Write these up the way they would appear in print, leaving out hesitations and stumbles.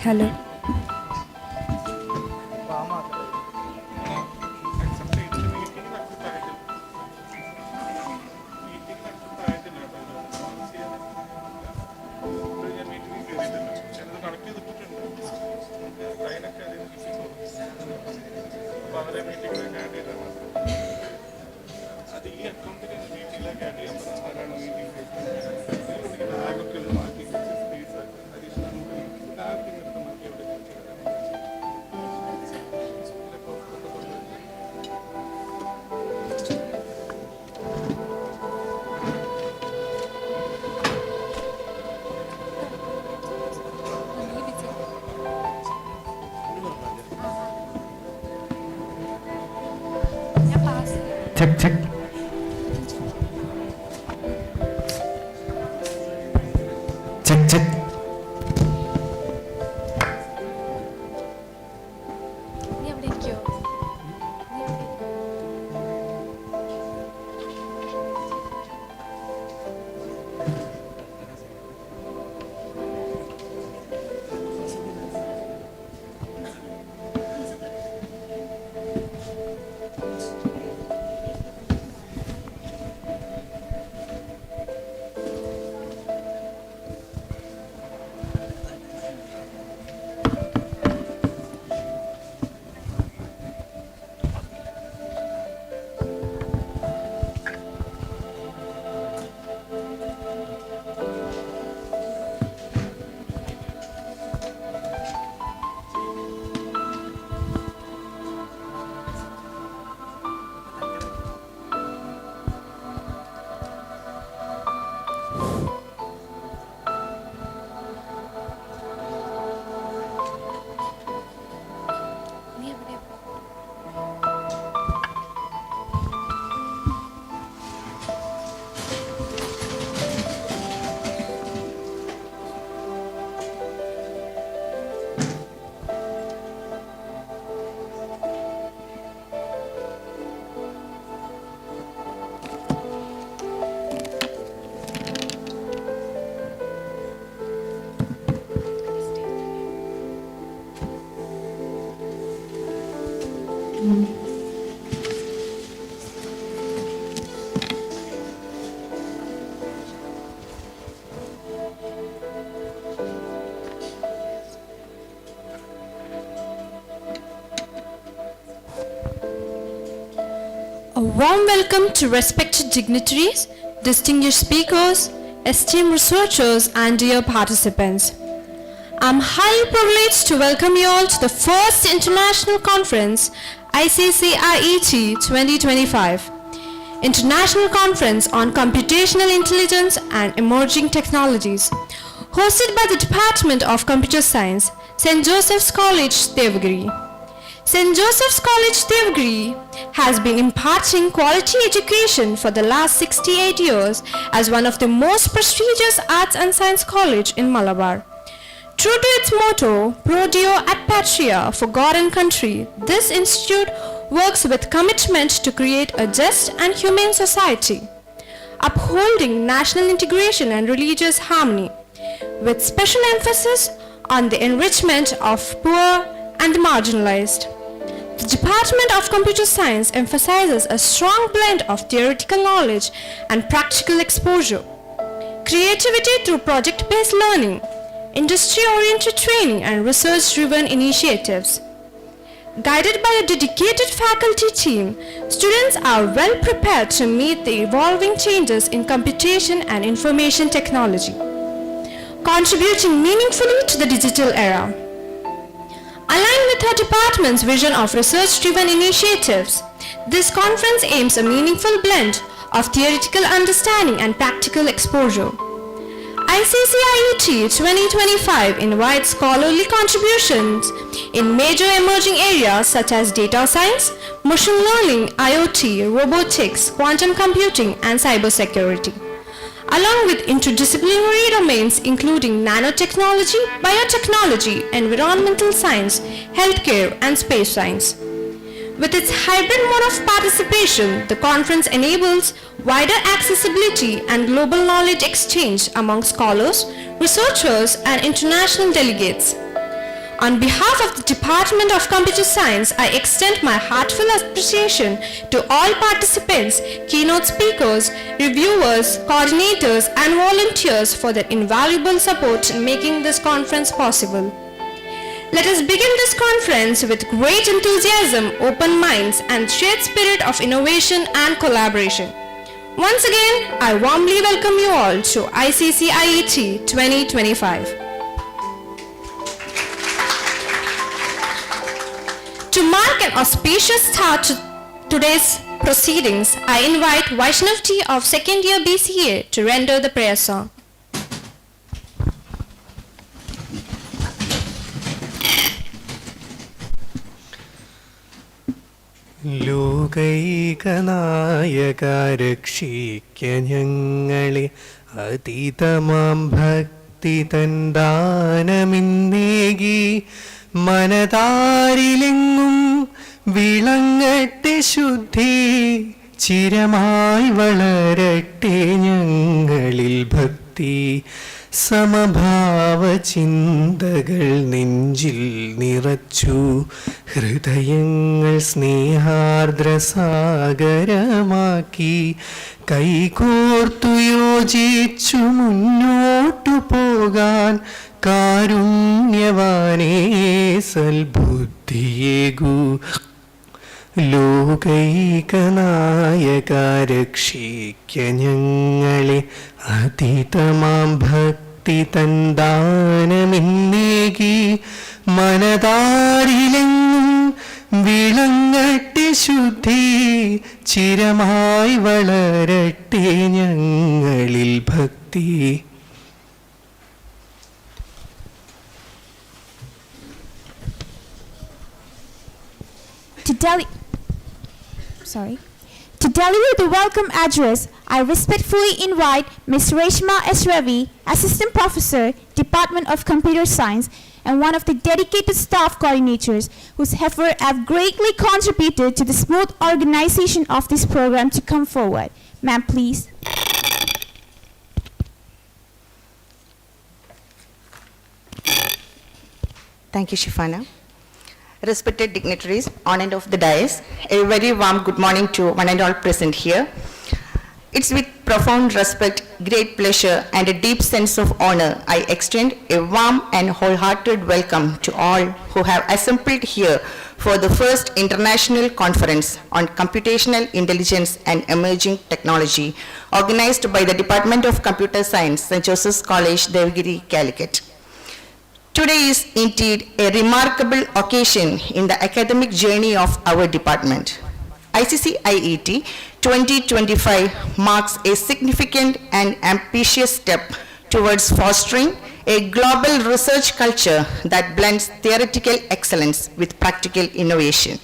Hello. Check, check. Check, check. നീ അവിടെ ഇരിക്കോ? A warm welcome to respected dignitaries, distinguished speakers, esteemed researchers, and dear participants. I'm highly privileged to welcome you all to the first international conference, Icciet 2025, International Conference on Computational Intelligence and Emerging Technologies, hosted by the Department of Computer Science, St. Joseph's College, Devagiri. St. Joseph's College, Devagiri has been imparting quality education for the last 68 years as one of the most prestigious arts and science college in Malabar. True to its motto, Pro Dio et Patria, for God and country, this institute works with commitment to create a just and humane society, upholding national integration and religious harmony, with special emphasis on the enrichment of poor and the marginalized. The Department of Computer Science emphasizes a strong blend of theoretical knowledge and practical exposure, creativity through project-based learning, industry-oriented training, and research-driven initiatives. Guided by a dedicated faculty team, students are well prepared to meet the evolving changes in computation and information technology, contributing meaningfully to the digital era. Aligned with our department's vision of research-driven initiatives, this conference aims a meaningful blend of theoretical understanding and practical exposure. Icciet 2025 invites scholarly contributions in major emerging areas such as data science, machine learning, IoT, robotics, quantum computing, and cybersecurity, along with interdisciplinary domains including nanotechnology, biotechnology, environmental science, healthcare, and space science. With its hybrid mode of participation, the conference enables wider accessibility and global knowledge exchange among scholars, researchers, and international delegates. On behalf of the Department of Computer Science, I extend my heartfelt appreciation to all participants, keynote speakers, reviewers, coordinators, and volunteers for their invaluable support in making this conference possible. Let us begin this conference with great enthusiasm, open minds, and shared spirit of innovation and collaboration. Once again, I warmly welcome you all to ICC-IET 2025. To mark an auspicious start to today's proceedings, I invite Vaishnav T of second year BCA to render the prayer song. ലോകൈകനായക ഞങ്ങളെ അതീതമാം ഭക്തി തന്ദാനമിന്നേകി മനതാരിലെങ്ങും വിളങ്ങട്ടെ ശുദ്ധി ചിരമായി വളരട്ടെ ഞങ്ങളിൽ ഭക്തി സമഭാവ ചിന്തകൾ നെഞ്ചിൽ നിറച്ചു ഹൃദയങ്ങൾ സ്നേഹാർദ്രസാഗരമാക്കി കൈകോർത്തു യോജിച്ചു മുന്നോട്ടു പോകാൻ കാരുണ്യവാനേ സൽബുദ്ധിയേകൂ ലോകൈകനായക രക്ഷിക്ക ഞങ്ങളെ അതീതമാം ഭക്തി തന്ദാനമിന്നേകി മനതാരിലെങ്ങും വിളങ്ങട്ടെ ശുദ്ധി ചിരമായി വളരട്ടെ ഞങ്ങളിൽ ഭക്തി. To deliver the welcome address, I respectfully invite Ms. Reshma S. Ravi, Assistant Professor, Department of Computer Science, and one of the dedicated staff coordinators whose efforts have greatly contributed to the smooth organization of this program to come forward. Ma'am, please. Thank you, Shifana. Respected dignitaries on and off the dais, a very warm good morning to one and all present here. It's with profound respect, great pleasure, and a deep sense of honor I extend a warm and wholehearted welcome to all who have assembled here for the first international conference on computational intelligence and emerging technology organized by the Department of Computer Science, St. Joseph's College, Devagiri, Calicut. Today is indeed a remarkable occasion in the academic journey of our department. ICC-IET 2025 marks a significant and ambitious step towards fostering a global research culture that blends theoretical excellence with practical innovation.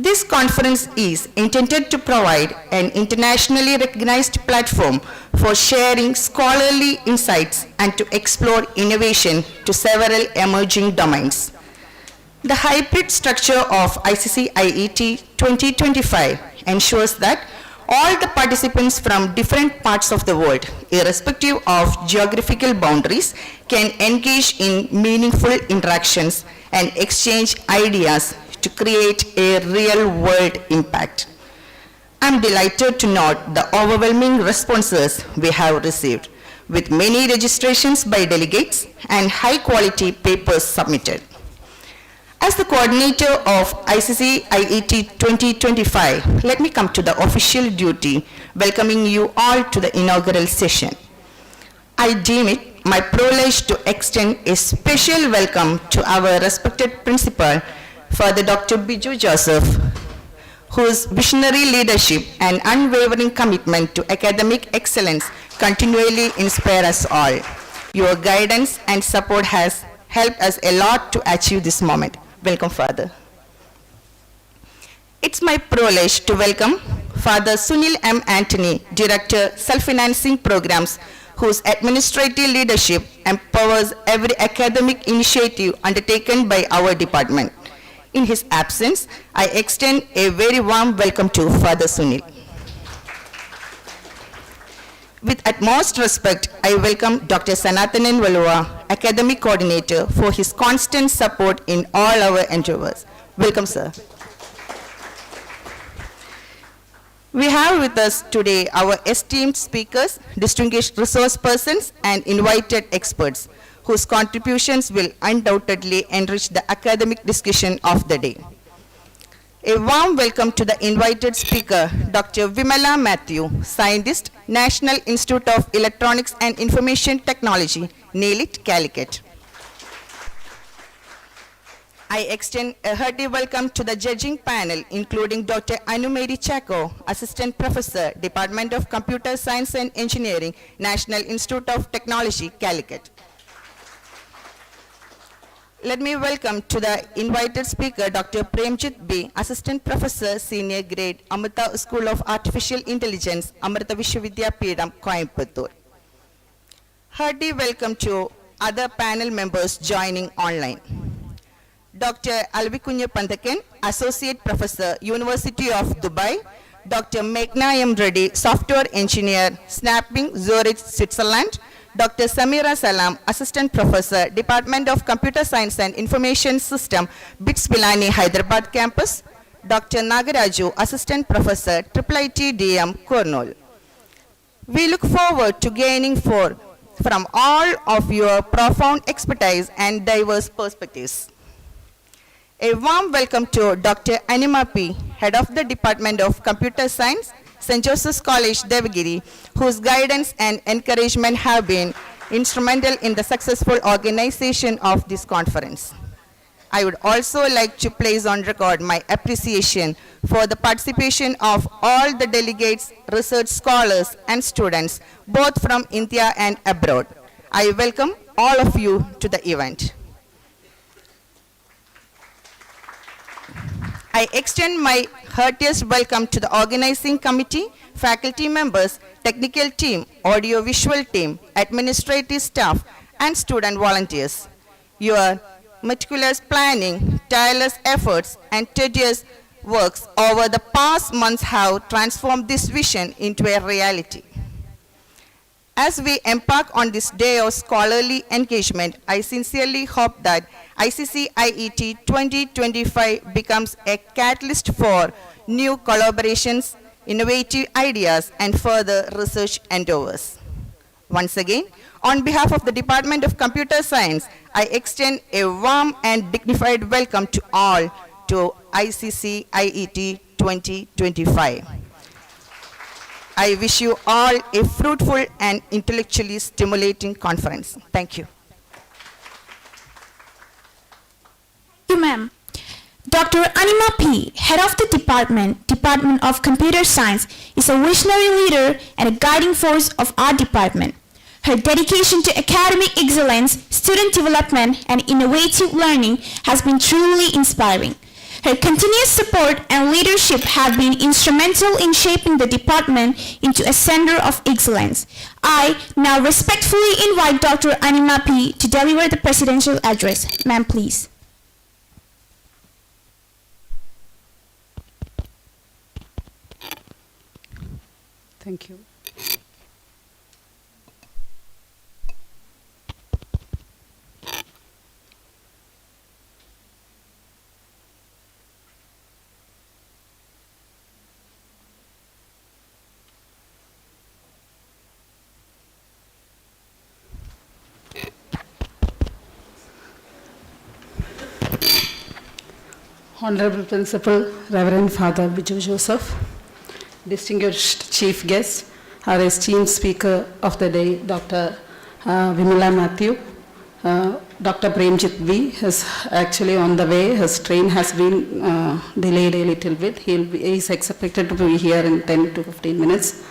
This conference is intended to provide an internationally recognized platform for sharing scholarly insights and to explore innovation to several emerging domains. The hybrid structure of ICC-IET 2025 ensures that all the participants from different parts of the world, irrespective of geographical boundaries, can engage in meaningful interactions and exchange ideas to create a real-world impact. I'm delighted to note the overwhelming responses we have received, with many registrations by delegates and high-quality papers submitted. As the coordinator of ICC-IET 2025, let me come to the official duty welcoming you all to the inaugural session. I deem it my privilege to extend a special welcome to our respected principal, Father Dr. Biju Joseph, whose visionary leadership and unwavering commitment to academic excellence continually inspire us all. Your guidance and support has helped us a lot to achieve this moment. Welcome, Father. It's my privilege to welcome Father Sunil M. Anthony, Director, Self-Financing Programs, whose administrative leadership empowers every academic initiative undertaken by our department. In his absence, I extend a very warm welcome to Father Sunil. With utmost respect, I welcome Dr. Sanathanan Valua, Academic Coordinator, for his constant support in all our endeavors. Welcome, sir. We have with us today our esteemed speakers, distinguished resource persons, and invited experts, whose contributions will undoubtedly enrich the academic discussion of the day. A warm welcome to the invited speaker, Dr. Vimala Matthew, Scientist, National Institute of Electronics and Information Technology, NAILIT, Calicut. I extend a hearty welcome to the judging panel, including Dr. Anumeri Chacko, Assistant Professor, Department of Computer Science and Engineering, National Institute of Technology, Calicut. Let me welcome to the invited speaker, Dr. Premjit B., Assistant Professor, Senior Grade, Amrita School of Artificial Intelligence, Amrita Vishwavidyapeetham, Coimbatore. Hearty welcome to other panel members joining online. Dr. Alvikunya Pandakan, Associate Professor, University of Dubai. Dr. Meghna M. Reddy, Software Engineer, Snapping, Zurich, Switzerland. Dr. Samira Salam, Assistant Professor, Department of Computer Science and Information System, BITS Pilani, Hyderabad Campus. Dr. Nagaraju, Assistant Professor, IIIT DM, Kurnool. We look forward to gaining from all of your profound expertise and diverse perspectives. A warm welcome to Dr. Anima P., Head of the Department of Computer Science, St. Joseph's College, Devagiri, whose guidance and encouragement have been instrumental in the successful organization of this conference. I would also like to place on record my appreciation for the participation of all the delegates, research scholars, and students, both from India and abroad. I welcome all of you to the event. I extend my heartiest welcome to the organizing committee, faculty members, technical team, audio-visual team, administrative staff, and student volunteers. Your meticulous planning, tireless efforts, and tedious works over the past months have transformed this vision into a reality. As we embark on this day of scholarly engagement, I sincerely hope that ICC-IET 2025 becomes a catalyst for new collaborations, innovative ideas, and further research endeavors. Once again, on behalf of the Department of Computer Science, I extend a warm and dignified welcome to all to ICC-IET 2025. I wish you all a fruitful and intellectually stimulating conference. Thank you. Thank you, ma'am. Dr. Anima P., Head of the Department of Computer Science, is a visionary leader and a guiding force of our department. Her dedication to academic excellence, student development, and innovative learning has been truly inspiring. Her continuous support and leadership have been instrumental in shaping the department into a center of excellence. I now respectfully invite Dr. Anima P. to deliver the presidential address. Ma'am, please. Thank you. Honorable Principal, Reverend Father Viju Joseph, distinguished chief guests, our esteemed speaker of the day, Dr. Vimala Matthew. Dr. Premjit B. is actually on the way. His train has been delayed a little bit. He is expected to be here in 10 to 15 minutes.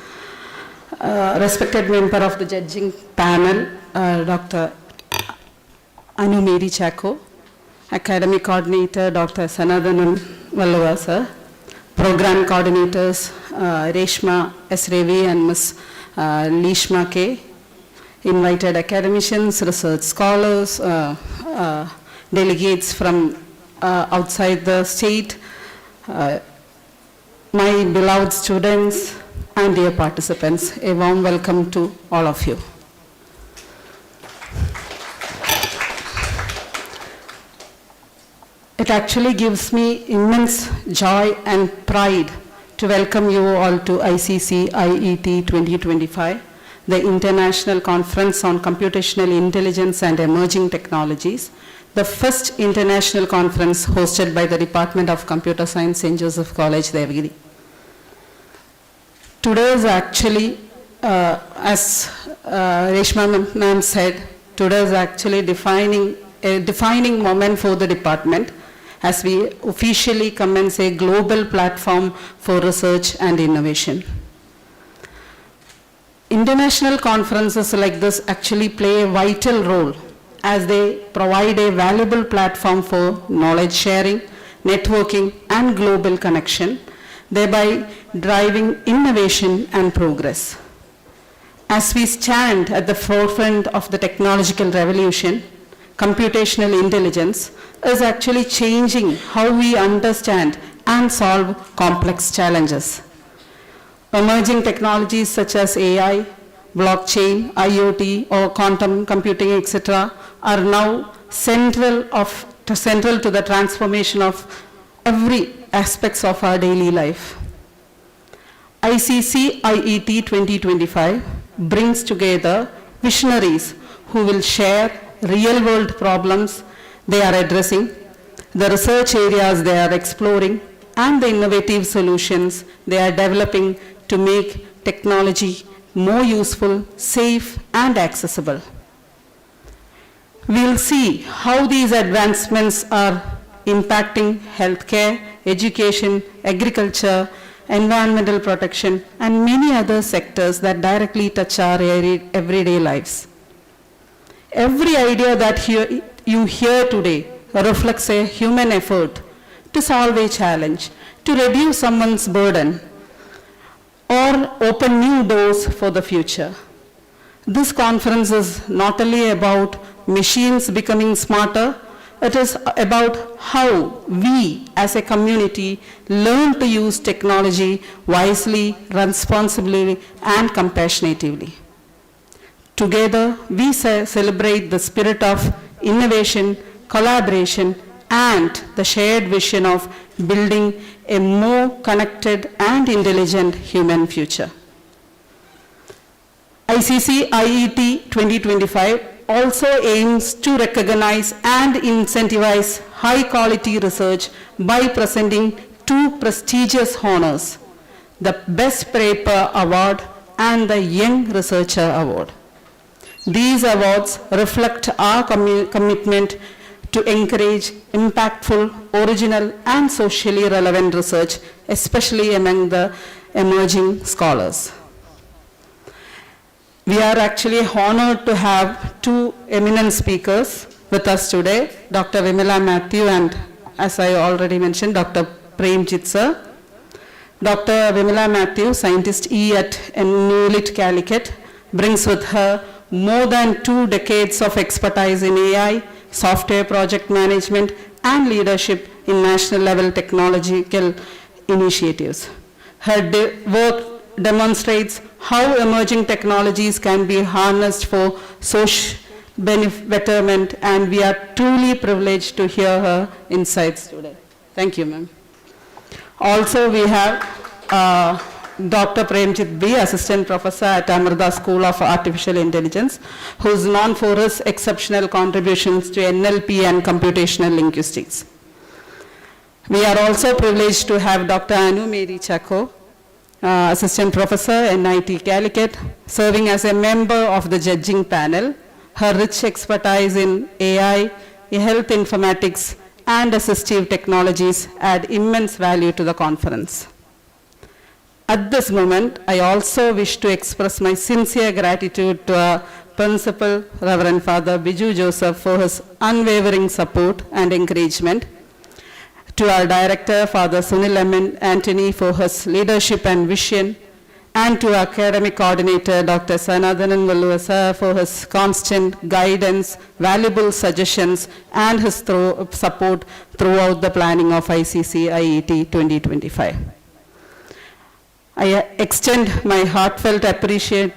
Respected member of the judging panel, Dr. Anumeri Chacko, Academic Coordinator, Dr. Sanathanan Valua, sir. Program Coordinators, Reshma S. Ravi and Ms. Lishma K. Invited academicians, research scholars, delegates from outside the state, my beloved students, and dear participants, a warm welcome to all of you. It actually gives me immense joy and pride to welcome you all to ICC IET 2025, the International Conference on Computational Intelligence and Emerging Technologies, the first international conference hosted by the Department of Computer Science, St. Joseph College, Devagiri. Today is actually, as Reshma ma'am said, today is actually a defining moment for the department as we officially commence a global platform for research and innovation. International conferences like this actually play a vital role as they provide a valuable platform for knowledge sharing, networking, and global connection, thereby driving innovation and progress. As we stand at the forefront of the technological revolution, computational intelligence is actually changing how we understand and solve complex challenges. Emerging technologies such as AI, blockchain, IoT, or quantum computing, etc., are now central to the transformation of every aspects of our daily life. ICC IET 2025 brings together visionaries who will share real-world problems they are addressing, the research areas they are exploring, and the innovative solutions they are developing to make technology more useful, safe, and accessible. We'll see how these advancements are impacting healthcare, education, agriculture, environmental protection, and many other sectors that directly touch our everyday lives. Every idea that you hear today reflects a human effort to solve a challenge, to reduce someone's burden, or open new doors for the future. This conference is not only about machines becoming smarter, it is about how we as a community learn to use technology wisely, responsibly, and compassionately. Together, we celebrate the spirit of innovation, collaboration, and the shared vision of building a more connected and intelligent human future. ICC IET 2025 also aims to recognize and incentivize high-quality research by presenting two prestigious honors, the Best Paper Award and the Young Researcher Award. These awards reflect our commitment to encourage impactful, original, and socially relevant research, especially among the emerging scholars. We are actually honored to have two eminent speakers with us today, Dr. Vimala Matthew and, as I already mentioned, Dr. Premjit sir. Dr. Vimala Matthew, scientist E at NULIT Calicut, brings with her more than 2 decades of expertise in AI, software project management, and leadership in national level technological initiatives. Her work demonstrates how emerging technologies can be harnessed for social betterment, and we are truly privileged to hear her insights today. Thank you, ma'am. Also, we have Dr. Premjit B, Assistant Professor at Amrita School of Artificial Intelligence, who is known for his exceptional contributions to NLP and computational linguistics. We are also privileged to have Dr. Anu Mary Chako, Assistant Professor, NIT Calicut, serving as a member of the judging panel. Her rich expertise in AI, health informatics, and assistive technologies add immense value to the conference. At this moment, I also wish to express my sincere gratitude to our Principal, Reverend Father Biju Joseph, for his unwavering support and encouragement, to our Director, Father Sunil Anthony, for his leadership and vision, and to our Academic Coordinator, Dr. Sanathanan Valluva, for his constant guidance, valuable suggestions, and his support throughout the planning of ICC IET 2025. I extend my heartfelt appreciation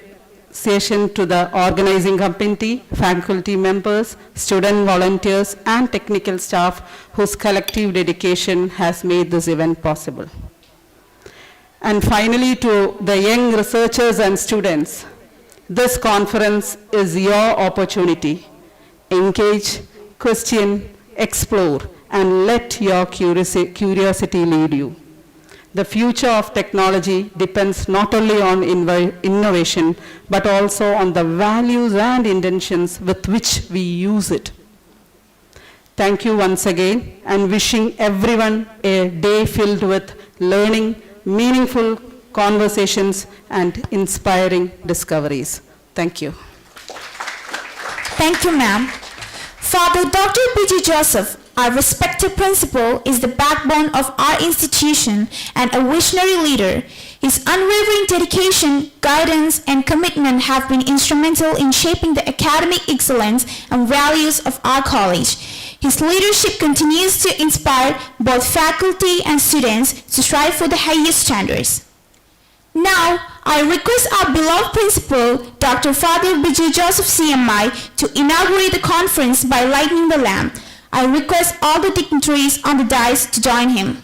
to the organizing committee, faculty members, student volunteers, and technical staff whose collective dedication has made this event possible. And finally, to the young researchers and students, this conference is your opportunity. Engage, question, explore, and let your curiosity lead you. The future of technology depends not only on innovation, but also on the values and intentions with which we use it. Thank you once again, and wishing everyone a day filled with learning, meaningful conversations, and inspiring discoveries. Thank you. Thank you, ma'am. Father Dr. B.J. Joseph, our respected principal, is the backbone of our institution and a visionary leader. His unwavering dedication, guidance, and commitment have been instrumental in shaping the academic excellence and values of our college. His leadership continues to inspire both faculty and students to strive for the highest standards. Now, I request our beloved principal, Dr. Father B.J. Joseph CMI, to inaugurate the conference by lighting the lamp. I request all the dignitaries on the dais to join him.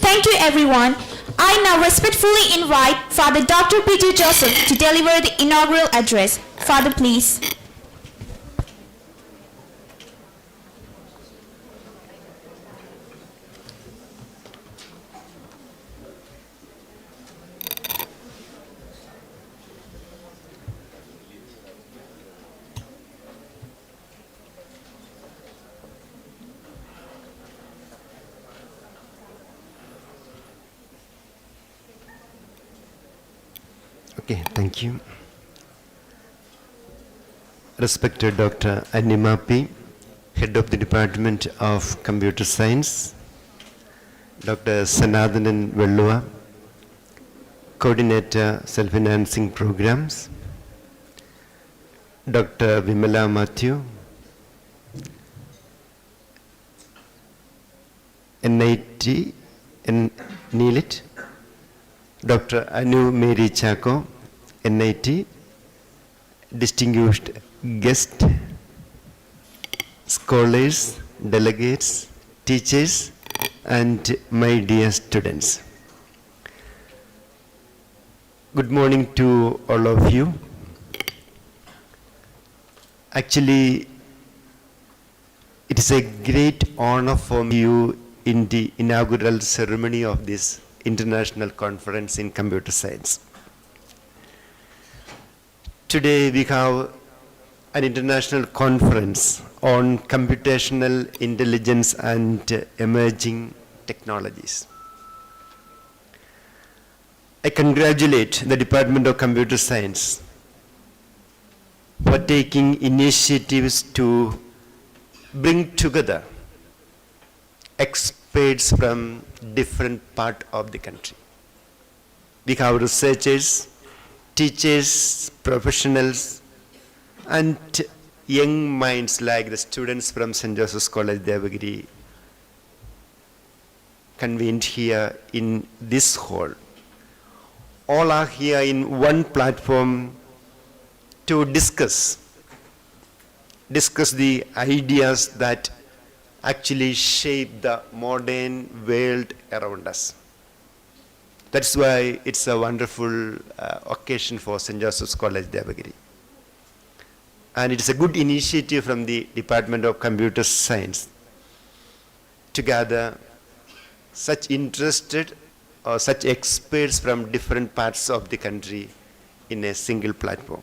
Thank you, everyone. I now respectfully invite Father Dr. B.J. Joseph to deliver the inaugural address. Father, please. Okay, thank you. Respected Dr. Anima P., Head of the Department of Computer Science, Dr. Sanathanan Vellua, Coordinator Self-Financing Programs, Dr. Vimala Matthew, NIT, NELIT, Dr. Anu Mary Chako, NIT, distinguished guests, scholars, delegates, teachers, and my dear students. Good morning to all of you. Actually, it is a great honor for you in the inaugural ceremony of this International Conference in Computer Science. Today we have an international conference on computational intelligence and emerging technologies. I congratulate the Department of Computer Science for taking initiatives to bring together experts from different parts of the country. We have researchers, teachers, professionals, and young minds like the students from St. Joseph's College, Devagiri, convened here in this hall. All are here in one platform to discuss the ideas that actually shape the modern world around us. That's why it's a wonderful occasion for St. Joseph's College, Devagiri. And it's a good initiative from the Department of Computer Science to gather such interested or such experts from different parts of the country in a single platform.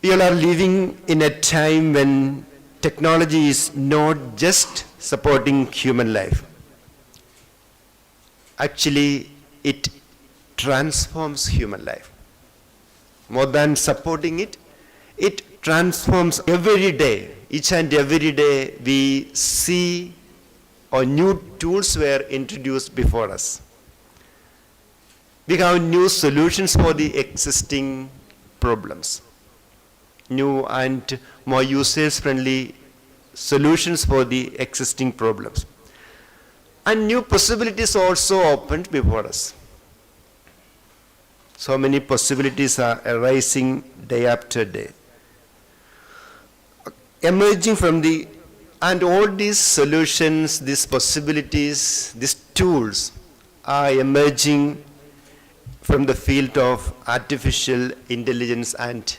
We all are living in a time when technology is not just supporting human life. Actually, it transforms human life. More than supporting it, it transforms every day. Each and every day we see or new tools were introduced before us. We have new solutions for the existing problems. New and more user-friendly solutions for the existing problems. And new possibilities also opened before us. So many possibilities are arising day after day. Emerging from and all these solutions, these possibilities, these tools are emerging from the field of artificial intelligence and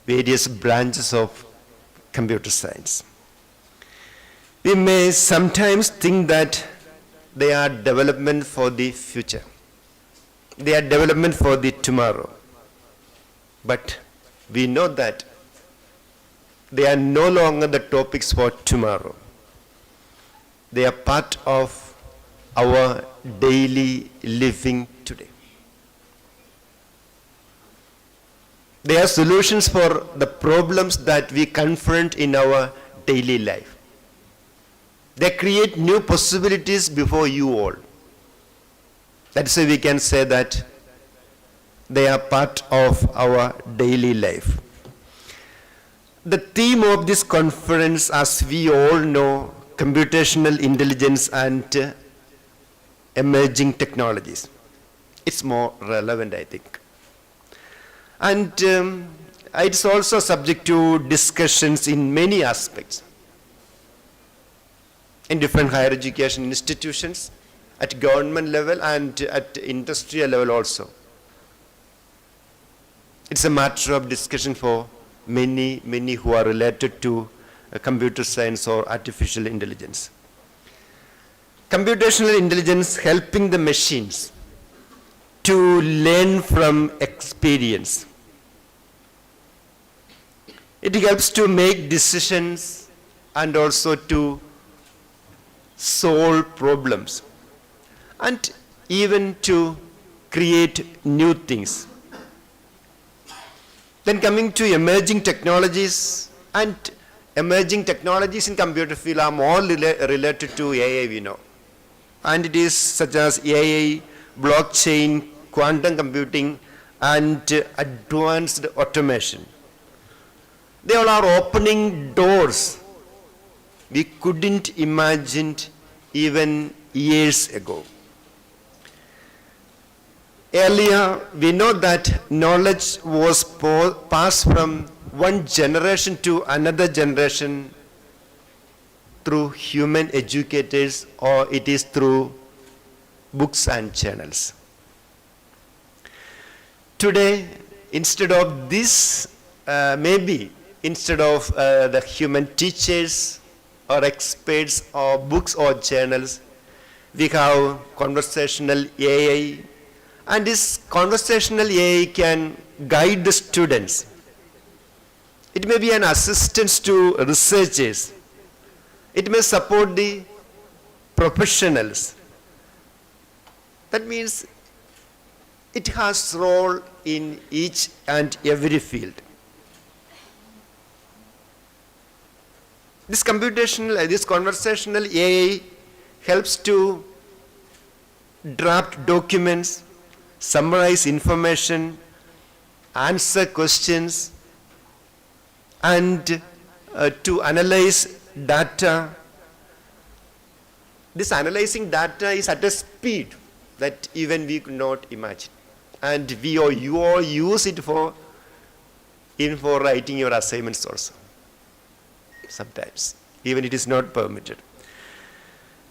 various branches of computer science. We may sometimes think that they are development for the future. They are development for the tomorrow. But we know that they are no longer the topics for tomorrow. They are part of our daily living today. They are solutions for the problems that we confront in our daily life. They create new possibilities before you all. That's why we can say that they are part of our daily life. The theme of this conference, as we all know, computational intelligence and emerging technologies. It's more relevant, I think. And it's also subject to discussions in many aspects. In different higher education institutions, at government level and at industrial level also. It's a matter of discussion for many who are related to computer science or artificial intelligence. Computational intelligence helping the machines to learn from experience. It helps to make decisions and also to solve problems and even to create new things. Then coming to emerging technologies, and emerging technologies in computer field are more related to AI, we know. And it is such as AI, blockchain, quantum computing, and advanced automation. They all are opening doors we couldn't imagine even years ago. Earlier, we know that knowledge was passed from one generation to another generation through human educators, or it is through books and journals. Today, instead of this, instead of the human teachers or experts or books or journals, We have conversational AI, and this conversational AI can guide the students. It may be an assistance to researchers. It may support the professionals. That means it has role in each and every field. This conversational AI helps to draft documents, summarize information, answer questions, and to analyze data. This analyzing data is at a speed that even we could not imagine. And you all use it for writing your assignments also. Sometimes, even it is not permitted.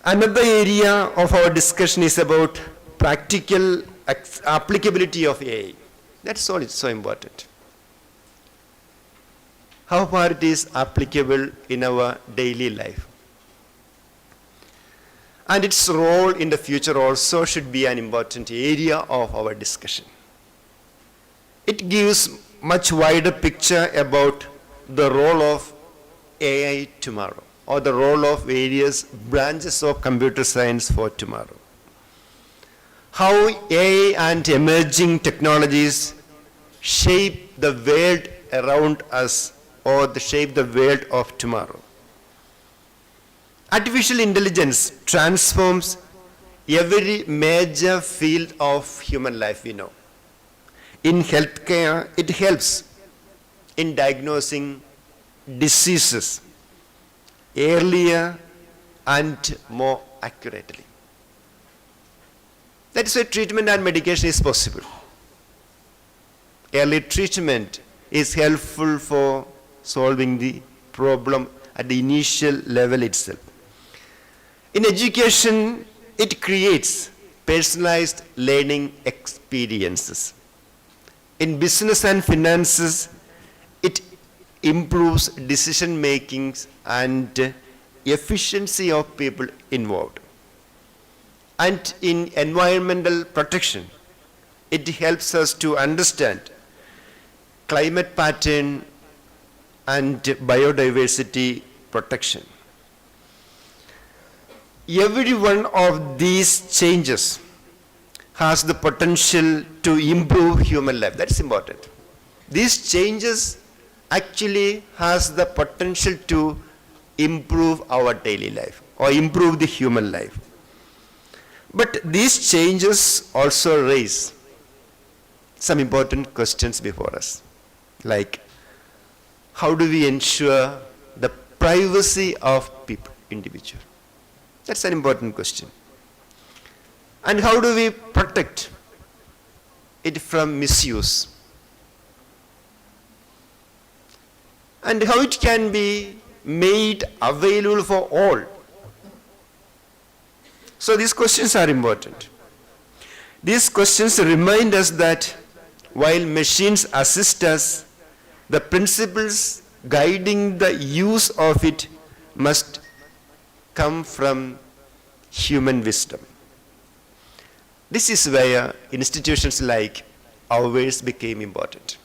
Another area of our discussion is about practical applicability of AI. That's all, it's so important. How far it is applicable in our daily life. And its role in the future also should be an important area of our discussion. It gives much wider picture about the role of AI tomorrow, or the role of various branches of computer science for tomorrow. How AI and emerging technologies shape the world around us, or shape the world of tomorrow. Artificial intelligence transforms every major field of human life we know. In healthcare, it helps in diagnosing diseases earlier and more accurately. That is why treatment and medication is possible. Early treatment is helpful for solving the problem at the initial level itself. In education, it creates personalized learning experiences. In business and finances, it improves decision making and efficiency of people involved. And in environmental protection, it helps us to understand climate pattern and biodiversity protection. Every one of these changes has the potential to improve human life. That's important. These changes actually has the potential to improve our daily life or improve the human life. But these changes also raise some important questions before us, like how do we ensure the privacy of people, individual? That's an important question. And how do we protect it from misuse? And how it can be made available for all? So these questions are important. These questions remind us that while machines assist us, the principles guiding the use of it must come from human wisdom. This is where institutions like ours became important.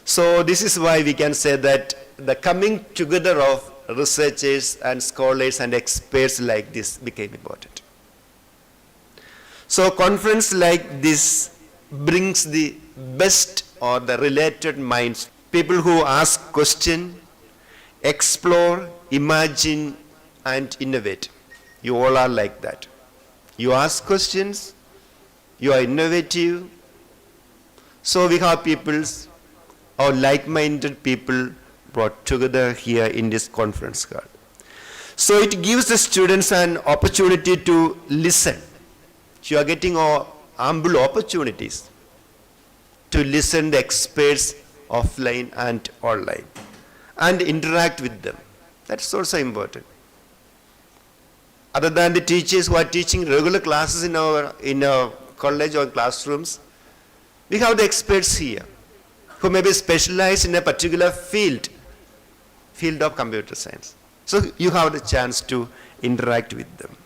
So this is why we can say that the coming together of researchers and scholars and experts like this became important. So a conference like this brings the best or the related minds, people who ask questions, explore, imagine, and innovate. You all are like that. You ask questions, you are innovative. So we have peoples or like-minded people brought together here in this conference hall. So it gives the students an opportunity to listen. You are getting ample opportunities to listen to experts offline and online and interact with them. That's also important. Other than the teachers who are teaching regular classes in our college or classrooms, we have the experts here who may be specialized in a particular field of computer science. So you have the chance to interact with them.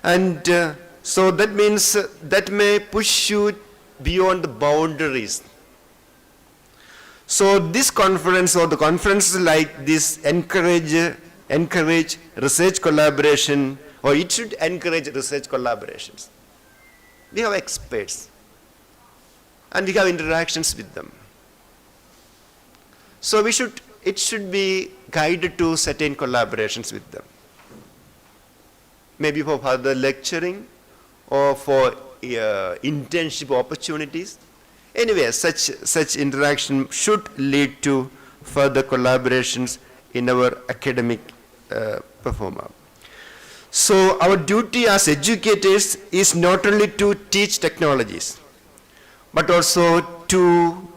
And so that means that may push you beyond the boundaries. So this conference or the conferences like this encourage research collaboration, or it should encourage research collaborations. We have experts and we have interactions with them. So it should be guided to certain collaborations with them. Maybe for further lecturing or for internship opportunities. Anyway, such interaction should lead to further collaborations in our academic performance. So our duty as educators is not only to teach technologies, but also to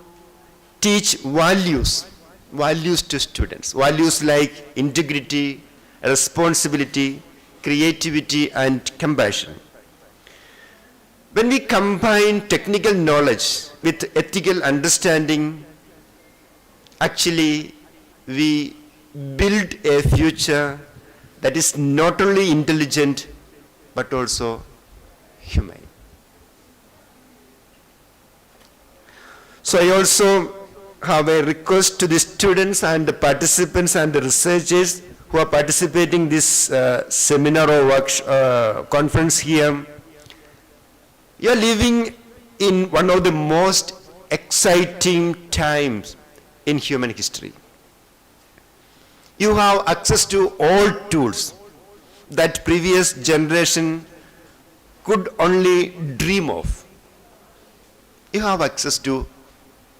teach values to students. Values like integrity, responsibility, creativity, and compassion. When we combine technical knowledge with ethical understanding, actually we build a future that is not only intelligent but also humane. So I also have a request to the students and the participants and the researchers who are participating in this seminar or conference here. You are living in one of the most exciting times in human history. You have access to all tools that previous generation could only dream of. You have access to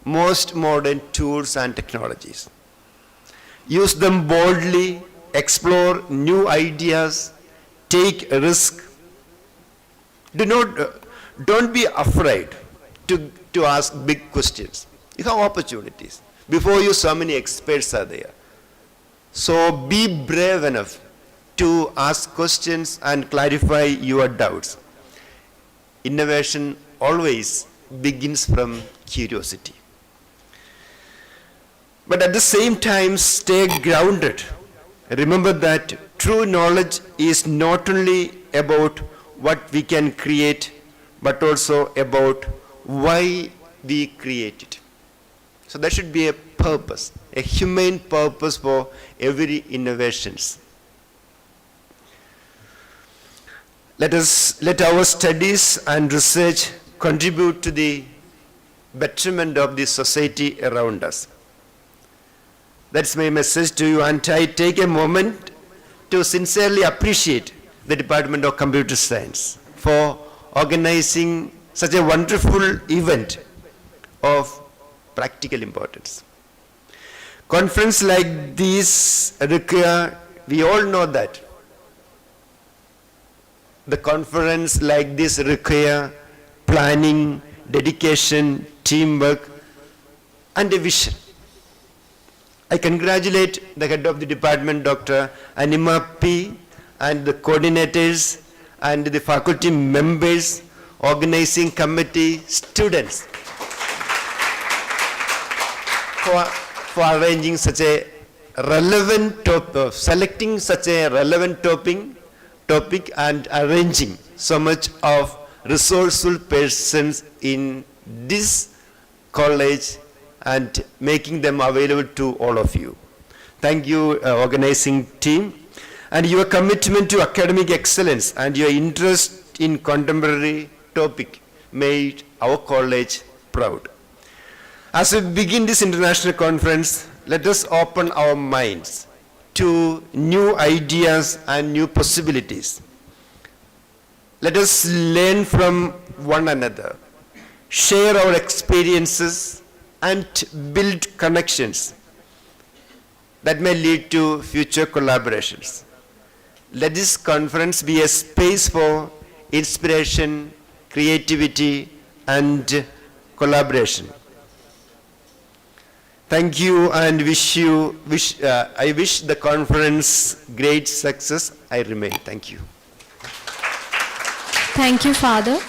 most modern tools and technologies. Use them boldly, explore new ideas, take a risk. Don't be afraid to ask big questions. You have opportunities. Before you, so many experts are there. So be brave enough to ask questions and clarify your doubts. Innovation always begins from curiosity. But at the same time, stay grounded. Remember that true knowledge is not only about what we can create, but also about why we create it. So there should be a purpose, a humane purpose for every innovations. Let our studies and research contribute to the betterment of the society around us. That's my message to you, and I take a moment to sincerely appreciate the Department of Computer Science for organizing such a wonderful event of practical importance. Conference like these require, we all know that, the conference like this require planning, dedication, teamwork, and a vision. I congratulate the head of the department, Dr. Anima P., and the coordinators and the faculty members, organizing committee, students for arranging such a relevant topic, selecting such a relevant topic and arranging so much of resourceful persons in this college and making them available to all of you. Thank you, organizing team, and your commitment to academic excellence and your interest in contemporary topic made our college proud. As we begin this international conference, let us open our minds to new ideas and new possibilities. Let us learn from one another, share our experiences, and build connections that may lead to future collaborations. Let this conference be a space for inspiration, creativity, and collaboration. Thank you, and I wish the conference great success. I remain. Thank you. Thank you, Father.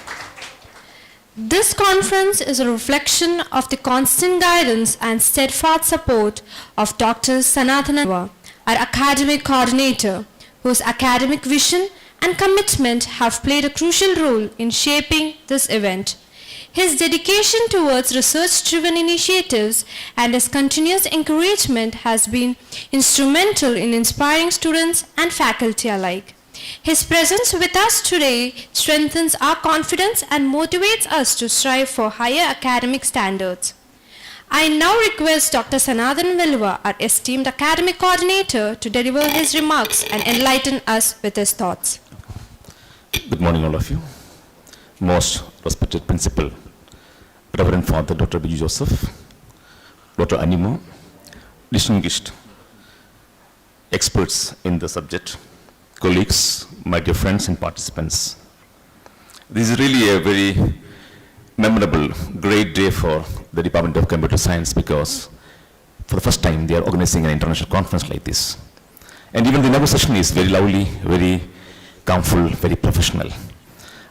This conference is a reflection of the constant guidance and steadfast support of Dr. Sanatana, our academic coordinator, whose academic vision and commitment have played a crucial role in shaping this event. His dedication towards research-driven initiatives and his continuous encouragement has been instrumental in inspiring students and faculty alike. His presence with us today strengthens our confidence and motivates us to strive for higher academic standards. I now request Dr. Sanathan Vilva, our esteemed academic coordinator, to deliver his remarks and enlighten us with his thoughts. Good morning, all of you. Most respected Principal, Reverend Father Dr. B. Joseph, Dr. Animo, distinguished experts in the subject, colleagues, my dear friends and participants. This is really a very memorable, great day for the Department of Computer Science because for the first time they are organizing an international conference like this. And even the inaugural session is very lovely, very calmful, very professional.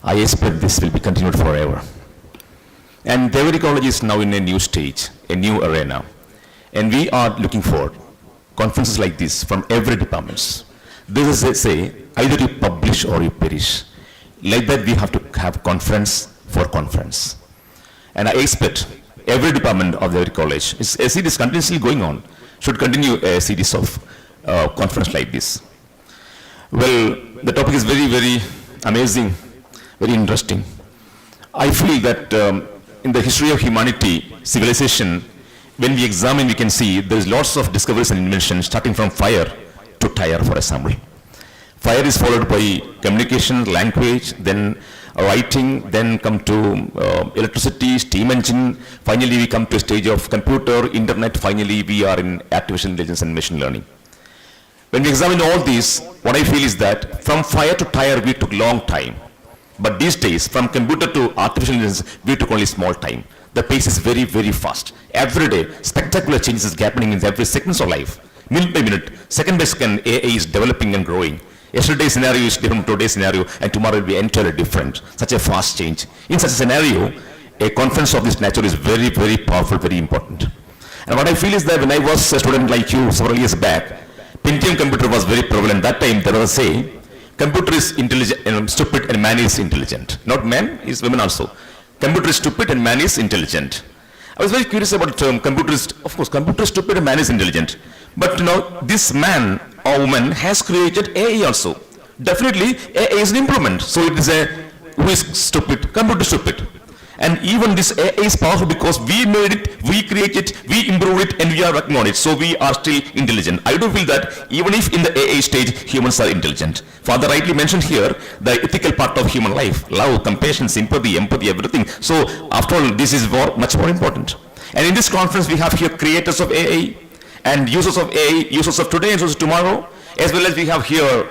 I expect this will be continued forever. And the College is now in a new stage, a new arena. And we are looking for conferences like this from every department. This is, say, either you publish or you perish. Like that, we have to have conference for conference. And I expect every department of the college, a series continuously going on, should continue a series of conference like this. Well, the topic is very, very amazing, very interesting. I feel that in the history of humanity, civilization, when we examine, we can see there is lots of discoveries and inventions, starting from fire to tire, for example. Fire is followed by communication, language, then writing, then come to electricity, steam engine. Finally, we come to a stage of computer, internet. Finally, we are in artificial intelligence and machine learning. When we examine all these, what I feel is that from fire to tire, we took long time. But these days, from computer to artificial intelligence, we took only small time. The pace is very, very fast. Every day, spectacular changes is happening in every second of life. Minute by minute, second by second, AI is developing and growing. Yesterday's scenario is different from today's scenario, and tomorrow will be entirely different. Such a fast change. In such a scenario, a conference of this nature is very, very powerful, very important. And what I feel is that when I was a student like you several years back, Pentium computer was very prevalent. That time there was a saying, computer is intelligent and stupid and man is intelligent. Not man, is women also. Computer is stupid and man is intelligent. I was very curious about the term computer is, of course, computer is stupid and man is intelligent. But this man or woman has created AI also. Definitely, AI is an improvement. So it is a, who is stupid? Computer is stupid. And even this AI is powerful because we made it, we created it, we improved it, and we are working on it. So we are still intelligent. I do feel that even if in the AI stage, humans are intelligent. Father rightly mentioned here the ethical part of human life. Love, compassion, sympathy, empathy, everything. So after all, this is much more important. And in this conference, we have here creators of AI, and users of AI, users of today and users of tomorrow, as well as we have here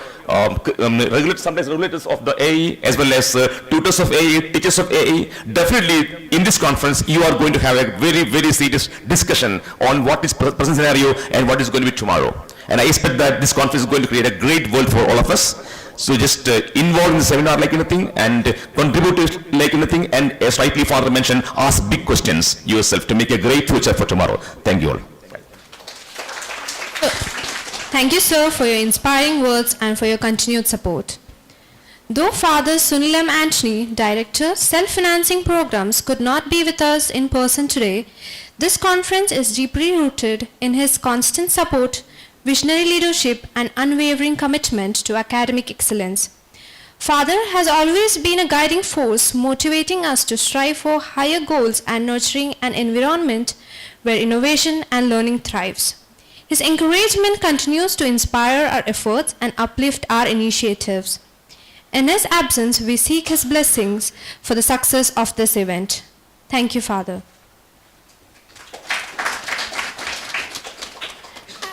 sometimes regulators of the AI, as well as tutors of AI, teachers of AI. Definitely, in this conference, you are going to have a very, very serious discussion on what is present scenario and what is going to be tomorrow. And I expect that this conference is going to create a great world for all of us. So just involve in the seminar like anything and contribute to it like anything, and as rightly Father mentioned, ask big questions yourself to make a great future for tomorrow. Thank you all. Thank you, sir, for your inspiring words and for your continued support. Though Father Sunil M. Anthony, Director, Self-Financing Programs, could not be with us in person today, this conference is deeply rooted in his constant support, visionary leadership, and unwavering commitment to academic excellence. Father has always been a guiding force, motivating us to strive for higher goals and nurturing an environment where innovation and learning thrives. His encouragement continues to inspire our efforts and uplift our initiatives. In his absence, we seek his blessings for the success of this event. Thank you, Father.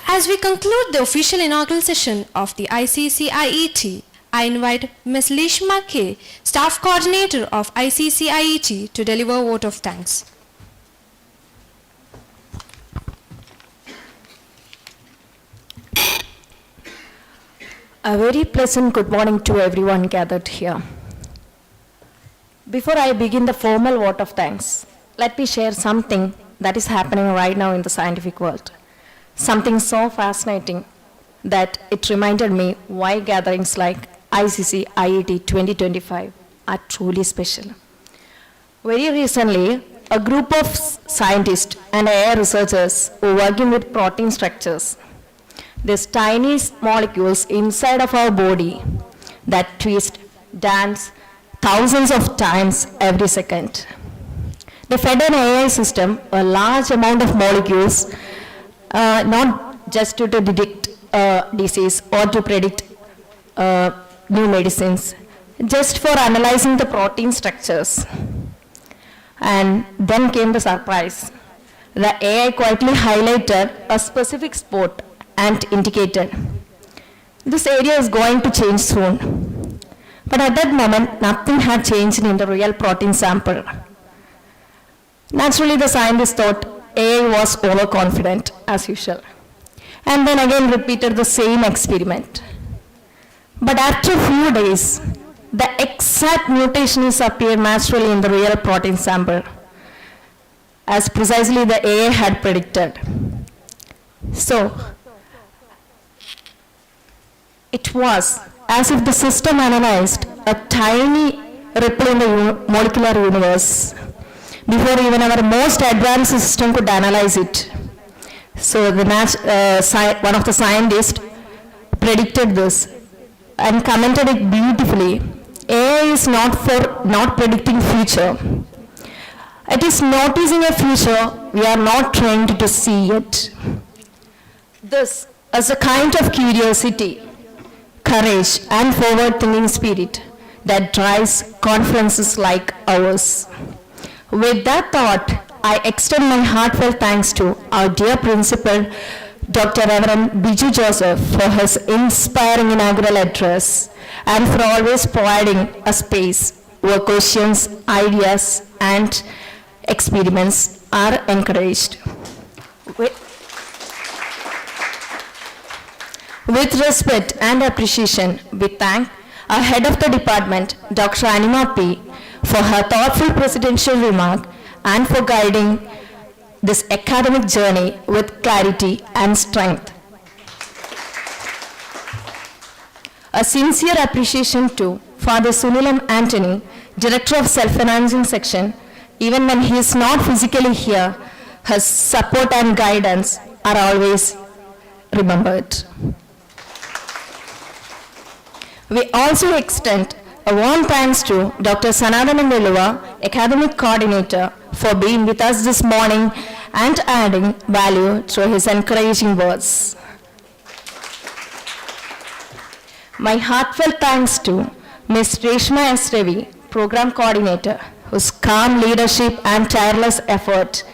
As we conclude the official inaugural session of the ICC-IET, I invite Ms. Lishma K., Staff Coordinator of ICC-IET, to deliver a vote of thanks. A very pleasant good morning to everyone gathered here. Before I begin the formal vote of thanks, let me share something that is happening right now in the scientific world. Something so fascinating that it reminded me why gatherings like ICC IET 2025 are truly special. Very recently, a group of scientists and AI researchers were working with protein structures. These tiny molecules inside of our body that twist, dance thousands of times every second. They fed an AI system a large amount of molecules, not just to detect disease or to predict new medicines, just for analyzing the protein structures. And then came the surprise. The AI quietly highlighted a specific spot and indicated, this area is going to change soon. But at that moment, nothing had changed in the real protein sample. Naturally, the scientists thought AI was overconfident, as usual, and then again repeated the same experiment. But after a few days, the exact mutations appeared naturally in the real protein sample, as precisely the AI had predicted. So, it was as if the system analyzed a tiny ripple in the molecular universe before even our most advanced system could analyze it. So one of the scientists predicted this and commented it beautifully. AI is not predicting future. It is noticing a future we are not trained to see yet. This is a kind of curiosity, courage, and forward-thinking spirit that drives conferences like ours. With that thought, I extend my heartfelt thanks to our dear principal, Dr. Reverend Biju Joseph, for his inspiring inaugural address and for always providing a space where questions, ideas, and experiments are encouraged. With respect and appreciation, we thank our head of the department, Dr. Anima P., for her thoughtful presidential remark and for guiding this academic journey with clarity and strength. A sincere appreciation to Father Sunilam Anthony, Director of Self-Financing Section. Even when he is not physically here, his support and guidance are always remembered. We also extend a warm thanks to Dr. Sanathan Veluva, Academic Coordinator, for being with us this morning and adding value through his encouraging words. My heartfelt thanks to Ms. Reshma S. Ravi, Program Coordinator, whose calm leadership and tireless effort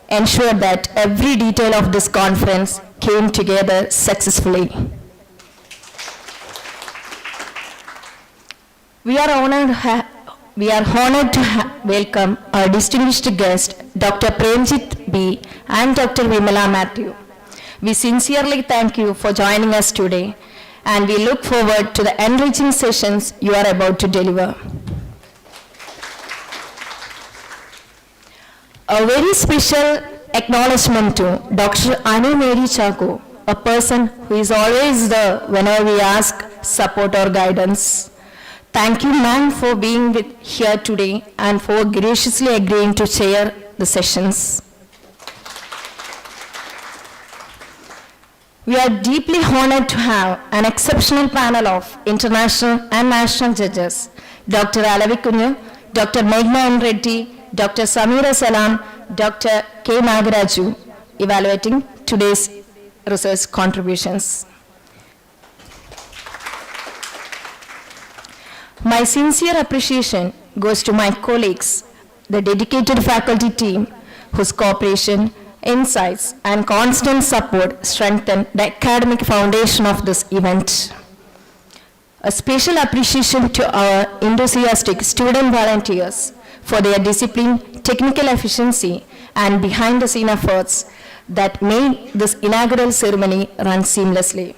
ensured that every detail of this conference came together successfully. We are honored to welcome our distinguished guests, Dr. Premjit B. and Dr. Vimala Matthew. We sincerely thank you for joining us today, and we look forward to the enriching sessions you are about to deliver. A very special acknowledgement to Dr. Anu Mary Chaku, a person who is always there whenever we ask support or guidance. Thank you, ma'am, for being here today and for graciously agreeing to chair the sessions. We are deeply honored to have an exceptional panel of international and national judges, Dr. Alavi Kunju, Dr. Meghna N. Reddy, Dr. Samira Salam, Dr. K. Nagaraju, evaluating today's research contributions. My sincere appreciation goes to my colleagues, the dedicated faculty team, whose cooperation, insights, and constant support strengthen the academic foundation of this event. A special appreciation to our enthusiastic student volunteers for their discipline, technical efficiency, and behind-the-scene efforts that made this inaugural ceremony run seamlessly.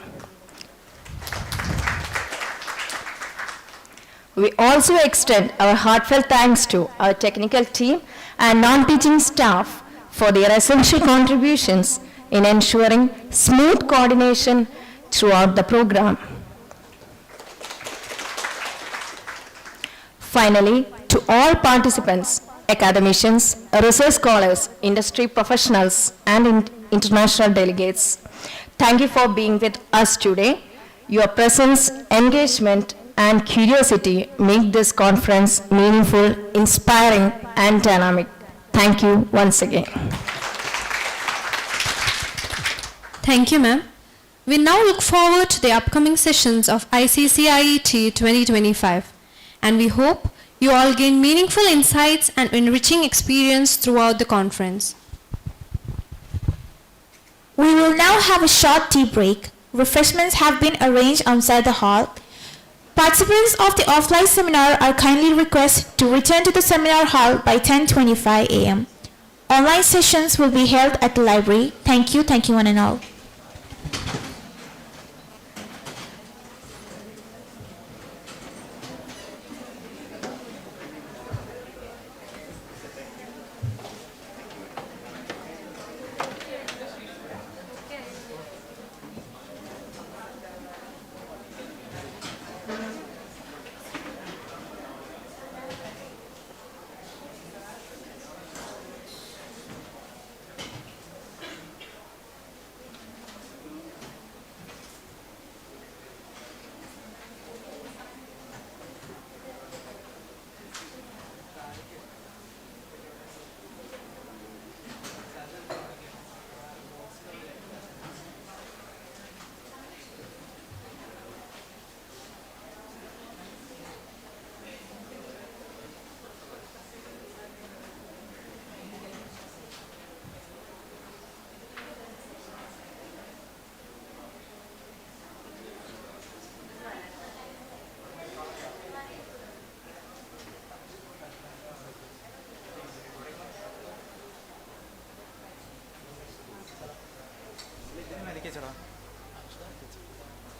We also extend our heartfelt thanks to our technical team and non-teaching staff for their essential contributions in ensuring smooth coordination throughout the program. Finally, to all participants, academicians, research scholars, industry professionals, and international delegates, thank you for being with us today. Your presence, engagement, and curiosity make this conference meaningful, inspiring, and dynamic. Thank you once again. Thank you, ma'am. We now look forward to the upcoming sessions of ICCIET 2025, and we hope you all gain meaningful insights and enriching experience throughout the conference. We will now have a short tea break. Refreshments have been arranged outside the hall. Participants of the offline seminar are kindly requested to return to the seminar hall by 10:25 a.m. Online sessions will be held at the library. Thank you one and all.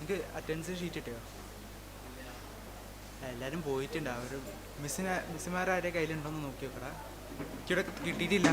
എനിക്ക് attendance sheet കിട്ടിയോ? എല്ലാവരും പോയിട്ടുണ്ട്. അവർ മിസ്സുമാരുടെ കയ്യിലുണ്ടോയെന്ന് നോക്കി നോക്കടാ. എനിക്കിവിടെ കിട്ടിയിട്ടില്ല.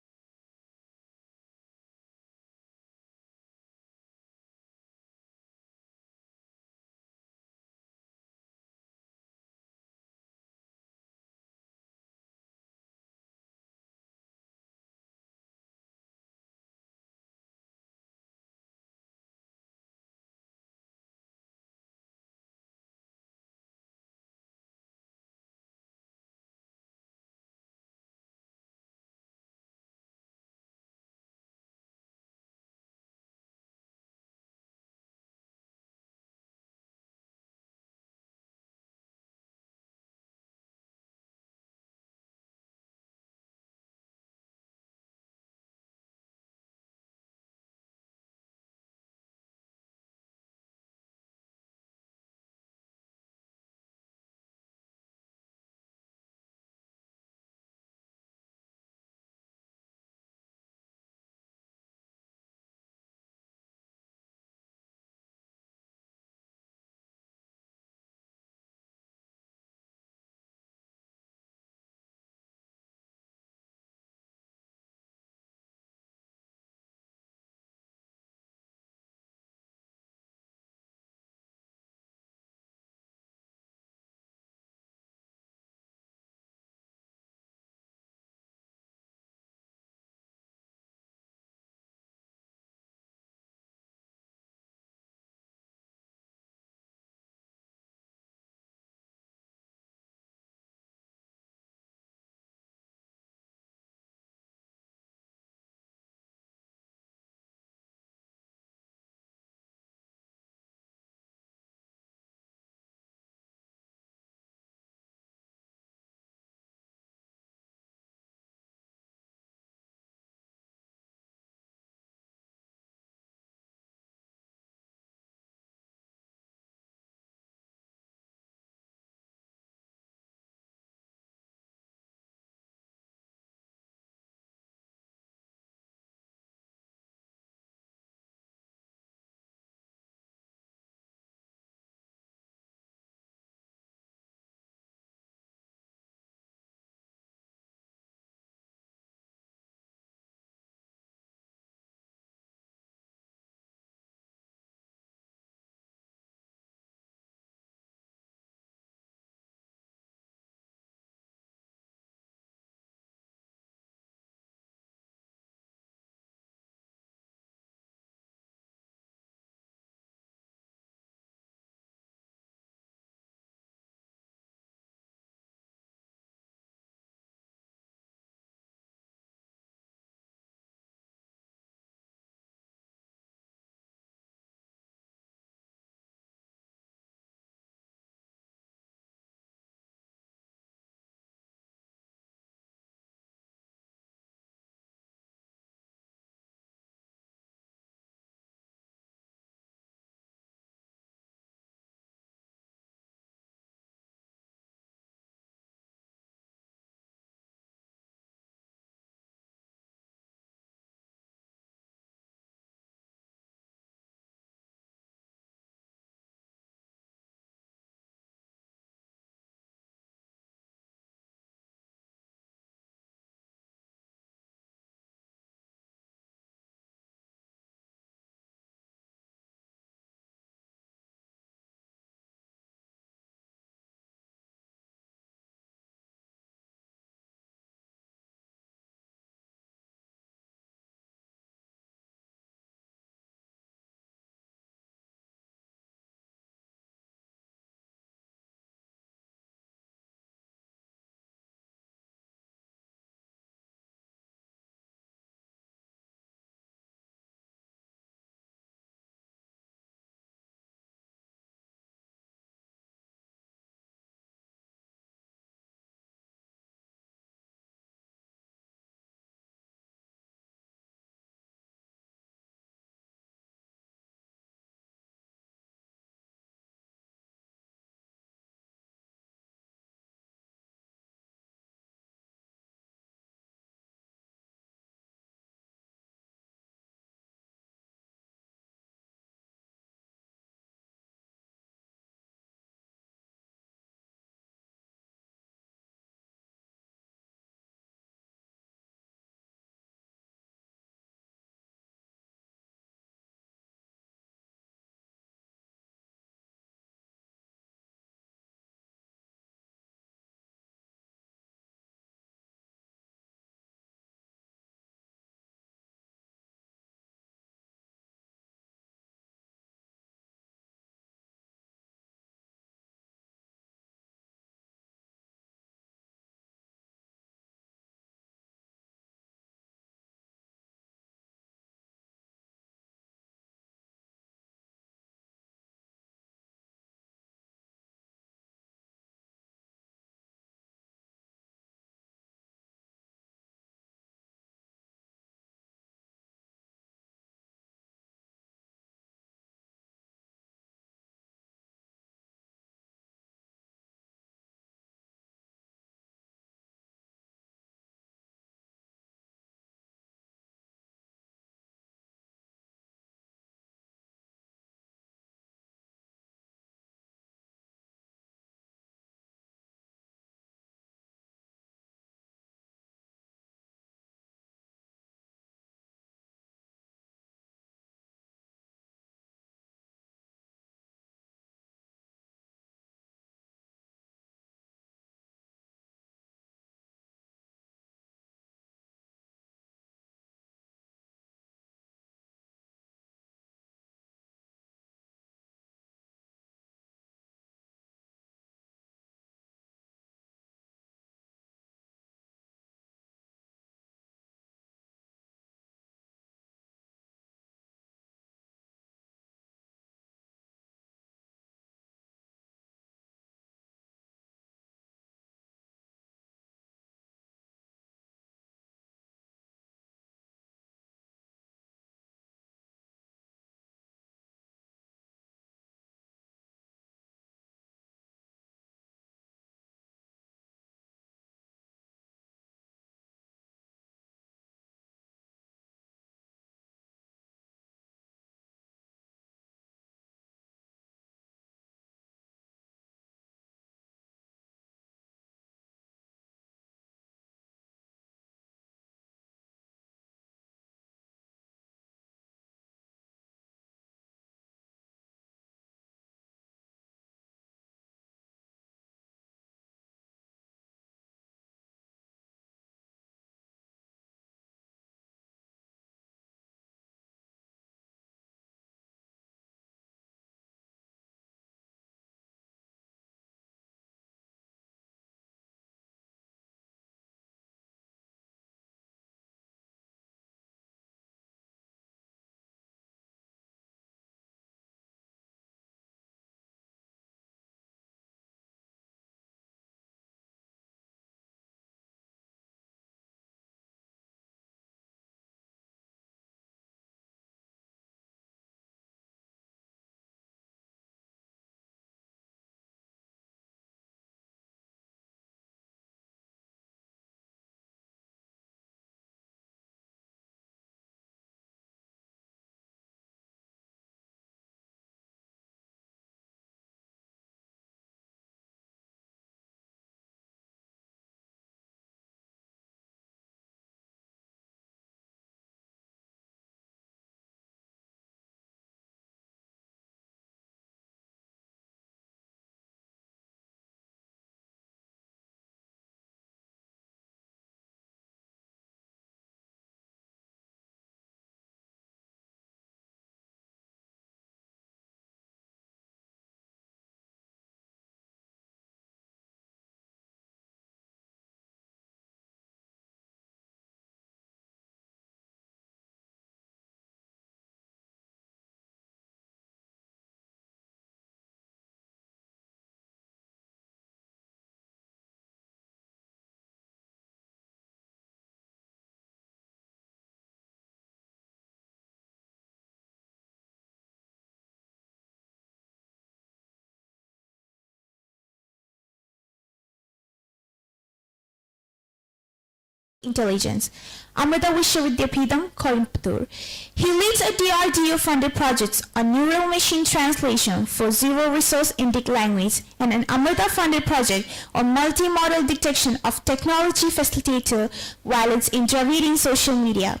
intelligence. Amrita Vishwavidyapitham, Coimbatore. He leads a DRDO-funded project on neural machine translation for zero-resource Indic language and an Amrita-funded project on multimodal detection of technology facilitator violence in Dravidian social media.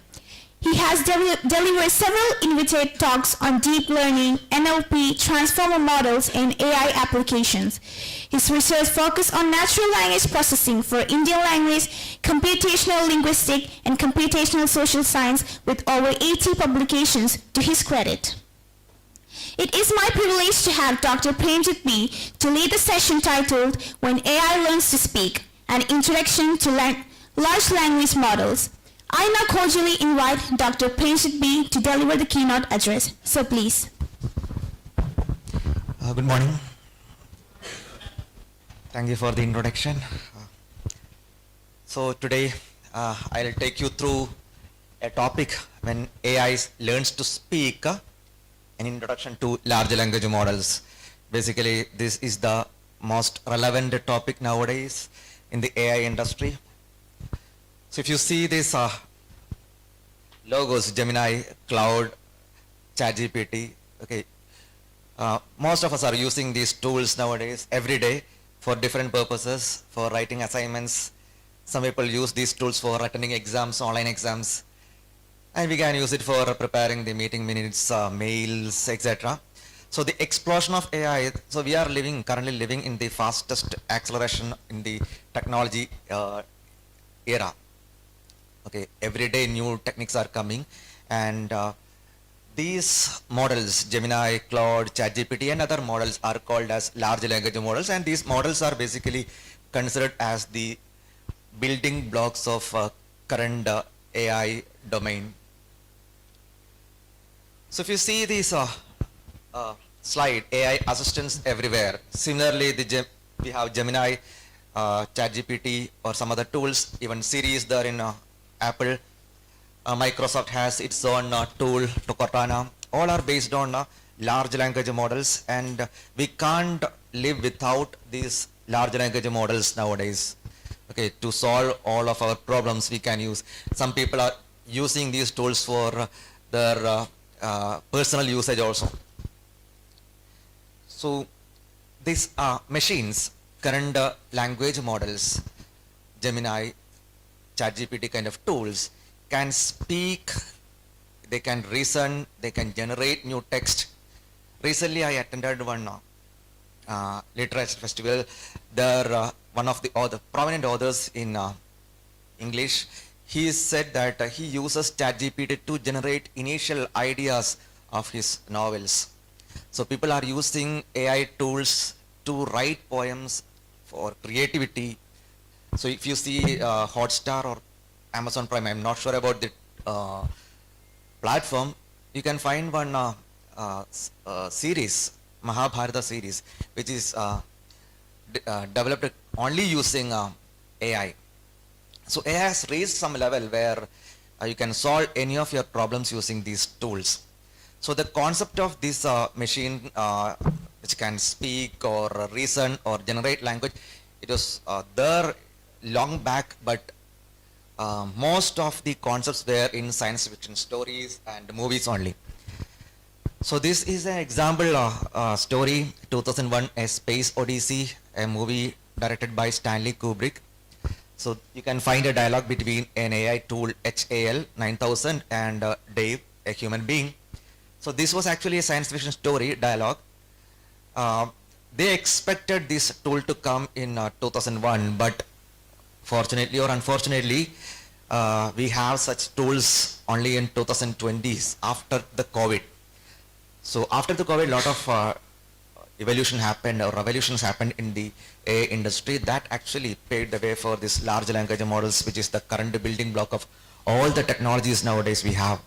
He has delivered several invited talks on deep learning, NLP, transformer models, and AI applications. His research focuses on natural language processing for Indian language, computational linguistics, and computational social science with over 80 publications to his credit. It is my privilege to have Dr. Premjit B. to lead the session titled When AI Learns to Speak, an Introduction to Large Language Models. I now cordially invite Dr. Premjit B. to deliver the keynote address. So please. Good morning. Thank you for the introduction. So today I'll take you through a topic when AI learns to speak, an introduction to large language models. Basically, this is the most relevant topic nowadays in the AI industry. So if you see these logos, Gemini, Cloud, ChatGPT, okay, most of us are using these tools nowadays every day for different purposes, for writing assignments. Some people use these tools for attending exams, online exams, and we can use it for preparing the meeting minutes, mails, etc. So the explosion of AI, so we are currently living in the fastest acceleration in the technology era. Okay, every day new techniques are coming, and these models, Gemini, Cloud, ChatGPT, and other models are called as large language models, and these models are basically considered as the building blocks of current AI domain. So if you see this slide, AI assistants everywhere. Similarly, we have Gemini, ChatGPT, or some other tools, even Siri is there in Apple. Microsoft has its own tool, Cortana. All are based on large language models, and we can't live without these large language models nowadays. Okay, to solve all of our problems we can use. Some people are using these tools for their personal usage also. So these machines, current language models, Gemini, ChatGPT kind of tools, can speak, they can reason, they can generate new text. Recently I attended one literature festival. There one of the prominent authors in English, he said that he uses ChatGPT to generate initial ideas of his novels. So people are using AI tools to write poems for creativity. So if you see Hotstar or Amazon Prime, I'm not sure about the platform, you can find one series, Mahabharata series, which is developed only using AI. So AI has reached some level where you can solve any of your problems using these tools. So the concept of this machine which can speak or reason or generate language, it was there long back, but most of the concepts were in science fiction stories and movies only. So this is an example story, 2001 A Space Odyssey, a movie directed by Stanley Kubrick. So you can find a dialogue between an AI tool HAL 9000 and Dave, a human being. So this was actually a science fiction story dialogue. They expected this tool to come in 2001, but fortunately or unfortunately, we have such tools only in 2020s after the COVID. So after the COVID, a lot of evolution happened or revolutions happened in the AI industry that actually paved the way for this large language models, which is the current building block of all the technologies nowadays we have.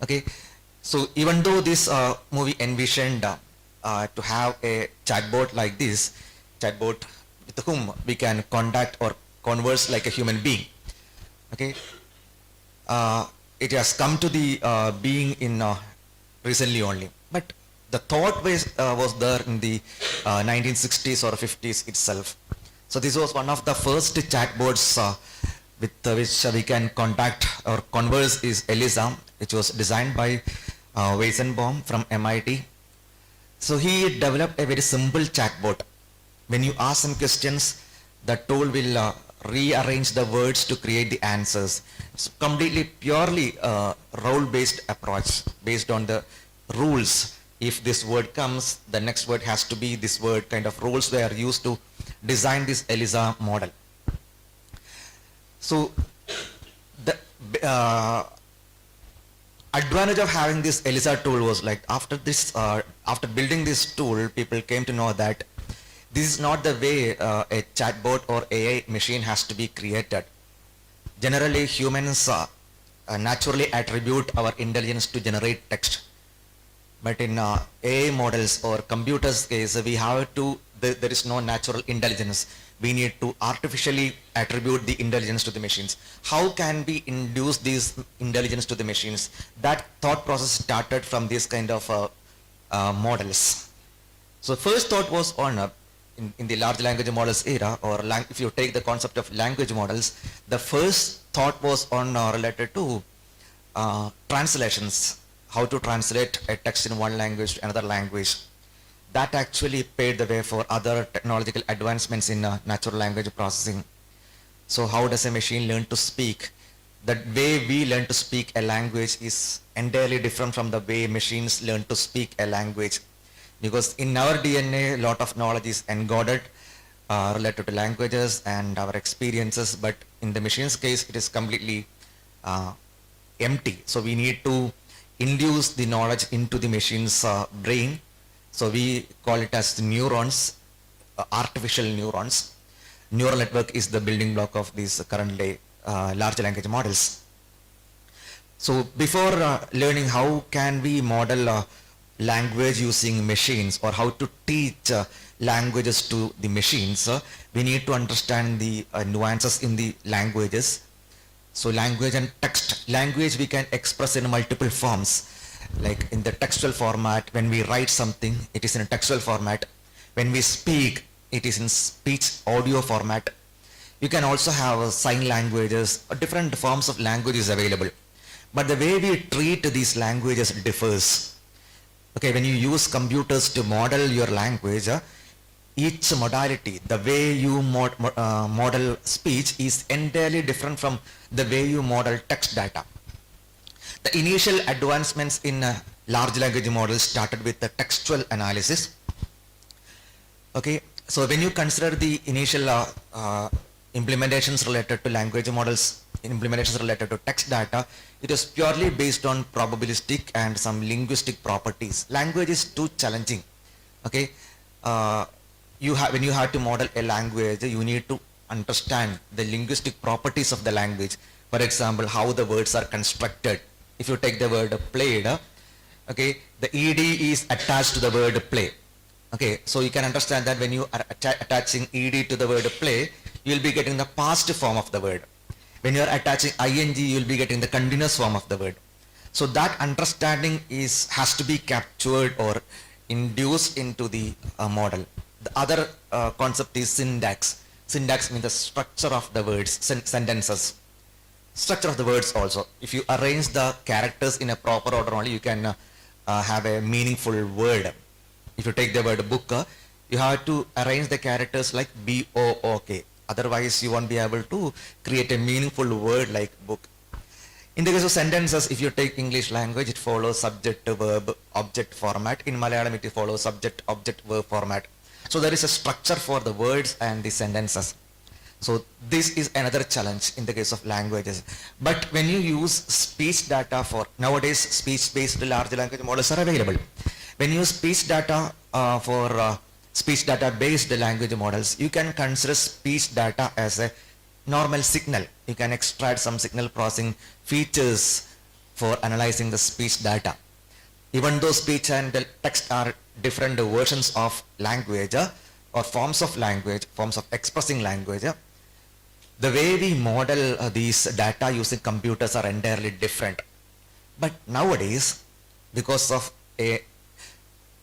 Okay, so even though this movie envisioned to have a chatbot like this, chatbot with whom we can contact or converse like a human being, okay, it has come to the being in recently only, but the thought was there in the 1960s or 50s itself. So this was one of the first chatbots with which we can contact or converse is ELIZA, which was designed by Weizenbaum from MIT. So he developed a very simple chatbot. When you ask some questions, the tool will rearrange the words to create the answers. It's completely purely role-based approach based on the rules. If this word comes, the next word has to be this word, kind of rules were used to design this ELIZA model. So the advantage of having this ELIZA tool was like after building this tool, people came to know that this is not the way a chatbot or AI machine has to be created. Generally, humans naturally attribute our intelligence to generate text. But in AI models or computers case, we have to, there is no natural intelligence. We need to artificially attribute the intelligence to the machines. How can we induce this intelligence to the machines? That thought process started from this kind of models. So first thought was on in the large language models era, or if you take the concept of language models, the first thought was on related to translations. How to translate a text in one language to another language. That actually paved the way for other technological advancements in natural language processing. So how does a machine learn to speak? The way we learn to speak a language is entirely different from the way machines learn to speak a language. Because in our DNA, a lot of knowledge is encoded related to languages and our experiences, but in the machine's case, it is completely empty. So we need to induce the knowledge into the machine's brain. So we call it as neurons, artificial neurons. Neural network is the building block of these currently large language models. So before learning how can we model language using machines, or how to teach languages to the machines, we need to understand the nuances in the languages. So language and text. Language we can express in multiple forms. Like in the textual format, when we write something, it is in a textual format. When we speak, it is in speech audio format. You can also have sign languages, different forms of languages available. But the way we treat these languages differs. Okay, when you use computers to model your language, each modality, the way you model speech is entirely different from the way you model text data. The initial advancements in large language models started with the textual analysis. Okay, so when you consider the initial implementations related to language models, implementations related to text data, it is purely based on probabilistic and some linguistic properties. Language is too challenging. Okay, when you have to model a language, you need to understand the linguistic properties of the language. For example, how the words are constructed. If you take the word played, okay, the ed is attached to the word play. Okay, so you can understand that when you are attaching ed to the word play, you will be getting the past form of the word. When you are attaching ing, you will be getting the continuous form of the word. So that understanding has to be captured or induced into the model. The other concept is syntax. Syntax means the structure of the words, sentences. Structure of the words also. If you arrange the characters in a proper order only, you can have a meaningful word. If you take the word book, you have to arrange the characters like B-O-O-K. Otherwise, you won't be able to create a meaningful word like book. In the case of sentences, if you take English language, it follows subject, verb, object format. In Malayalam, it follows subject, object, verb format. So there is a structure for the words and the sentences. So this is another challenge in the case of languages. But when you use speech data for, nowadays speech-based large language models are available. When you use speech data for speech data based language models, you can consider speech data as a normal signal. You can extract some signal processing features for analyzing the speech data. Even though speech and text are different versions of language or forms of language, forms of expressing language, the way we model these data using computers are entirely different. But nowadays, because of a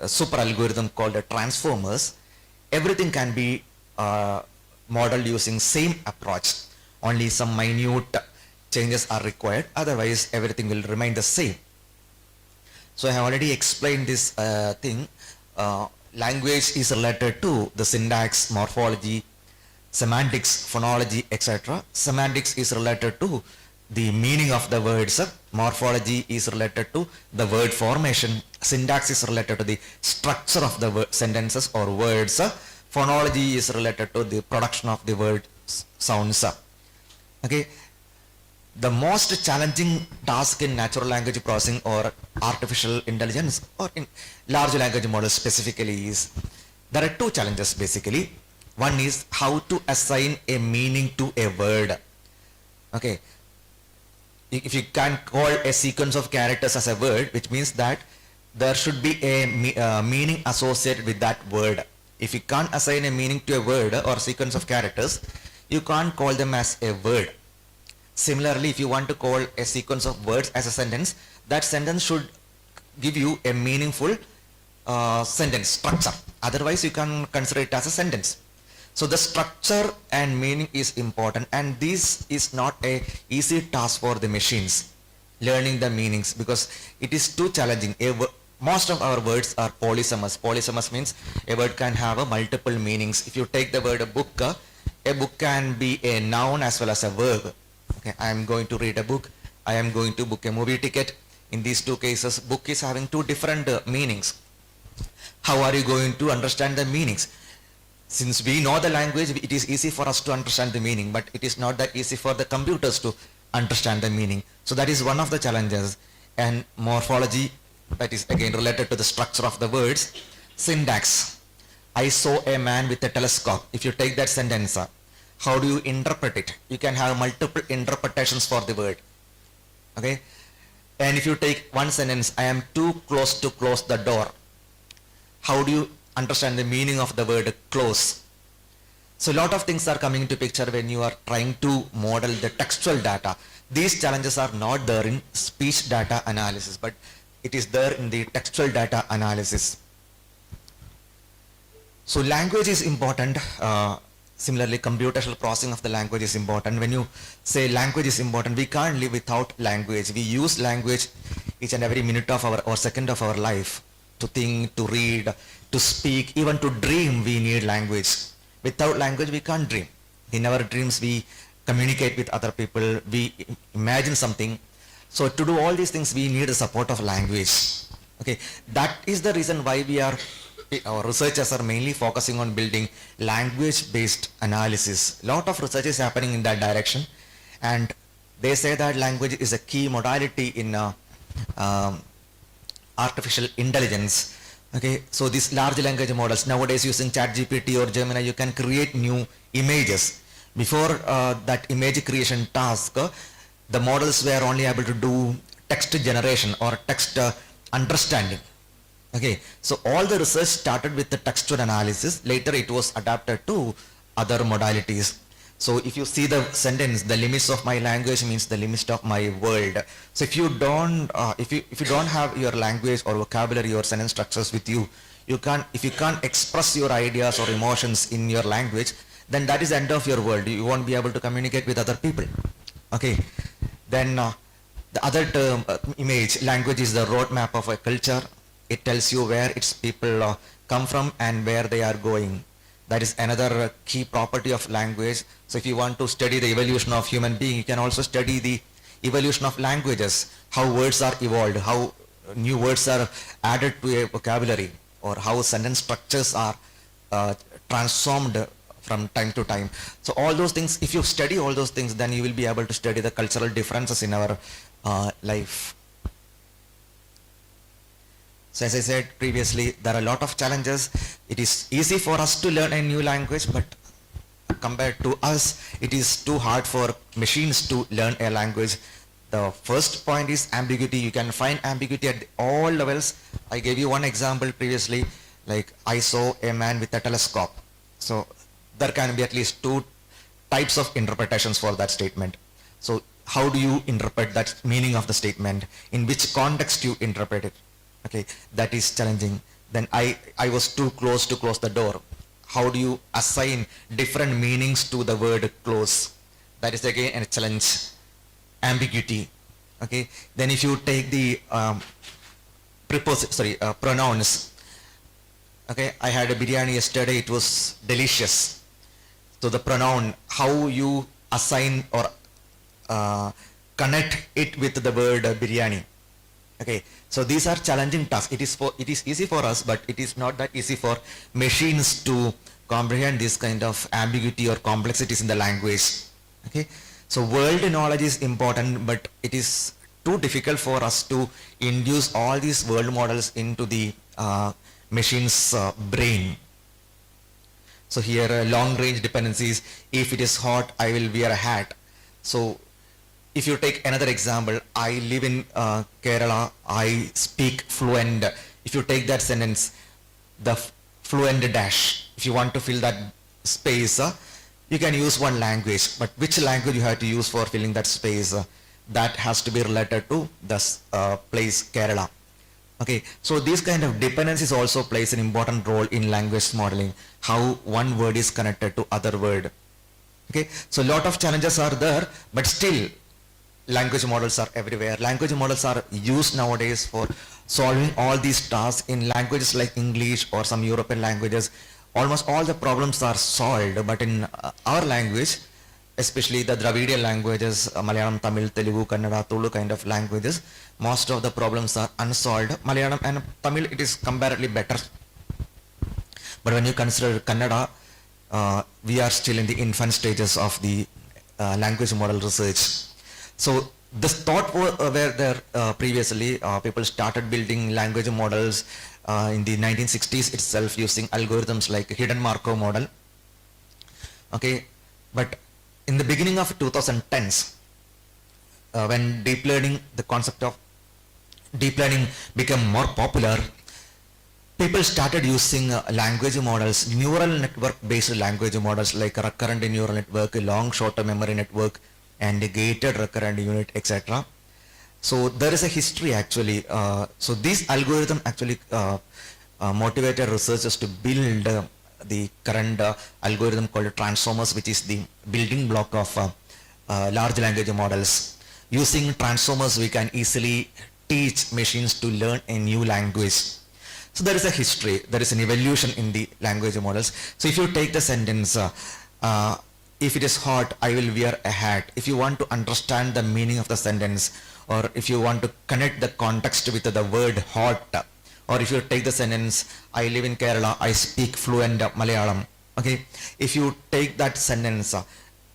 super algorithm called transformers, everything can be modeled using same approach. only some minute changes are required, otherwise everything will remain the same. So I have already explained this thing. Language is related to the syntax, morphology, semantics, phonology, etc. Semantics is related to the meaning of the words. Morphology is related to the word formation. Syntax is related to the structure of the sentences or words. Phonology is related to the production of the word sounds. Okay. The most challenging task in natural language processing or artificial intelligence or in large language models specifically is, there are two challenges basically. One is how to assign a meaning to a word. Okay. If you can call a sequence of characters as a word, which means that there should be a meaning associated with that word. If you can't assign a meaning to a word or sequence of characters, you can't call them as a word. Similarly, if you want to call a sequence of words as a sentence, that sentence should give you a meaningful sentence structure. Otherwise, you can consider it as a sentence. So the structure and meaning is important, and this is not a easy task for the machines, learning the meanings, because it is too challenging. Most of our words are polysemous. Polysemous means a word can have multiple meanings. If you take the word book can be a noun as well as a verb. Okay, I am going to read a book. I am going to book a movie ticket. In these two cases, book is having two different meanings. How are you going to understand the meanings? Since we know the language, it is easy for us to understand the meaning, but it is not that easy for the computers to understand the meaning. So that is one of the challenges. And morphology, that is again related to the structure of the words. Syntax. I saw a man with a telescope. If you take that sentence, how do you interpret it? You can have multiple interpretations for the word. Okay? And if you take one sentence, I am too close to close the door. How do you understand the meaning of the word close? So a lot of things are coming into picture when you are trying to model the textual data. These challenges are not there in speech data analysis, but it is there in the textual data analysis. So language is important. Similarly, computational processing of the language is important. When you say language is important, we can't live without language. We use language each and every minute of our or second of our life. To think, to read, to speak, even to dream, we need language. Without language, we can't dream. In our dreams, we communicate with other people, we imagine something. So to do all these things, we need the support of language. Okay, that is the reason why our researchers are mainly focusing on building language-based analysis. Lot of research is happening in that direction, and they say that language is a key modality in artificial intelligence. Okay, so these large language models nowadays using ChatGPT or Gemini, you can create new images. Before that image creation task, the models were only able to do text generation or text understanding. Okay, so all the research started with the textual analysis. Later it was adapted to other modalities. So if you see the sentence, the limits of my language means the limits of my world. So if you don't, if you don't have your language or vocabulary or sentence structures with you, if you can't express your ideas or emotions in your language, then that is the end of your world. You won't be able to communicate with other people. Okay, then the other term, image, language is the roadmap of a culture. It tells you where its people come from and where they are going. That is another key property of language. So if you want to study the evolution of human being, you can also study the evolution of languages, how words are evolved, how new words are added to a vocabulary, or how sentence structures are transformed from time to time. So all those things, if you study all those things, then you will be able to study the cultural differences in our life. So as I said previously, there are a lot of challenges. It is easy for us to learn a new language, but compared to us, it is too hard for machines to learn a language. The first point is ambiguity. You can find ambiguity at all levels. I gave you one example previously, like I saw a man with a telescope. So there can be at least two types of interpretations for that statement. So how do you interpret that meaning of the statement? In which context you interpret it? Okay, that is challenging. Then I was too close to close the door. How do you assign different meanings to the word close? that is again a challenge. Ambiguity. Okay, then if you take the pronouns. Okay, I had a biryani yesterday, it was delicious. So the pronoun, how you assign or connect it with the word biryani. Okay, so these are challenging tasks. It is easy for us, but it is not that easy for machines to comprehend this kind of ambiguity or complexities in the language. Okay, so world knowledge is important, but it is too difficult for us to induce all these world models into the machine's brain. So here long range dependencies, if it is hot, I will wear a hat. So if you take another example, I live in Kerala, I speak fluent. If you take that sentence, the fluent dash, if you want to fill that space, you can use one language, but which language you have to use for filling that space, that has to be related to the place Kerala. Okay, so these kind of dependencies also plays an important role in language modeling, how one word is connected to other word. Okay, so a lot of challenges are there, but still language models are everywhere. Language models are used nowadays for solving all these tasks in languages like English or some European languages. Almost all the problems are solved, but in our language, especially the Dravidian languages, Malayalam, Tamil, Telugu, Kannada, Tulu kind of languages, most of the problems are unsolved. Malayalam and Tamil, it is comparatively better. But when you consider Kannada, we are still in the infant stages of the language model research. So this thought were there previously. People started building language models in the 1960s itself using algorithms like hidden Markov model. Okay, but in the beginning of 2010s, when deep learning, the concept of deep learning became more popular, people started using language models, neural network based language models like recurrent neural network, long short-term memory network, and gated recurrent unit, etc. So there is a history actually. So this algorithm actually motivated researchers to build the current algorithm called transformers, which is the building block of large language models. Using transformers, we can easily teach machines to learn a new language. So there is a history, there is an evolution in the language models. So if you take the sentence, if it is hot, I will wear a hat. If you want to understand the meaning of the sentence, or if you want to connect the context with the word hot, or if you take the sentence, I live in Kerala, I speak fluent Malayalam. Okay, if you take that sentence,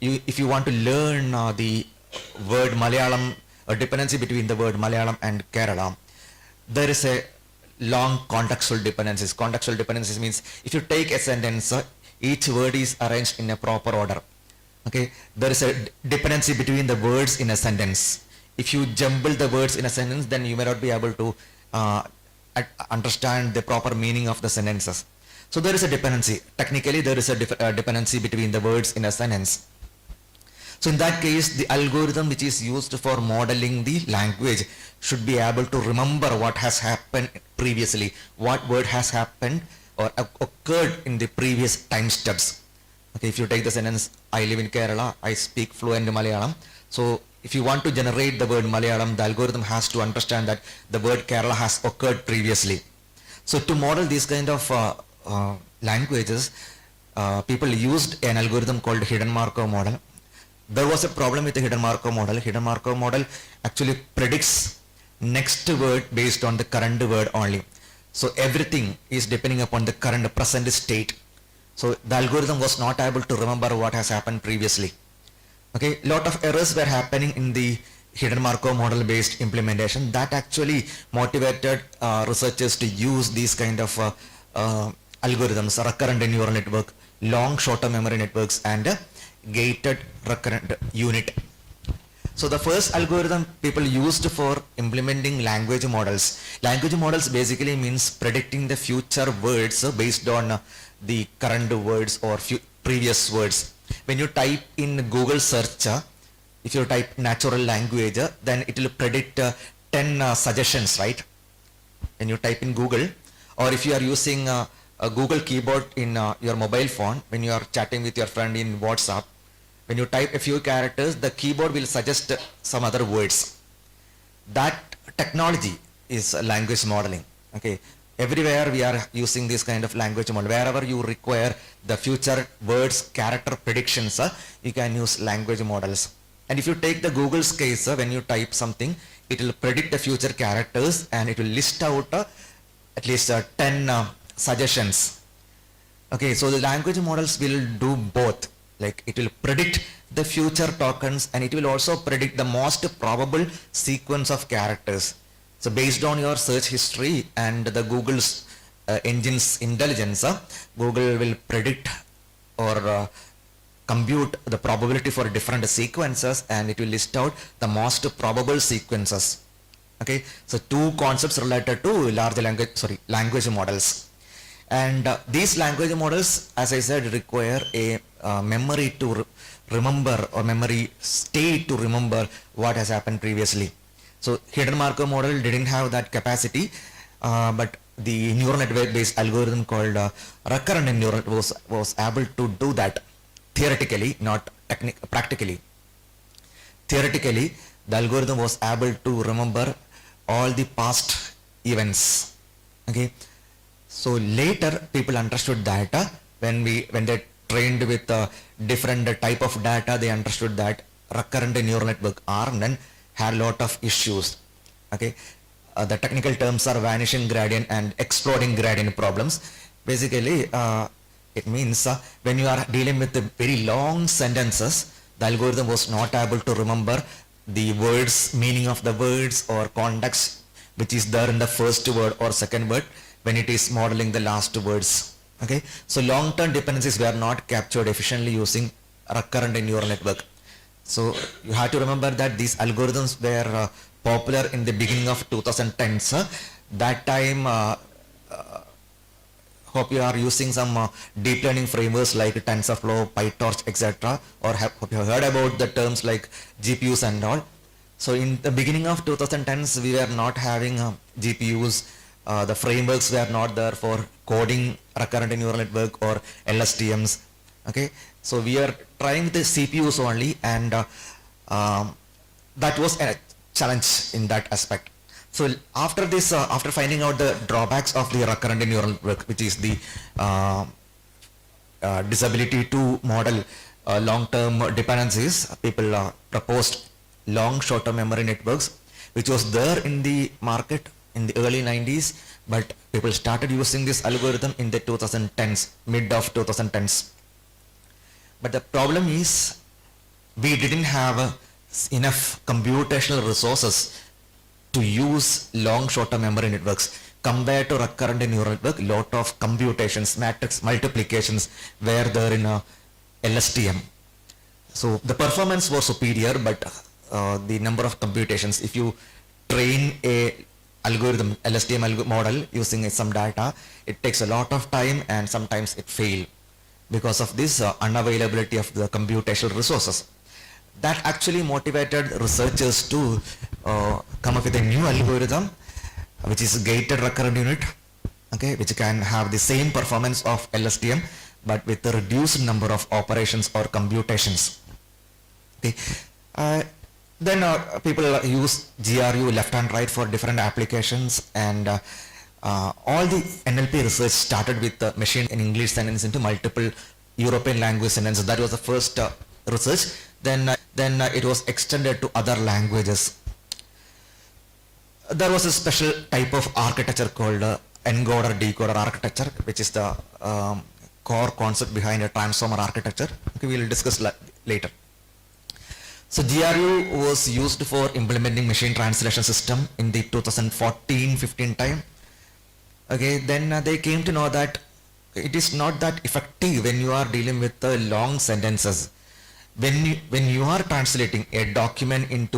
if you want to learn the word Malayalam, a dependency between the word Malayalam and Kerala, there is a long contextual dependencies. Contextual dependencies means if you take a sentence, each word is arranged in a proper order. Okay, there is a dependency between the words in a sentence. If you jumble the words in a sentence, then you may not be able to understand the proper meaning of the sentences. So there is a dependency. Technically, there is a dependency between the words in a sentence. So in that case, the algorithm which is used for modeling the language should be able to remember what has happened previously, what word has happened or occurred in the previous time steps. Okay, if you take the sentence, I live in Kerala, I speak fluent Malayalam. So if you want to generate the word Malayalam, the algorithm has to understand that the word Kerala has occurred previously. So to model these kind of languages, people used an algorithm called hidden Markov model. There was a problem with the hidden Markov model. Hidden Markov model actually predicts next word based on the current word only. So everything is depending upon the current present state. So the algorithm was not able to remember what has happened previously. Okay, lot of errors were happening in the hidden Markov model based implementation. That actually motivated researchers to use these kind of algorithms, recurrent neural network, long short-term memory networks, and gated recurrent unit. So the first algorithm people used for implementing language models. Language models basically means predicting the future words based on the current words or previous words. When you type in Google search, if you type natural language, then it will predict 10 suggestions, right? When you type in Google, or if you are using a Google keyboard in your mobile phone, when you are chatting with your friend in WhatsApp, when you type a few characters, the keyboard will suggest some other words. That technology is language modeling. Okay, everywhere we are using this kind of language model. Wherever you require the future words, character predictions, you can use language models. And if you take the Google's case, when you type something, it will predict the future characters and it will list out at least 10 suggestions. Okay, so the language models will do both. Like it will predict the future tokens and it will also predict the most probable sequence of characters. So based on your search history and the Google's engine's intelligence, Google will predict or compute the probability for different sequences and it will list out the most probable sequences. Okay, so two concepts related to language models. And these language models, as I said, require a memory to remember or memory state to remember what has happened previously. So hidden Markov model didn't have that capacity, but the neural network based algorithm called recurrent neural was able to do that theoretically, not practically. Theoretically, the algorithm was able to remember all the past events. Okay. So later people understood that when they trained with different type of data, they understood that recurrent neural network RNN had a lot of issues. Okay, the technical terms are vanishing gradient and exploding gradient problems. Basically, it means when you are dealing with the very long sentences, the algorithm was not able to remember the words, meaning of the words or context which is there in the first word or second word when it is modeling the last words. Okay, so long-term dependencies were not captured efficiently using recurrent neural network. So you have to remember that these algorithms were popular in the beginning of 2010s. That time, hope you are using some deep learning frameworks like TensorFlow, PyTorch, etc. Or hope you have heard about the terms like GPUs and all. So in the beginning of 2010s, we were not having GPUs. The frameworks were not there for coding recurrent neural network or LSTMs. Okay, so we are trying the CPUs only, and that was a challenge in that aspect. So after this, after finding out the drawbacks of the recurrent neural network, which is the disability to model long-term dependencies, people proposed long short-term memory networks, which was there in the market in the early 90s, but people started using this algorithm in the 2010s, mid of 2010s. But the problem is we didn't have enough computational resources to use long short-term memory networks. Compared to recurrent neural network, lot of computations, matrix multiplications were there in LSTM. So the performance was superior, but the number of computations, if you train a algorithm, LSTM model using some data, it takes a lot of time and sometimes it fails because of this unavailability of the computational resources. That actually motivated researchers to come up with a new algorithm which is gated recurrent unit, okay, which can have the same performance of LSTM but with a reduced number of operations or computations. Okay. Then people use GRU left and right for different applications, and all the NLP research started with machine in English sentence into multiple European language sentences. That was the first research. Then it was extended to other languages. There was a special type of architecture called encoder-decoder architecture, which is the core concept behind a transformer architecture. Okay, we will discuss later. So GRU was used for implementing machine translation system in the 2014-15 time. Okay, then they came to know that it is not that effective when you are dealing with long sentences. When you are translating a document in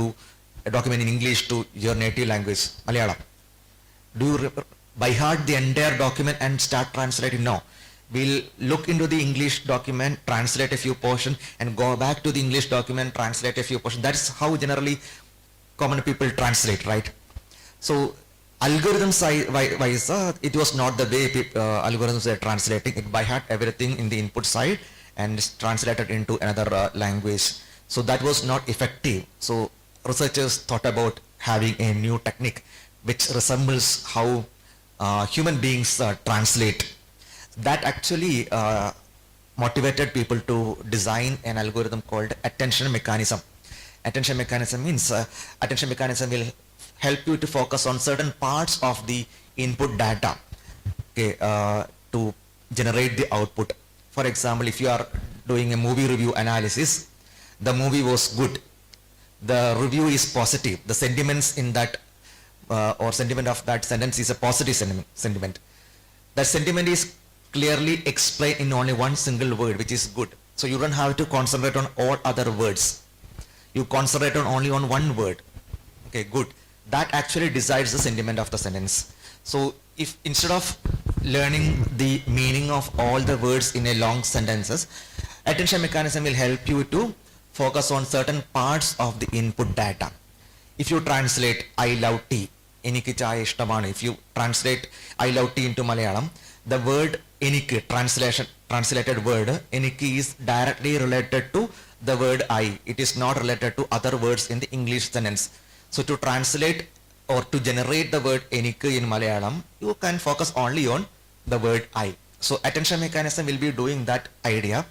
English to your native language, Malayalam, do you by heart the entire document and start translating? No. We'll look into the English document, translate a few portions, and go back to the English document, translate a few portions. That's how generally common people translate, right? So algorithms wise, it was not the way algorithms were translating. It by heart everything in the input side and is translated into another language. So that was not effective. So researchers thought about having a new technique which resembles how human beings translate. That actually motivated people to design an algorithm called attention mechanism. Attention mechanism means attention mechanism will help you to focus on certain parts of the input data, okay, to generate the output. For example, if you are doing a movie review analysis, the movie was good, the review is positive, the sentiments in that or sentiment of that sentence is a positive sentiment. That sentiment is clearly explained in only one single word, which is good. So you don't have to concentrate on all other words. You concentrate on only on one word. Okay, good. That actually decides the sentiment of the sentence. So if instead of learning the meaning of all the words in a long sentences, attention mechanism will help you to focus on certain parts of the input data. If you translate I love tea, enikku chaya ishtamanu, if you translate I love tea into Malayalam, the word enikku, translated word enikku is directly related to the word I. It is not related to other words in the English sentence. So to translate or to generate the word enikku in Malayalam, you can focus only on the word I. So attention mechanism will be doing that idea.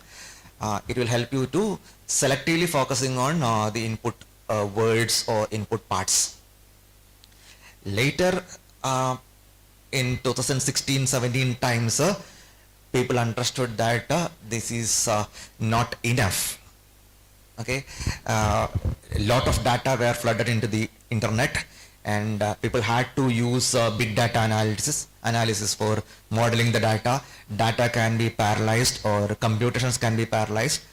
It will help you to selectively focusing on the input words or input parts. Later, in 2016-17 times, people understood that this is not enough. Okay, lot of data were flooded into the internet, and people had to use big data analysis for modeling the data. Data can be parallelized or computations can be parallelized.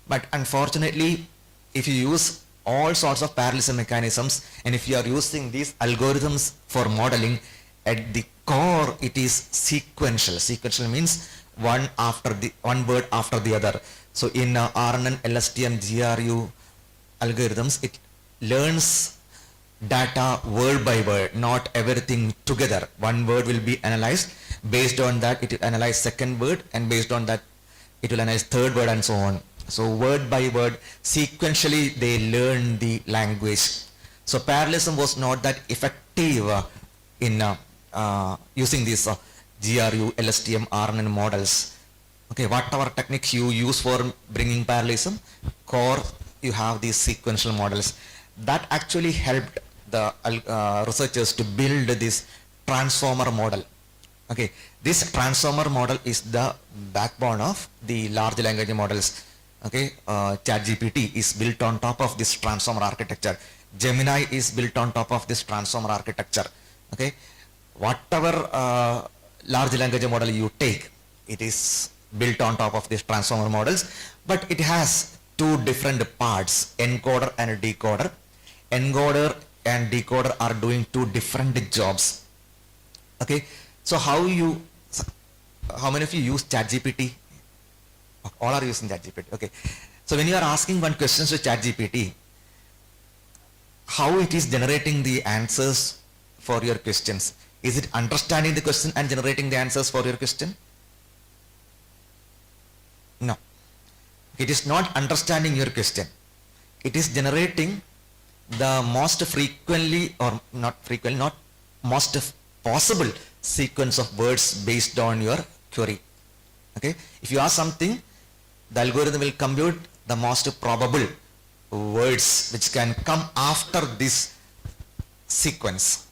But unfortunately, if you use all sorts of parallelism mechanisms, and if you are using these algorithms for modeling, at the core it is sequential. Sequential means one word after the other. So in RNN, LSTM, GRU algorithms, it learns data word by word, not everything together. One word will be analyzed. Based on that, it will analyze second word, and based on that, it will analyze third word, and so on. So word by word, sequentially they learn the language. So parallelism was not that effective in using these GRU, LSTM, RNN models. Okay, whatever techniques you use for bringing parallelism, core you have these sequential models. That actually helped the researchers to build this transformer model. Okay, this transformer model is the backbone of the large language models. Okay, ChatGPT is built on top of this transformer architecture. Gemini is built on top of this transformer architecture. Okay, whatever large language model you take, it is built on top of these transformer models, but it has two different parts, encoder and decoder. Encoder and decoder are doing two different jobs. Okay, so how many of you use ChatGPT? All are using ChatGPT. Okay, so when you are asking one question to ChatGPT, how it is generating the answers for your questions? Is it understanding the question and generating the answers for your question? No, it is not understanding your question. It is generating the most frequently, or not frequently, not most possible sequence of words based on your query. Okay, if you ask something, the algorithm will compute the most probable words which can come after this sequence.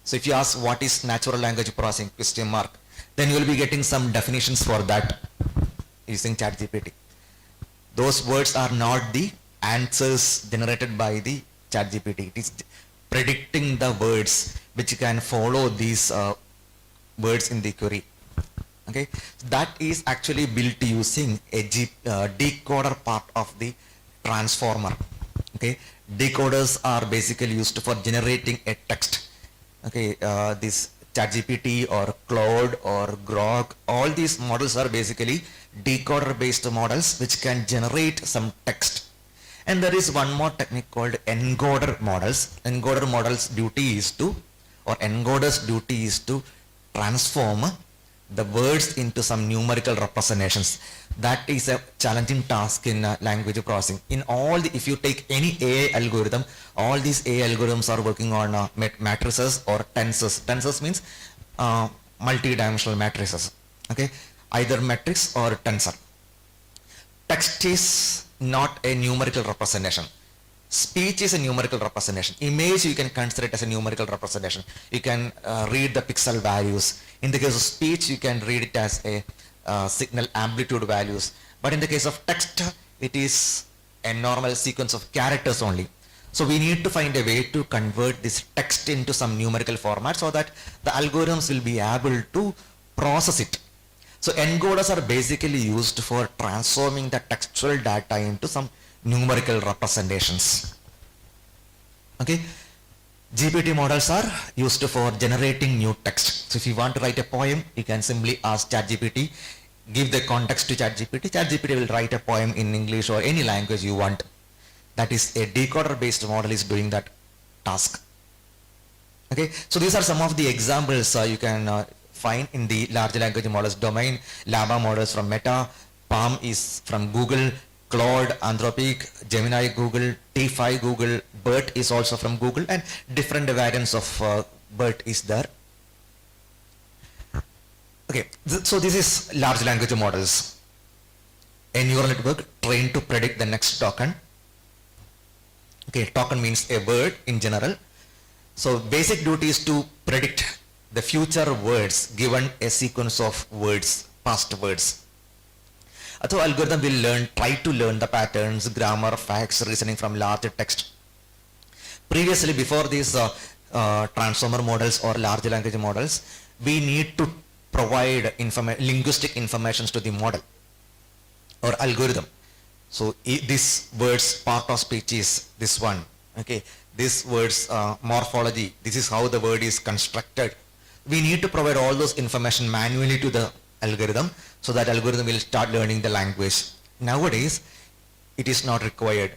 So if you ask what is natural language processing, question mark, then you will be getting some definitions for that using ChatGPT. Those words are not the answers generated by the ChatGPT. It is predicting the words which can follow these words in the query. Okay, that is actually built using a decoder part of the transformer. Okay, decoders are basically used for generating a text. Okay, this ChatGPT or Cloud or Grok, all these models are basically decoder based models which can generate some text. And there is one more technique called encoder models. Encoder models duty is to, or encoder's duty is to transform the words into some numerical representations. That is a challenging task in language processing. In all the, if you take any AI algorithm, all these AI algorithms are working on matrices or tensors. Tensors means multi-dimensional matrices. Okay, either matrix or tensor. Text is not a numerical representation. Speech is a numerical representation. Image you can consider it as a numerical representation. You can read the pixel values. In the case of speech, you can read it as a signal amplitude values. But in the case of text, it is a normal sequence of characters only. So we need to find a way to convert this text into some numerical format so that the algorithms will be able to process it. So encoders are basically used for transforming the textual data into some numerical representations. Okay, GPT models are used for generating new text. So if you want to write a poem, you can simply ask ChatGPT, give the context to ChatGPT. ChatGPT will write a poem in English or any language you want. That is a decoder based model is doing that task. Okay, so these are some of the examples you can find in the large language models domain. Llama models from Meta, Palm is from Google, Claude, Anthropic, Gemini, Google, T5, Google, BERT is also from Google, and different variants of BERT is there. Okay, so this is large language models. A neural network trained to predict the next token. Okay, token means a word in general. So basic duty is to predict the future words given a sequence of words, past words. So algorithm will try to learn the patterns, grammar, facts, reasoning from larger text. Previously, before these transformer models or large language models, we need to provide linguistic information to the model or algorithm. So this word's part of speech is this one. Okay, this word's morphology, this is how the word is constructed. We need to provide all those information manually to the algorithm so that algorithm will start learning the language. Nowadays, it is not required.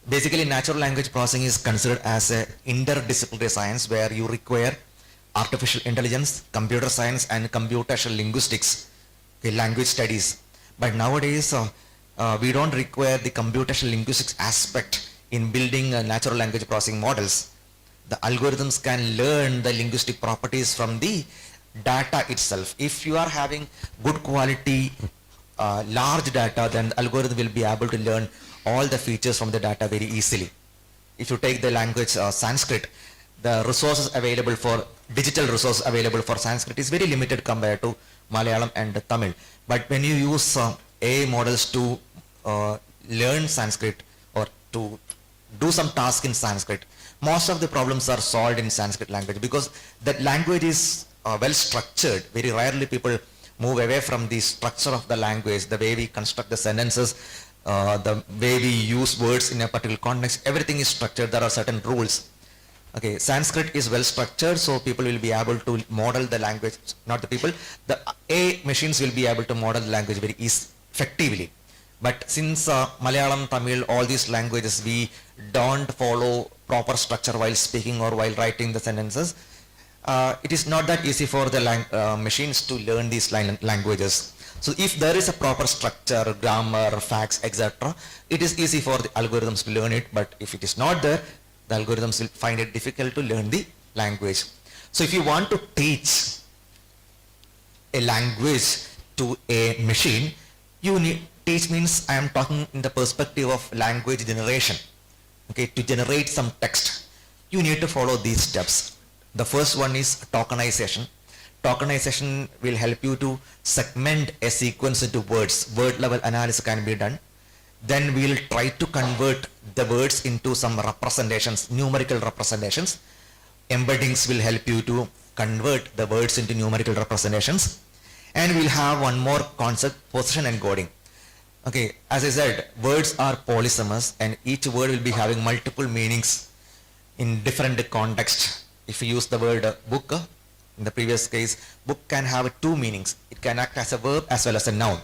Basically, natural language processing is considered as an interdisciplinary science where you require artificial intelligence, computer science, and computational linguistics, okay, language studies. But nowadays, we don't require the computational linguistics aspect in building natural language processing models. The algorithms can learn the linguistic properties from the data itself. If you are having good quality large data, then the algorithm will be able to learn all the features from the data very easily. If you take the language Sanskrit, the resources available for digital resources available for Sanskrit is very limited compared to Malayalam and Tamil. But when you use AI models to learn Sanskrit or to do some task in Sanskrit, most of the problems are solved in Sanskrit language because that language is well structured. Very rarely people move away from the structure of the language, the way we construct the sentences, the way we use words in a particular context, everything is structured. There are certain rules. Okay, Sanskrit is well structured, so people will be able to model the language, not the people, the AI machines will be able to model the language very effectively. But since Malayalam, Tamil, all these languages, we don't follow proper structure while speaking or while writing the sentences, it is not that easy for the machines to learn these languages. So if there is a proper structure, grammar, facts, etc., it is easy for the algorithms to learn it, but if it is not there, the algorithms will find it difficult to learn the language. So if you want to teach a language to a machine, you need, teach means I am talking in the perspective of language generation. Okay, to generate some text, you need to follow these steps. The first one is tokenization. Tokenization will help you to segment a sequence into words. Word level analysis can be done. Then we will try to convert the words into some representations, numerical representations. Embeddings will help you to convert the words into numerical representations. And we'll have one more concept, position encoding. Okay, as I said, words are polysemous and each word will be having multiple meanings in different contexts. If you use the word book, in the previous case, book can have two meanings. It can act as a verb as well as a noun.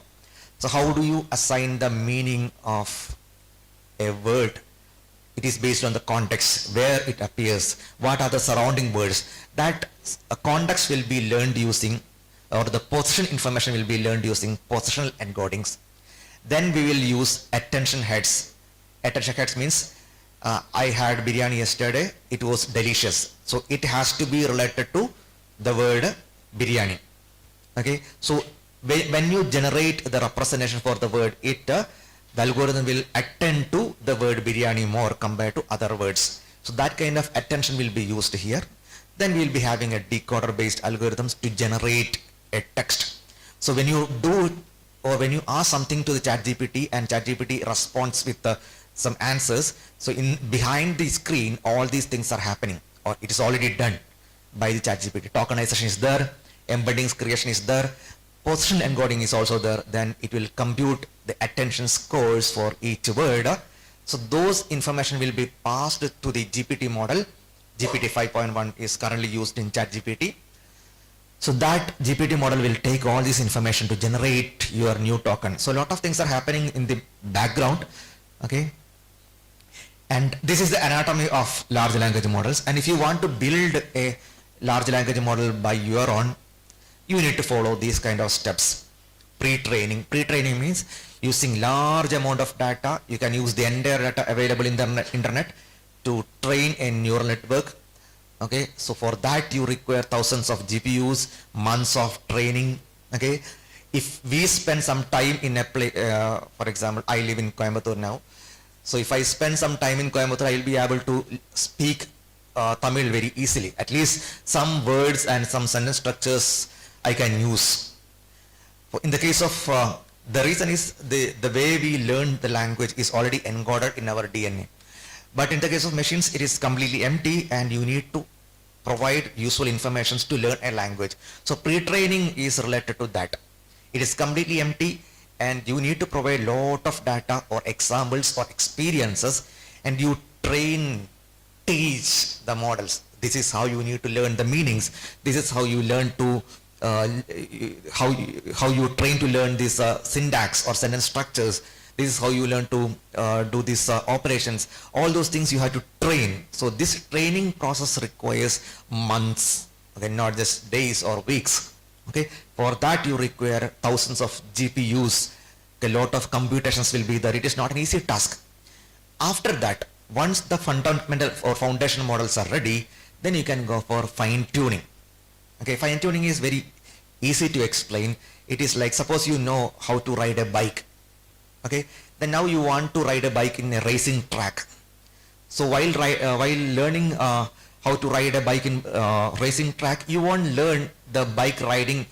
So how do you assign the meaning of a word? It is based on the context, where it appears, what are the surrounding words. That a context will be learned using or the position information will be learned using positional encodings. Then we will use attention heads. Attention heads means I had biryani yesterday, it was delicious. So it has to be related to the word biryani. Okay, so when you generate the representation for the word it, the algorithm will attend to the word biryani more compared to other words. So that kind of attention will be used here. Then we will be having a decoder based algorithms to generate a text. So when you do or when you ask something to the ChatGPT and ChatGPT responds with some answers, so in behind the screen all these things are happening, or it is already done by the ChatGPT. Tokenization is there, embeddings creation is there, position encoding is also there. Then it will compute the attention scores for each word. So those information will be passed to the GPT model. GPT 5.1 is currently used in ChatGPT. So that GPT model will take all this information to generate your new token. So a lot of things are happening in the background. Okay. And this is the anatomy of large language models. And if you want to build a large language model by your own, you need to follow these kind of steps. Pre-training. Pre-training means using large amount of data. You can use the entire data available in the internet to train a neural network. Okay, so for that you require thousands of GPUs, months of training. Okay, if we spend some time in a place, for example, I live in Coimbatore now. So if I spend some time in Coimbatore, I will be able to speak Tamil very easily. At least some words and some sentence structures I can use. In the case of, the reason is the way we learn the language is already encoded in our DNA. But in the case of machines, it is completely empty and you need to provide useful information to learn a language. So pre-training is related to that. It is completely empty and you need to provide lot of data or examples or experiences, and you teach the models. This is how you need to learn the meanings. This is how you learn to how you train to learn this syntax or sentence structures. This is how you learn to do these operations. All those things you have to train. So this training process requires months, okay, not just days or weeks. Okay, for that you require thousands of GPUs. A lot of computations will be there. It is not an easy task. After that, once the fundamental or foundation models are ready, then you can go for fine tuning. Okay, fine tuning is very easy to explain. It is like, suppose you know how to ride a bike. Okay, then now you want to ride a bike in a racing track. So while learning how to ride a bike in racing track, you won't learn the bike riding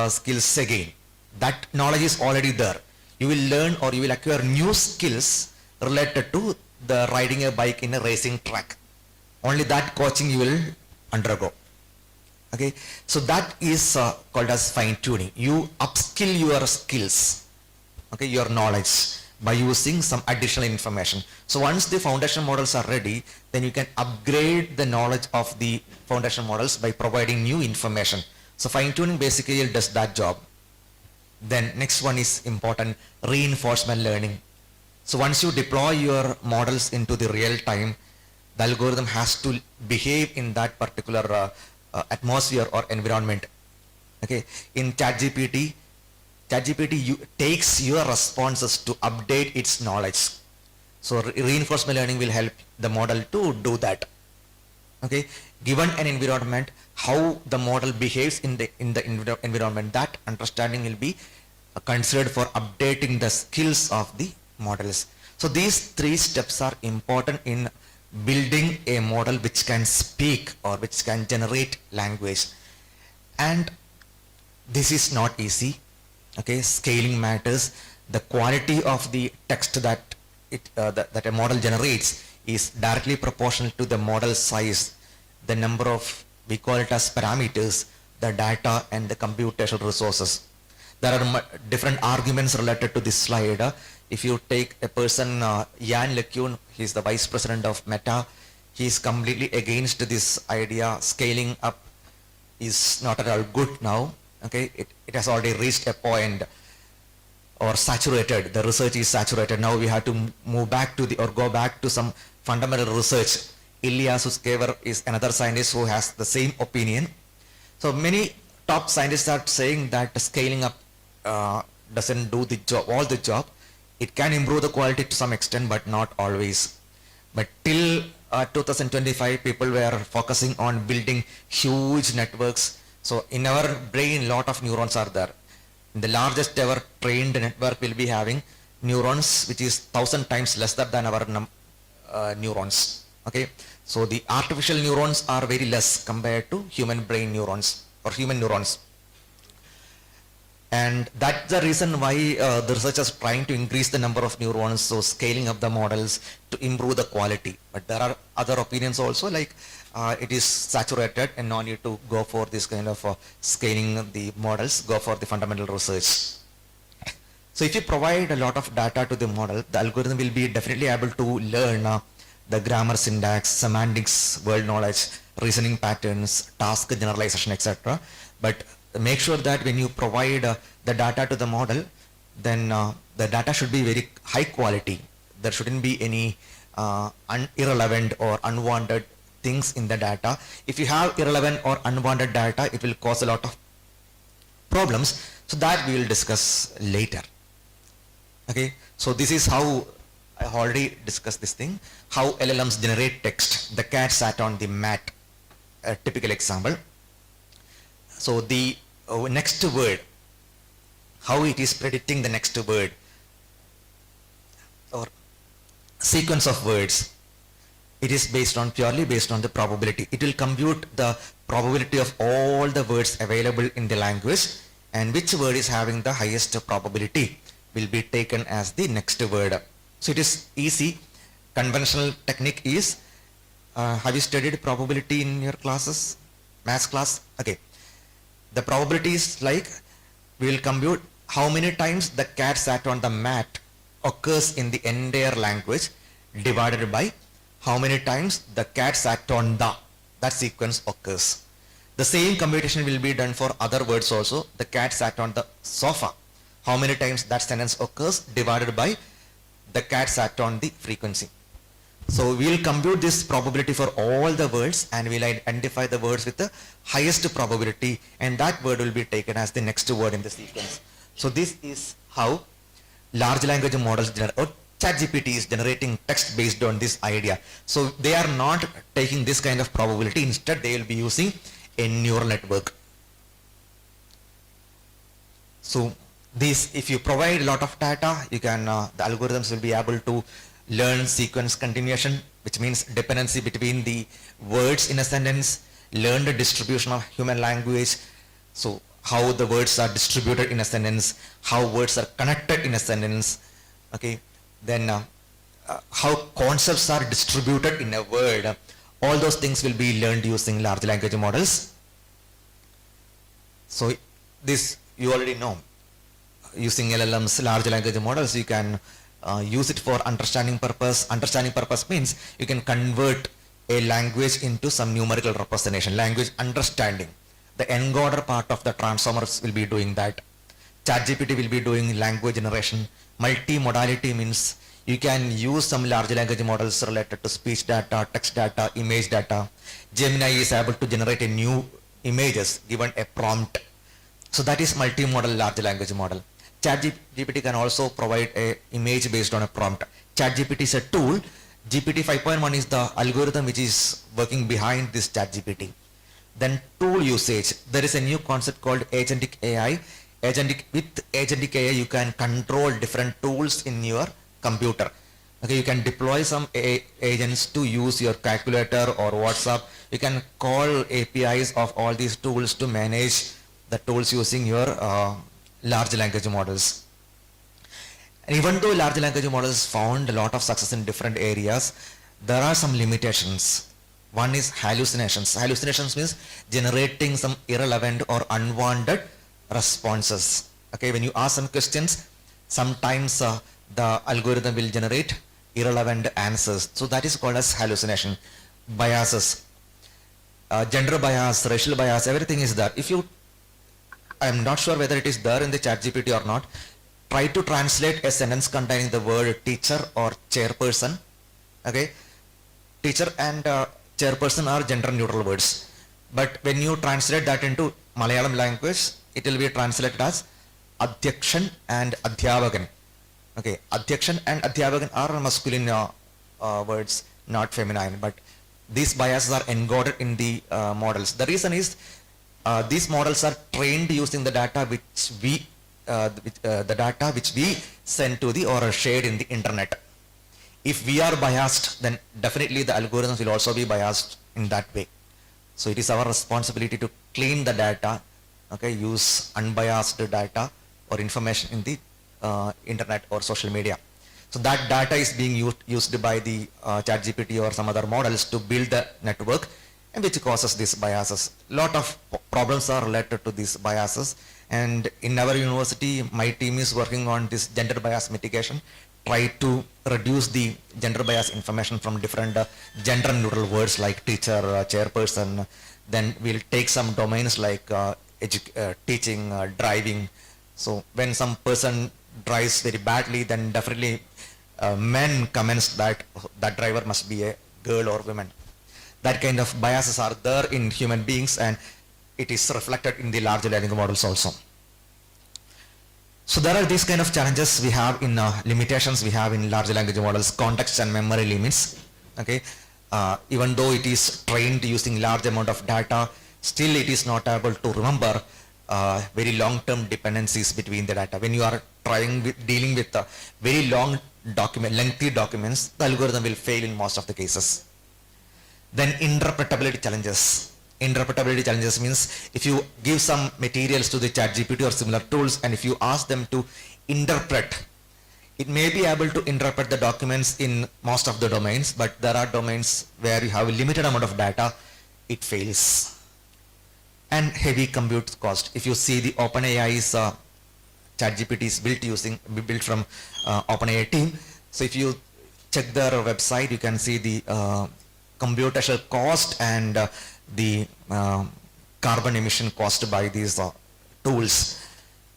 skills again. That knowledge is already there. You will learn or you will acquire new skills related to the riding a bike in a racing track. Only that coaching you will undergo. Okay, so that is called as fine tuning. You upskill your skills, okay, your knowledge by using some additional information. So once the foundation models are ready, then you can upgrade the knowledge of the foundation models by providing new information. So fine tuning basically does that job. Then next one is important, reinforcement learning. So once you deploy your models into the real time, the algorithm has to behave in that particular atmosphere or environment. Okay, in ChatGPT takes your responses to update its knowledge. So reinforcement learning will help the model to do that. Okay, given an environment, how the model behaves in the environment, that understanding will be considered for updating the skills of the models. So these three steps are important in building a model which can speak or which can generate language. And this is not easy. Okay, scaling matters. The quality of the text that a model generates is directly proportional to the model size, the number of, we call it as parameters, the data and the computational resources. There are different arguments related to this slide. If you take a person, Yann LeCun, he is the vice president of Meta, he is completely against this idea. Scaling up is not at all good now. Okay, it has already reached a point or saturated. The research is saturated. Now we have to move back to go back to some fundamental research. Ilya Sutskever is another scientist who has the same opinion. So many top scientists are saying that scaling up doesn't do the job, all the job. It can improve the quality to some extent, but not always. But till 2025, people were focusing on building huge networks. So in our brain, lot of neurons are there. The largest ever trained network will be having neurons, which is 1,000 times lesser than our neurons. Okay, so the artificial neurons are very less compared to human brain neurons or human neurons. And that's the reason why the researchers are trying to increase the number of neurons, so scaling up the models to improve the quality. But there are other opinions also, like it is saturated and no need to go for this kind of scaling the models, go for the fundamental research. So if you provide a lot of data to the model, the algorithm will be definitely able to learn the grammar, syntax, semantics, word knowledge, reasoning patterns, task generalization, etc. But make sure that when you provide the data to the model, then the data should be very high quality. There shouldn't be any irrelevant or unwanted things in the data. If you have irrelevant or unwanted data, it will cause a lot of problems. So that we will discuss later. Okay, so this is how I already discussed this thing, how LLMs generate text. The cat sat on the mat, a typical example. So the next word, how it is predicting the next word or sequence of words, it is purely based on the probability. It will compute the probability of all the words available in the language, and which word is having the highest probability will be taken as the next word. So it is easy. Conventional technique is, have you studied probability in your classes, maths class? Okay. The probability is like, we will compute how many times the cat sat on the mat occurs in the entire language divided by how many times the cat sat on that sequence occurs. The same computation will be done for other words also. The cat sat on the sofa. How many times that sentence occurs divided by the cat sat on the frequency. So we will compute this probability for all the words and we will identify the words with the highest probability, and that word will be taken as the next word in the sequence. So this is how large language models or ChatGPT is generating text based on this idea. So they are not taking this kind of probability. Instead, they will be using a neural network. So this, if you provide a lot of data, you can the algorithms will be able to learn sequence continuation, which means dependency between the words in a sentence, learn the distribution of human language, so how the words are distributed in a sentence, how words are connected in a sentence, okay, then how concepts are distributed in a word. All those things will be learned using large language models. So this you already know. Using LLMs, large language models, you can use it for understanding purpose. Understanding purpose means you can convert a language into some numerical representation, language understanding. The encoder part of the transformers will be doing that. ChatGPT will be doing language generation. Multimodality means you can use some large language models related to speech data, text data, image data. Gemini is able to generate a new images given a prompt. So that is multimodal large language model. ChatGPT can also provide an image based on a prompt. ChatGPT is a tool. GPT 5.1 is the algorithm which is working behind this ChatGPT. Then tool usage. There is a new concept called agentic AI. With agentic AI, you can control different tools in your computer. Okay, you can deploy some agents to use your calculator or WhatsApp. You can call APIs of all these tools to manage the tools using your large language models. And even though large language models found a lot of success in different areas, there are some limitations. One is hallucinations. Hallucinations means generating some irrelevant or unwanted responses. Okay, when you ask some questions, sometimes the algorithm will generate irrelevant answers. So that is called as hallucination. Biases, gender bias, racial bias, everything is there. If you, I'm not sure whether it is there in the ChatGPT or not, try to translate a sentence containing the word teacher or chairperson. Okay, teacher and chairperson are gender neutral words, But when you translate that into Malayalam language, it will be translated as Adhyakshan and Adhyavagan. Okay, Adhyakshan and Adhyavagan are masculine words, not feminine, but these biases are encoded in the models. The reason is these models are trained using the data which we send to the or shared in the internet. If we are biased, then definitely the algorithms will also be biased in that way. So it is our responsibility to clean the data, okay, use unbiased data or information in the internet or social media. So that data is being used by the ChatGPT or some other models to build the network, and which causes these biases. Lot of problems are related to these biases, and in our university, my team is working on this gender bias mitigation, try to reduce the gender bias information from different gender neutral words like teacher, chairperson. Then we'll take some domains like teaching, driving. So when some person drives very badly, then definitely men comments that that driver must be a girl or woman. That kind of biases are there in human beings, and it is reflected in the large language models also. So there are these kind of challenges we have in limitations we have in large language models, context and memory limits. Okay, even though it is trained using large amount of data, still it is not able to remember very long-term dependencies between the data. When you are dealing with very long lengthy documents, the algorithm will fail in most of the cases. Then interpretability challenges. Interpretability challenges means if you give some materials to the ChatGPT or similar tools, and if you ask them to interpret, it may be able to interpret the documents in most of the domains, but there are domains where you have a limited amount of data, it fails. And heavy compute cost. If you see the OpenAI's ChatGPT is built from OpenAI team. So if you check their website, you can see the computational cost and the carbon emission cost by these tools.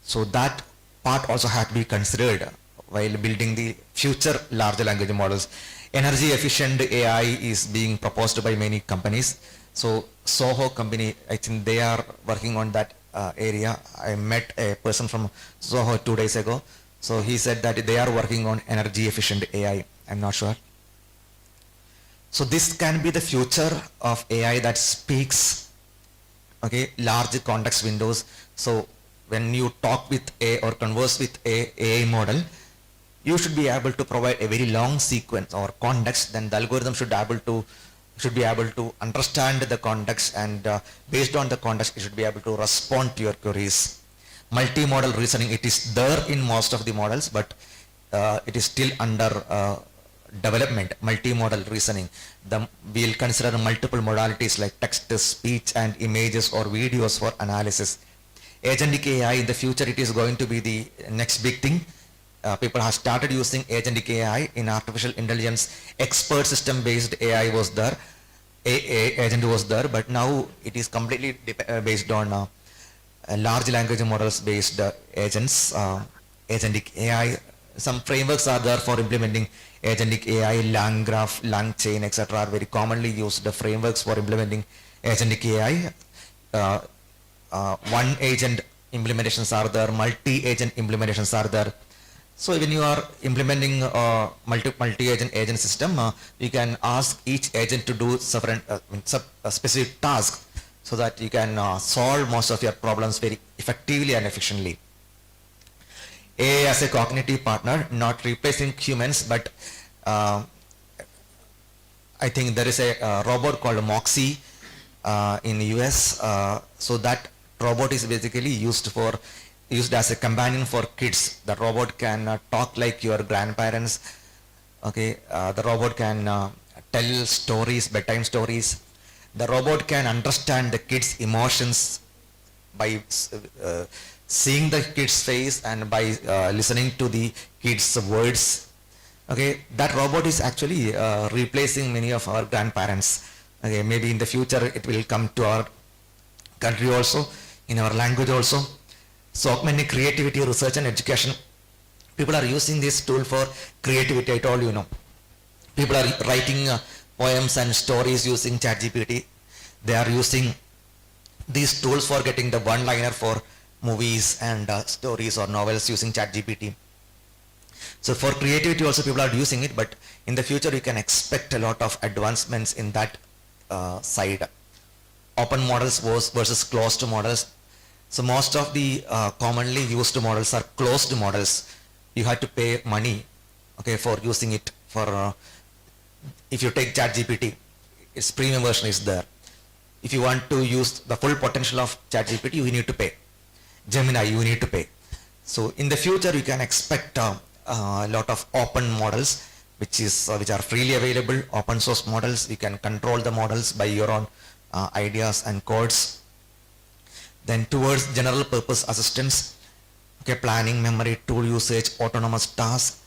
So that part also has to be considered while building the future large language models. Energy efficient AI is being proposed by many companies. So Soho company, I think they are working on that area. I met a person from Soho 2 days ago. So he said that they are working on energy efficient AI. I'm not sure. So this can be the future of AI that speaks, okay, large context windows. So when you talk with a or converse with a AI model, you should be able to provide a very long sequence or context. Then the algorithm should be able to understand the context, and based on the context, it should be able to respond to your queries. Multimodal reasoning, it is there in most of the models, but it is still under development. Multimodal reasoning, we'll consider multiple modalities like text, speech, and images or videos for analysis. Agentic AI in the future, it is going to be the next big thing. People have started using agentic AI in artificial intelligence. Expert system based AI was there, agent was there, but now it is completely based on large language models based agents. Agentic AI, some frameworks are there for implementing agentic AI, LangGraph, LangChain, etc. are very commonly used frameworks for implementing agentic AI. One agent implementations are there, multi-agent implementations are there. So when you are implementing a multi-agent system, you can ask each agent to do a specific task so that you can solve most of your problems very effectively and efficiently. AI as a cognitive partner, not replacing humans, but I think there is a robot called Moxie in the US. So that robot is basically used as a companion for kids. The robot can talk like your grandparents. Okay, the robot can tell stories, bedtime stories. The robot can understand the kids' emotions by seeing the kid's face and by listening to the kids' words. Okay, that robot is actually replacing many of our grandparents. Okay, maybe in the future it will come to our country also, in our language also. So augmenting creativity, research and education. People are using this tool for creativity, I told you, People are writing poems and stories using ChatGPT. They are using these tools for getting the one-liner for movies and stories or novels using ChatGPT. So for creativity also people are using it, but in the future you can expect a lot of advancements in that side. Open models versus closed models. So most of the commonly used models are closed models. You have to pay money, okay, for using it. For if you take ChatGPT, its premium version is there. If you want to use the full potential of ChatGPT, you need to pay. Gemini, you need to pay. So in the future, you can expect a lot of open models, which are freely available, open source models. You can control the models by your own ideas and codes. Then towards general purpose assistance, okay, planning, memory, tool usage, autonomous tasks.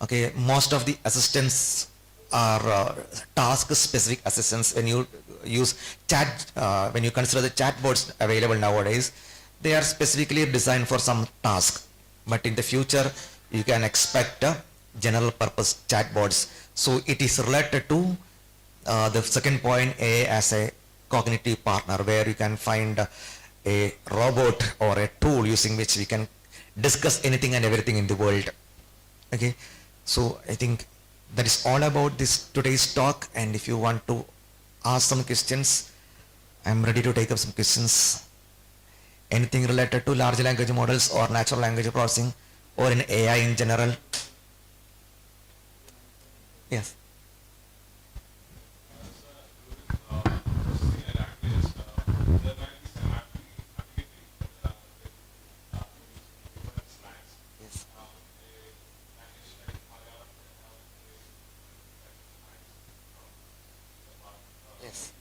Okay, most of the assistants are task specific assistants. When you use when you consider the chatbots available nowadays, they are specifically designed for some task. But in the future, you can expect general purpose chatbots. So it is related to the second point, AI as a cognitive partner, where you can find a robot or a tool using which we can discuss anything and everything in the world. Okay, so I think that is all about this today's talk, and if you want to ask some questions, I'm ready to take up some questions. Anything related to large language models or natural language processing or in AI in general? Yes. Yes.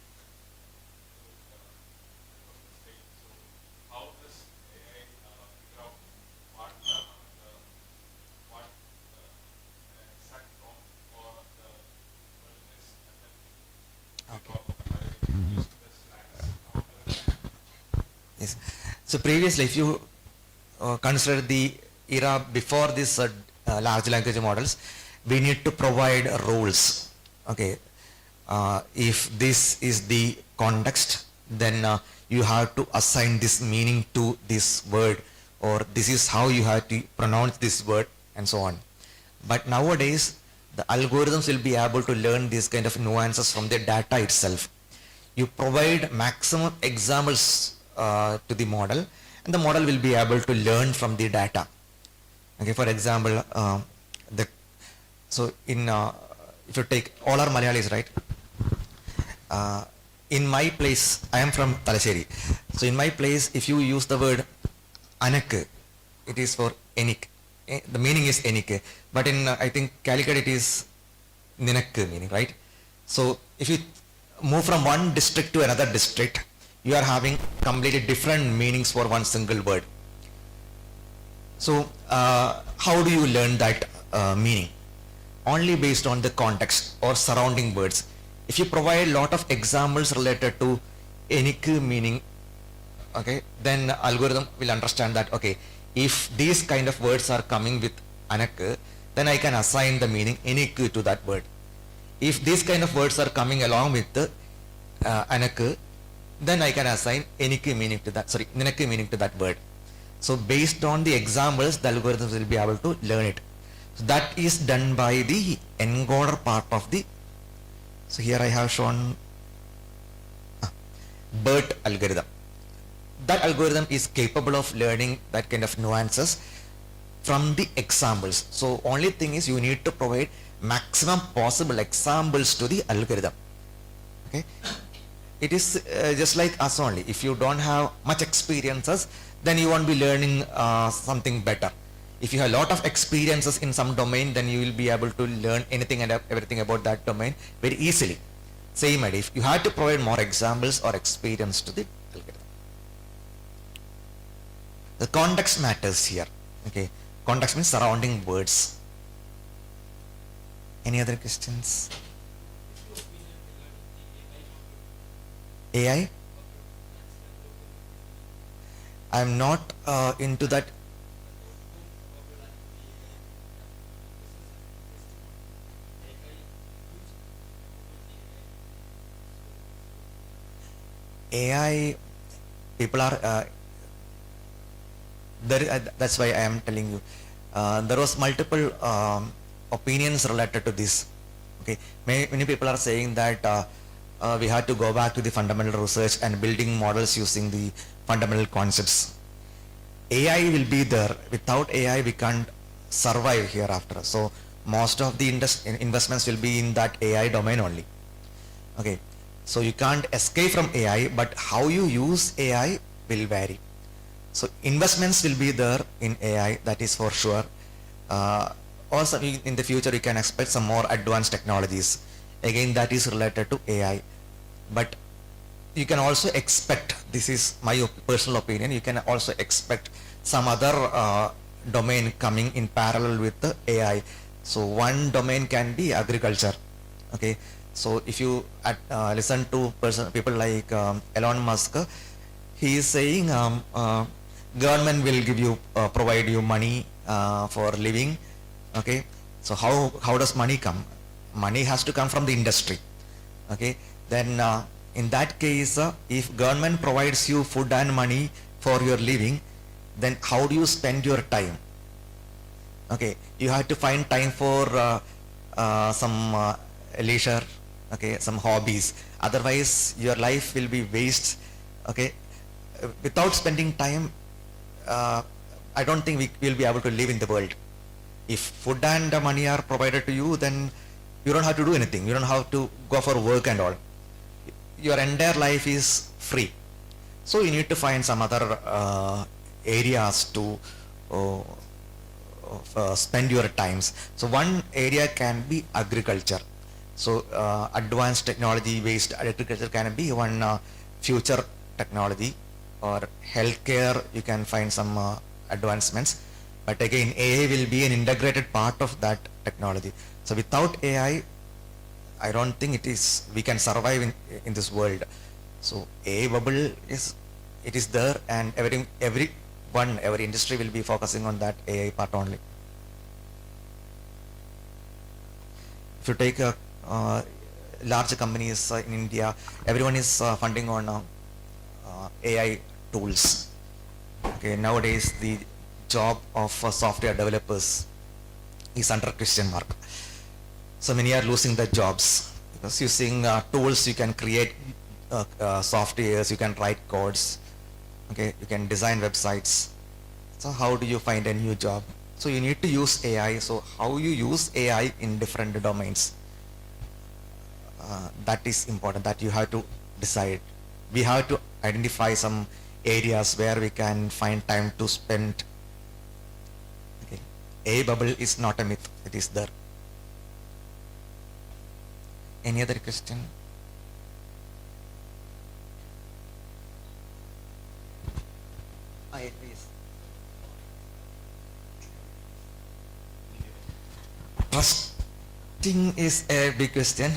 Yes. So previously, if you consider the era before this large language models, we need to provide rules. Okay. If this is the context, then you have to assign this meaning to this word, or this is how you have to pronounce this word, and so on. But nowadays, the algorithms will be able to learn these kind of nuances from the data itself. You provide maximum examples to the model, and the model will be able to learn from the data. Okay, for example, if you take all our Malayalis, right? In my place, I am from Talasheri. So in my place, if you use the word anak, it is for enik. The meaning is enik. But in, I think, Calicut, it is ninak meaning, right? So if you move from one district to another district, you are having completely different meanings for one single word. So how do you learn that meaning? Only based on the context or surrounding words. If you provide a lot of examples related to enik meaning, okay, then the algorithm will understand that, okay, if these kind of words are coming with anak, then I can assign the meaning enik to that word. If these kind of words are coming along with anak, then I can assign enik meaning to that, sorry, ninak meaning to that word. So based on the examples, the algorithms will be able to learn it. So that is done by the encoder part of the, so here I have shown BERT algorithm. That algorithm is capable of learning that kind of nuances from the examples. So only thing is you need to provide maximum possible examples to the algorithm. Okay, it is just like us only. If you don't have much experiences, then you won't be learning something better. If you have a lot of experiences in some domain, then you will be able to learn anything and everything about that domain very easily. Same idea. If you have to provide more examples or experience to the algorithm. The context matters here. Okay, context means surrounding words. Any other questions? AI? I'm not into that. AI, people are, that's why I am telling you, there was multiple opinions related to this. Okay, many people are saying that we had to go back to the fundamental research and building models using the fundamental concepts. AI will be there. Without AI, we can't survive hereafter. So most of the investments will be in that AI domain only. Okay, so you can't escape from AI, but how you use AI will vary. So investments will be there in AI, that is for sure. Also in the future, you can expect some more advanced technologies. Again, that is related to AI. But you can also expect, this is my personal opinion, you can also expect some other domain coming in parallel with the AI. So one domain can be agriculture. Okay, so if you listen to people like Elon Musk, he is saying government will give you, provide you money for living. Okay, so how does money come? Money has to come from the industry. Okay, then in that case, if government provides you food and money for your living, then how do you spend your time? Okay, you have to find time for some leisure, okay, some hobbies. Otherwise, your life will be waste. Okay, without spending time, I don't think we will be able to live in the world. If food and money are provided to you, then you don't have to do anything. You don't have to go for work and all. Your entire life is free. So you need to find some other areas to spend your times. So one area can be agriculture. So advanced technology based agriculture can be one future technology, or healthcare you can find some advancements. But again, AI will be an integrated part of that technology. So without AI, I don't think we can survive in this world. So AI bubble is there, and every industry will be focusing on that AI part only. If you take large companies in India, everyone is funding on AI tools. Okay, nowadays the job of software developers is under question mark. So many are losing their jobs because using tools you can create softwares, you can write codes, okay, you can design websites. So how do you find a new job? So you need to use AI. So how you use AI in different domains, that is important, that you have to decide. We have to identify some areas where we can find time to spend. Okay. AI bubble is not a myth, it is there. Any other question? Please. Trusting is a big question.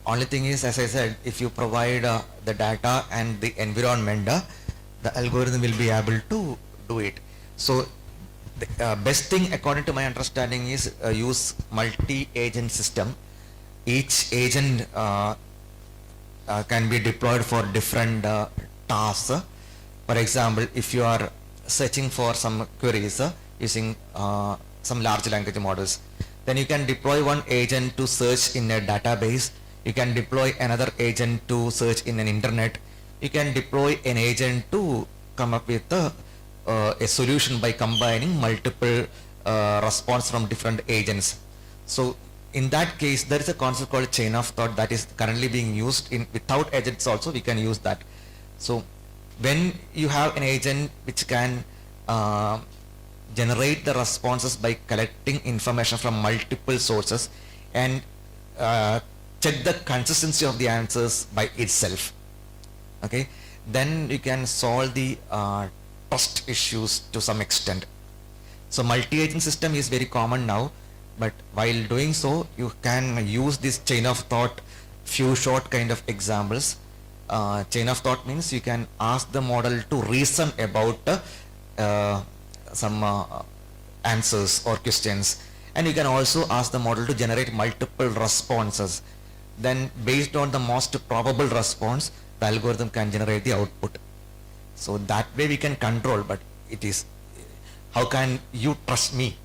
Only thing is, as I said, if you provide the data and the environment, the algorithm will be able to do it. So the best thing according to my understanding is use multi-agent system. Each agent can be deployed for different tasks. For example, if you are searching for some queries using some large language models, then you can deploy one agent to search in a database. You can deploy another agent to search in an internet. You can deploy an agent to come up with a solution by combining multiple response from different agents. So in that case, there is a concept called chain of thought that is currently being used in without agents also we can use that. So when you have an agent which can generate the responses by collecting information from multiple sources and check the consistency of the answers by itself, okay, then you can solve the trust issues to some extent. So multi-agent system is very common now, but while doing so, you can use this chain of thought, few short kind of examples. Chain of thought means you can ask the model to reason about some answers or questions, and you can also ask the model to generate multiple responses. Then based on the most probable response, the algorithm can generate the output. So that way we can control, but it is, how can you trust me?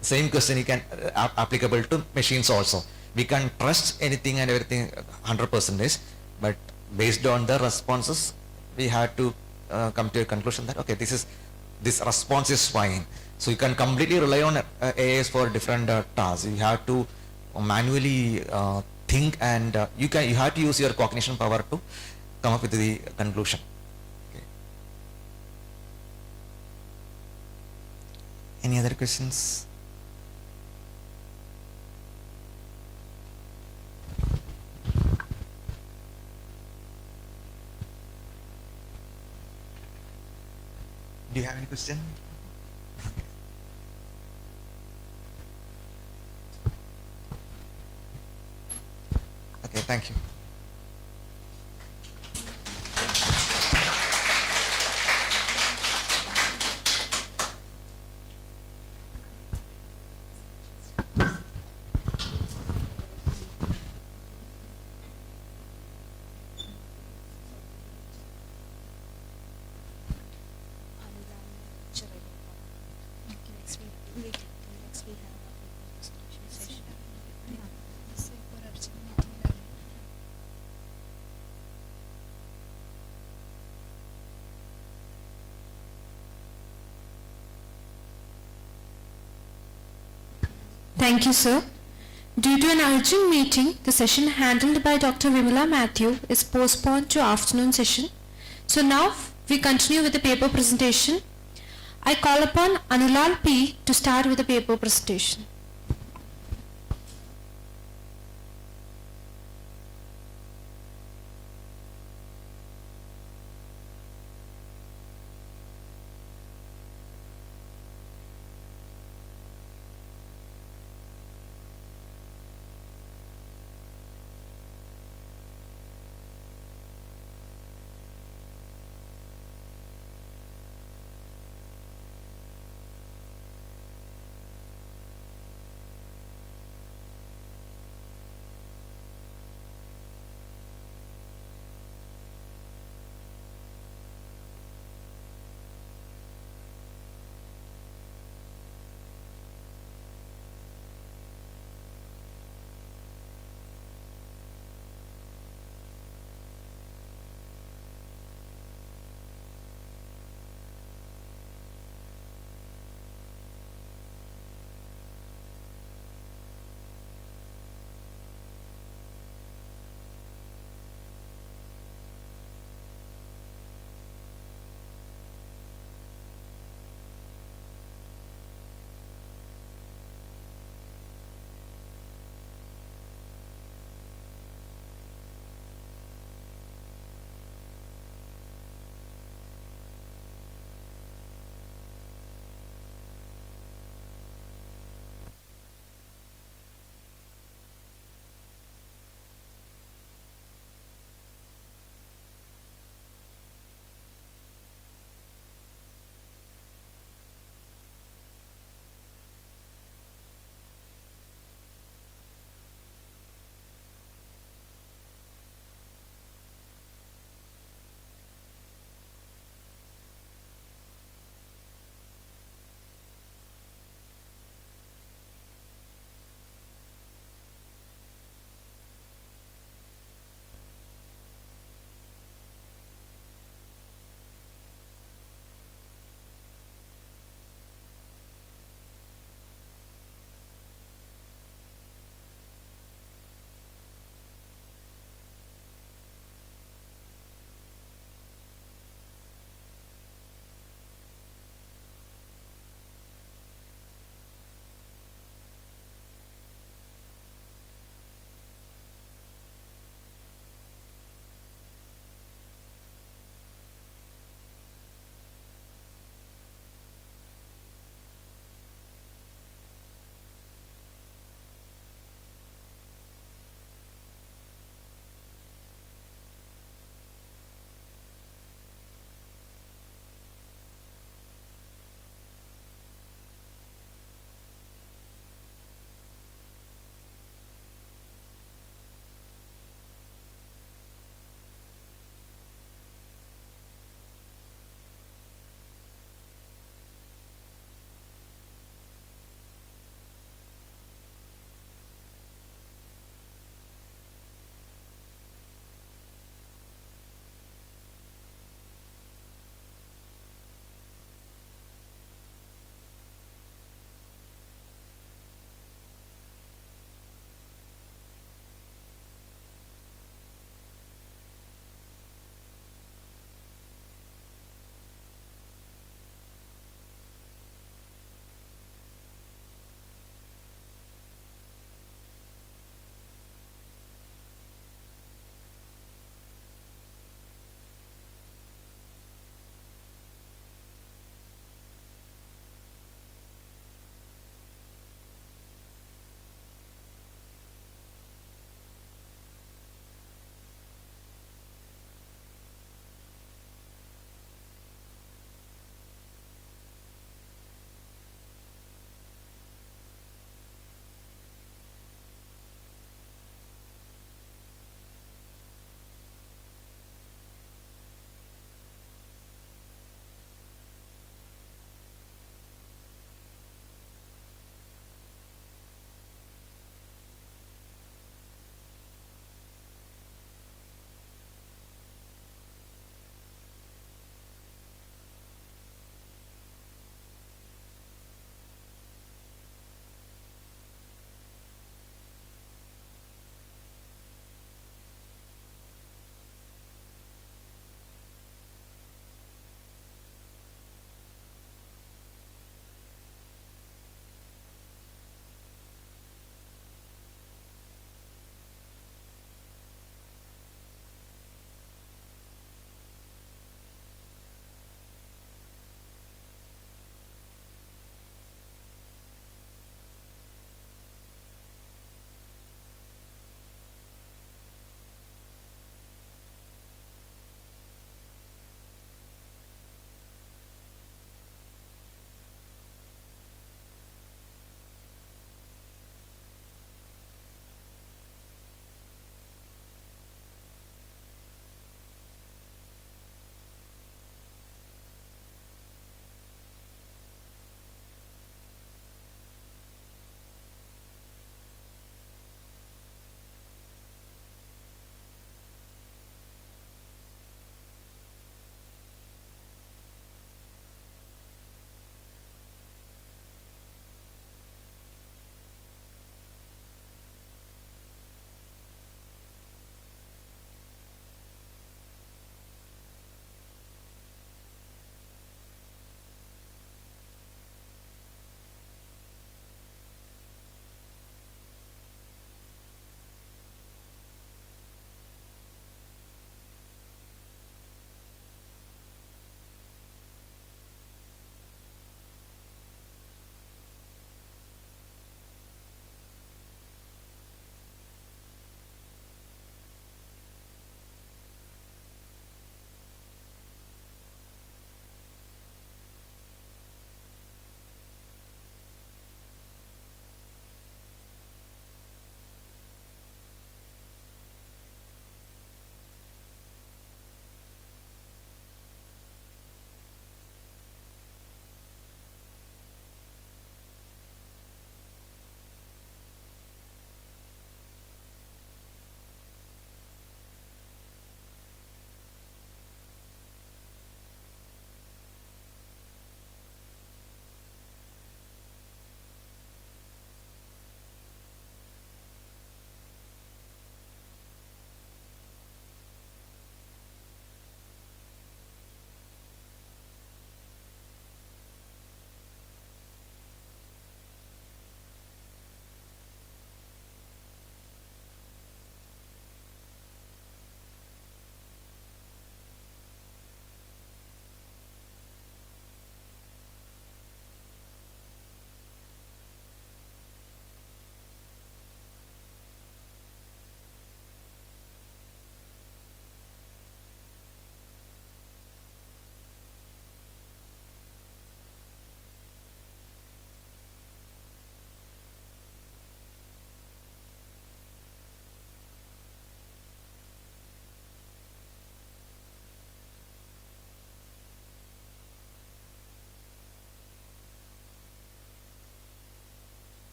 Same question you can applicable to machines also. We can trust anything and everything 100%, but based on the responses, we had to come to a conclusion that okay, this response is fine. So you can completely rely on AIs for different tasks. You have to manually think, and you have to use your cognition power to come up with the conclusion. Okay. Any other questions? Do you have any question? Okay, thank you. Thank you, sir. Due to an urgent meeting, the session handled by Dr. Vimala Matthew is postponed to afternoon session. So now we continue with the paper presentation. I call upon Anulal P to start with the paper presentation.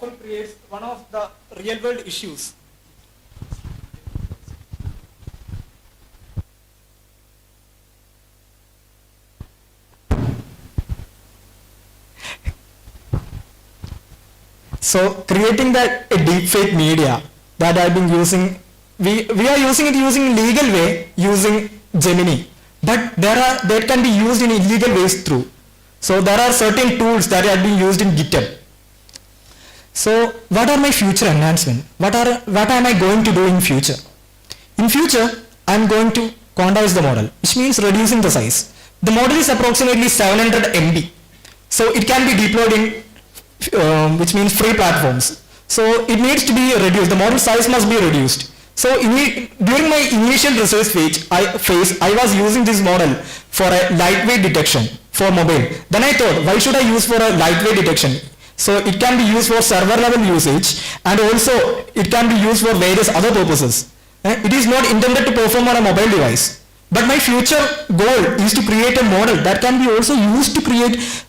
often creates one of the real world issues. So creating a deep fake media that I've been using, we are using it using legal way, using Gemini, but that can be used in illegal ways through. So there are certain tools that are being used in GitHub. So what are my future enhancements? What am I going to do in future? In future, I'm going to quantize the model, which means reducing the size. The model is approximately 700 MB. So it can be deployed in which means free platforms. So it needs to be reduced. The model size must be reduced. So during my initial research phase, I was using this model for a lightweight detection for mobile. Then I thought, why should I use for a lightweight detection? So it can be used for server level usage, and also it can be used for various other purposes. It is not intended to perform on a mobile device. But my future goal is to create a model that can be also used to create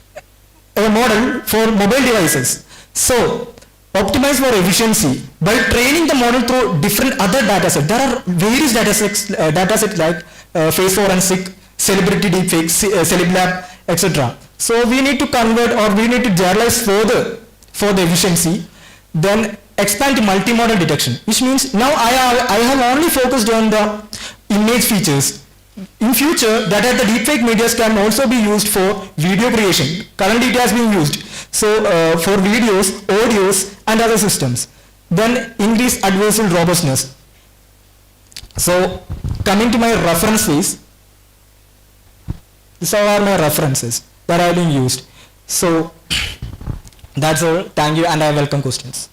a model for mobile devices. So optimize for efficiency by training the model through different other datasets. There are various datasets like face forensic, celebrity deepfake, CelebLab, etc. So we need to convert, or we need to generalize further for the efficiency. Then expand to multimodal detection, which means now I have only focused on the image features. In future, the deepfake medias can also be used for video creation. Currently it has been used. So for videos, audios and other systems. Then increase adversarial robustness. So coming to my reference phase, these are my references that are being used. So that's all. Thank you, and I welcome questions.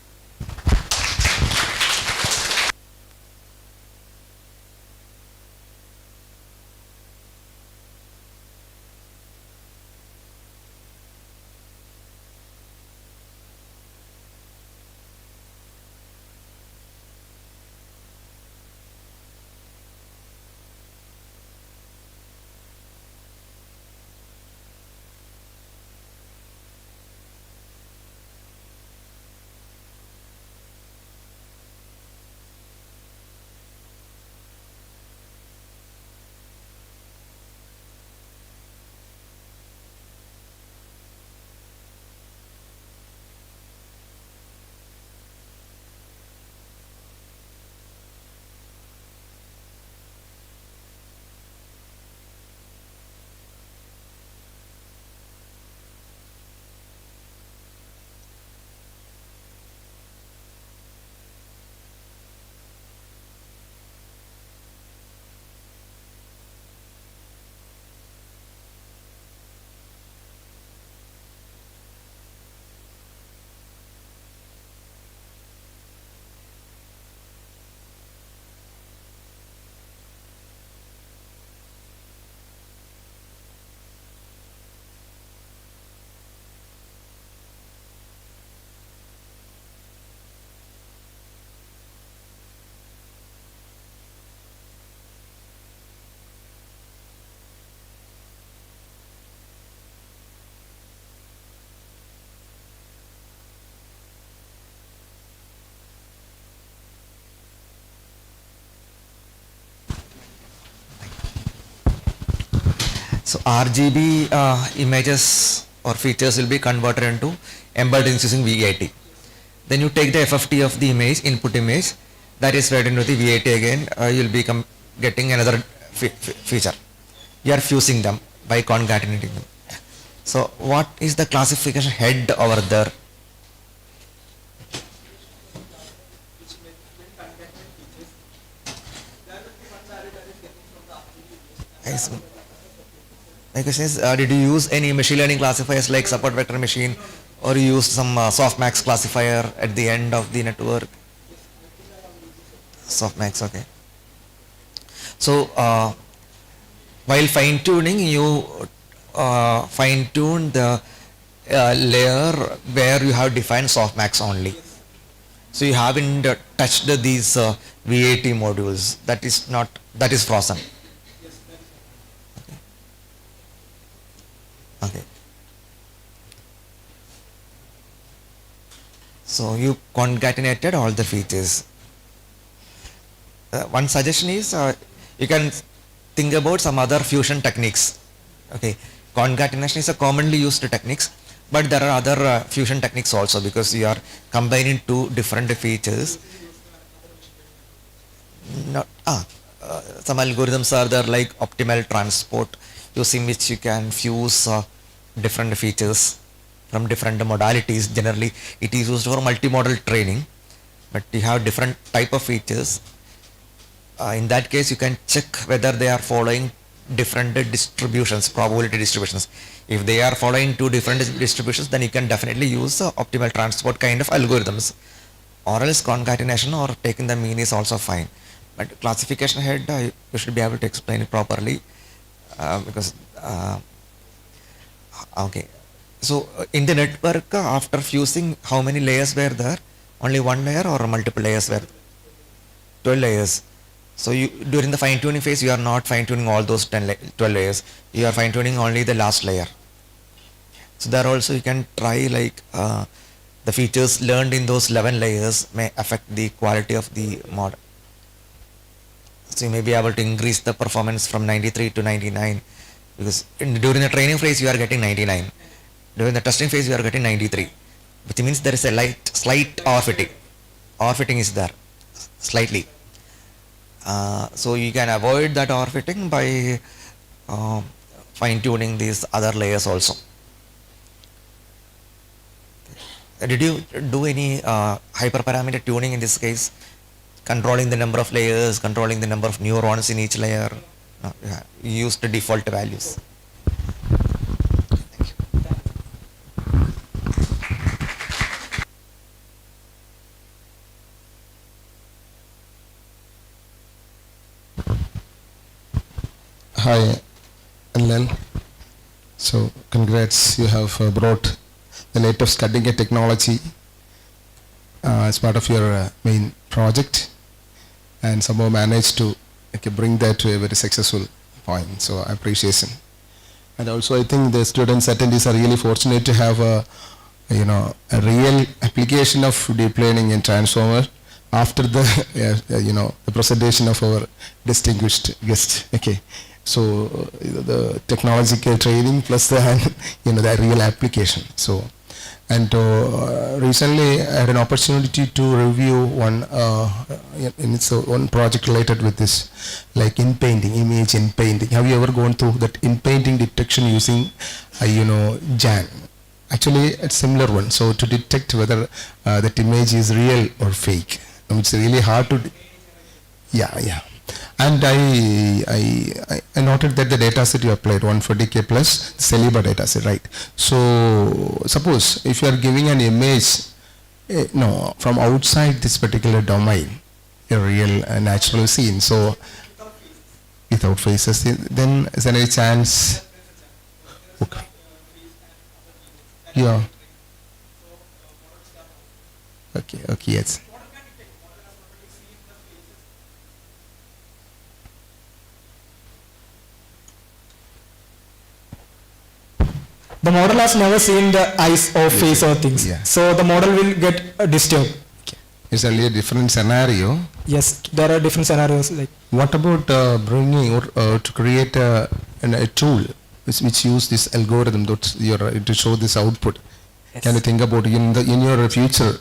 So RGB images or features will be converted into embeddings using VAT. Then you take the FFT of the image, input image, that is fed into the VAT again. You will be getting another feature. You are fusing them by concatenating them. So what is the classification head over there? My question is, did you use any machine learning classifiers like support vector machine, or you use some softmax classifier at the end of the network? Softmax, okay. So while fine tuning, you fine tune the layer where you have defined softmax only. So you haven't touched these VAT modules. That is frozen. Okay. So you concatenated all the features. One suggestion is you can think about some other fusion techniques. Okay, concatenation is a commonly used techniques, but there are other fusion techniques also, because you are combining two different features. Not, some algorithms are there like optimal transport, using which you can fuse different features from different modalities. Generally, it is used for multimodal training, but you have different type of features. In that case, you can check whether they are following different distributions, probability distributions. If they are following two different distributions, then you can definitely use optimal transport kind of algorithms. Or else concatenation or taking the mean is also fine. But classification head, you should be able to explain it properly, because okay. So in the network, after fusing, how many layers were there? Only one layer or multiple layers were? 12 layers. So you, during the fine tuning phase, you are not fine tuning all those 12 layers. You are fine tuning only the last layer. So there also you can try like the features learned in those 11 layers may affect the quality of the model. So you may be able to increase the performance from 93 to 99, because during the training phase you are getting 99. During the testing phase you are getting 93, which means there is a slight overfitting. Overfitting is there, slightly. So you can avoid that overfitting by fine tuning these other layers also. Did you do any hyperparameter tuning in this case? Controlling the number of layers, controlling the number of neurons in each layer? No, yeah, you used the default values. Hi, Anil. So, congrats, you have brought the latest cutting-edge technology as part of your main project, and somehow managed to bring that to a very successful point. So, appreciation. And also, I think the students attendees are really fortunate to have a real application of deep learning in transformer after the the presentation of our distinguished guest. Okay. So the technological training plus the the real application. So, and recently I had an opportunity to review one one project related with this, like in painting, image in painting. Have you ever gone through that in painting detection using JAN? Actually, it's similar one. So to detect whether that image is real or fake, it's really hard to. Yeah. And I noted that the data set you applied 140K plus Celiba data set, right? So suppose if you are giving an image from outside this particular domain, a real natural scene, so without faces, then is there any chance? Okay. Yeah. Okay, yes. The model has never seen the eyes or face or things. Yeah. So the model will get disturbed. Okay. It's a really different scenario. Yes, there are different scenarios. Like what about bringing or to create a tool which use this algorithm to show this output? Yes. Can you think about in your future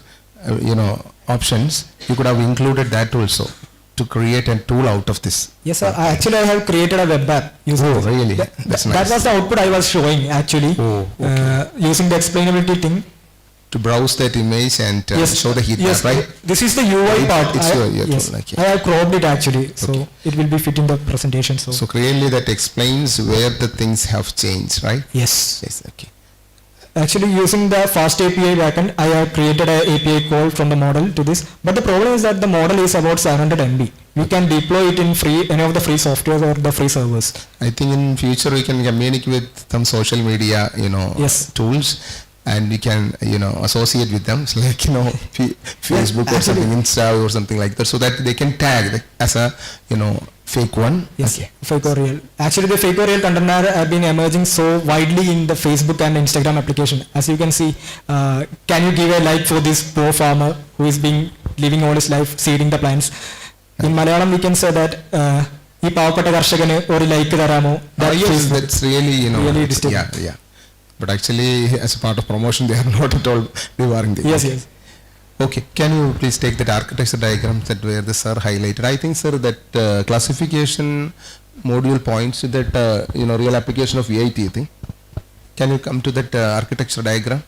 options? You could have included that also to create a tool out of this. Yes, sir. Actually, I have created a web app using this. Really? That's nice. That was the output I was showing actually. Okay. Using the explainability thing. To browse that image and show the heat map, right? This is the UI part. It's your yes. tool, okay. I have cropped it actually, so it will be fit in the presentation. So clearly that explains where the things have changed, right? Yes. Yes. Okay. Actually, using the fast API backend, I have created an API call from the model to this. But the problem is that the model is about 700 MB. You can deploy it in any of the free softwares or the free servers. I think in future we can communicate with some social media, tools, and we can, associate with them, so like, Facebook or something, Insta or something like that, so that they can tag as a, fake one? Yes, fake or real. Actually, the fake or real content have been emerging so widely in the Facebook and Instagram application. As you can see, can you give a like for this poor farmer who is living all his life seeding the plants? In Malayalam, we can say that ഈ പാവപ്പെട്ട കർഷകന് ഒരു like തരാമോ? Yes, that's really, really disturbing. yeah. But actually, as a part of promotion, they are not at all devouring the. Yes, yes. Okay, can you please take that architecture diagram that where the sir highlighted? I think, sir, that classification module points to that real application of VIT. I think. Can you come to that architecture diagram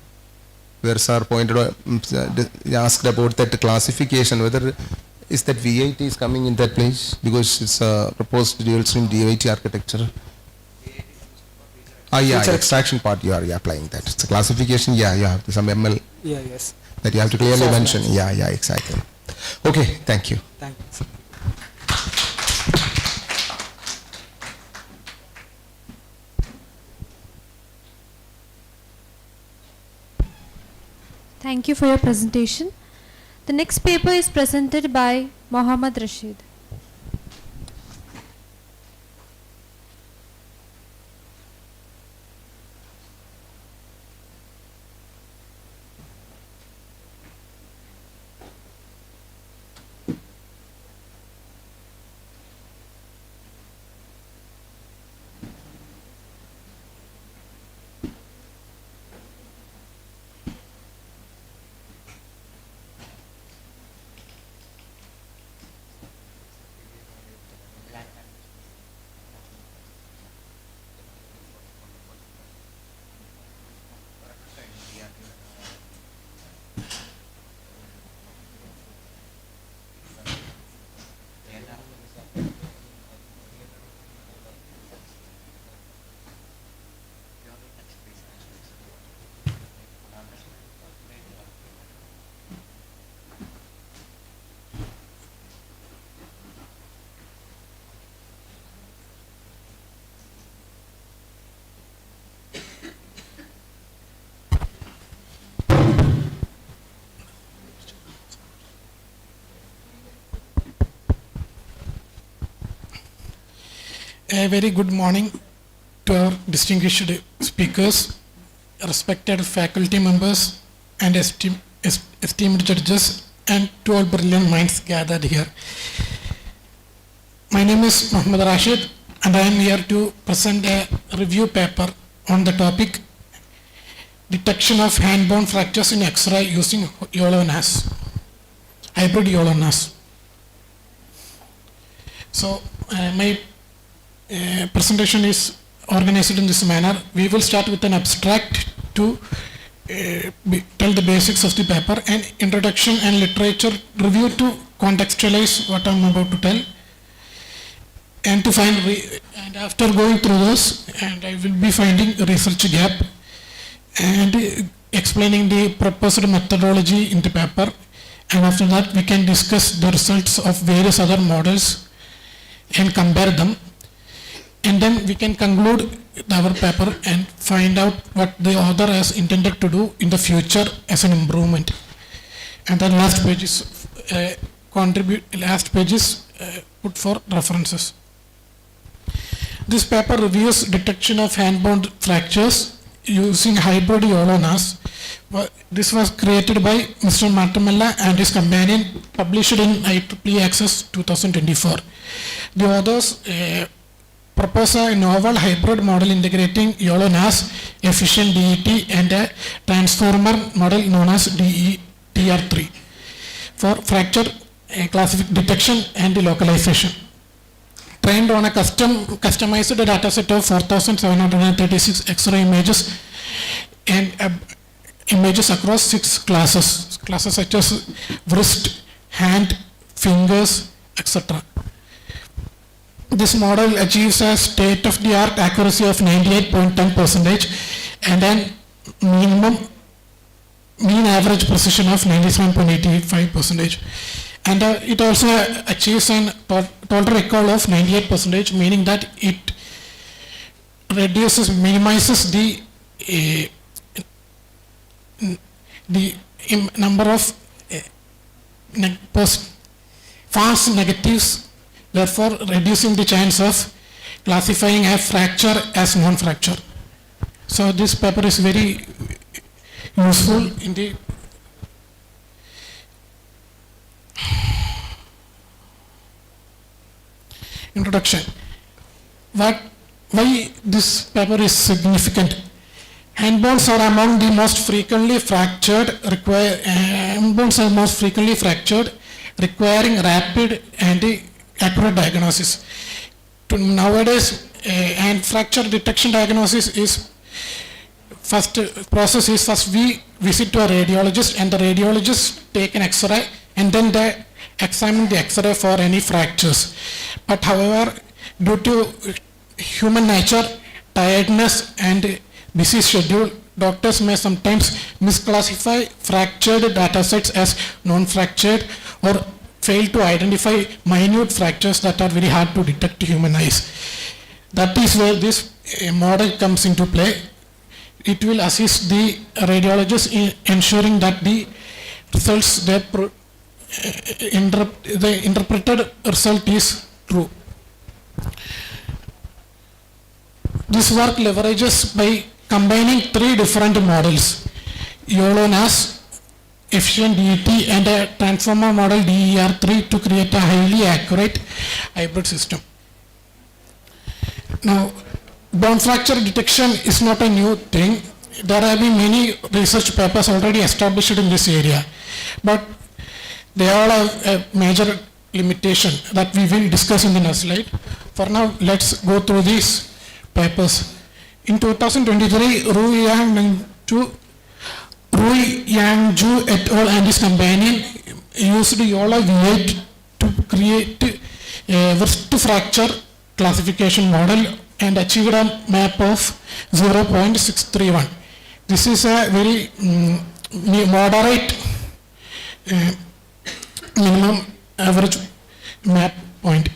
where sir pointed asked about that classification, whether is that VIT is coming in that place because it's a proposed dual stream VIT architecture. Yeah, extraction part you are applying that. It's a classification. Yeah, you have some ML. Yeah, yes. That you have to clearly mention. Yeah, exactly. Okay, thank you. Thank you. Thank you for your presentation. The next paper is presented by Mohammad Rashid. A very good morning to our distinguished speakers, respected faculty members, and esteemed judges, and to all brilliant minds gathered here. My name is Mohammad Rashid, and I am here to present a review paper on the topic Detection of Hand-bone Fractures in X-ray using YOLO-NAS, hybrid YOLO-NAS. So, my presentation is organized in this manner. We will start with an abstract to tell the basics of the paper, and introduction and literature review to contextualize what I am about to tell, and to find and after going through those, and I will be finding a research gap and explaining the proposed methodology in the paper, and after that we can discuss the results of various other models and compare them. And then we can conclude our paper and find out what the author has intended to do in the future as an improvement. And then last page is put for references. This paper reviews detection of hand-bone fractures using hybrid YOLO-NAS. This was created by Mr. Martamella and his companion, published in IEEE Access 2024. The authors propose a novel hybrid model integrating YOLO-NAS, efficient DET, and a transformer model known as DETR3 for fracture detection and localization. Trained on a customized dataset of 4,736 X-ray images and images across 6 classes such as wrist, hand, fingers, etc. This model achieves a state-of-the-art accuracy of 98.10% and an mean average precision of 97.85%. And it also achieves a total recall of 98%, meaning that it minimizes the number of false negatives therefore reducing the chance of classifying a fracture as non-fracture. So this paper is very useful in the introduction. Why this paper is significant? Hand bones are among the most frequently fractured, requiring rapid and accurate diagnosis. Nowadays, hand fracture detection diagnosis is first we visit to a radiologist, and the radiologist take an X-ray, and then they examine the X-ray for any fractures. But however, due to human nature, tiredness and busy schedule, doctors may sometimes misclassify fractured data sets as non-fractured or fail to identify minute fractures that are very hard to detect to human eyes. That is where this model comes into play. It will assist the radiologist in ensuring that the results the interpreted result is true. This work leverages by combining three different models: YOLO-NAS, efficient DET, and a transformer model DER3 to create a highly accurate hybrid system. Now, bone fracture detection is not a new thing. There have been many research papers already established in this area, but they all have a major limitation that we will discuss in the next slide. For now, let's go through these papers. In 2023, Rui Yang et al. And his companion used YOLO V8 to create a wrist fracture classification model and achieved a map of 0.631. This is a very moderate minimum average map point.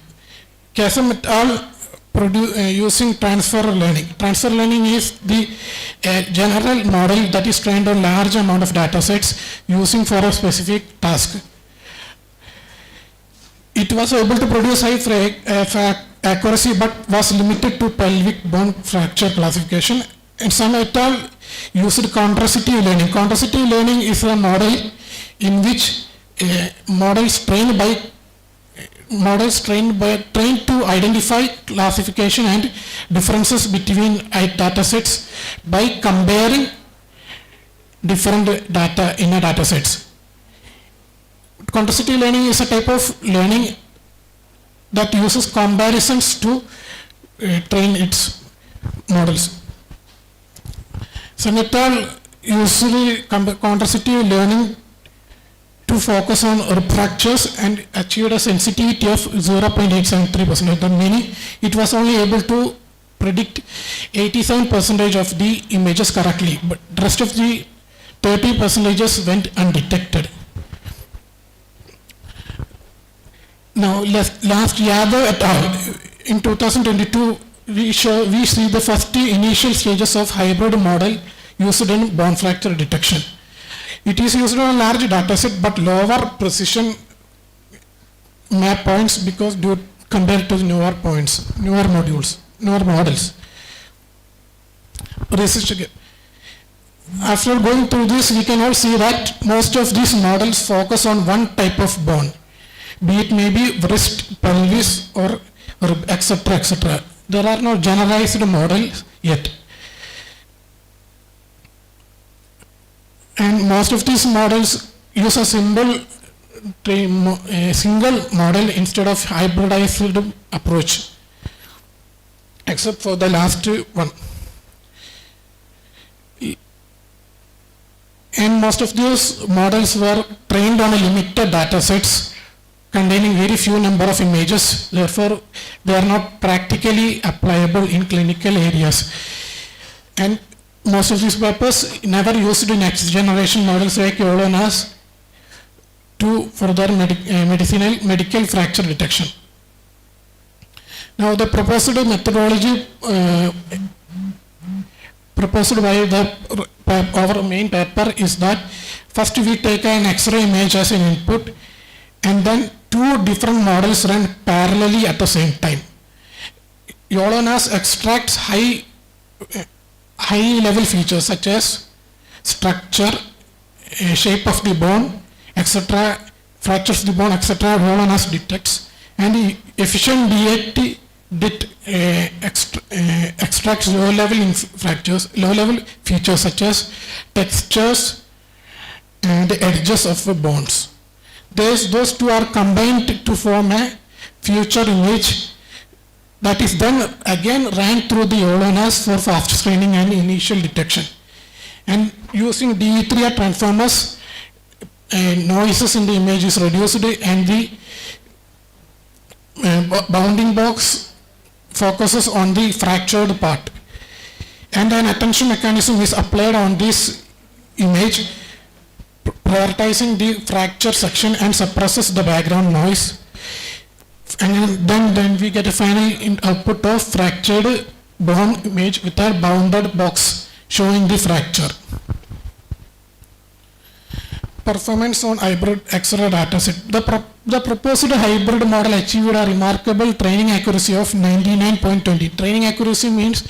Kasem et al. Using transfer learning. Transfer learning is the general model that is trained on large amount of data sets using for a specific task. It was able to produce high accuracy but was limited to pelvic bone fracture classification. And some et al. Used contrastive learning. Contrastive learning is a model in which models trained to identify classification and differences between data sets by comparing different data in a data sets. Contrastive learning is a type of learning that uses comparisons to train its models. Senetal usually contrastive learning to focus on fractures and achieved a sensitivity of 0.873%. That meaning it was only able to predict 87% of the images correctly, but the rest of the 30% went undetected. Now, last Yadav et al. In 2022, we see the first initial stages of hybrid model used in bone fracture detection. It is used on a large data set but lower precision map points because compared to newer models. Research again. After going through this, we can all see that most of these models focus on one type of bone, be it maybe wrist, pelvis, or etc. etc. There are no generalized models yet. And most of these models use a single model instead of hybridized approach, except for the last one. And most of those models were trained on a limited data sets containing very few number of images. Therefore, they are not practically applicable in clinical areas. And most of these papers never used next generation models like YOLO-NAS to further medical fracture detection. Now, the proposed methodology proposed by our main paper is that first we take an X-ray image as an input and then two different models run parallelly at the same time. YOLO-NAS extracts high-level features such as structure, shape of the bone, etc., fractures of the bone, etc. YOLO-NAS detects, and the efficient DAT extracts low-level features such as textures and the edges of the bones. Those two are combined to form a future image that is then again ran through the YOLO-NAS for fast screening and initial detection. And using DE3 transformers, noises in the image is reduced and the bounding box focuses on the fractured part. And an attention mechanism is applied on this image, prioritizing the fracture section and suppresses the background noise. And then we get a final output of fractured bone image with a bounded box showing the fracture. Performance on hybrid XRA dataset. The proposed hybrid model achieved a remarkable training accuracy of 99.20. Training accuracy means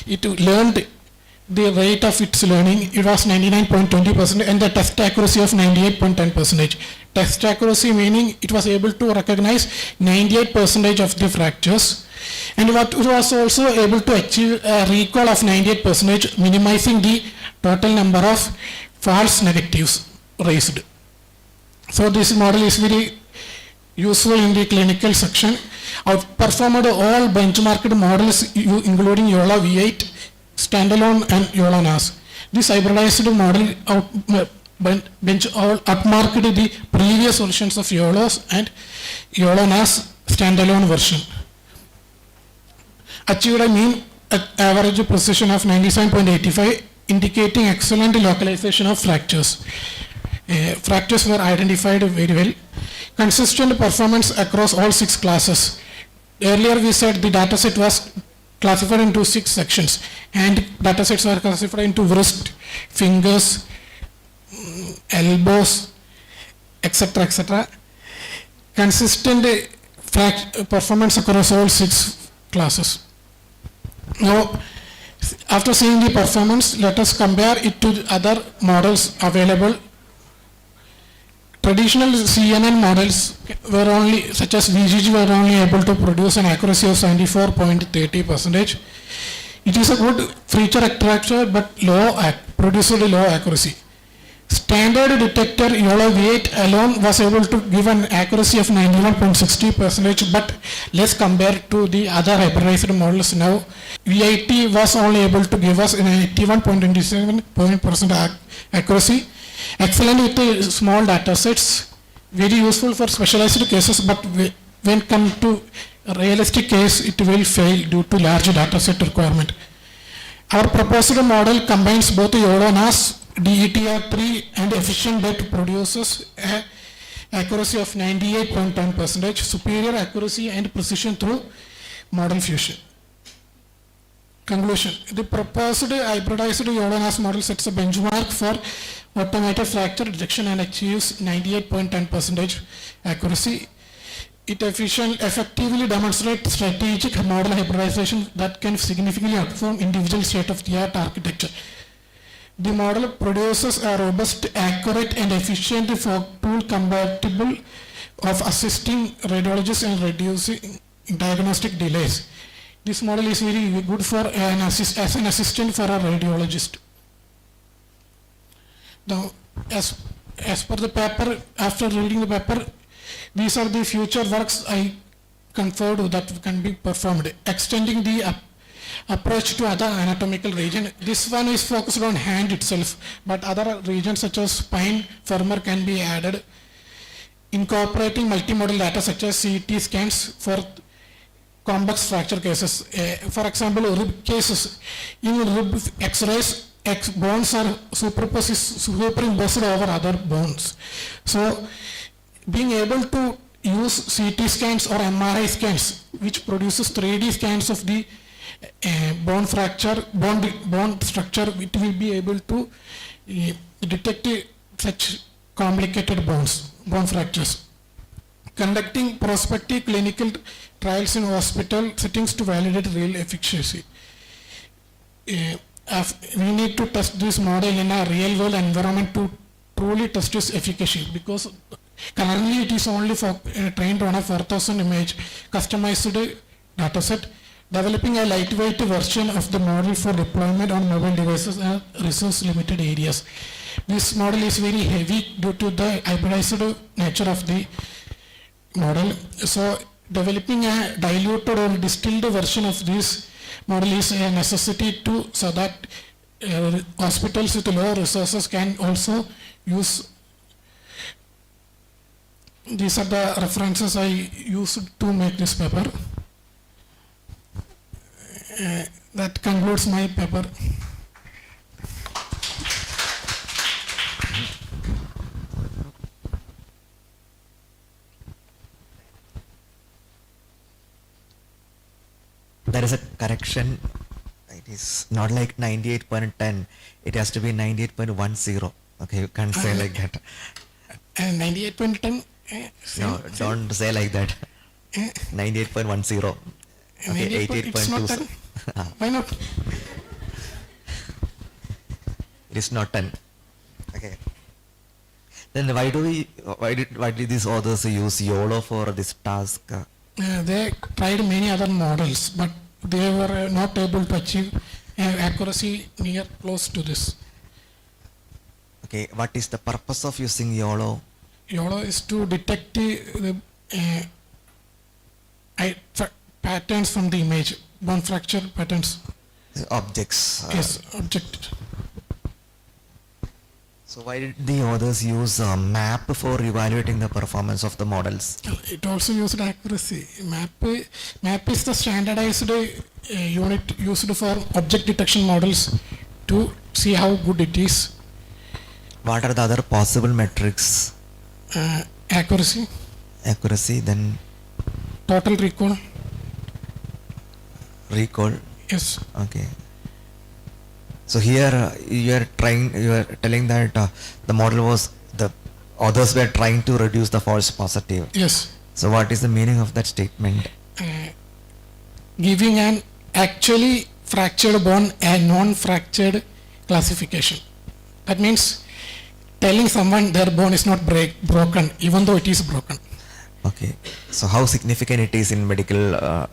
it learned the rate of its learning. It was 99.20% and the test accuracy of 98.10%. Test accuracy meaning it was able to recognize 98% of the fractures, and what it was also able to achieve a recall of 98%, minimizing the total number of false negatives raised. So this model is very useful in the clinical section. Outperformed all benchmarked models including YOLO V8, standalone and YOLO-NAS. This hybridized model outmarked the previous versions of YOLOs and YOLO-NAS standalone version. Achieved a mean average precision of 97.85, indicating excellent localization of fractures. Fractures were identified very well. Consistent performance across all 6 classes. Earlier we said the dataset was classified into 6 sections, and datasets were classified into wrist, fingers, elbows, etc., etc. Consistent performance across all 6 classes. Now, after seeing the performance, let us compare it to other models available. Traditional CNN models were only, such as VGG, were only able to produce an accuracy of 74.30%. It is a good feature extractor, but produced low accuracy. Standard detector YOLO V8 alone was able to give an accuracy of 91.60%, but less compared to the other hybridized models. Now, V8 was only able to give us an 81.27% accuracy. Excellent with the small data sets, very useful for specialized cases, but when come to a realistic case, it will fail due to large data set requirement. Our proposed model combines both YOLO-NAS, DETR3 and efficient that produces an accuracy of 98.10%, superior accuracy and precision through model fusion. Conclusion. The proposed hybridized YOLO-NAS model sets a benchmark for automated fracture detection and achieves 98.10% accuracy. It effectively demonstrates strategic model hybridization that can significantly outperform individual state-of-the-art architecture. The model produces a robust, accurate, and efficient tool compatible of assisting radiologists and reducing diagnostic delays. This model is very good for as an assistant for a radiologist. Now, as per the paper, after reading the paper, these are the future works I conferred that can be performed, extending the approach to other anatomical region. This one is focused on hand itself, but other regions such as spine, femur can be added, incorporating multimodal data such as CT scans for complex fracture cases. For example, rib cases. In rib X-rays, bones are superimposed over other bones. So, being able to use CT scans or MRI scans, which produces 3D scans of the bone fracture, bone structure, it will be able to detect such complicated bone fractures. conducting prospective clinical trials in hospital settings to validate real efficacy. We need to test this model in a real world environment to truly test its efficacy, because currently it is only trained on a 4,000 image customized dataset. Developing a lightweight version of the model for deployment on mobile devices and resource limited areas. This model is very heavy due to the hybridized nature of the model. So developing a diluted or distilled version of this model is a necessity so that hospitals with lower resources can also use. These are the references I used to make this paper. That concludes my paper. There is a correction. It is not like 98.10. It has to be 98.10. Okay, you can't say like that. 98.10? No, don't say like that. 98.10. Okay, 88.2. It's not 10. Why not? It is not 10. Okay. Then why did these authors use YOLO for this task? They tried many other models, but they were not able to achieve accuracy near close to this. Okay, what is the purpose of using YOLO? YOLO is to detect the patterns from the image, bone fracture patterns. Objects. Yes, object. So why did the authors use map for evaluating the performance of the models? It also used accuracy. Map is the standardized unit used for object detection models to see how good it is. What are the other possible metrics? Accuracy. Accuracy, then total recall. Recall. Yes. Okay. So here you are telling that the authors were trying to reduce the false positive. Yes. So what is the meaning of that statement? Giving an actually fractured bone a non-fractured classification. That means telling someone their bone is not broken, even though it is broken. Okay. So how significant it is in medical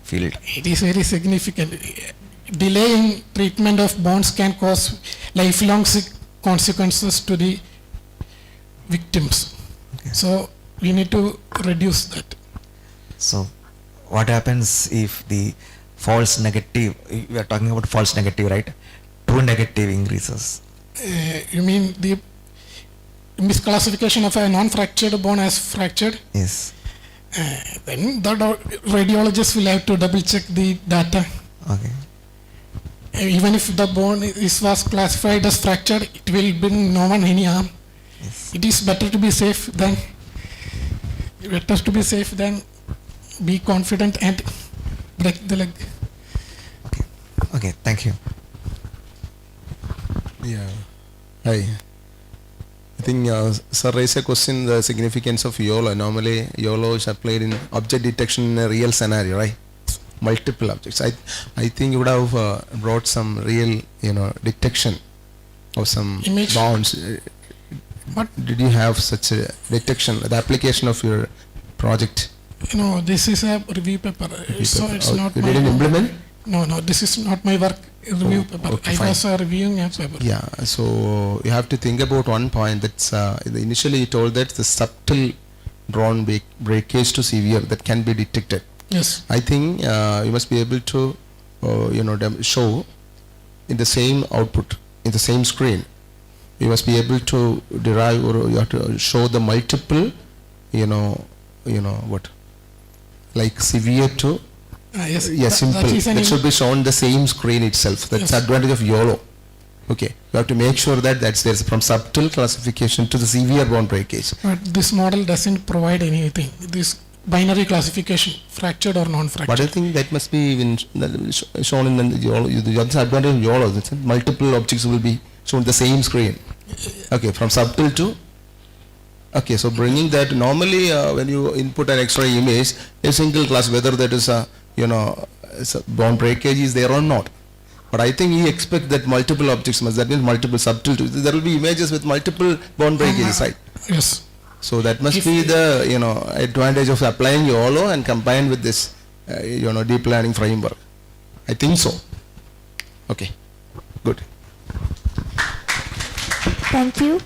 field? It is very significant. Delay in treatment of bones can cause lifelong consequences to the victims. Okay. So we need to reduce that. So what happens if the false negative, we are talking about false negative, right? True negative increases. You mean the misclassification of a non-fractured bone as fractured? Yes. Then the radiologist will have to double check the data. Okay. Even if the bone was classified as fractured, it will bring no one any harm. Yes. It is better to be safe than be confident and break the leg. Okay, thank you. Yeah. Hi. I think sir raised a question, the significance of YOLO. Normally YOLO is applied in object detection in a real scenario, right? Multiple objects. I think you would have brought some real, detection of some image bounds. What did you have such a detection? The application of your project. No, this is a review paper. So it's not. You didn't implement? No, this is not my work. Review paper. Okay, I fine. was reviewing a paper. Yeah. So you have to think about one point. That's initially you told that the subtle drawn breakage to severe that can be detected. Yes. I think you must be able to, show in the same output, in the same screen. You must be able to derive, or you have to show the multiple, like severe to simple. That should be shown the same screen itself. That's the advantage of YOLO. Okay, you have to make sure that there's from subtle classification to the severe bone breakage. But this model doesn't provide anything. This binary classification, fractured or non-fractured. But I think that must be even shown in the YOLO. The other advantage of YOLO is that multiple objects will be shown the same screen. Okay, from subtle to Okay, so bringing that, normally when you input an X-ray image, a single class, whether that is a, it's a bond breakage is there or not. But I think he expects that multiple objects must, that means multiple subtle, there will be images with multiple bond breakages, right? Yes. So that must be the, advantage of applying YOLO and combined with this, deep learning framework. I think so. Okay, good. Thank you.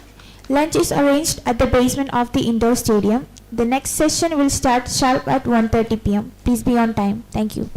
Lunch is arranged at the basement of the indoor stadium. The next session will start sharp at 1:30 p.m. Please be on time. Thank you.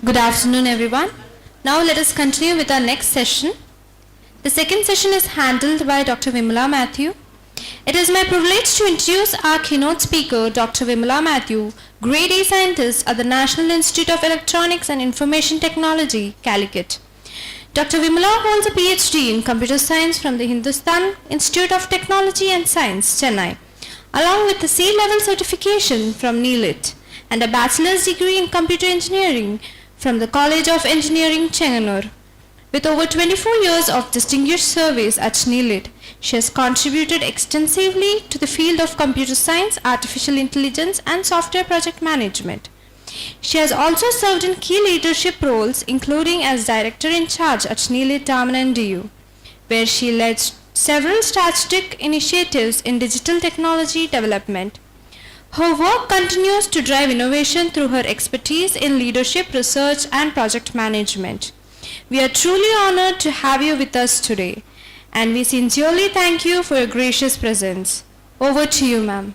Good afternoon, everyone. Now let us continue with our next session. The second session is handled by Dr. Vimala Matthew. It is my privilege to introduce our keynote speaker, Dr. Vimala Matthew, Grade A Scientist at the National Institute of Electronics and Information Technology, Calicut. Dr. Vimala holds a PhD in Computer Science from the Hindustan Institute of Technology and Science, Chennai, along with a C-level certification from NEELIT and a bachelor's degree in Computer Engineering from the College of Engineering, Chenganur. With over 24 years of distinguished service at NEELIT, she has contributed extensively to the field of computer science, artificial intelligence, and software project management. She has also served in key leadership roles, including as Director in Charge at NEELIT Damanan DU, where she led several strategic initiatives in digital technology development. Her work continues to drive innovation through her expertise in leadership, research, and project management. We are truly honored to have you with us today, and we sincerely thank you for your gracious presence. Over to you, ma'am.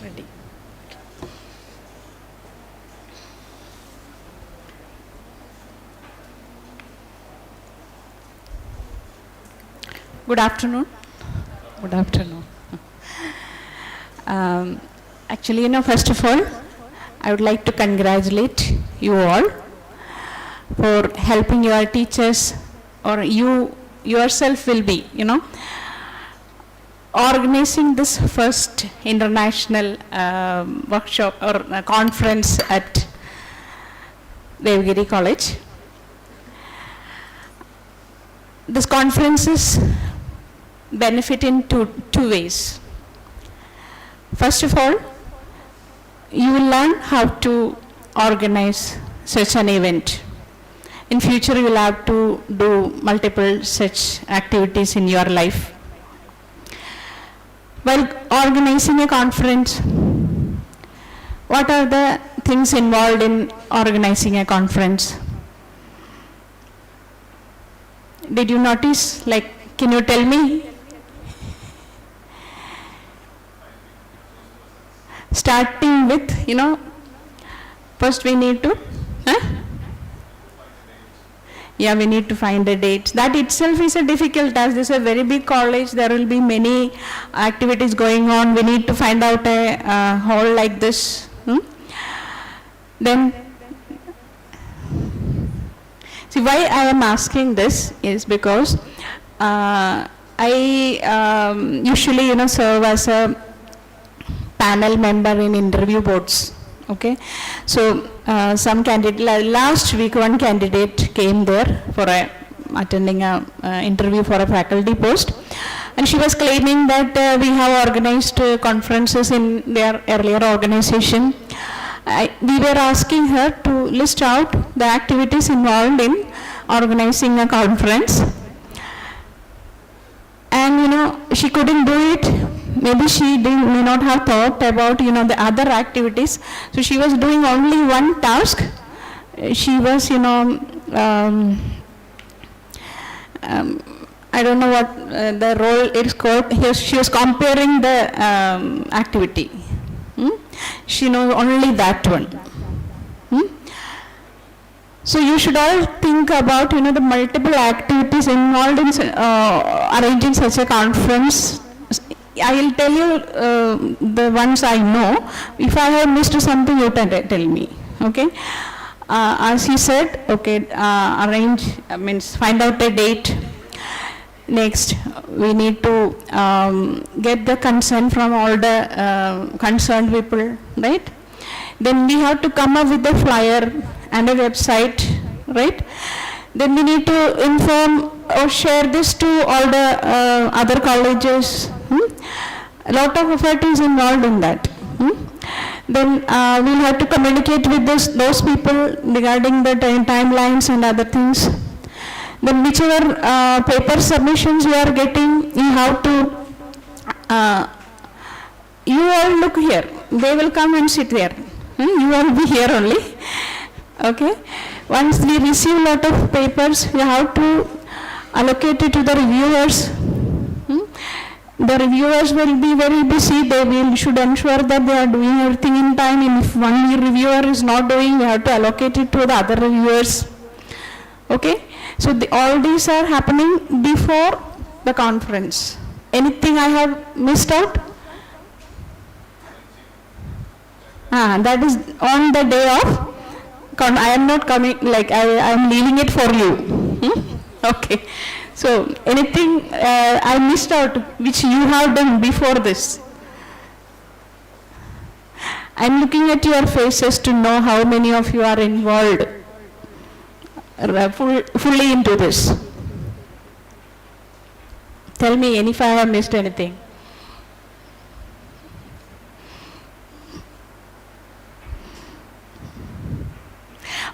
ready. Good afternoon. Good afternoon. Actually, first of all, I would like to congratulate you all for helping your teachers, or you yourself will be, organizing this first international workshop or conference at Devgiri College. This conference is benefit in two ways. First of all, you will learn how to organize such an event. In future, you will have to do multiple such activities in your life. While organizing a conference, what are the things involved in organizing a conference? Did you notice? Can you tell me? Starting with, first we need to, yeah, we need to find a date. That itself is a difficult task. This is a very big college. There will be many activities going on. We need to find out a hall like this. Then, see, why I am asking this is because I usually, serve as a panel member in interview boards. Okay, so some candidate, last week one candidate came there for attending a interview for a faculty post, and she was claiming that we have organized conferences in their earlier organization. We were asking her to list out the activities involved in organizing a conference, and she couldn't do it. Maybe she may not have thought about the other activities. So she was doing only one task. She was I don't know what the role is called. She was comparing the activity. She knows only that one. So you should all think about the multiple activities involved in arranging such a conference. I will tell you the ones I know. If I have missed something, you tell me. Okay. As he said, okay, arrange, means find out a date. Next, we need to get the consent from all the concerned people, right? Then we have to come up with a flyer and a website, right? Then we need to inform or share this to all the other colleges. A lot of effort is involved in that. Then we'll have to communicate with those people regarding the timelines and other things. Then whichever paper submissions you are getting, you have to, you all look here. They will come and sit there. You all be here only. Okay. Once we receive a lot of papers, you have to allocate it to the reviewers. The reviewers will be very busy. They should ensure that they are doing everything in time. And if one reviewer is not doing, we have to allocate it to the other reviewers. Okay? So all these are happening before the conference. Anything I have missed out? That is on the day of. I am not coming, I am leaving it for you. Okay. So anything I missed out which you have done before this? I am looking at your faces to know how many of you are involved fully into this. Tell me if I have missed anything.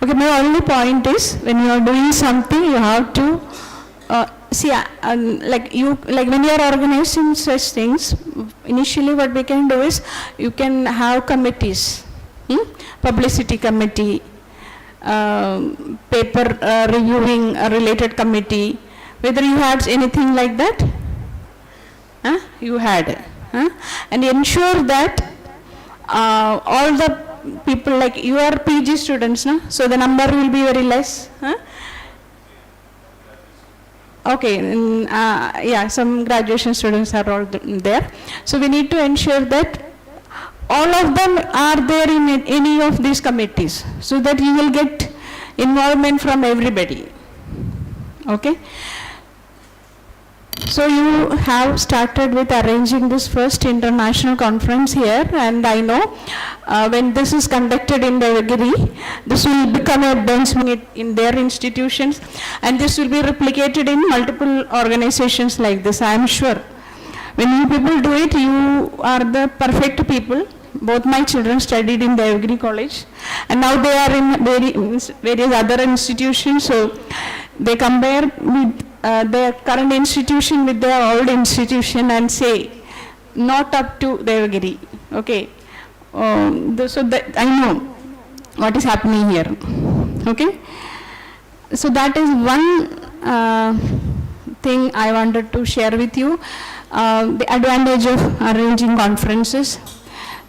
Okay, my only point is when you are doing something, you have to see, when you are organizing such things, initially what we can do is you can have committees, publicity committee, paper reviewing related committee. Whether you had anything like that? You had. And ensure that all the people, like you are PG students, no? So the number will be very less. Huh? Okay, yeah, some graduation students are all there. So we need to ensure that all of them are there in any of these committees, so that you will get involvement from everybody. Okay. So you have started with arranging this first international conference here, and I know when this is conducted in Devagiri, this will become a benchmark in their institutions, and this will be replicated in multiple organizations like this, I am sure. When you people do it, you are the perfect people. Both my children studied in Devagiri College, and now they are in various other institutions, so they compare with their current institution with their old institution and say, not up to Devagiri. Okay. So that I know what is happening here. Okay. So that is one thing I wanted to share with you, the advantage of arranging conferences.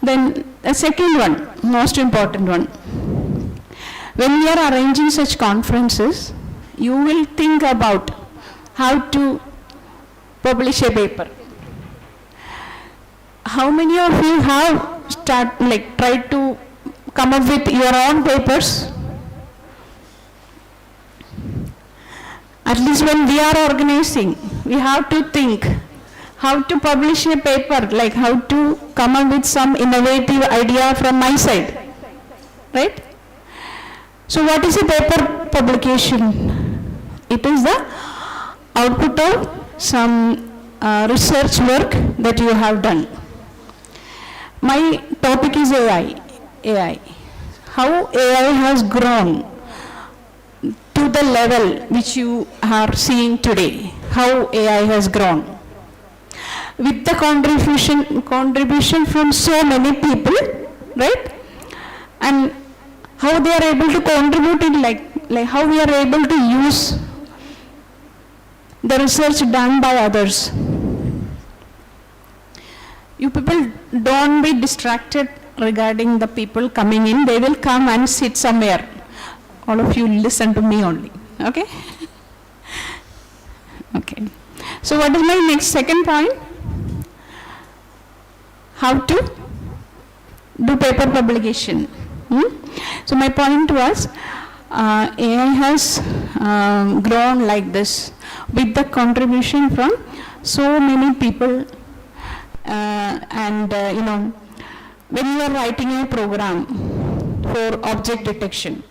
Then the second one, most important one, when we are arranging such conferences, you will think about how to publish a paper. How many of you have tried to come up with your own papers? At least when we are organizing, we have to think how to publish a paper, like how to come up with some innovative idea from my side, right? So what is a paper publication? It is the output of some research work that you have done. My topic is AI. How AI has grown to the level which you are seeing today. How AI has grown. With the contribution from so many people, right? And how they are able to contribute in like how we are able to use the research done by others. You people don't be distracted regarding the people coming in. They will come and sit somewhere. All of you listen to me only. Okay? Okay. So what is my next second point? How to do paper publication. So my point was, AI has grown like this with the contribution from so many people, and you know, when you are writing a program for object detection,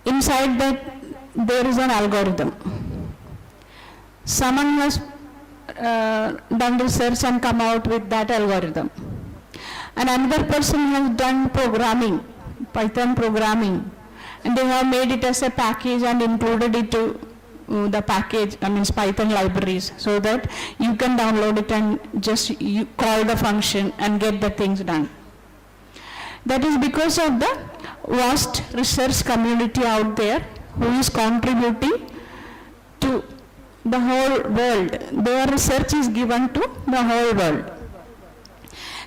inside that there is an algorithm. Someone has done research and come out with that algorithm, and another person has done programming, Python programming, and they have made it as a package and included it to the package, Python libraries, so that you can download it and just call the function and get the things done. That is because of the vast research community out there who is contributing to the whole world. Their research is given to the whole world.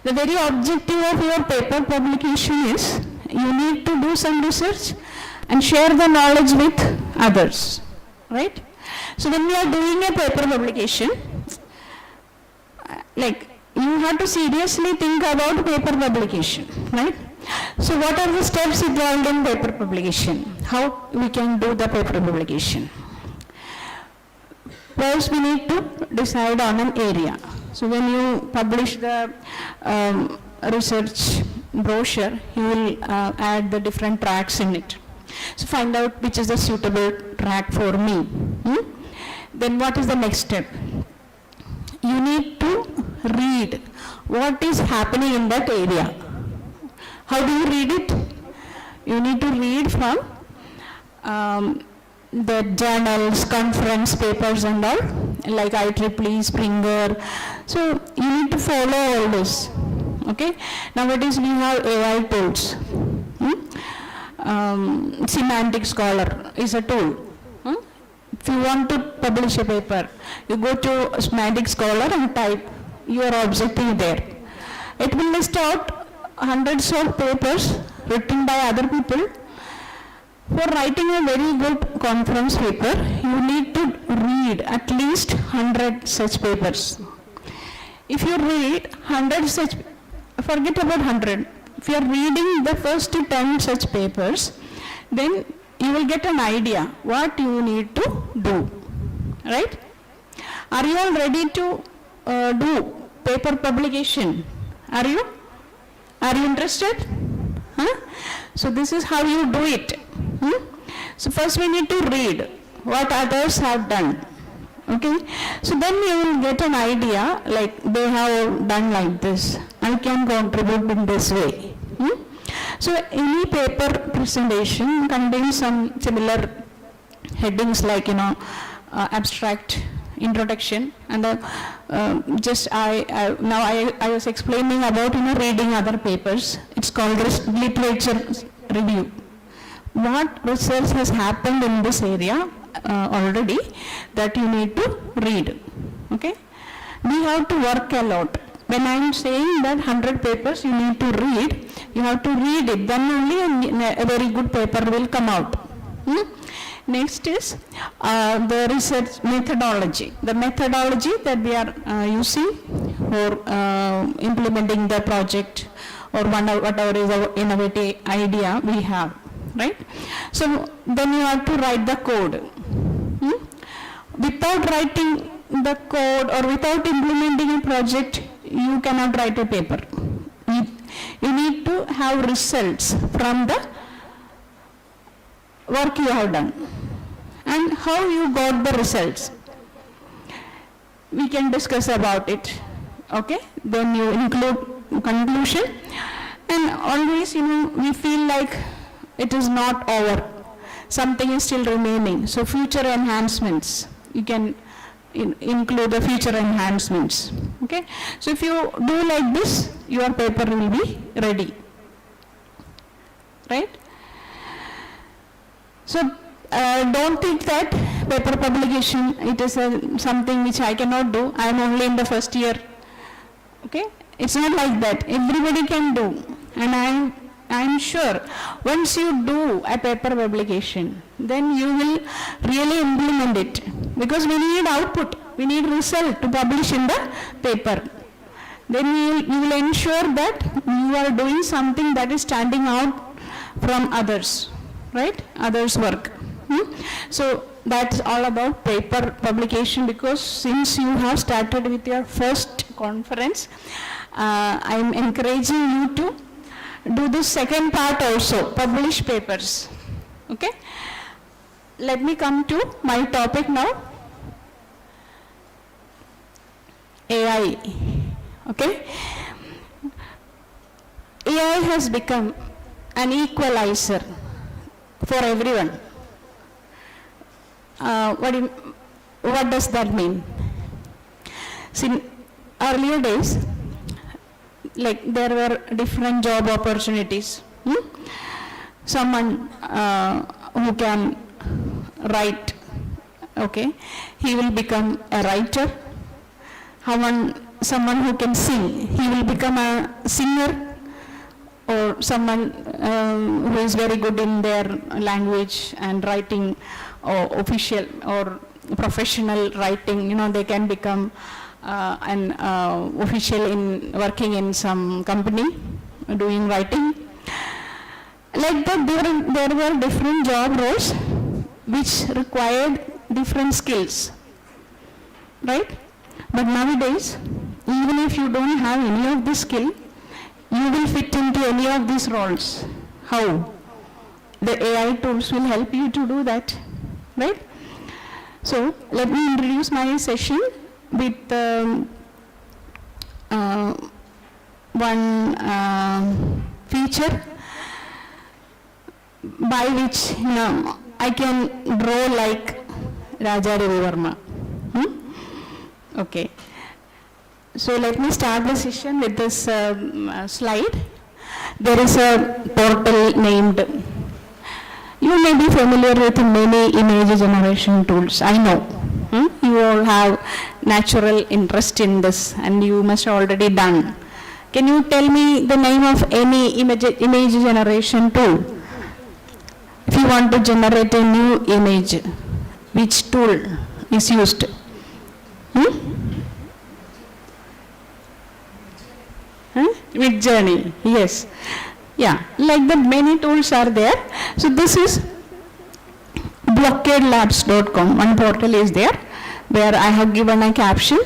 The very objective of your paper publication is you need to do some research and share the knowledge with others, right? So when we are doing a paper publication, like you have to seriously think about paper publication, right? So what are the steps involved in paper publication? How we can do the paper publication? First, we need to decide on an area. So when you publish the research brochure, you will add the different tracks in it. So find out which is the suitable track for me. Then what is the next step? You need to read what is happening in that area. How do you read it? You need to read from the journals, conference papers and all, like IEEE, Springer. So you need to follow all this. Okay? Nowadays we have AI tools. Semantic Scholar is a tool. If you want to publish a paper, you go to Semantic Scholar and type your objective there. It will list out hundreds of papers written by other people. For writing a very good conference paper, you need to read at least 100 such papers. If you read 100 such, forget about 100. If you are reading the first 10 such papers, then you will get an idea what you need to do, right? Are you all ready to do paper publication? Are you? Are you interested? Huh? So this is how you do it. So first we need to read what others have done. Okay, so then you will get an idea, like they have done like this, I can contribute in this way. So any paper presentation contains some similar headings like, abstract, introduction, and just I was explaining about reading other papers. It's called literature review. What research has happened in this area already that you need to read. Okay, we have to work a lot. When I am saying that 100 papers you need to read, you have to read it, then only a very good paper will come out. Next is the research methodology. The methodology that we are using for implementing the project or whatever is our innovative idea we have, right? So then you have to write the code. Without writing the code or without implementing a project, you cannot write a paper. You need to have results from the work you have done. And how you got the results, we can discuss about it. Okay, then you include conclusion, and always we feel like it is not over, something is still remaining. So future enhancements, you can include the future enhancements. Okay, so if you do like this, your paper will be ready, right? So don't think that paper publication, it is something which I cannot do. I am only in the first year. Okay, it's not like that. Everybody can do, and I am sure once you do a paper publication, then you will really implement it, because we need output, we need result to publish in the paper. Then you will ensure that you are doing something that is standing out from others, right? Others' work. So that's all about paper publication, because since you have started with your first conference, I am encouraging you to do the second part also, publish papers. Okay, let me come to my topic now, AI. Okay, AI has become an equalizer for everyone. What does that mean? See, in earlier days, like there were different job opportunities. Someone who can write, okay, he will become a writer. Someone who can sing, he will become a singer. Or someone who is very good in their language and writing, or official or professional writing, they can become an official in working in some company doing writing. Like that, there were different job roles which required different skills, right? But nowadays, even if you don't have any of this skill, you will fit into any of these roles. How? The AI tools will help you to do that, right? So let me introduce my session with one feature by which I can draw like Raja Ravi Verma. Okay. So let me start the session with this slide. There is a portal named, you may be familiar with many image generation tools, I know. You all have natural interest in this and you must already done Can you tell me the name of any image generation tool? If you want to generate a new image, which tool is used? Midjourney, yes. Yeah, like that many tools are there. So this is blockadelabs.com. One portal is there where I have given a caption,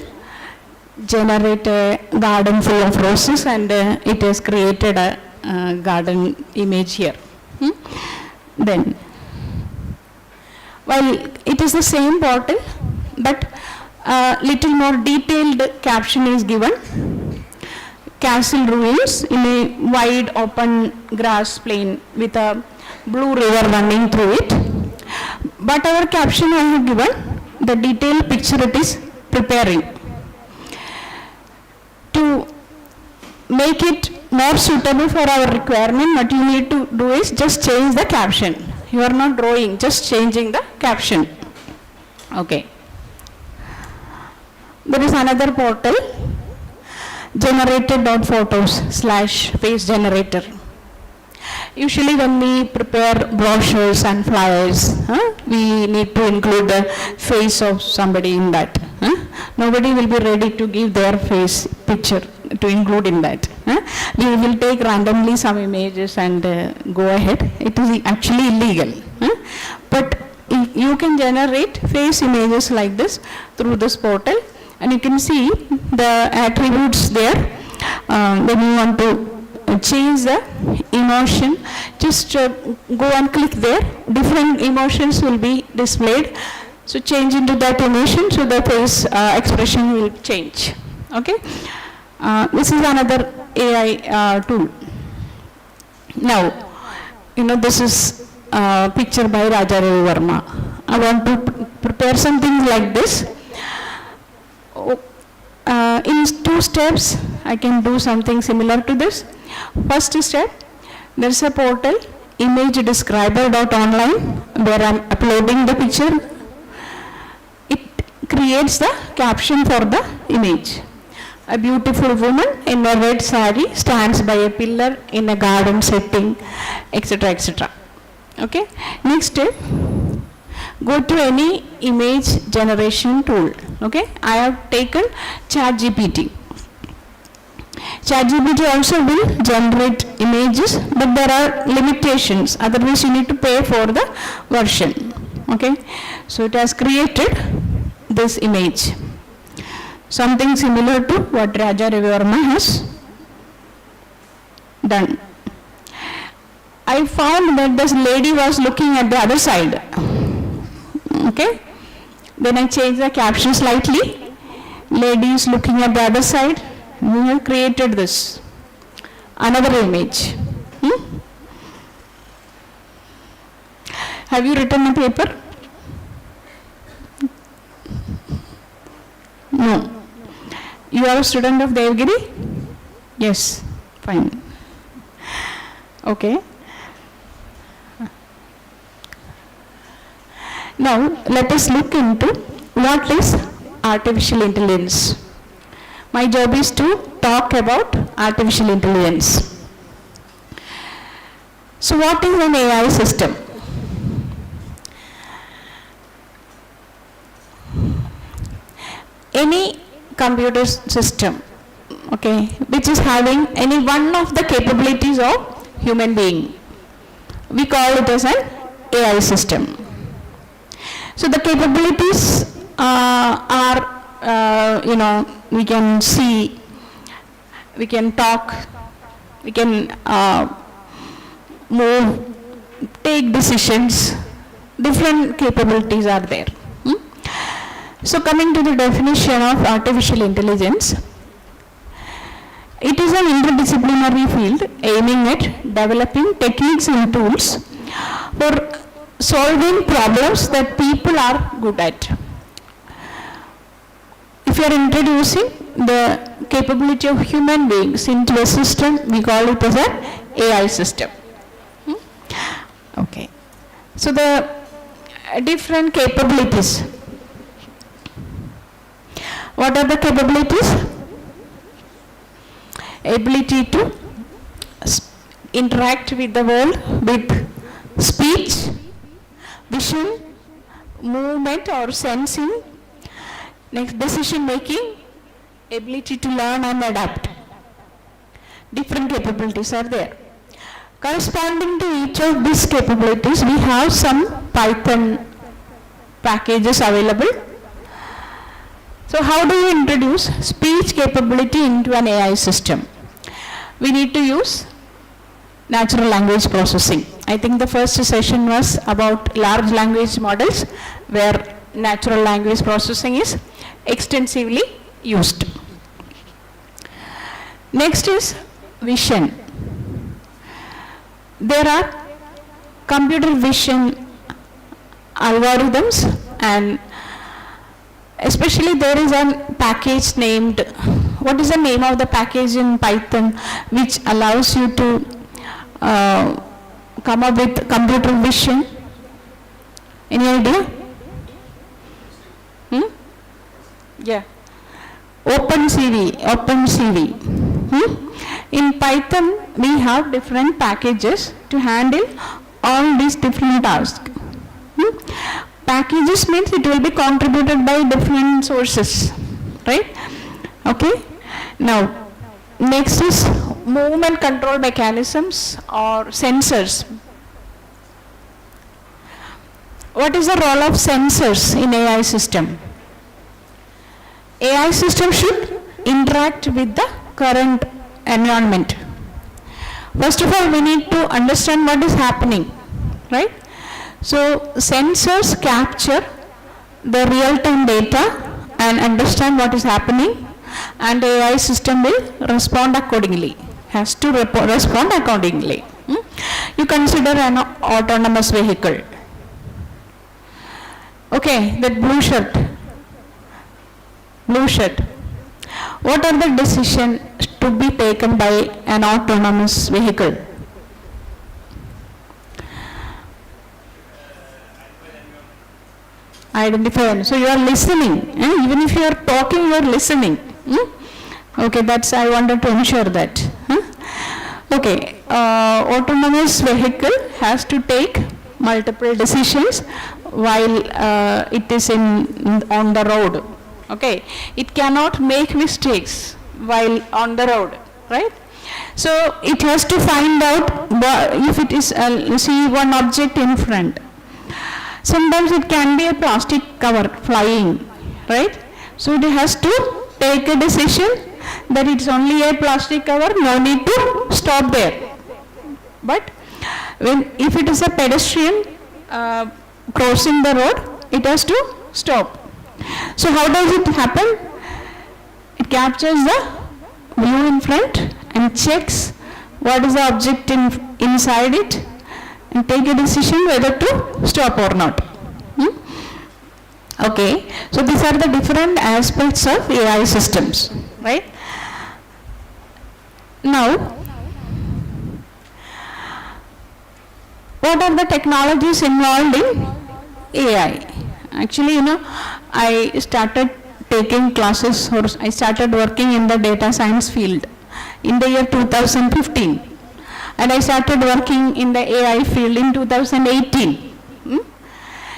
generate a garden full of roses, and it has created a garden image here. Then, well, it is the same portal, but little more detailed caption is given. Castle ruins in a wide open grass plain with a blue river running through it. But our caption I have given, the detailed picture it is preparing. To make it more suitable for our requirement, what you need to do is just change the caption. You are not drawing, just changing the caption. Okay. There is another portal, generated.photos/face generator. Usually when we prepare brochures and flyers, we need to include the face of somebody in that. Nobody will be ready to give their face picture to include in that. We will take randomly some images and go ahead. It is actually illegal. But you can generate face images like this through this portal, and you can see the attributes there. When you want to change the emotion, just go and click there. Different emotions will be displayed. So change into that emotion, so the face expression will change. Okay. This is another AI tool. Now, this is a picture by Raja Ravi Verma. I want to prepare something like this. In 2 steps, I can do something similar to this. First step, there is a portal, imagedescriber.online, where I am uploading the picture. It creates the caption for the image. A beautiful woman in a red sari stands by a pillar in a garden setting, etc., etc. Okay. Next step, go to any image generation tool. Okay. I have taken ChatGPT. ChatGPT also will generate images, but there are limitations. Otherwise, you need to pay for the version. Okay. So it has created this image. Something similar to what Raja Ravi Verma has done. I found that this lady was looking at the other side. Okay. Then I changed the caption slightly. Lady is looking at the other side. We have created this. Another image. Have you written a paper? No. You are a student of Devgiri? Yes. Fine. Okay. Now, let us look into what is artificial intelligence. My job is to talk about artificial intelligence. So, what is an AI system? Any computer system, okay, which is having any one of the capabilities of human being, we call it as an AI system. So the capabilities are, we can see, we can talk, we can move, take decisions, different capabilities are there. So coming to the definition of artificial intelligence, it is an interdisciplinary field aiming at developing techniques and tools for solving problems that people are good at. If you are introducing the capability of human beings into a system, we call it as an AI system. Okay. So the different capabilities. What are the capabilities? ability to interact with the world with speech, vision, movement or sensing, next decision making, ability to learn and adapt. Different capabilities are there. Corresponding to each of these capabilities, we have some Python packages available. So how do you introduce speech capability into an AI system? We need to use natural language processing. I think the first session was about large language models where natural language processing is extensively used. Next is vision. There are computer vision algorithms, and especially there is a package named, what is the name of the package in Python which allows you to come up with computer vision? Any idea? Yeah. OpenCV. In Python, we have different packages to handle all these different tasks. Packages means it will be contributed by different sources, right? Okay. Now, next is movement control mechanisms or sensors. What is the role of sensors in AI system? AI system should interact with the current environment. First of all, we need to understand what is happening, right? So sensors capture the real-time data and understand what is happening, and the AI system will respond accordingly, has to respond accordingly. You consider an autonomous vehicle. Okay, that blue shirt. What are the decisions to be taken by an autonomous vehicle? Identify. So you are listening. Even if you are talking, you are listening. Okay, that's, I wanted to ensure that. Okay, autonomous vehicle has to take multiple decisions while it is on the road. Okay, it cannot make mistakes while on the road, right? So it has to find out if it is see one object in front. Sometimes it can be a plastic cover flying, right? So it has to take a decision that it's only a plastic cover, no need to stop there. But if it is a pedestrian crossing the road, it has to stop. So how does it happen? It captures the view in front and checks what is the object inside it and take a decision whether to stop or not. Okay, so these are the different aspects of AI systems, right? Now, what are the technologies involved in AI? Actually, I started taking classes, or I started working in the data science field in the year 2015, and I started working in the AI field in 2018.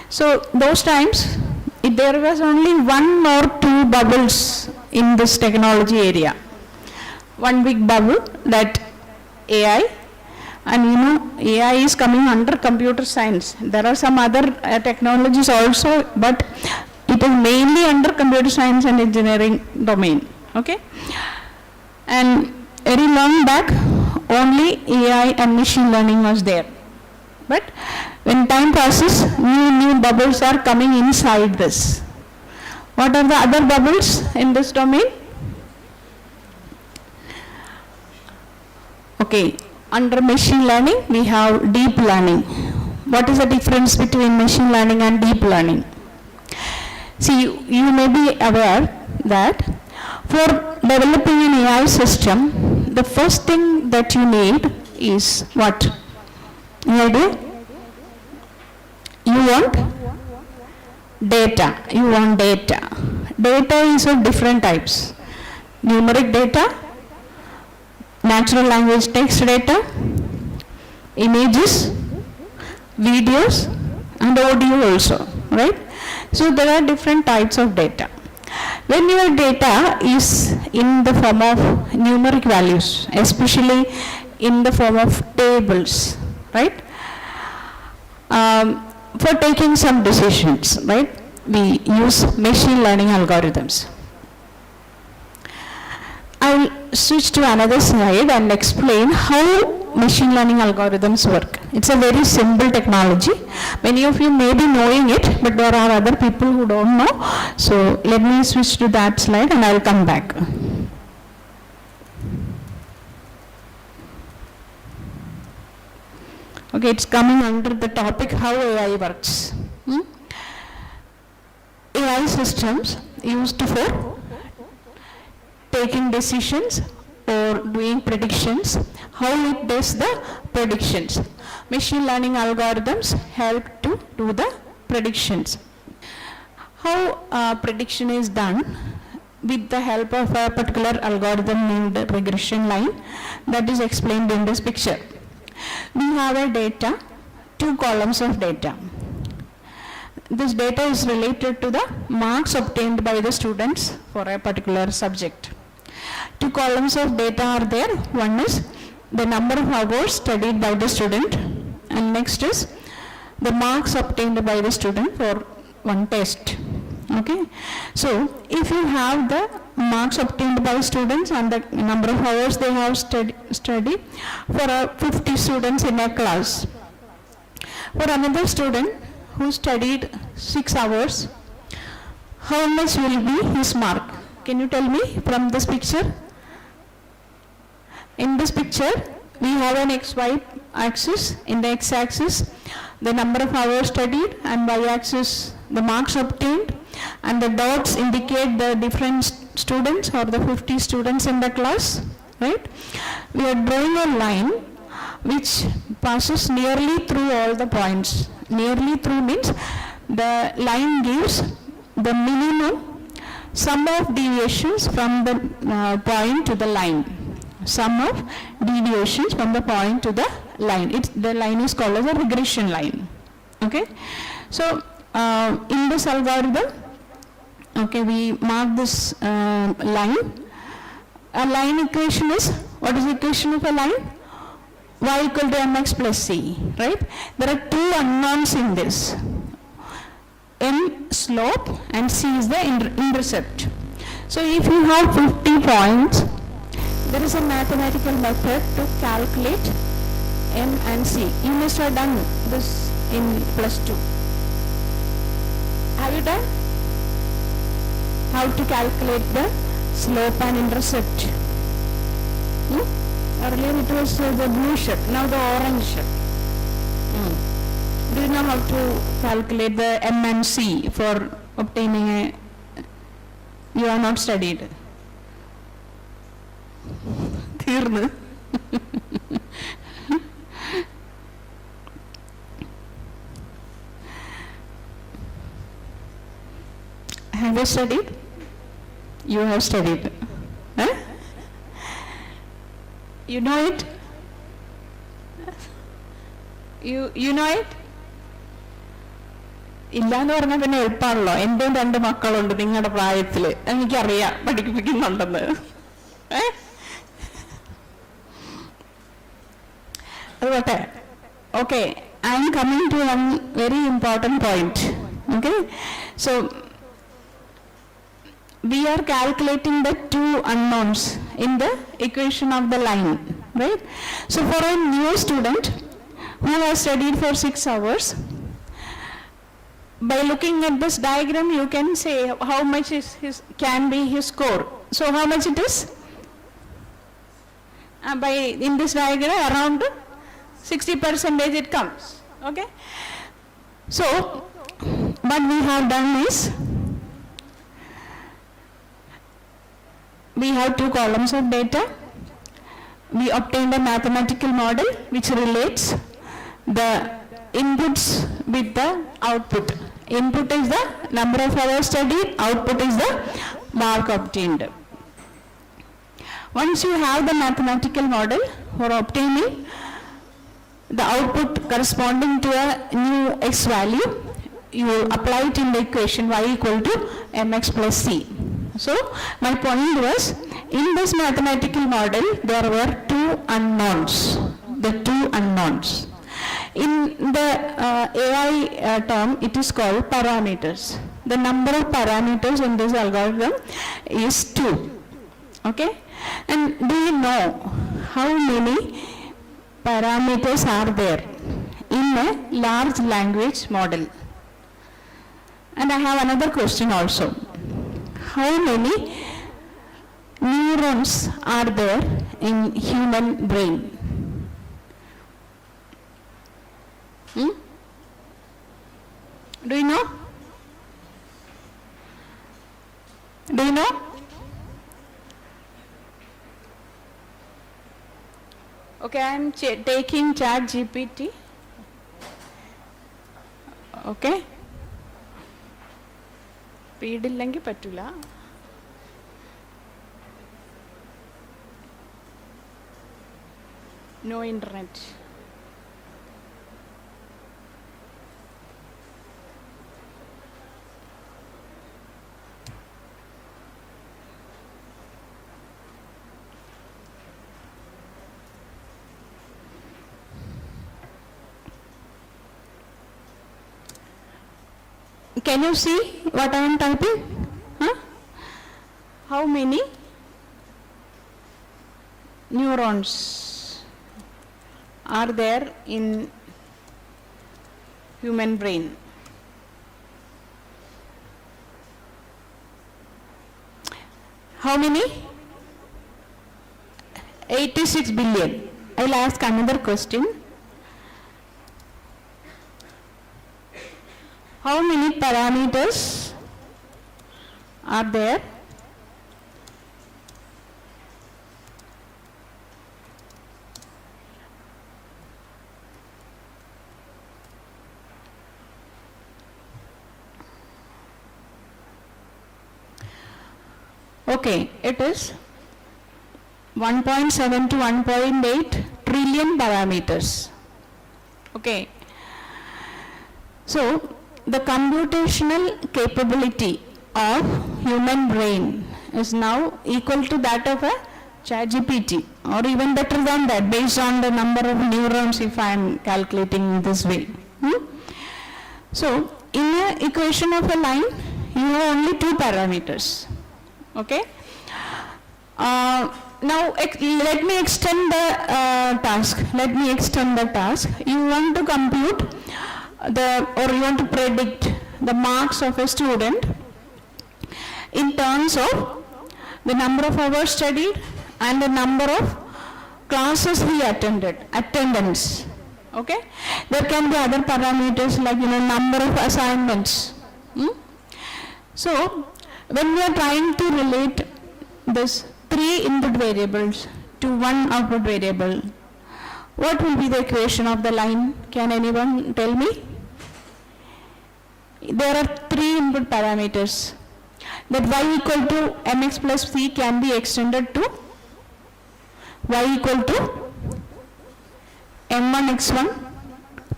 So those times there was only one or two bubbles in this technology area. One big bubble, that AI, and AI is coming under computer science. There are some other technologies also, but it is mainly under computer science and engineering domain. Okay, and very long back only AI and machine learning was there. But when time passes, new bubbles are coming inside this. What are the other bubbles in this domain? Okay, under machine learning we have deep learning. What is the difference between machine learning and deep learning? See, you may be aware that for developing an AI system, the first thing that you need is what? Any idea? You want data. You want data. Data is of different types. Numeric data, natural language text data, images, videos, and audio also, right? So there are different types of data. When your data is in the form of numeric values, especially in the form of tables, right? For taking some decisions, right? We use machine learning algorithms. I will switch to another slide and explain how machine learning algorithms work. It's a very simple technology. Many of you may be knowing it, but there are other people who don't know. So let me switch to that slide and I will come back. Okay, it's coming under the topic how AI works. AI systems used for taking decisions or doing predictions, how it does the predictions. Machine learning algorithms help to do the predictions. How prediction is done with the help of a particular algorithm named regression line that is explained in this picture. We have a data, 2 columns of data. This data is related to the marks obtained by the students for a particular subject. 2 columns of data are there. One is the number of hours studied by the student, and next is the marks obtained by the student for one test. Okay, so if you have the marks obtained by students and the number of hours they have studied for 50 students in a class, for another student who studied 6 hours, how much will be his mark? Can you tell me from this picture? In this picture, we have an XY axis. In the x-axis, the number of hours studied, and y-axis, the marks obtained, and the dots indicate the different students or the 50 students in the class, right? We are drawing a line which passes nearly through all the points. Nearly through means the line gives the minimum sum of deviations from the point to the line. Sum of deviations from the point to the line. The line is called as a regression line. Okay. So in this algorithm, okay, we mark this line. A line equation is, what is the equation of a line? Y equal to mx plus c, right? There are 2 unknowns in this. M slope and c is the intercept. So if you have 50 points, there is a mathematical method to calculate M and C. You must have done this in +2. Have you done? How to calculate the slope and intercept? Earlier it was the blue shirt, now the orange shirt. Do you know how to calculate the M and C for obtaining a... You are not studied. തീർന്ന്. Have you studied? You have studied. Huh? You know it? You know it? ഇല്ലാന്ന് പറഞ്ഞാൽ പിന്നെ എളുപ്പമാണല്ലോ. എൻ്റെയും 2 മക്കളുണ്ട് നിങ്ങളുടെ പ്രായത്തിൽ. എനിക്കറിയാം പഠിപ്പിക്കുന്നുണ്ടെന്ന്. Okay, I am coming to one very important point. Okay, so we are calculating the 2 unknowns in the equation of the line, right? So for a new student who has studied for 6 hours, by looking at this diagram, you can say how much can be his score. So how much it is? In this diagram, around 60% it comes. Okay. So what we have done is, we have 2 columns of data. We obtained a mathematical model which relates the inputs with the output. Input is the number of hours studied, output is the mark obtained. Once you have the mathematical model for obtaining the output corresponding to a new x value, you apply it in the equation y equal to mx plus c. So my point was, in this mathematical model there were two unknowns, In the AI term, it is called parameters. The number of parameters in this algorithm is 2. Okay? And do you know how many parameters are there in a large language model? And I have another question also. How many neurons are there in human brain? Do you know? Do you know? Okay, I am taking chat GPT. Okay. Speed illengi pattula. No internet. Can you see what I am typing? Huh? How many neurons are there in human brain? How many? 86 billion. I will ask another question. How many parameters are there Okay, it is 1.7 to 1.8 trillion parameters. Okay. So, the computational capability of human brain is now equal to that of a ChatGPT, or even better than that, based on the number of neurons, if I am calculating this way. So, in an equation of a line, you have only two parameters. Okay. Now let me extend the task. You want to compute you want to predict the marks of a student in terms of the number of hours studied and the number of classes he attended, attendance. Okay. There can be other parameters like number of assignments. So when we are trying to relate this 3 input variables to 1 output variable, what will be the equation of the line? Can anyone tell me? There are 3 input parameters. That y equal to mx plus c can be extended to y equal to m1 x1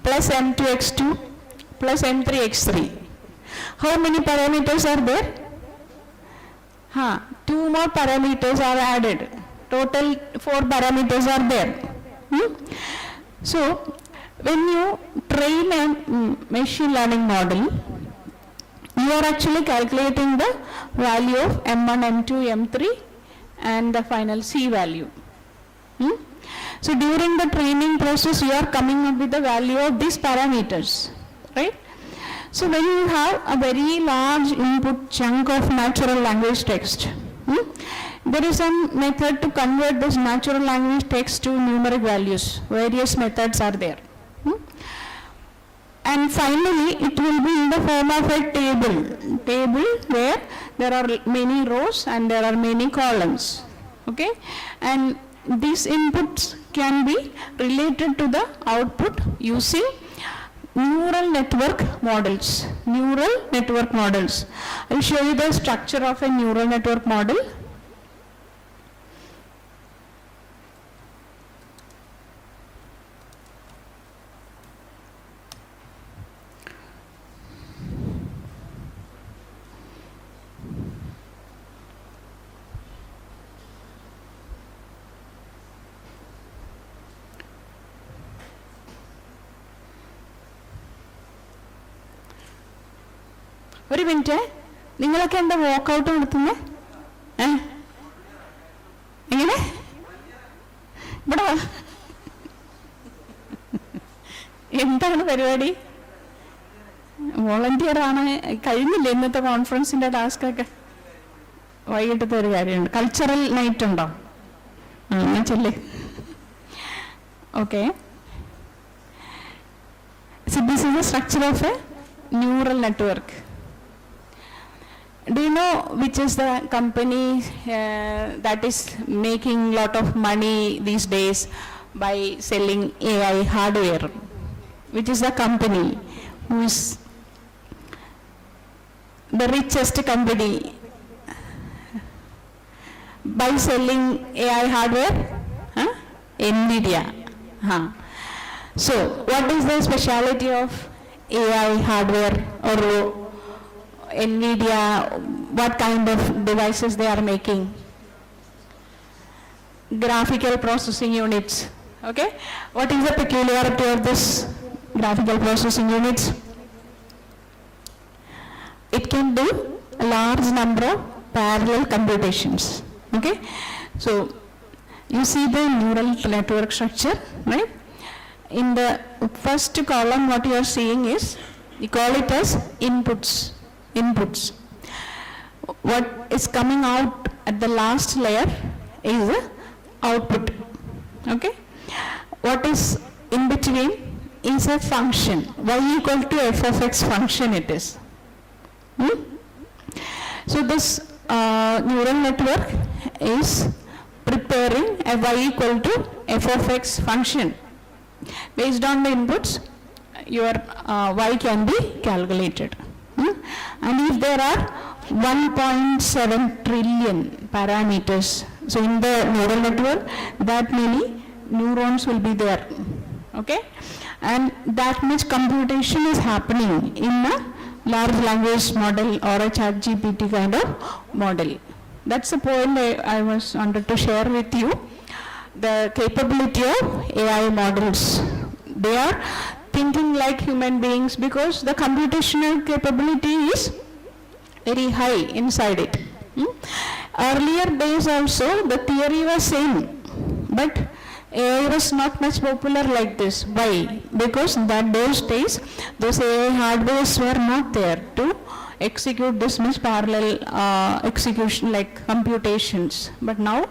plus m2 x2 plus m3 x3. How many parameters are there? 2 more parameters are added. Total 4 parameters are there. So, when you train a machine learning model, you are actually calculating the value of M1, M2, M3 and the final C value. So, during the training process, you are coming up with the value of these parameters, right? So, when you have a very large input chunk of natural language text, there is some method to convert this natural language text to numeric values. Various methods are there. And finally, it will be in the form of a table where there are many rows and there are many columns. Okay? And these inputs can be related to the output using neural network models. I will show you the structure of a neural network model. ഒരു minute, നിങ്ങളൊക്കെ എന്താ walkout നടത്തുന്നത്? എങ്ങനെ ഇവിടെ എന്താണ് പരിപാടി? Volunteer ആണ്. കഴിഞ്ഞില്ല ഇന്നത്തെ കോൺഫറൻസിന്റെ ടാസ്ക് ഒക്കെ? വൈകിട്ടത്തെ ഒരു കാര്യമുണ്ട്, കൾച്ചറൽ നൈറ്റ് ഉണ്ടോ? എന്നാ ചെല്ലേ. Okay, so this is the structure of a neural network. Do you know which is the company that is making lot of money these days by selling AI hardware? Which is the company who is the richest company by selling AI hardware? Nvidia. So what is the speciality of AI hardware or Nvidia? What kind of devices they are making? Graphical processing units. Okay, what is the peculiarity of this graphical processing units? It can do a large number of parallel computations. Okay, so you see the neural network structure, right? In the first column, what you are seeing is, we call it as inputs. What is coming out at the last layer is the output. Okay, what is in between is a function, y equal to f of x function it is. So this neural network is preparing a y equal to f of x function. Based on the inputs, your y can be calculated. And if there are 1.7 trillion parameters, so in the neural network, that many neurons will be there. Okay, and that much computation is happening in a large language model or a ChatGPT kind of model. That's the point I was wanted to share with you. The capability of AI models, they are thinking like human beings because the computational capability is very high inside it. Earlier days also the theory was same, but AI was not much popular like this. Why? Because that those days those AI hardwares were not there to execute this much parallel execution like computations. But now,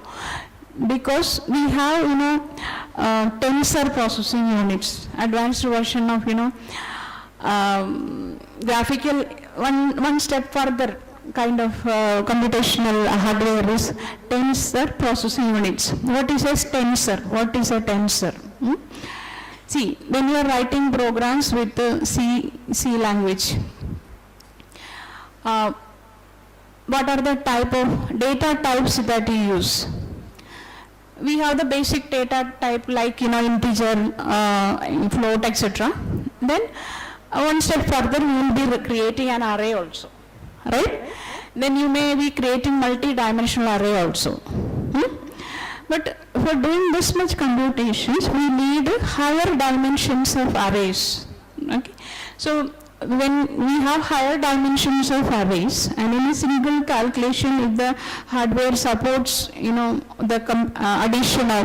because we have tensor processing units, advanced version of graphical, one step further kind of computational hardware is tensor processing units. What is a tensor? What is a tensor? See, when you are writing programs with C language, what are the type of data types that you use? We have the basic data type like integer, float, etc. Then one step further we will be creating an array also, right? Then you may be creating multi-dimensional array also. But for doing this much computations, we need higher dimensions of arrays. Okay, so when we have higher dimensions of arrays, and in a single calculation, if the hardware supports the addition of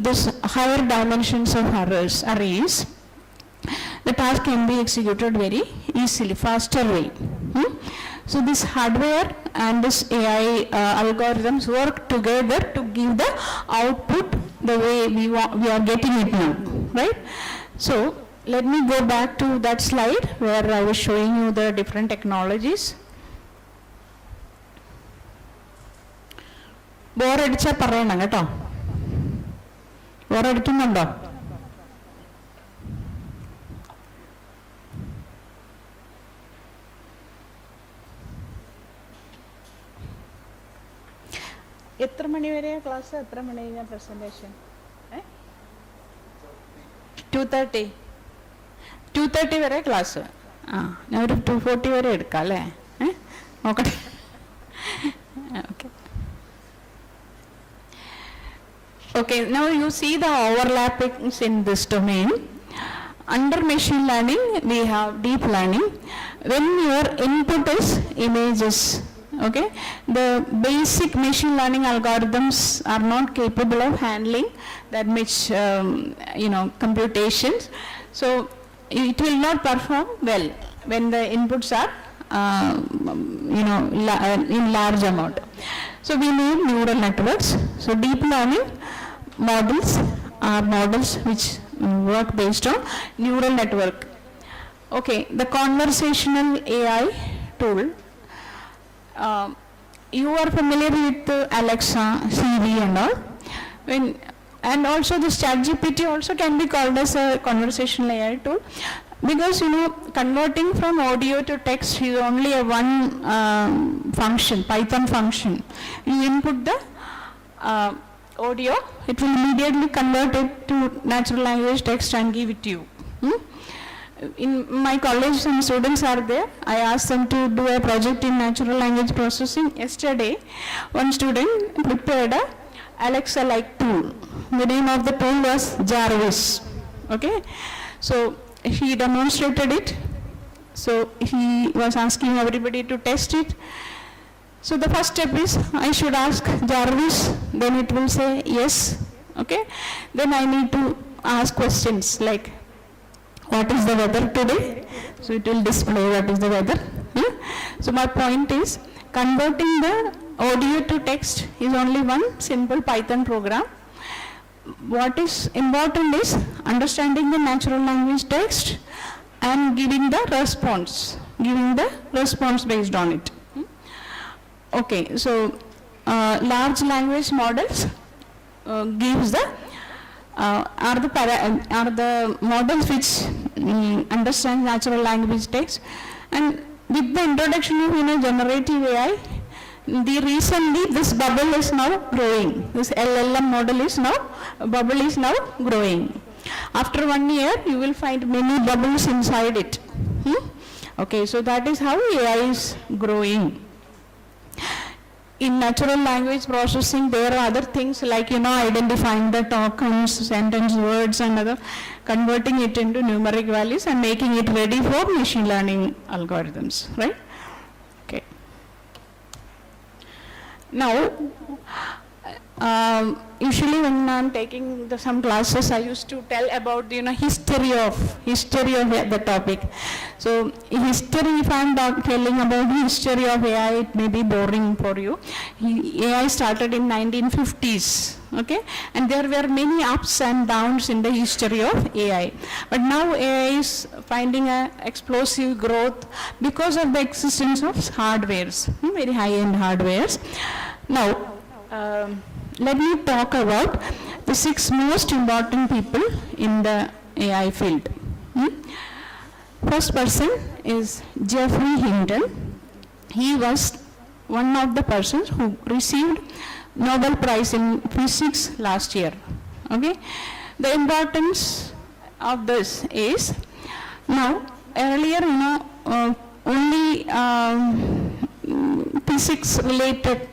this higher dimensions of arrays, the task can be executed very easily, faster way. So this hardware and this AI algorithms work together to give the output the way we are getting it now, right? So let me go back to that slide where I was showing you the different technologies. ബോറടിച്ചാൽ പറയണം കേട്ടോ. ബോറടിക്കുന്നുണ്ടോ? എത്ര മണി വരെയാ class? എത്ര മണി കഴിഞ്ഞാൽ presentation? 2:30 വരെ class. ഞാൻ ഒരു 2:40 വരെ എടുക്കാം അല്ലേ? നോക്കട്ടെ. Okay. Okay, now you see the overlappings in this domain. under machine learning, we have deep learning. When your input is images, okay, the basic machine learning algorithms are not capable of handling that much, computations. So it will not perform well when the inputs are, in large amount. So we need neural networks. So deep learning models are models which work based on neural network. Okay, the conversational AI tool. You are familiar with Alexa, Siri and all. And also this ChatGPT also can be called as a conversational AI tool, because converting from audio to text is only a one function, Python function. You input the audio, it will immediately convert it to natural language text and give it to you. In my college, some students are there. I asked them to do a project in natural language processing. Yesterday, one student prepared a Alexa-like tool. The name of the tool was Jarvis. Okay, so he demonstrated it. So he was asking everybody to test it. So the first step is I should ask Jarvis, then it will say yes. Okay, then I need to ask questions like, what is the weather today? So it will display what is the weather. So my point is, converting the audio to text is only one simple Python program. What is important is understanding the natural language text and giving the response based on it. Okay, so large language models gives the are the models which understand natural language text, and with the introduction of generative AI, recently this bubble is now growing. This LLM bubble is now growing. After 1 year, you will find many bubbles inside it. Okay, so that is how AI is growing. In natural language processing, there are other things like, identifying the tokens, sentence words and other, converting it into numeric values and making it ready for machine learning algorithms, right? Okay. Now, usually when I'm taking some classes, I used to tell about history of the topic. So history, if I'm telling about history of AI, it may be boring for you. AI started in 1950s, okay, and there were many ups and downs in the history of AI. But now AI is finding an explosive growth because of the existence of hardwares, very high-end hardwares. Now, let me talk about the 6 most important people in the AI field. First person is Geoffrey Hinton. He was one of the persons who received Nobel Prize in Physics last year. Okay, the importance of this is, now earlier only physics related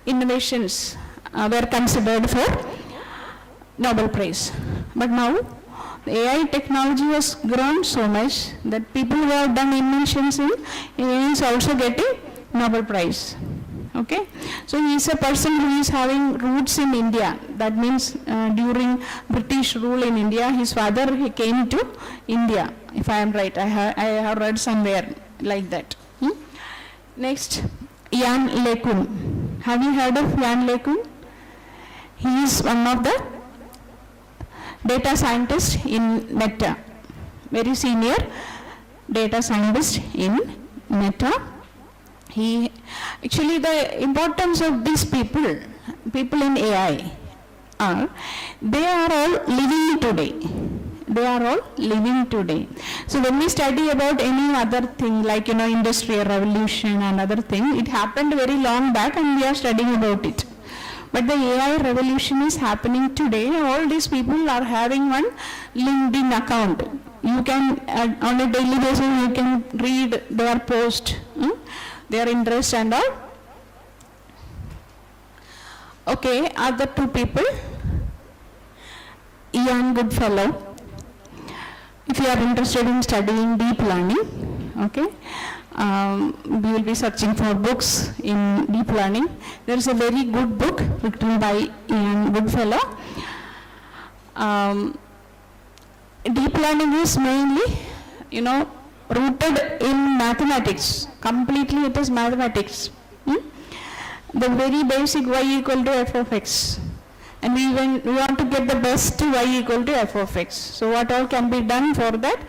innovations were considered for Nobel Prize. But now the AI technology has grown so much that people who have done inventions in AI is also getting Nobel Prize. Okay, so he is a person who is having roots in India. That means during British rule in India, his father he came to India. If I am right, I have read somewhere like that. Next, Jan LeCun. Have you heard of Jan LeCun? He is one of the data scientists in Meta, very senior data scientist in Meta. Actually the importance of these people in AI are, they are all living today. So when we study about any other thing like industrial revolution and other thing, it happened very long back and we are studying about it. But the AI revolution is happening today. All these people are having one LinkedIn account. You can, on a daily basis, you can read their post, their interest and all. Okay, other 2 people. Ian Goodfellow. if you are interested in studying deep learning, okay, we will be searching for books in deep learning. There is a very good book written by Ian Goodfellow. Deep learning is mainly, rooted in mathematics. Completely it is mathematics. The very basic y equal to f of x. And we want to get the best y equal to f of x. So what all can be done for that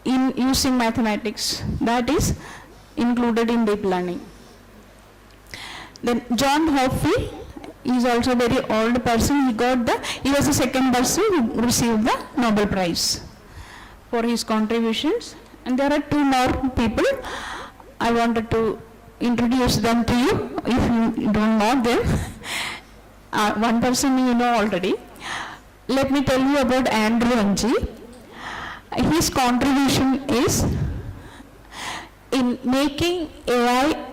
in using mathematics? That is included in deep learning. Then John Hopfield is also a very old person. He was the second person who received the Nobel Prize for his contributions. And there are two more people. I wanted to introduce them to you if you don't know them. One person you know already. Let me tell you about Andrew Ng. His contribution is in making AI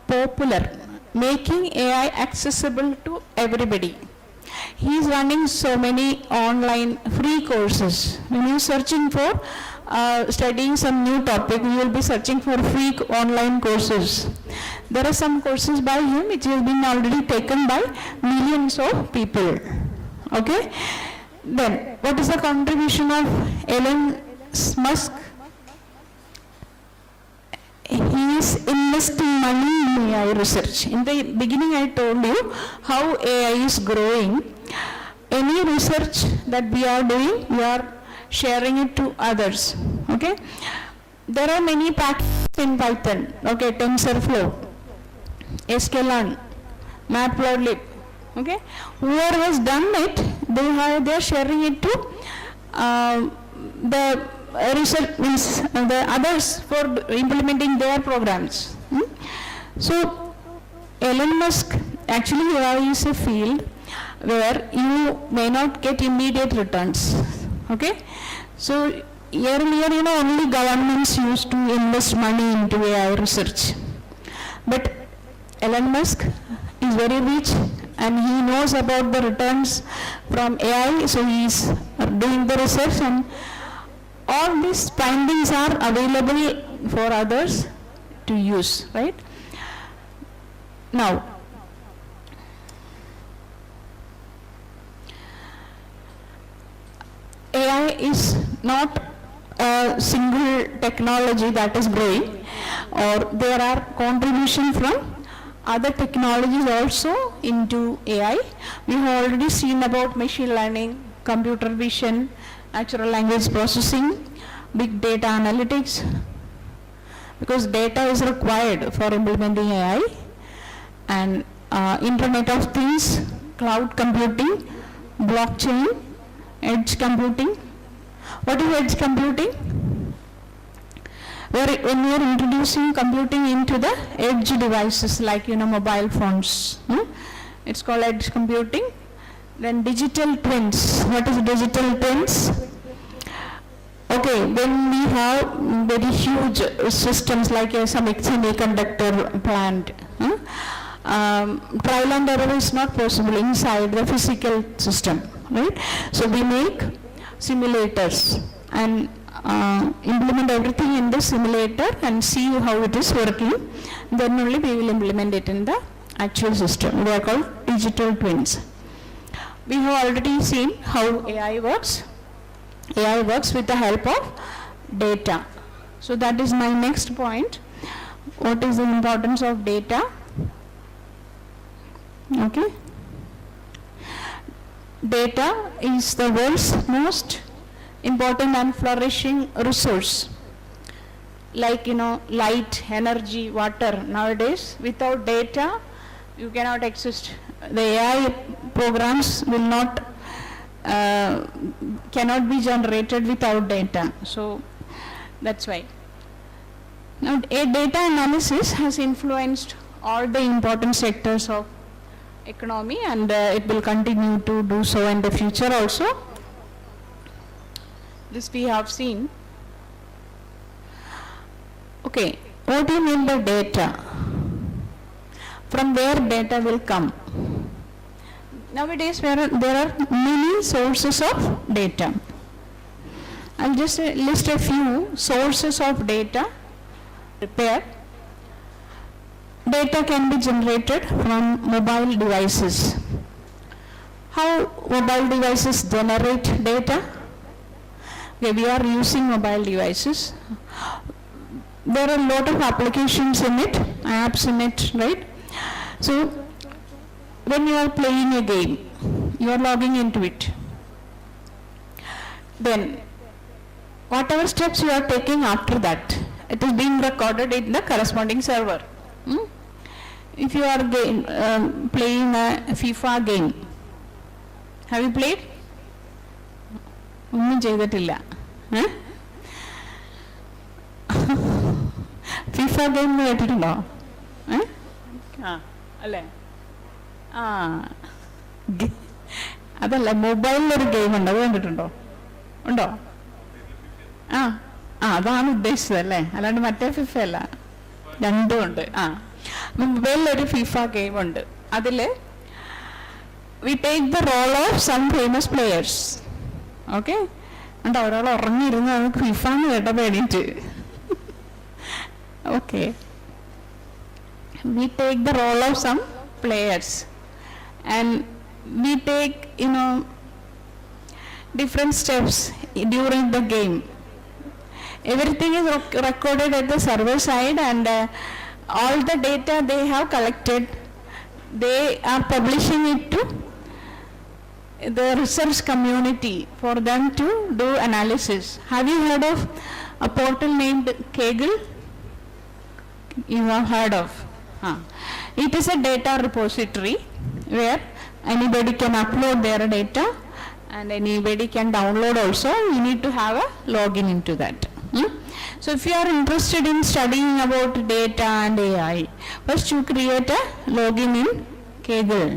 popular, making AI accessible to everybody. He is running so many online free courses. When you are searching for studying some new topic, you will be searching for free online courses. There are some courses by him which have been already taken by millions of people. Okay? Then, what is the contribution of Elon Musk? He is investing money in AI research. In the beginning I told you how AI is growing. Any research that we are doing, we are sharing it to others. Okay? There are many packages in Python. Okay, TensorFlow, sklearn, Matplotlib. Okay? Whoever has done it, they are sharing it to the research means the others for implementing their programs. So Elon Musk, actually AI is a field where you may not get immediate returns. Okay? So earlier, only governments used to invest money into AI research. But Elon Musk is very rich and he knows about the returns from AI, so he is doing the research, and all these findings are available for others to use, right? Now, AI is not a single technology that is growing, or there are contributions from other technologies also into AI. We have already seen about machine learning, computer vision, natural language processing, big data analytics, because data is required for implementing AI, and Internet of Things, cloud computing, blockchain, edge computing. What is edge computing? When you are introducing computing into the edge devices like mobile phones, it's called edge computing. Then digital twins. What is digital twins? Okay, when we have very huge systems like some semiconductor plant, trial and error is not possible inside the physical system, right? So we make simulators and implement everything in the simulator and see how it is working. Then only we will implement it in the actual system. They are called digital twins. We have already seen how AI works. AI works with the help of data. So that is my next point. What is the importance of data? Okay. Data is the world's most important and flourishing resource. Like, light, energy, water. Nowadays, without data, you cannot exist. The AI programs will not, cannot be generated without data. So, that's why. Now, data analysis has influenced all the important sectors of economy, and it will continue to do so in the future also. This we have seen. Okay, what do you mean by data? From where data will come? Nowadays there are many sources of data. I'll just list a few sources of data prepared. Data can be generated from mobile devices. How mobile devices generate data? Okay, we are using mobile devices. There are a lot of applications in it, apps in it, right? So, when you are playing a game, you are logging into it. Then, whatever steps you are taking after that, it is being recorded in the corresponding server. If you are playing a FIFA game, have you played? ഒന്നും ചെയ്തിട്ടില്ല. FIFA game കേട്ടിട്ടുണ്ടോ? അല്ലേ? അതല്ല, മൊബൈലിലൊരു game ഉണ്ട്, അത് കണ്ടിട്ടുണ്ടോ? ഉണ്ടോ? അതാണ് ഉദ്ദേശിച്ചത് അല്ലേ, അല്ലാണ്ട് മറ്റേ ഫിഫ അല്ല, രണ്ടും ഉണ്ട്. മൊബൈലിലൊരു ഫിഫ ഗെയിം ഉണ്ട്. അതിൽ we take the role of some famous players. Okay, ഉണ്ടോ? ഒരാൾ ഉറങ്ങിയിരുന്ന് നമുക്ക് ഫിഫ എന്ന് കേട്ടപ്പോൾ എണീറ്റ്. Okay, we take the role of some players and we take different steps during the game. Everything is recorded at the server side, and all the data they have collected, they are publishing it to the research community for them to do analysis. Have you heard of a portal named Kaggle? You have heard of. It is a data repository where anybody can upload their data and anybody can download also. You need to have a login into that. So if you are interested in studying about data and AI, first you create a login in Kaggle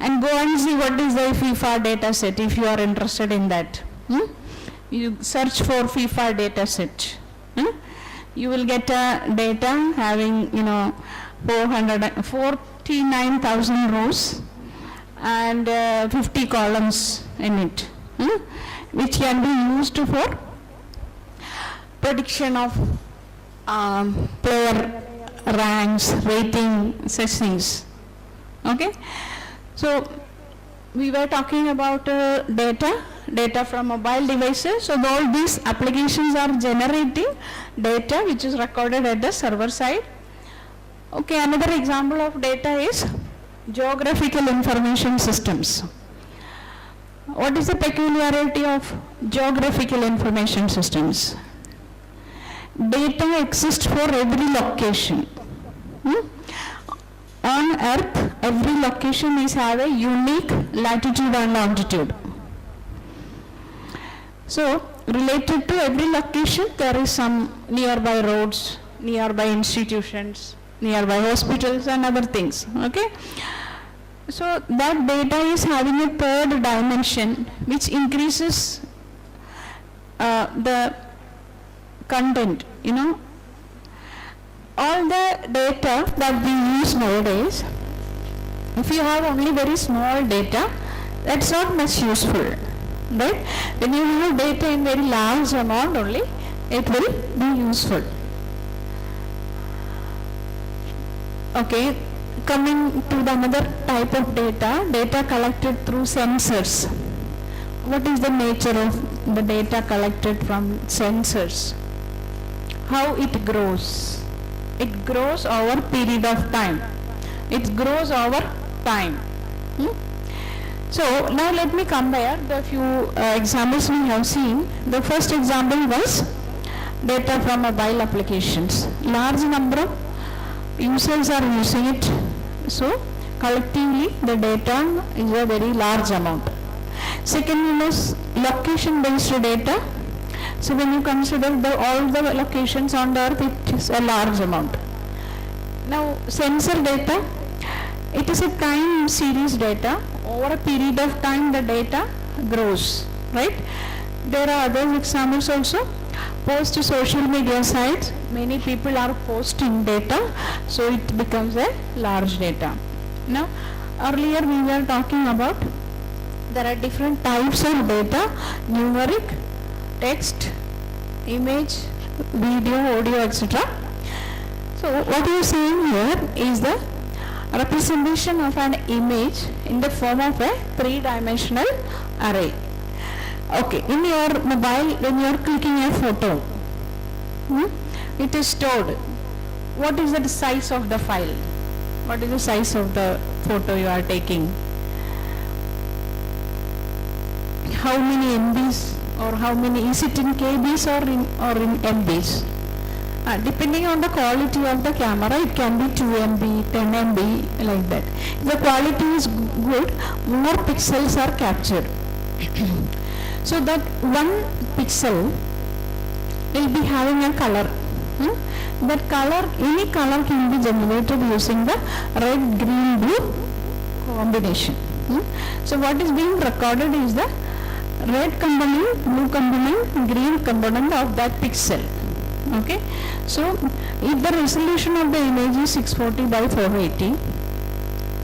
and go and see what is the FIFA data set if you are interested in that. You search for FIFA data set. You will get a data having 49,000 rows and 50 columns in it, which can be used for prediction of player ranks, rating, such things. Okay, so we were talking about data from mobile devices. So all these applications are generating data which is recorded at the server side. Okay, another example of data is geographical information systems. What is the peculiarity of geographical information systems? Data exists for every location. On Earth, every location is have a unique latitude and longitude. So, related to every location, there is some nearby roads, nearby institutions, nearby hospitals and other things. Okay, so that data is having a third dimension which increases the content. All the data that we use nowadays, if you have only very small data, that's not much useful, right? When you have data in very large amount only, it will be useful. Okay, coming to the another type of data collected through sensors. What is the nature of the data collected from sensors? How it grows? It grows over period of time. It grows over time. So now let me compare the few examples we have seen. The first example was data from mobile applications. Large number of users are using it, so collectively the data is a very large amount. Second one is location based data. So when you consider all the locations on the earth, it is a large amount. Now sensor data, it is a time series data. Over a period of time the data grows, right? There are other examples also. Post to social media sites, many people are posting data, so it becomes a large data. Now earlier we were talking about there are different types of data: numeric, text, image, video, audio, etc. So what you are seeing here is the representation of an image in the form of a three-dimensional array. Okay, in your mobile, when you are clicking a photo, it is stored. What is the size of the file? What is the size of the photo you are taking? How many MBs, or how many, is it in KBs or in MBs? Depending on the quality of the camera, it can be 2 MB, 10 MB, like that. If the quality is good, more pixels are captured. So that one pixel will be having a color. That color, any color can be generated using the red, green, blue combination. So what is being recorded is the red component, blue component, green component of that pixel. Okay, so if the resolution of the image is 640 by 480,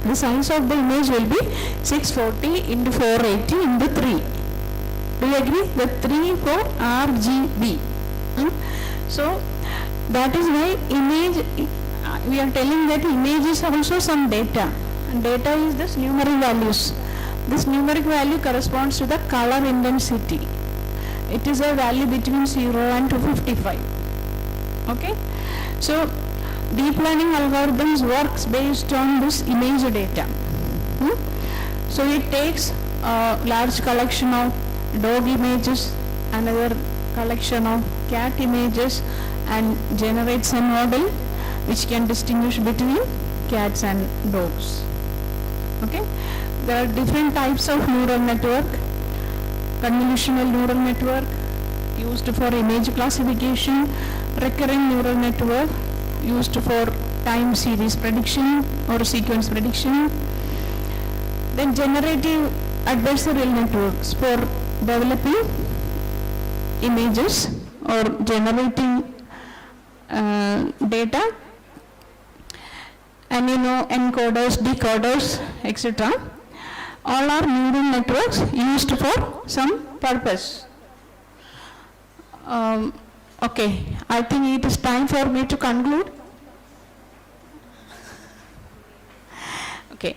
the size of the image will be 640 into 480 into 3. Do you agree? The 3 for RGB. So that is why image, we are telling that image is also some data, and data is this numeric values. This numeric value corresponds to the color intensity. It is a value between 0 and 255. Okay, so deep learning algorithms works based on this image data. So it takes a large collection of dog images, another collection of cat images, and generates a model which can distinguish between cats and dogs. Okay, there are different types of neural network. Convolutional neural network used for image classification, recurrent neural network used for time series prediction or sequence prediction, then generative adversarial networks for developing images or generating data, and encoders, decoders, etc. All are neural networks used for some purpose. Okay, I think it is time for me to conclude. Okay.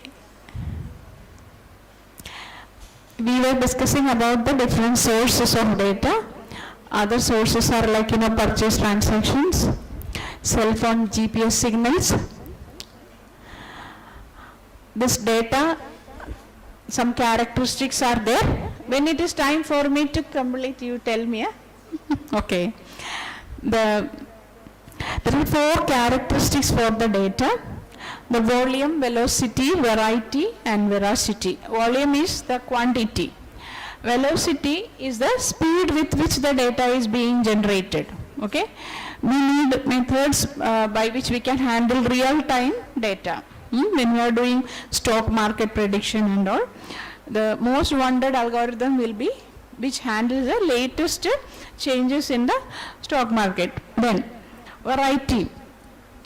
We were discussing about the different sources of data. Other sources are like, purchase transactions, cell phone GPS signals. This data, some characteristics are there. When it is time for me to complete, you tell me. Okay. There are 4 characteristics for the data: the volume, velocity, variety, and veracity. Volume is the quantity. Velocity is the speed with which the data is being generated. Okay. We need methods by which we can handle real-time data. When we are doing stock market prediction and all, the most wanted algorithm will be which handles the latest changes in the stock market. Then variety.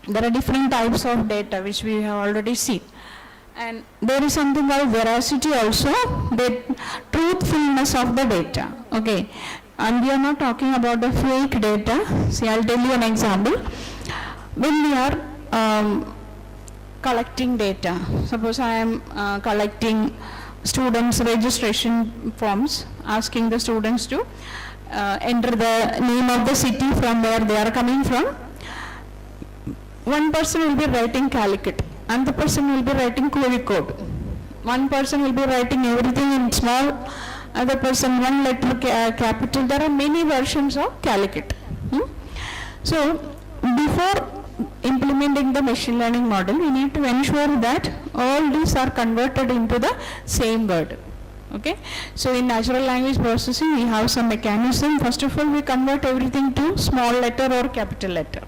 There are different types of data which we have already seen. And there is something called veracity also, the truthfulness of the data. Okay. And we are not talking about the fake data. See, I'll tell you an example. When we are collecting data, suppose I am collecting students' registration forms, asking the students to enter the name of the city from where they are coming from. One person will be writing Calicut, and the person will be writing Kovicode. One person will be writing everything in small, other person one letter capital. There are many versions of Calicut. So before implementing the machine learning model, we need to ensure that all these are converted into the same word. Okay. So in natural language processing, we have some mechanism. First of all, we convert everything to small letter or capital letter.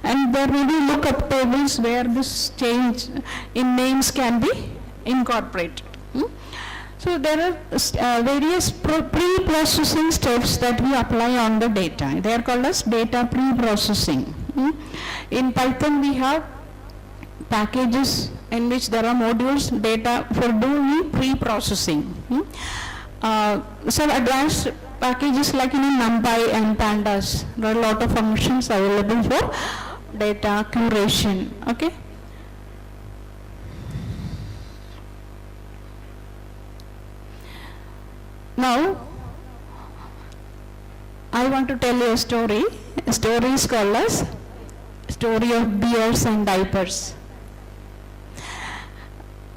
And there may be lookup tables where this change in names can be incorporated. So there are various pre-processing steps that we apply on the data. They are called as data pre-processing. In Python, we have packages in which there are modules data for doing pre-processing. some advanced packages like NumPy and Pandas. There are a lot of functions available for data curation. Okay. Now, I want to tell you a story. A story is called as story of beers and diapers.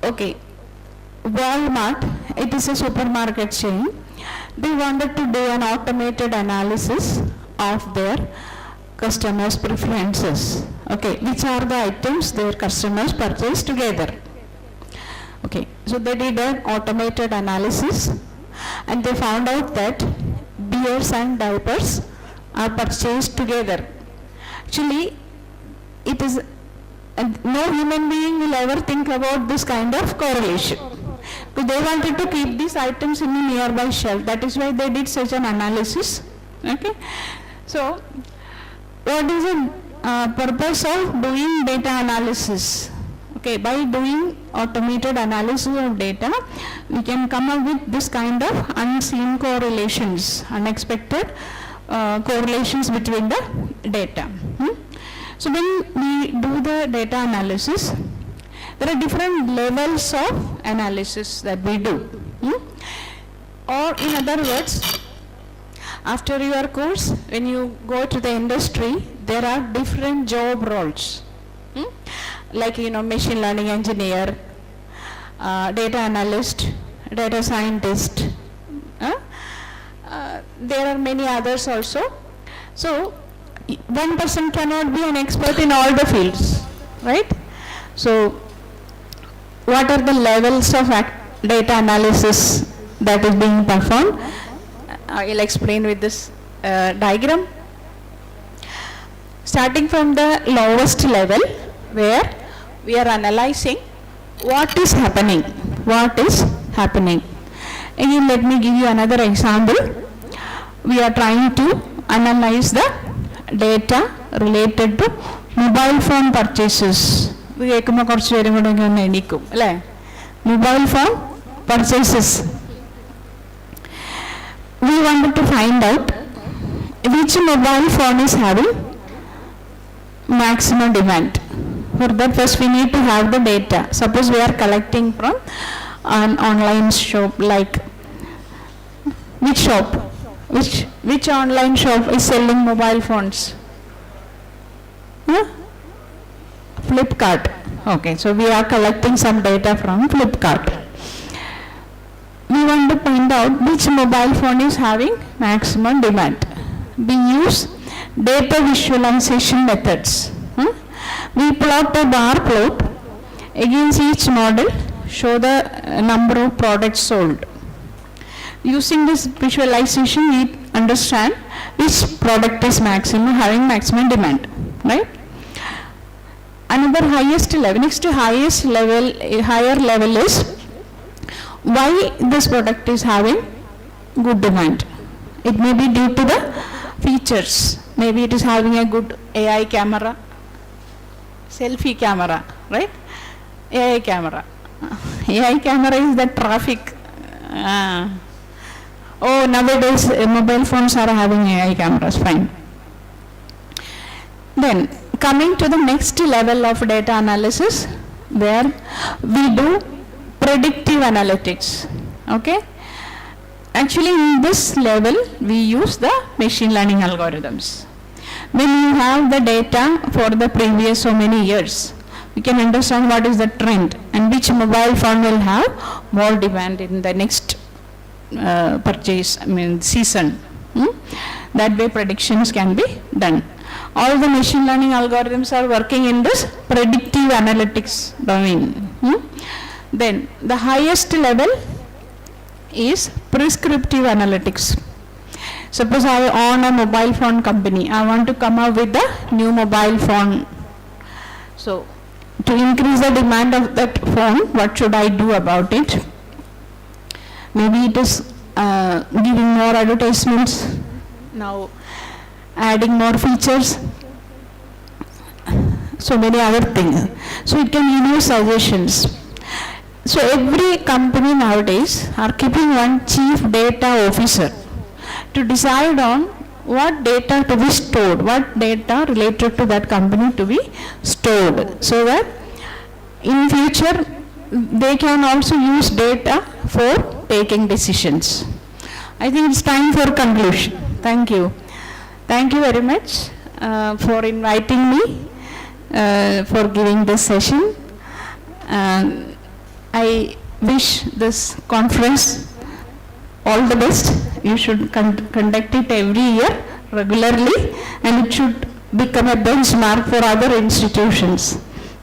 Okay, Walmart, it is a supermarket chain. They wanted to do an automated analysis of their customers' preferences. Okay, which are the items their customers purchase together. Okay, so they did an automated analysis and they found out that beers and diapers are purchased together. Actually, it is no human being will ever think about this kind of correlation. Because they wanted to keep these items in a nearby shelf. That is why they did such an analysis. Okay. So, what is the purpose of doing data analysis? Okay, by doing automated analysis of data, we can come up with this kind of unseen correlations, unexpected correlations between the data. So when we do the data analysis, there are different levels of analysis that we do. Or in other words, after your course, when you go to the industry, there are different job roles. Like machine learning engineer, data analyst, data scientist. There are many others also. So one person cannot be an expert in all the fields, right? So what are the levels of data analysis that is being performed? I will explain with this diagram. Starting from the lowest level, where we are analyzing what is happening. Again, let me give you another example. We are trying to analyze the data related to mobile phone purchases. Mobile phone purchases. We wanted to find out which mobile phone is having maximum demand. For that, first we need to have the data. Suppose we are collecting from an online shop, like which shop? Which online shop is selling mobile phones? Flipkart. Okay, so we are collecting some data from Flipkart. We want to find out which mobile phone is having maximum demand. We use data visualization methods. We plot a bar plot against each model, show the number of products sold. Using this visualization, we understand which product is having maximum demand, right? Another highest level, next to highest level, higher level is why this product is having good demand. It may be due to the features. Maybe it is having a good AI camera, selfie camera, right? AI camera. AI camera is the traffic. Nowadays mobile phones are having AI cameras, fine. Then coming to the next level of data analysis, where we do predictive analytics. Okay. Actually, in this level, we use the machine learning algorithms. When you have the data for the previous so many years, we can understand what is the trend and which mobile phone will have more demand in the next season. That way predictions can be done. All the machine learning algorithms are working in this predictive analytics domain. Then the highest level is prescriptive analytics. Suppose I own a mobile phone company. I want to come up with a new mobile phone. So to increase the demand of that phone, what should I do about it? Maybe it is giving more advertisements, now adding more features, so many other things. So it can give you suggestions. So every company nowadays are keeping one chief data officer to decide on what data to be stored, what data related to that company to be stored, so that in future they can also use data for taking decisions. I think it's time for conclusion. Thank you. Thank you very much for inviting me, for giving this session. I wish this conference all the best. You should conduct it every year regularly, and it should become a benchmark for other institutions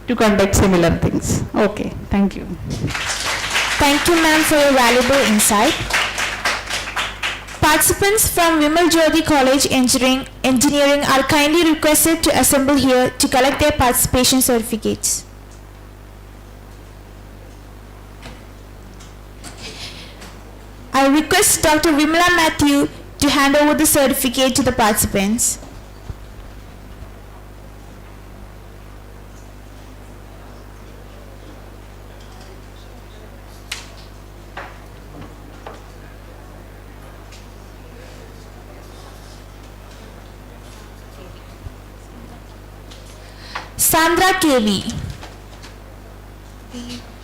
to conduct similar things. Okay, thank you. Thank you, ma'am, for your valuable insight. Participants from Vimal Jyoti College Engineering are kindly requested to assemble here to collect their participation certificates. I request Dr. Vimala Matthew to hand over the certificate to the participants. Sandra KV.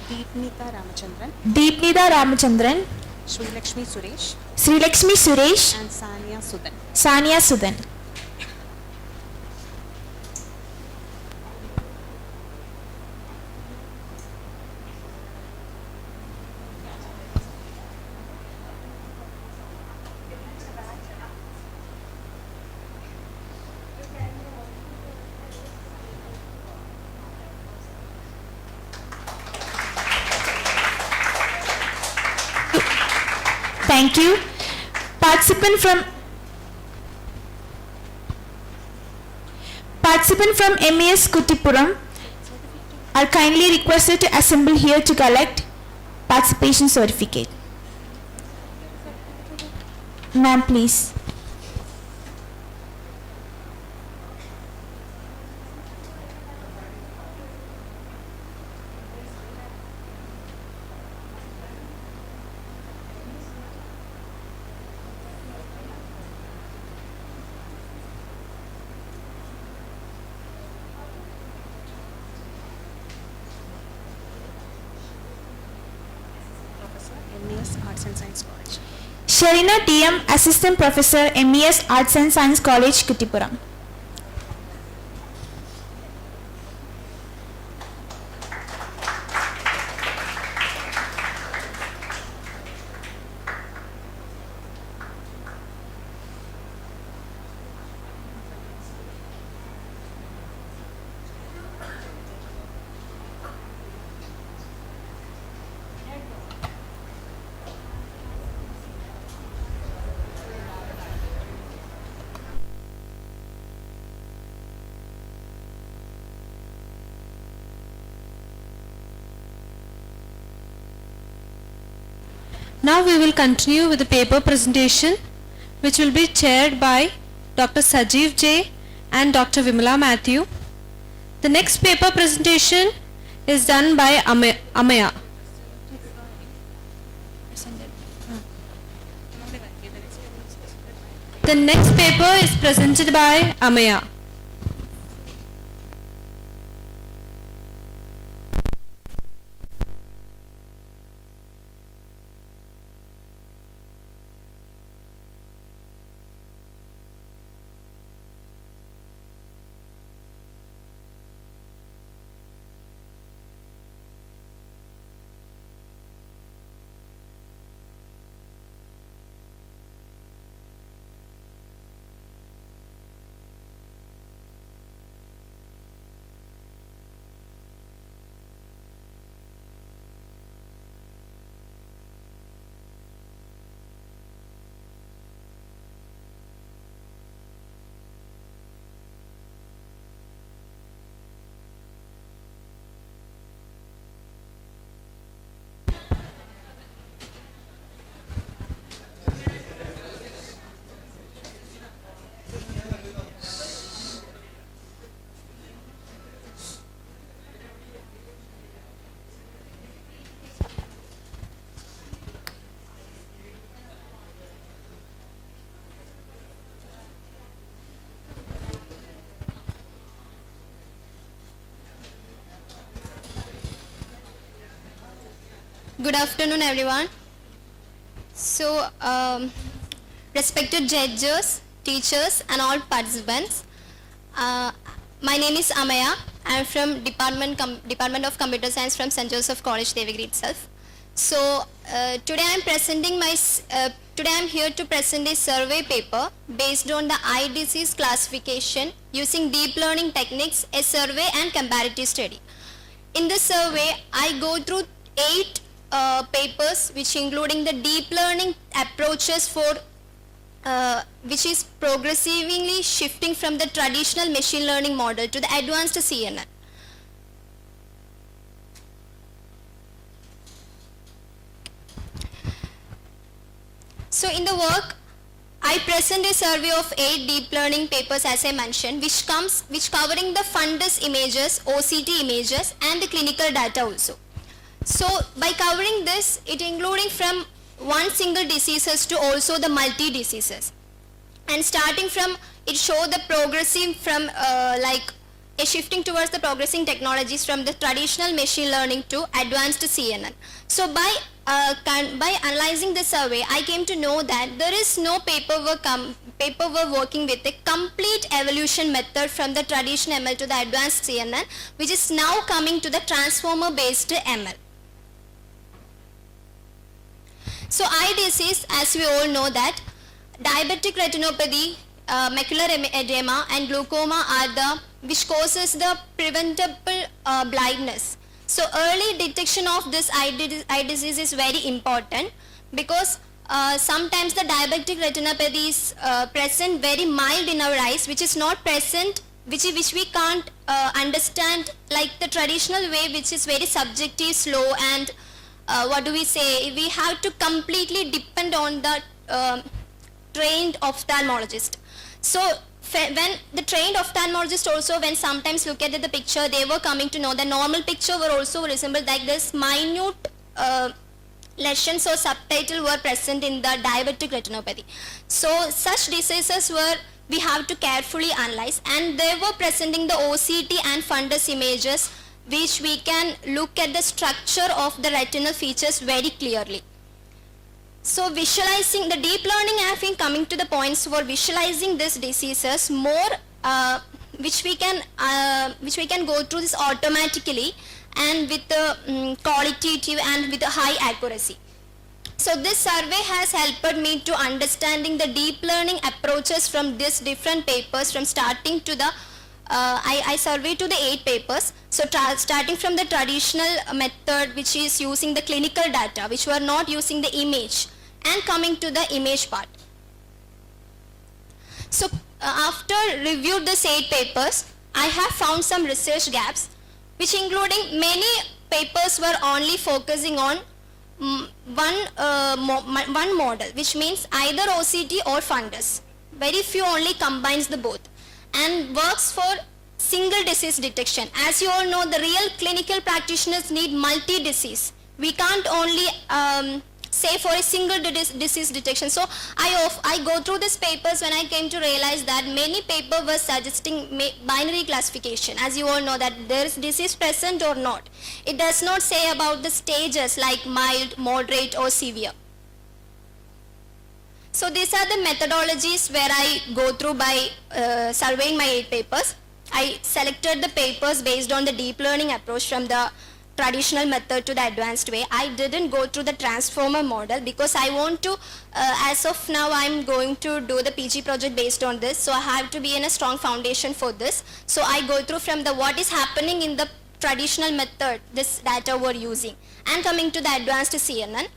Deepnita Ramachandran. Deepnita Ramachandran. Sri Lakshmi Suresh. Sri Lakshmi Suresh. And Sania Sudan. Sania Sudan. Thank you. Participant from MES Kuttipuram are kindly requested to assemble here to collect participation certificate. Ma'am, please. MES Arts and Science College. Sharina TM, Assistant Professor, MES Arts and Science College, Kuttipuram. Now we will continue with the paper presentation, which will be chaired by Dr. Sajeev J. and Dr. Vimala Matthew. The next paper presentation is done by Amaya. The next paper is presented by Amaya. Good afternoon, everyone. So, respected judges, teachers, and all participants, my name is Amaya. I am from Department of Computer Science from St. Joseph College, Devagiri itself. So, today I am here to present a survey paper based on the eye disease classification using deep learning techniques, a survey and comparative study. In this survey, I go through 8 papers which including the deep learning approaches for which is progressively shifting from the traditional machine learning model to the advanced CNN. So in the work, I present a survey of 8 deep learning papers as I mentioned, which covering the fundus images, OCT images and the clinical data also. So by covering this, it including from one single diseases to also the multi diseases. And starting from, it show the progressive from like a shifting towards the progressing technologies from the traditional machine learning to advanced CNN. So by analyzing the survey, I came to know that there is no paperwork working with a complete evolution method from the traditional ML to the advanced CNN, which is now coming to the transformer based ML. So eye disease, as we all know that diabetic retinopathy, macular edema and glaucoma are the which causes the preventable blindness. So early detection of this eye disease is very important because sometimes the diabetic retinopathy is present very mild in our eyes, which is not present, which we can't understand like the traditional way, which is very subjective, slow, and what do we say, we have to completely depend on the trained ophthalmologist. So when the trained ophthalmologist also, when sometimes look at the picture, they were coming to know the normal picture were also resemble like this minute lesions or subtitle were present in the diabetic retinopathy. So such diseases were we have to carefully analyze, and they were presenting the OCT and fundus images, which we can look at the structure of the retinal features very clearly. So visualizing the deep learning, I think coming to the points for visualizing these diseases more, which we can go through this automatically and with the qualitative and with a high accuracy. So this survey has helped me to understanding the deep learning approaches from these different papers, from starting to the I surveyed to the 8 papers. So starting from the traditional method, which is using the clinical data, which were not using the image, and coming to the image part. So after reviewed these 8 papers, I have found some research gaps, which including many papers were only focusing on one model, which means either OCT or fundus. Very few only combines the both and works for single disease detection. As you all know, the real clinical practitioners need multi-disease. We can't only say for a single disease detection. So I go through these papers when I came to realize that many papers were suggesting binary classification. As you all know that there is disease present or not. It does not say about the stages like mild, moderate or severe. So these are the methodologies where I go through by surveying my 8 papers. I selected the papers based on the deep learning approach from the traditional method to the advanced way. I didn't go through the transformer model because I want to, as of now I'm going to do the PG project based on this. So I have to be in a strong foundation for this. So I go through from the what is happening in the traditional method, this data we're using, and coming to the advanced CNN.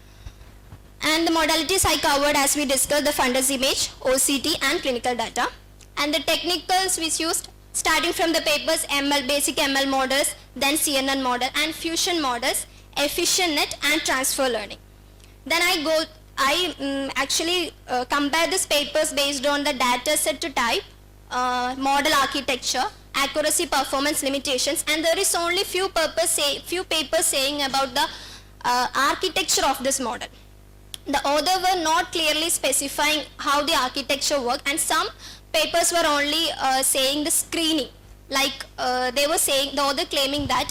And the modalities I covered as we discussed, the fundus image, OCT and clinical data. And the technicals which used starting from the papers, ML, basic ML models, then CNN model and fusion models, efficient net and transfer learning. Then I actually compare these papers based on the data set to type, model architecture, accuracy, performance limitations, and there is only few papers saying about the architecture of this model. The author were not clearly specifying how the architecture worked, and some papers were only saying the screening, like they were saying, the author claiming that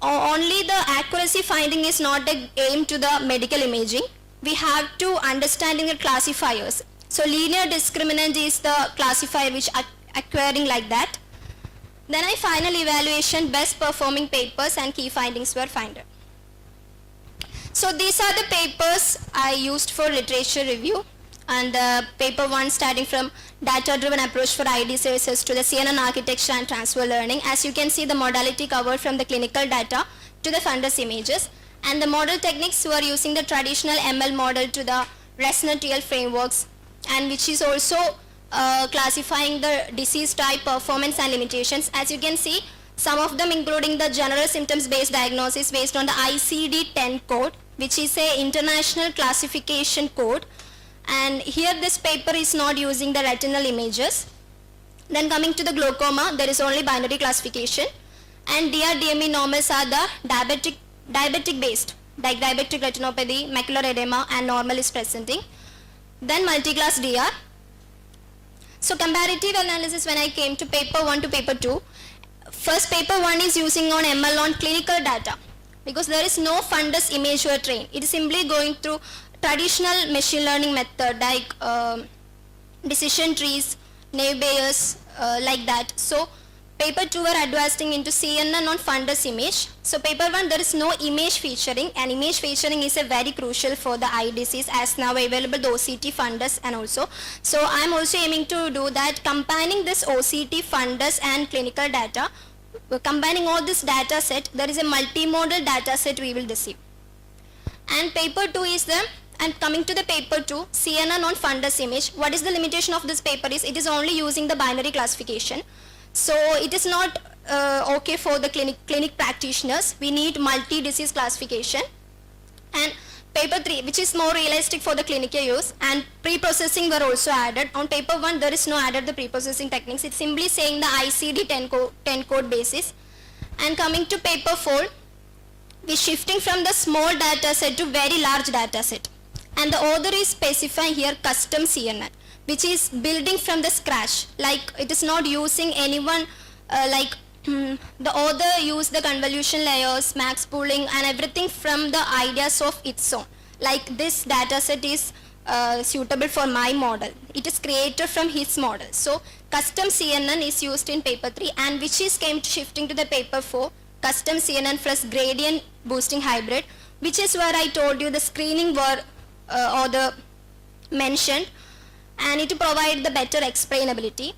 only the accuracy finding is not aimed to the medical imaging. We have to understanding the classifiers. So linear discriminant is the classifier which acquiring like that. Then I final evaluation, best performing papers and key findings were found. So these are the papers I used for literature review, and paper 1 starting from data driven approach for ID services to the CNN architecture and transfer learning. As you can see, the modality covered from the clinical data to the fundus images, and the model techniques were using the traditional ML model to the ResNet frameworks, and which is also classifying the disease type, performance and limitations. As you can see, some of them including the general symptoms based diagnosis based on the ICD-10 code, which is a international classification code, and here this paper is not using the retinal images. Then coming to the glaucoma, there is only binary classification, and DR DME normals are the diabetic based, like diabetic retinopathy, macular edema and normal is presenting. Then multi-class DR. So comparative analysis, when I came to paper 1 to paper 2, first paper 1 is using on ML on clinical data, because there is no fundus image or train. It is simply going through traditional machine learning method like decision trees, naive Bayes, like that. So paper 2 were advancing into CNN on fundus image. So paper 1 there is no image featuring, and image featuring is a very crucial for the eye disease, as now available the OCT fundus and also. So I am also aiming to do that, combining this OCT fundus and clinical data. Combining all this data set, there is a multimodal data set we will receive. And paper 2 is the, and coming to the paper 2, CNN on fundus image. What is the limitation of this paper is, it is only using the binary classification. So it is not okay for the clinic practitioners. We need multi-disease classification. And paper 3, which is more realistic for the clinical use, and pre-processing were also added. On paper 1, there is no added the pre-processing techniques. It's simply saying the ICD-10 code basis. And coming to paper 4, we're shifting from the small data set to very large data set. And the author is specifying here custom CNN, which is building from the scratch. Like it is not using anyone, the author used the convolution layers, max pooling and everything from the ideas of its own. Like this data set is suitable for my model. It is created from his model. So custom CNN is used in paper 3, and which is came to shifting to the paper 4, custom CNN plus gradient boosting hybrid, which is where I told you the screening were or the mentioned, and it to provide the better explainability.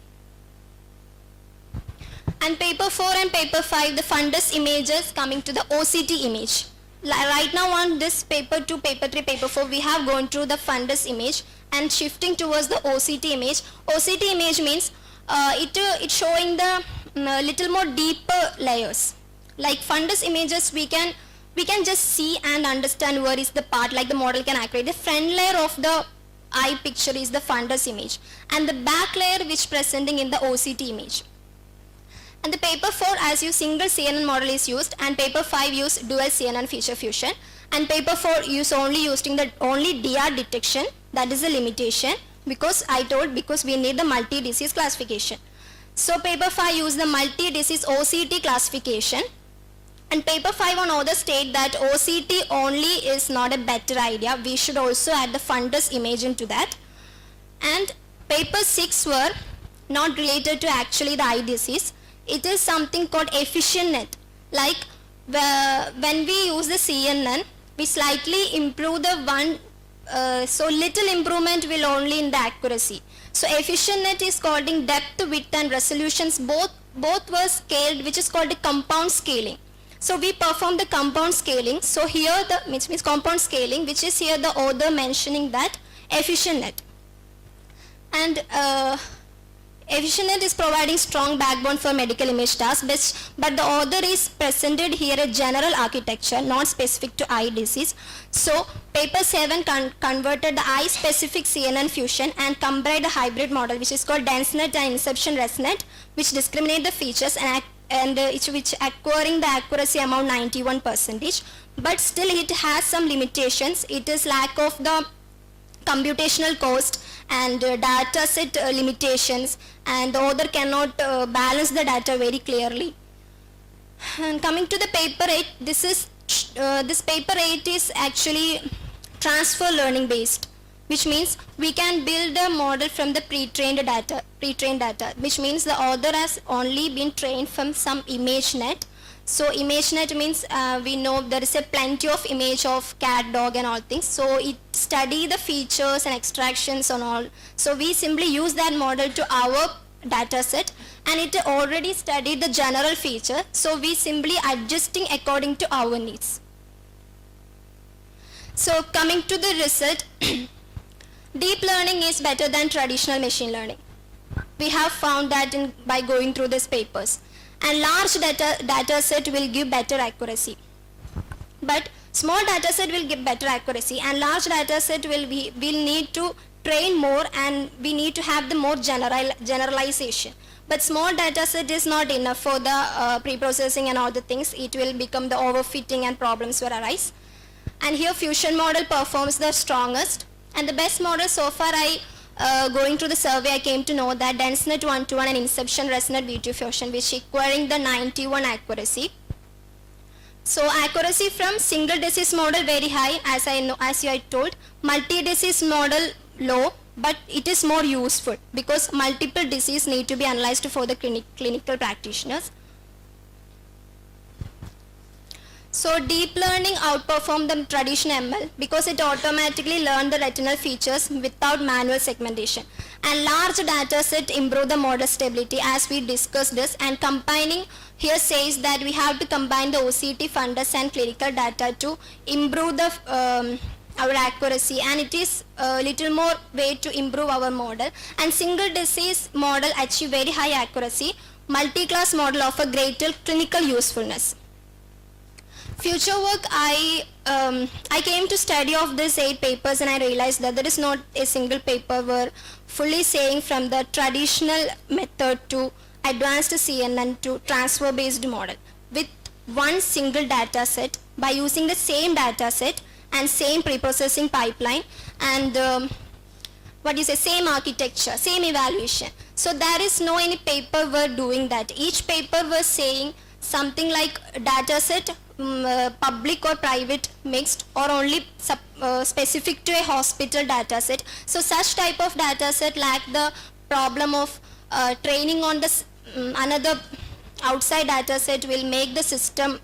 And paper 4 and paper 5, the fundus images coming to the OCT image. Right now on this paper 2, paper 3, paper 4, we have gone through the fundus image and shifting towards the OCT image. OCT image means it's showing the little more deeper layers. Like fundus images, we can just see and understand where is the part, like the model can accurate. The front layer of the eye picture is the fundus image, and the back layer which presenting in the OCT image. And the paper 4, as you single CNN model is used, and paper 5 use dual CNN feature fusion, and paper 4 use only using the only DR detection. That is a limitation, because I told, because we need the multi-disease classification. So paper 5 use the multi-disease OCT classification, and paper 5 on other state that OCT only is not a better idea. We should also add the fundus image into that. And paper 6 were not related to actually the eye disease. It is something called efficient net. Like when we use the CNN, we slightly improve the one, so little improvement will only in the accuracy. So efficient net is called in depth, width and resolutions, both were scaled, which is called a compound scaling. So we perform the compound scaling. So here the means compound scaling, which is here the author mentioning that efficient net. And efficient net is providing strong backbone for medical image tasks, but the author is presented here a general architecture, not specific to eye disease. So paper 7 converted the eye specific CNN fusion and combined a hybrid model, which is called DenseNet and Inception ResNet, which discriminate the features and which acquiring the accuracy amount 91%, but still it has some limitations. It is lack of the computational cost and data set limitations, and the author cannot balance the data very clearly. And coming to the paper 8, this paper 8 is actually transfer learning based, which means we can build a model from the pre-trained data, which means the author has only been trained from some ImageNet. So ImageNet means we know there is a plenty of image of cat, dog and all things. So it study the features and extractions and all. So we simply use that model to our data set, and it already studied the general feature. So we simply adjusting according to our needs. So coming to the result, deep learning is better than traditional machine learning. We have found that by going through these papers. And large data set will give better accuracy. But small data set will give better accuracy, and large data set will need to train more, and we need to have the more generalization. But small data set is not enough for the pre-processing and all the things. It will become the overfitting and problems will arise. And here fusion model performs the strongest, and the best model so far going through the survey I came to know that DenseNet 121 and Inception ResNet V2 Fusion, which requiring the 91 accuracy. So accuracy from single disease model very high, as you told. Multi-disease model low, but it is more useful because multiple disease need to be analyzed for the clinical practitioners. So deep learning outperformed the traditional ML because it automatically learned the retinal features without manual segmentation. And large data set improve the model stability as we discussed this, and combining here says that we have to combine the OCT fundus and clinical data to improve the our accuracy, and it is a little more way to improve our model. And single disease model achieve very high accuracy. Multi-class model offer greater clinical usefulness. Future work, I came to study of these 8 papers, and I realized that there is not a single paper where fully saying from the traditional method to advanced CNN to transfer based model with one single data set by using the same data set and same pre-processing pipeline and same architecture, same evaluation. So there is no any paper were doing that. Each paper was saying something like data set public or private mixed or only specific to a hospital data set. So such type of data set lack the problem of training on this another outside data set will make the system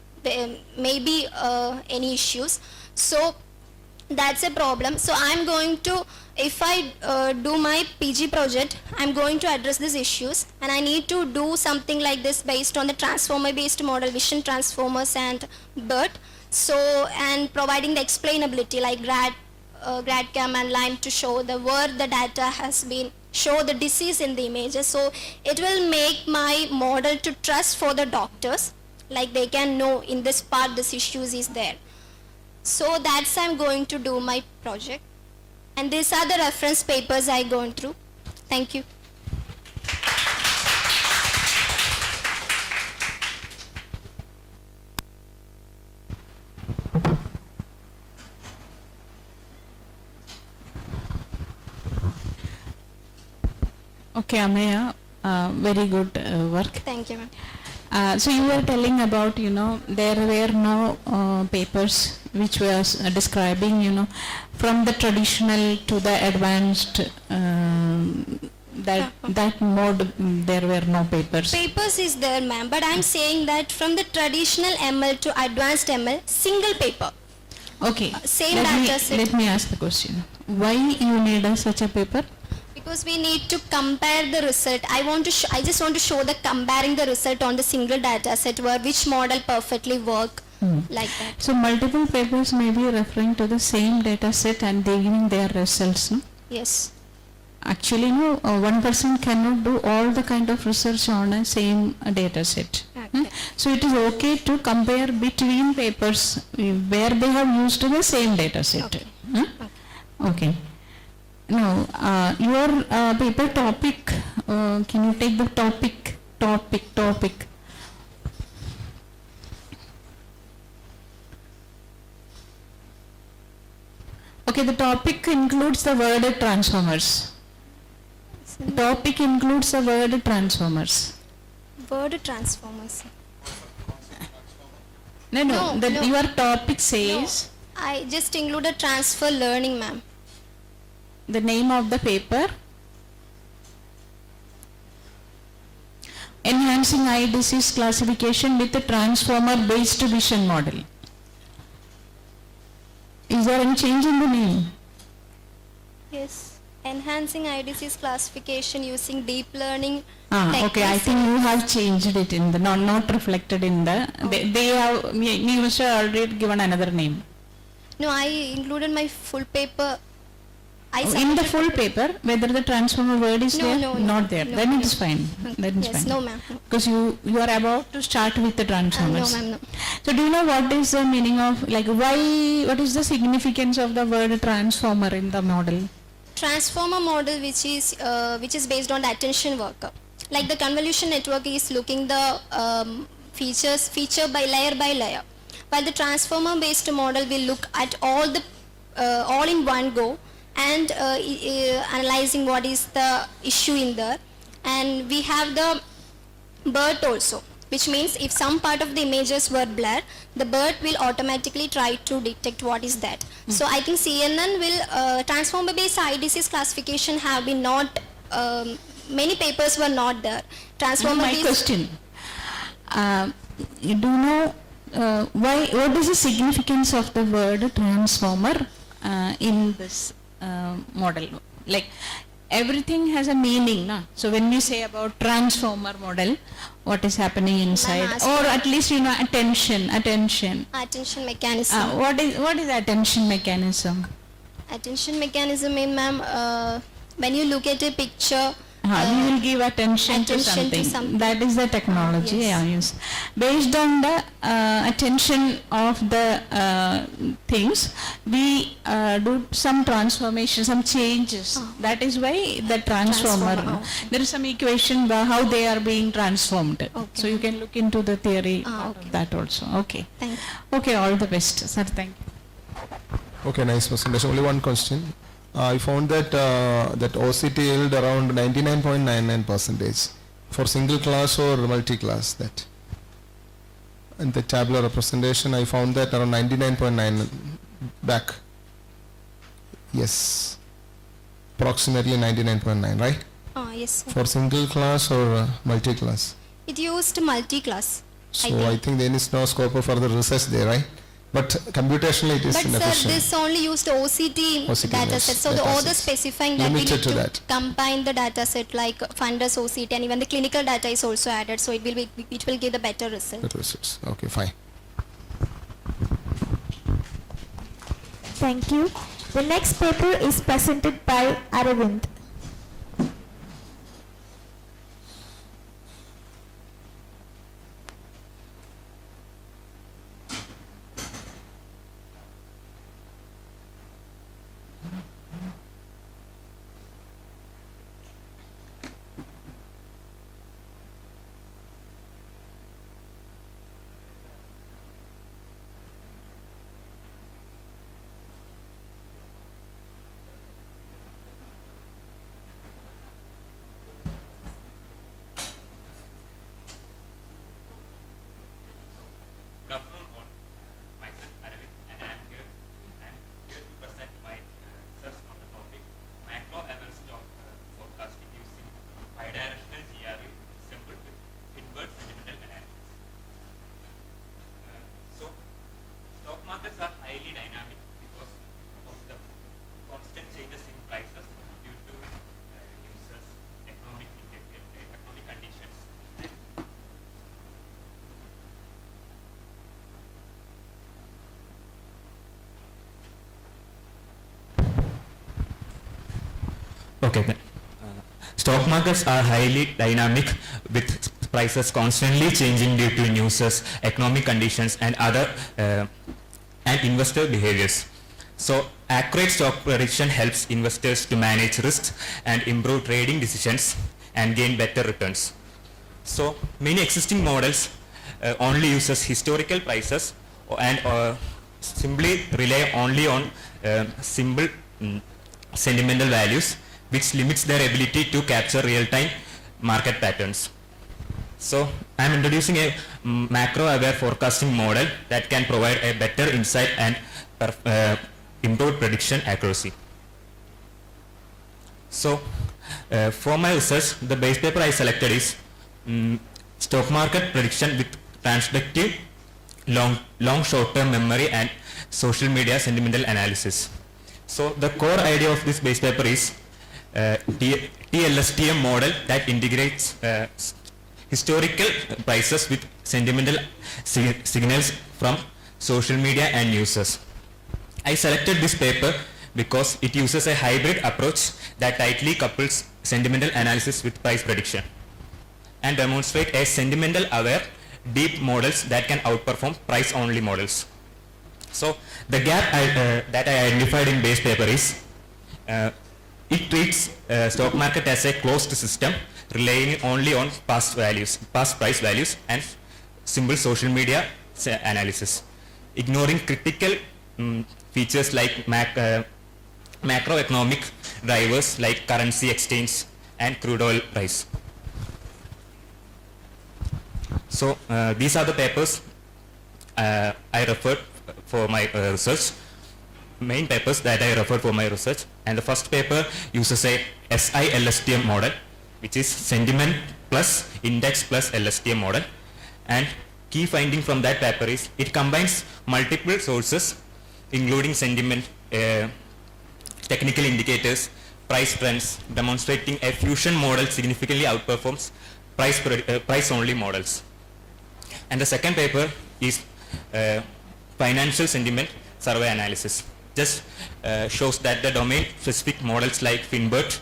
maybe any issues. So that's a problem. So I'm going to, if I do my PG project, I'm going to address these issues, and I need to do something like this based on the transformer based model, vision transformers and BERT. So, and providing the explainability like GradCam and Lime to show the where the data has been, show the disease in the images. So it will make my model to trust for the doctors, like they can know in this part this issues is there. So that's I'm going to do my project, and these are the reference papers I gone through. Thank you. Okay, Ameya, very good work. Thank you, ma'am. So you were telling about, there were no papers which was describing, from the traditional to the advanced, that mode, there were no papers. Papers is there, ma'am, but I'm saying that from the traditional ML to advanced ML, single paper. Okay. Same data set. Let me ask the question. Why you need such a paper? Because we need to compare the result. I just want to show the comparing the result on the single data set where which model perfectly work like that. So multiple papers may be referring to the same data set and they giving their results, no? Yes. Actually, no, one person cannot do all the kind of research on a same data set. Okay. So it is okay to compare between papers where they have used the same data set. Okay. Okay. Now, your paper topic, can you take the topic? Okay, the topic includes the word transformers. Topic includes the word transformers. Word transformers. No, no. Your topic says I just included transfer learning, ma'am. the name of the paper. Enhancing eye disease classification with a transformer-based vision model. Is there any change in the name? Yes. Enhancing eye disease classification using deep learning Okay, I think you have changed it in the, not reflected in the, they have, you must have already given another name. No, I included my full paper. In the full paper, whether the transformer word is there, not there, no, then it no. is fine. Then it's Yes, fine. no, ma'am. Because you are about to start with the transformers. No, ma'am, no. So do you know what is the meaning of, like why, what is the significance of the word transformer in the model? Transformer model which is based on the attention worker. Like the convolution network is looking the feature by layer, while the transformer based model will look at all in one go and analyzing what is the issue in there. And we have the BERT also, which means if some part of the images were blurred, the BERT will automatically try to detect what is that. So I think CNN will, transformer based eye disease classification have been not, many papers were not there. Transformer My based. question, you do know what is the significance of the word transformer in this model? Like everything has a meaning, na? So when you say about transformer model, what is happening inside, or at least attention mechanism. What is attention mechanism? Attention mechanism mean, ma'am, when you look at a picture, we will give attention to something. That is the technology. Yes. Based on the attention of the things, we do some transformation, some changes. That is why the transformer. There is some equation how they are being transformed. So you can look into the theory of that also. Okay. Thank you. Okay, all the best, sir. Thank you. Okay, nice presentation. Only one question. I found that that OCT yield around 99.99% for single class or multi-class. That in the tabular representation, I found that around 99.9 back. Yes, approximately 99.9, right? Yes, sir. For single class or multi-class. It used multi-class. So I think there is no scope of further research there, right? But computationally it is But inefficient. sir, this only used OCT data yes, set. So the data author sets. specifying that we Limited need to to that. combine the data set like fundus OCT, and even the clinical data is also added. So it will give the better result. Better results. Okay, fine. Thank you. The next paper is presented by Aravind. Good afternoon all. Myself Aravind and I am here to present my research on the topic macro analysis of forecasting using bidirectional GRE assembled with inverse fundamental analysis. So stock markets are highly dynamic because of the constant changes in prices due to users, economic conditions. Okay. Stock markets are highly dynamic with prices constantly changing due to news, economic conditions and other and investor behaviors. So accurate stock prediction helps investors to manage risks and improve trading decisions and gain better returns. So many existing models only uses historical prices and simply rely only on simple sentimental values, which limits their ability to capture real-time market patterns. So I'm introducing a macro-aware forecasting model that can provide a better insight and improved prediction accuracy. So for my research, the base paper I selected is stock market prediction with transductive long short-term memory and social media sentimental analysis. So the core idea of this base paper is TLSTM model that integrates historical prices with sentimental signals from social media and users. I selected this paper because it uses a hybrid approach that tightly couples sentimental analysis with price prediction and demonstrate a sentimental aware deep models that can outperform price only models. So the gap that I identified in base paper is it treats stock market as a closed system relying only on past price values and simple social media analysis, ignoring critical features like macroeconomic drivers like currency exchange and crude oil price. So these are the papers I referred for my research, main papers that I referred for my research, and the first paper uses a SI-LSTM model, which is sentiment plus index plus LSTM model, and key finding from that paper is it combines multiple sources including sentiment, technical indicators, price trends, demonstrating a fusion model significantly outperforms price only models. And the second paper is financial sentiment survey analysis. Just shows that the domain specific models like Finbert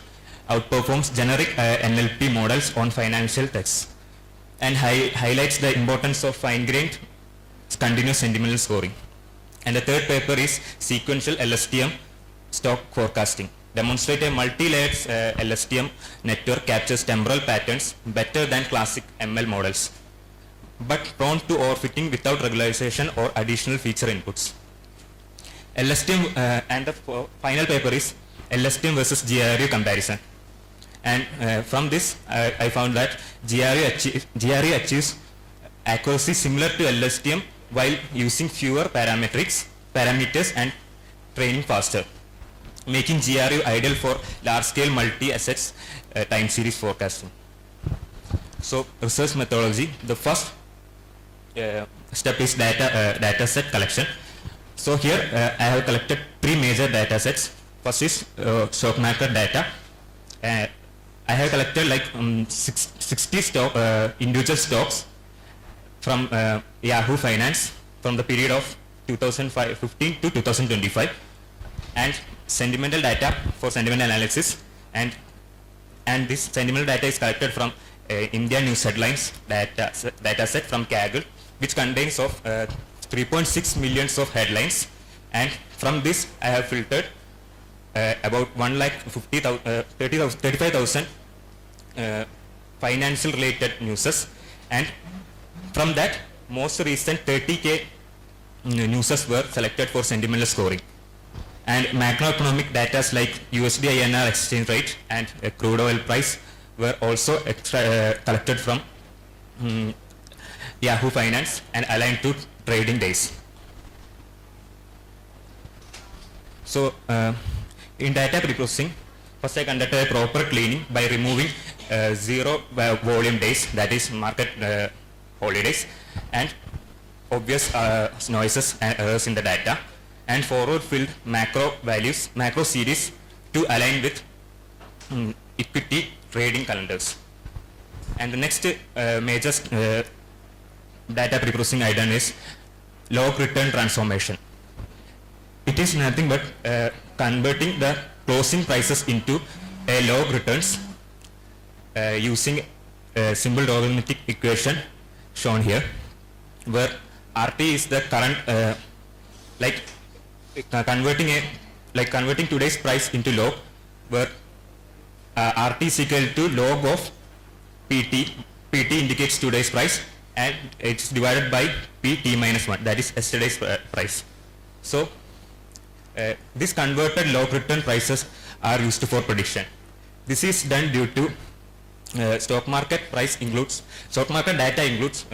outperforms generic NLP models on financial texts, and highlights the importance of fine-grained continuous sentimental scoring. And the third paper is sequential LSTM stock forecasting. Demonstrate a multi-layered LSTM network captures temporal patterns better than classic ML models, but prone to overfitting without regularization or additional feature inputs. LSTM and the final paper is LSTM versus GRU comparison. And from this, I found that GRU achieves accuracy similar to LSTM while using fewer parameters and training faster, making GRU ideal for large-scale multi-assets time series forecasting. So research methodology, the first step is data set collection. So here I have collected three major data sets. First is stock market data. I have collected like 60 individual stocks from Yahoo Finance from the period of 2015 to 2025, and sentimental data for sentimental analysis, and this sentimental data is collected from India News Headlines data set from Kaggle, which contains of 3.6 millions of headlines, and from this I have filtered about 35,000 financial related newses, and from that most recent 30k newses were selected for sentimental scoring. And macroeconomic data like USD INR exchange rate and crude oil price were also collected from Yahoo Finance and aligned to trading days. So in data preprocessing, first I conducted a proper cleaning by removing zero volume days, that is market holidays, and obvious noises and errors in the data, and forward filled macro series to align with equity trading calendars. And the next major data preprocessing I done is log return transformation. It is nothing but converting the closing prices into a log returns using a simple logarithmic equation shown here, where RT is the current converting today's price into log, where RT is equal to log of PT. PT indicates today's price, and it's divided by PT minus 1, that is yesterday's price. So this converted log return prices are used for prediction. This is done due to stock market data includes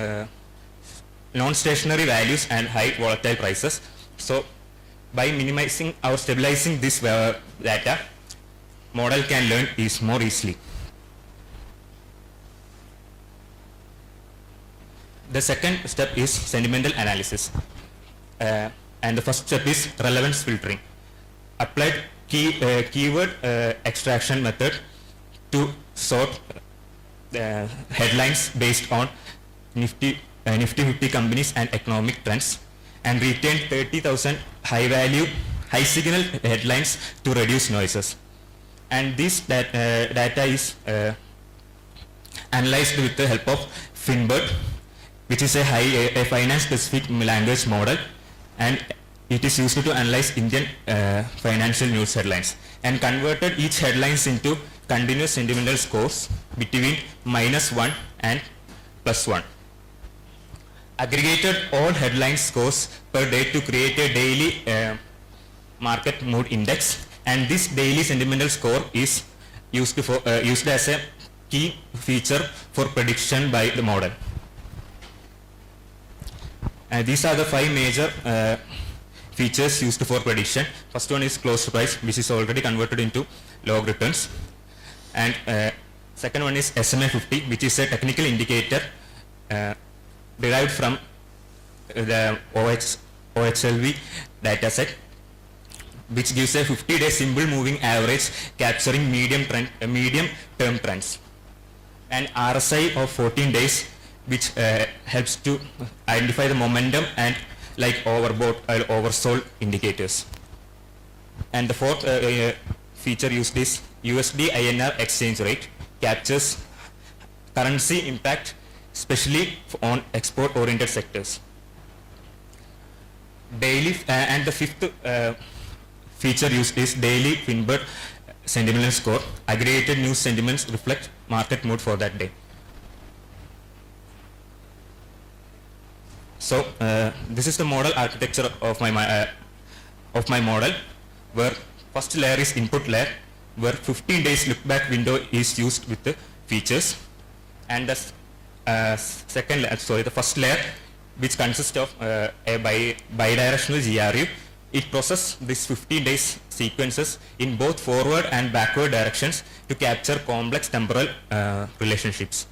non-stationary values and high volatile prices. So by minimizing or stabilizing this data, model can learn more easily. The second step is sentimental analysis, and the first step is relevance filtering. Applied keyword extraction method to sort headlines based on Nifty 50 companies and economic trends, and retain 30,000 high signal headlines to reduce noises. And this data is analyzed with the help of Finbird, which is a finance-specific language model, and it is used to analyze Indian financial news headlines, and converted each headlines into continuous sentimental scores between -1 and +1. Aggregated all headline scores per day to create a daily market mood index, and this daily sentimental score is used as a key feature for prediction by the model. These are the 5 major features used for prediction. First one is closed price, which is already converted into log returns, and second one is SMA 50, which is a technical indicator derived from the OHLV dataset, which gives a 50-day simple moving average capturing medium-term trends, and RSI of 14 days, which helps to identify the momentum and like overbought or oversold indicators. And the fourth feature used is USD INR exchange rate, captures currency impact, especially on export-oriented sectors. Daily and the fifth feature used is daily Finbird sentimental score. Aggregated news sentiments reflect market mood for that day. So this is the model architecture of my model, where first layer is input layer, where 15 days look back window is used with the features, and the the first layer, which consists of a bidirectional GRU. It processes these 15 days sequences in both forward and backward directions to capture complex temporal relationships.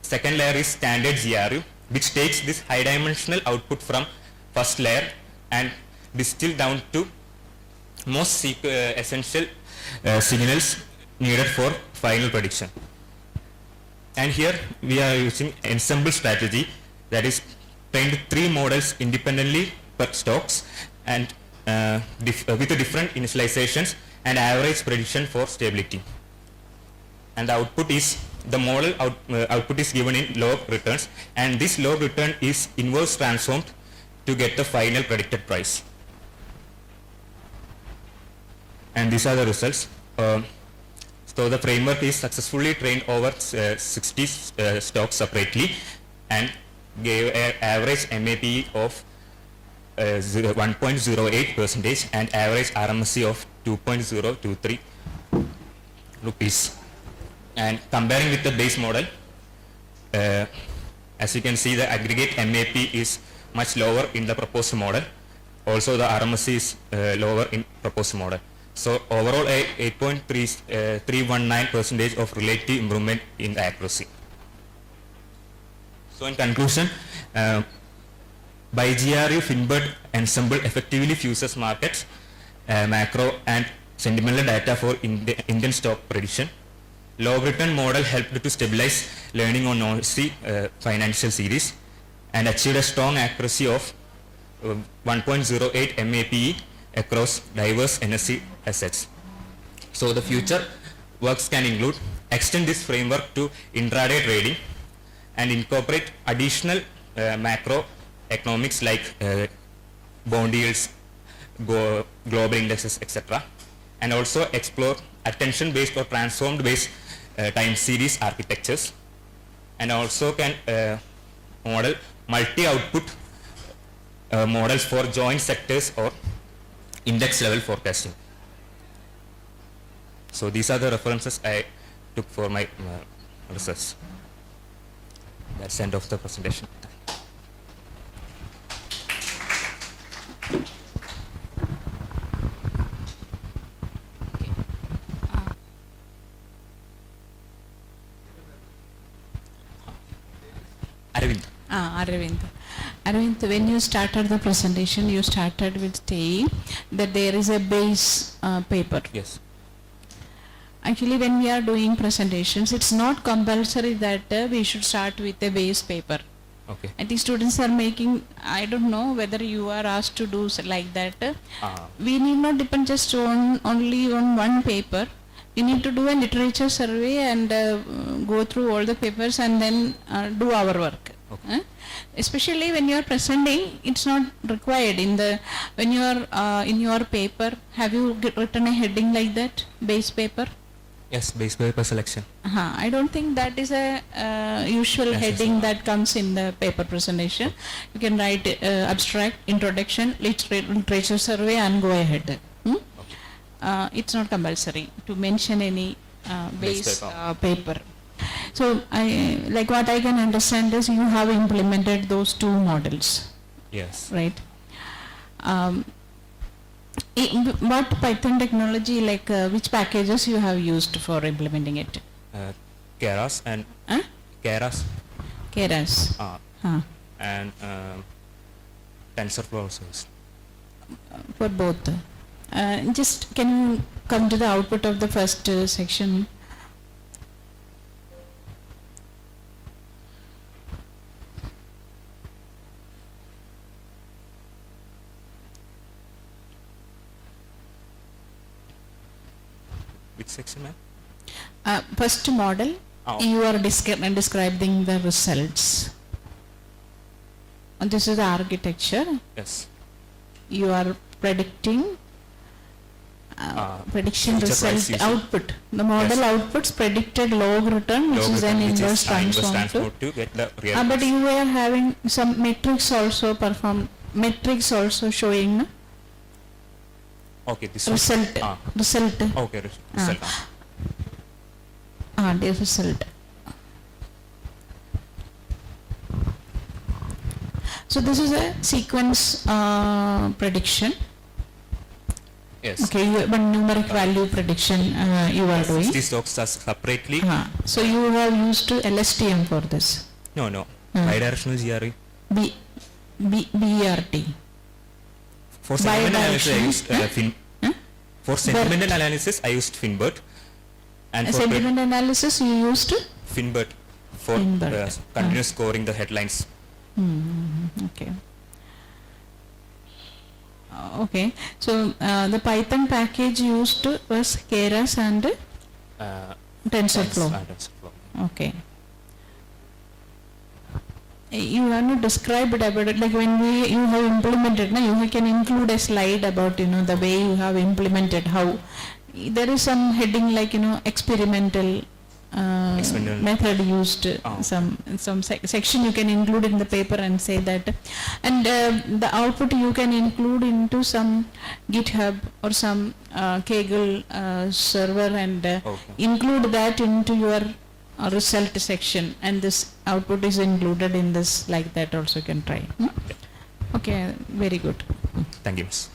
Second layer is standard GRU, which takes this high dimensional output from first layer and distill down to most essential signals needed for final prediction. And here we are using ensemble strategy, that is trained 3 models independently per stocks and with different initializations and average prediction for stability. And the output is, the model output is given in log returns, and this log return is inverse transformed to get the final predicted price. And these are the results. So the framework is successfully trained over 60 stocks separately and gave an average MAP of 1.08% and average RMSE of 2.023 rupees. And comparing with the base model, as you can see, the aggregate MAP is much lower in the proposed model. Also the RMSE is lower in proposed model. So overall a 8.319% of relative improvement in accuracy. So in conclusion, by GRU Finbird ensemble effectively fuses markets, macro and sentimental data for Indian stock prediction. Log return model helped to stabilize learning on noisy financial series and achieved a strong accuracy of 1.08 MAPE across diverse NSE assets. So the future works can include extend this framework to intraday trading and incorporate additional macro economics like bond yields, global indexes, etc. And also explore attention-based or transformed-based time series architectures, and also can model multi-output models for joint sectors or index level forecasting. So these are the references I took for my research. That's the end of the presentation. Arvind. Arvind, when you started the presentation, you started with saying that there is a base paper. Yes. Actually, when we are doing presentations, it's not compulsory that we should start with a base paper. Okay. I think students are making, I don't know whether you are asked to do like that. We need not depend just on only on one paper. We need to do a literature survey and go through all the papers and then do our work. Okay. Especially when you are presenting, it's not required. When you are in your paper, have you written a heading like that, base paper? Yes, base paper selection. I don't think that is a usual heading that comes in the paper presentation. You can write abstract, introduction, literature survey and go ahead. It's not compulsory to mention any base paper. So, like what I can understand is you have implemented those two models. Yes. Right. What Python technology, like which packages you have used for implementing it? Keras and Keras. Keras. And TensorFlow also. For both. Just can you come to the output of the first section? Which section, ma'am? First model, you are describing the results. And this is the architecture. Yes. You are predicting prediction result output. The model outputs predicted log return, which is an inverse transform to get the real. But you were having some metrics also metrics showing. No? Okay, this result. Result. Okay, result. The result. So this is a sequence prediction. Yes. Okay, one numeric value prediction you are doing. These stocks are separately. So you have used LSTM for this. No. Bidirectional GRE. BRT. For sentimental analysis, I used For sentimental analysis, I used Finbert. And for sentiment analysis, you used Finbert for continuous scoring the headlines. Okay. Okay. So the Python package used was Keras and TensorFlow. Okay. You have not described about it, like when you have implemented, you can include a slide about the way you have implemented, how there is some heading like experimental method used, some section you can include in the paper and say that, and the output you can include into some GitHub or some Kaggle server and include that into your result section, and this output is included in this, like that also you can try. Okay, very good. Thank you, miss.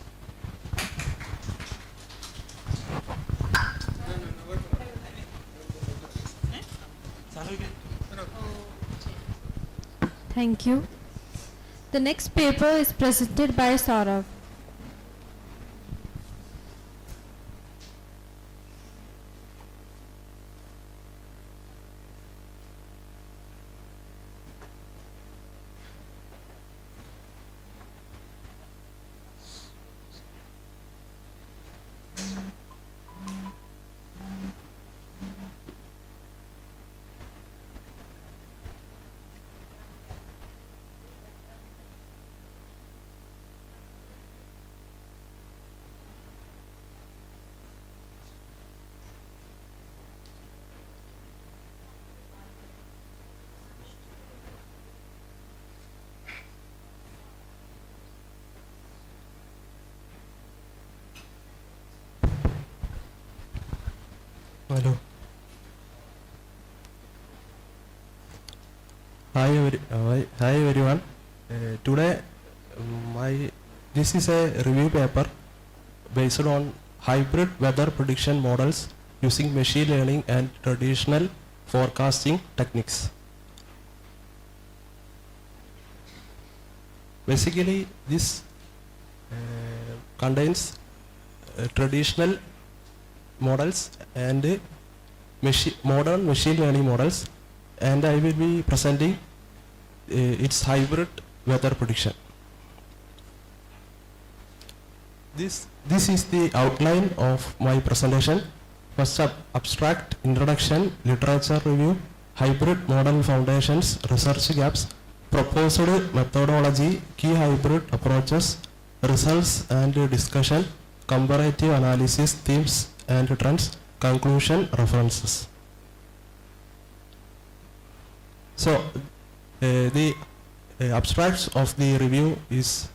Thank you. The next paper is presented by Saurav. Hello. Hi everyone. Today, this is a review paper based on hybrid weather prediction models using machine learning and traditional forecasting techniques. Basically, this contains traditional models and modern machine learning models, and I will be presenting its hybrid weather prediction. This is the outline of my presentation. First up, abstract, introduction, literature review, hybrid model foundations, research gaps, proposed methodology, key hybrid approaches, results and discussion, comparative analysis, themes and trends, conclusion, references. So, the abstracts of the review is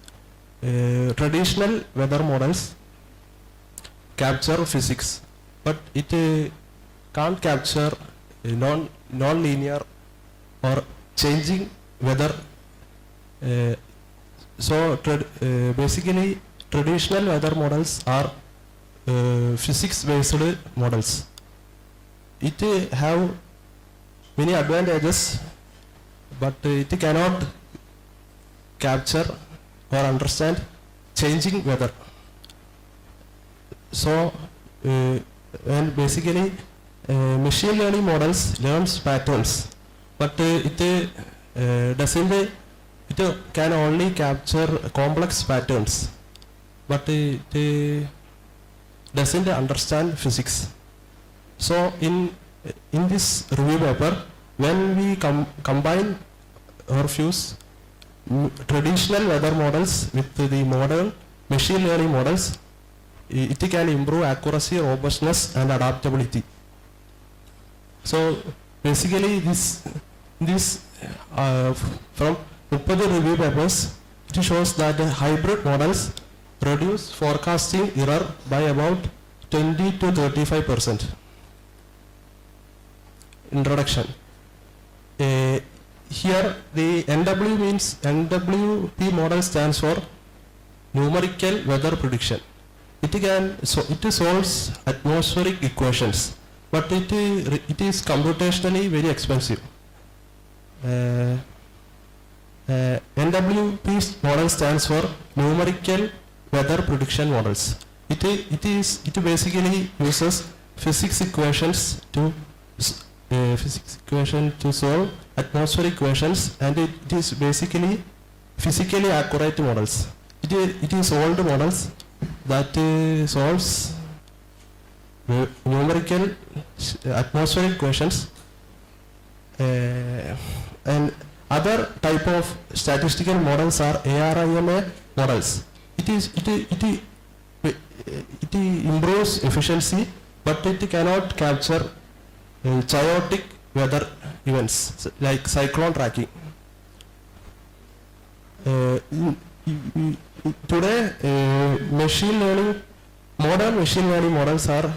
traditional weather models capture physics, but it can't capture non-linear or changing weather. Basically, traditional weather models are physics-based models. It have many advantages, but it cannot capture or understand changing weather. So, and basically, machine learning models learns patterns, but it can only capture complex patterns, but it doesn't understand physics. So, in this review paper, when we combine or fuse traditional weather models with the modern machine learning models, it can improve accuracy, robustness and adaptability. So basically this from 30 review papers, it shows that the hybrid models reduce forecasting error by about 20 to 35%. Introduction. Here the NWP model stands for numerical weather prediction. It solves atmospheric equations, but it is computationally very expensive. NWP model stands for numerical weather prediction models. It basically uses physics equations to solve atmospheric equations, and it is basically physically accurate models. It is old models that solves numerical atmospheric equations, and other type of statistical models are ARIMA models. It improves efficiency, but it cannot capture chaotic weather events like cyclone tracking. Today, modern machine learning models are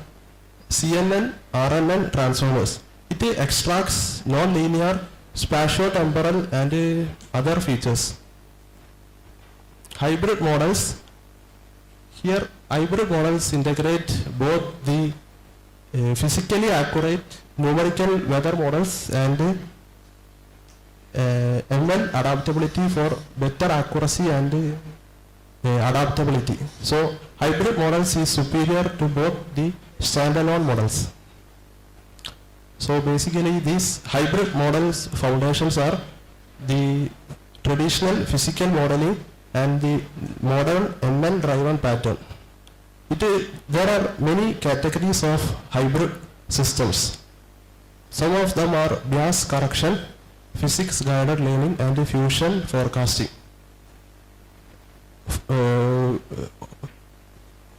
CNN, RNN transformers. It extracts non-linear, spatio-temporal and other features. Hybrid models. Here, hybrid models integrate both the physically accurate numerical weather models and ML adaptability for better accuracy and adaptability. So hybrid models is superior to both the standalone models. So basically these hybrid models foundations are the traditional physical modeling and the modern ML driven pattern. There are many categories of hybrid systems. Some of them are bias correction, physics guided learning and fusion forecasting.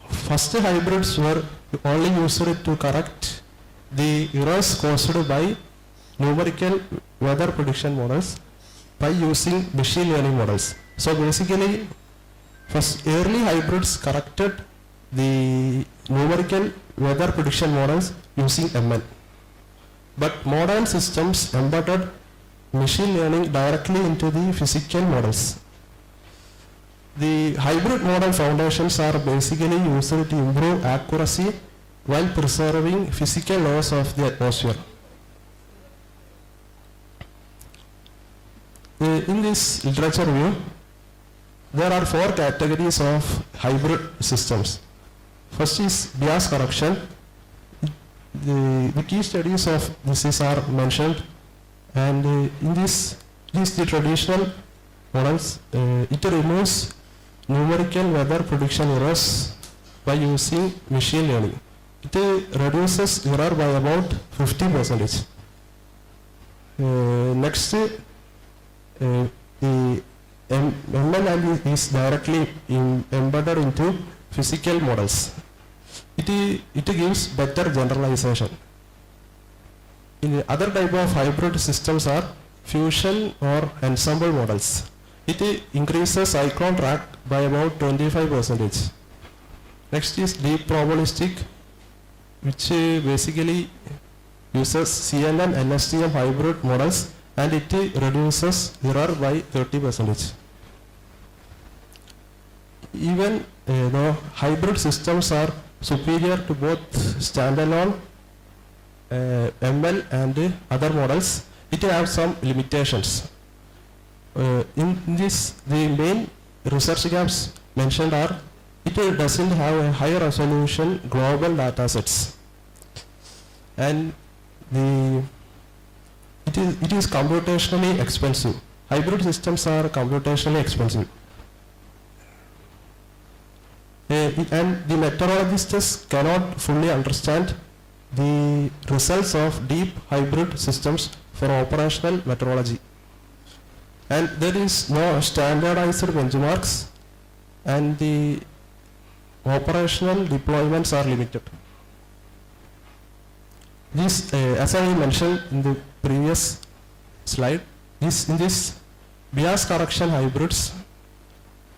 First hybrids were only used to correct the errors caused by numerical weather prediction models by using machine learning models. So basically, first early hybrids corrected the numerical weather prediction models using ML. But modern systems embedded machine learning directly into the physical models. The hybrid model foundations are basically used to improve accuracy while preserving physical laws of the atmosphere. In this literature review, there are 4 categories of hybrid systems. First is bias correction. The key studies of this are mentioned, and in this the traditional models, it removes numerical weather prediction errors by using machine learning. It reduces error by about 50%. Next, the ML is directly embedded into physical models. It gives better generalization. In the other type of hybrid systems are fusion or ensemble models. It increases cyclone track by about 25%. Next is deep probabilistic, which basically uses CNN and STM hybrid models, and it reduces error by 30%. Even though hybrid systems are superior to both standalone ML and other models, it has some limitations. In this, the main research gaps mentioned are, it doesn't have a high resolution global data sets, and it is computationally expensive. Hybrid systems are computationally expensive. And the meteorologists cannot fully understand the results of deep hybrid systems for operational meteorology. And there is no standardized benchmarks, and the operational deployments are limited. This, as I mentioned in the previous slide, in this bias correction hybrids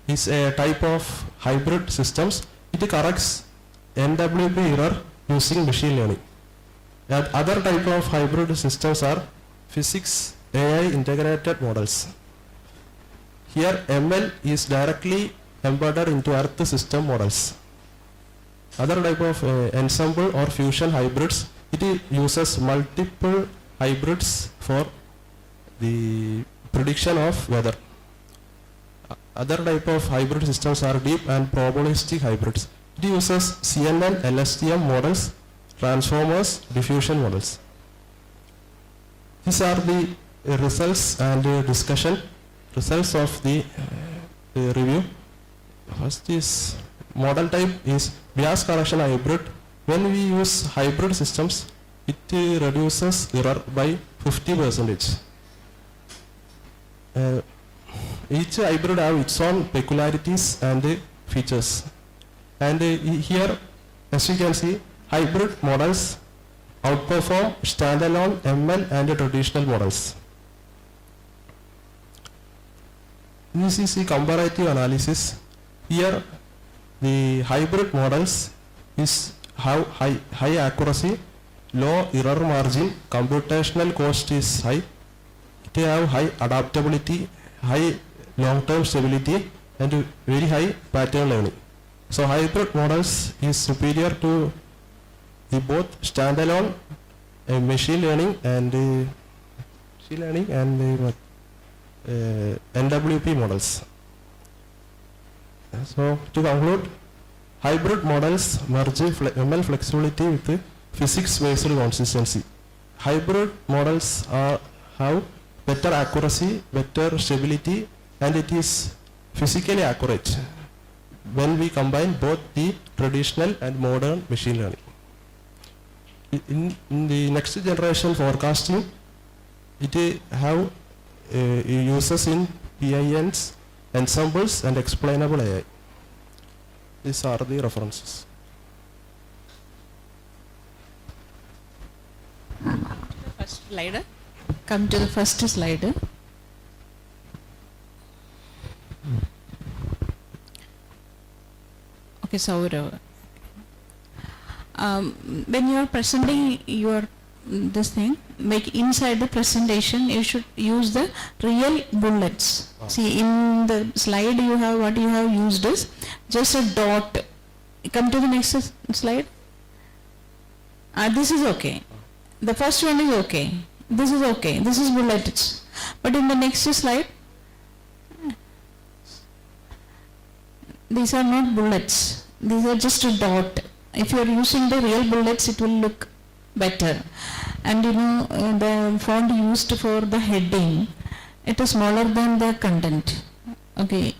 is a type of hybrid systems. It corrects NWP error using machine learning. And other type of hybrid systems are physics AI integrated models. Here ML is directly embedded into Earth system models. Other type of ensemble or fusion hybrids, it uses multiple hybrids for the prediction of weather. Other type of hybrid systems are deep and probabilistic hybrids. It uses CNN, LSTM models, transformers, diffusion models. These are the results and discussion results of the review. First is model type is bias correction hybrid. When we use hybrid systems, it reduces error by 50%. Each hybrid have its own peculiarities and features. And here, as you can see, hybrid models outperform standalone ML and traditional models. This is the comparative analysis. Here, the hybrid models have high accuracy, low error margin, computational cost is high. They have high adaptability, high long-term stability, and very high pattern learning. So hybrid models is superior to the both standalone machine learning and NWP models. So to conclude, hybrid models merge ML flexibility with physics-based consistency. Hybrid models have better accuracy, better stability, and it is physically accurate when we combine both the traditional and modern machine learning. In the next generation forecasting, it have uses in PINs, ensembles, and explainable AI. These are the references. First slide. Come to the first slide. Okay, Saurav. When you are presenting your this thing, like inside the presentation, you should use the real bullets. See, in the slide you have, what you have used is just a dot. Come to the next slide. This is okay. The first one is okay. This is okay. This is bullets. But in the next slide, these are not bullets. These are just a dot. If you are using the real bullets, it will look better. And you know, the font used for the heading, it is smaller than the content. Okay.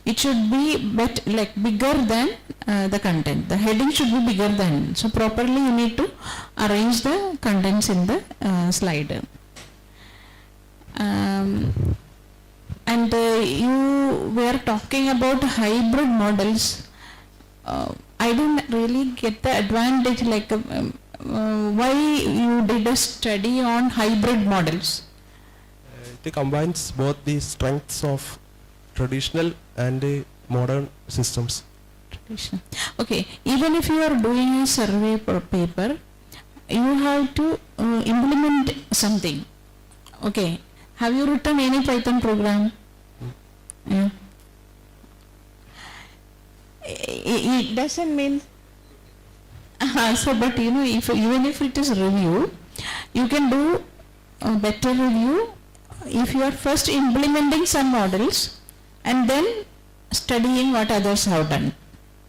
It should be bigger than the content. The heading should be bigger than. So properly you need to arrange the contents in the slide. And you were talking about hybrid models. I don't really get the advantage, why you did a study on hybrid models? It combines both the strengths of traditional and modern systems. Traditional. Okay, even if you are doing a survey paper, you have to implement something. Okay, have you written any Python program? Yeah. It doesn't mean so, but you know, even if it is review, you can do a better review if you are first implementing some models and then studying what others have done.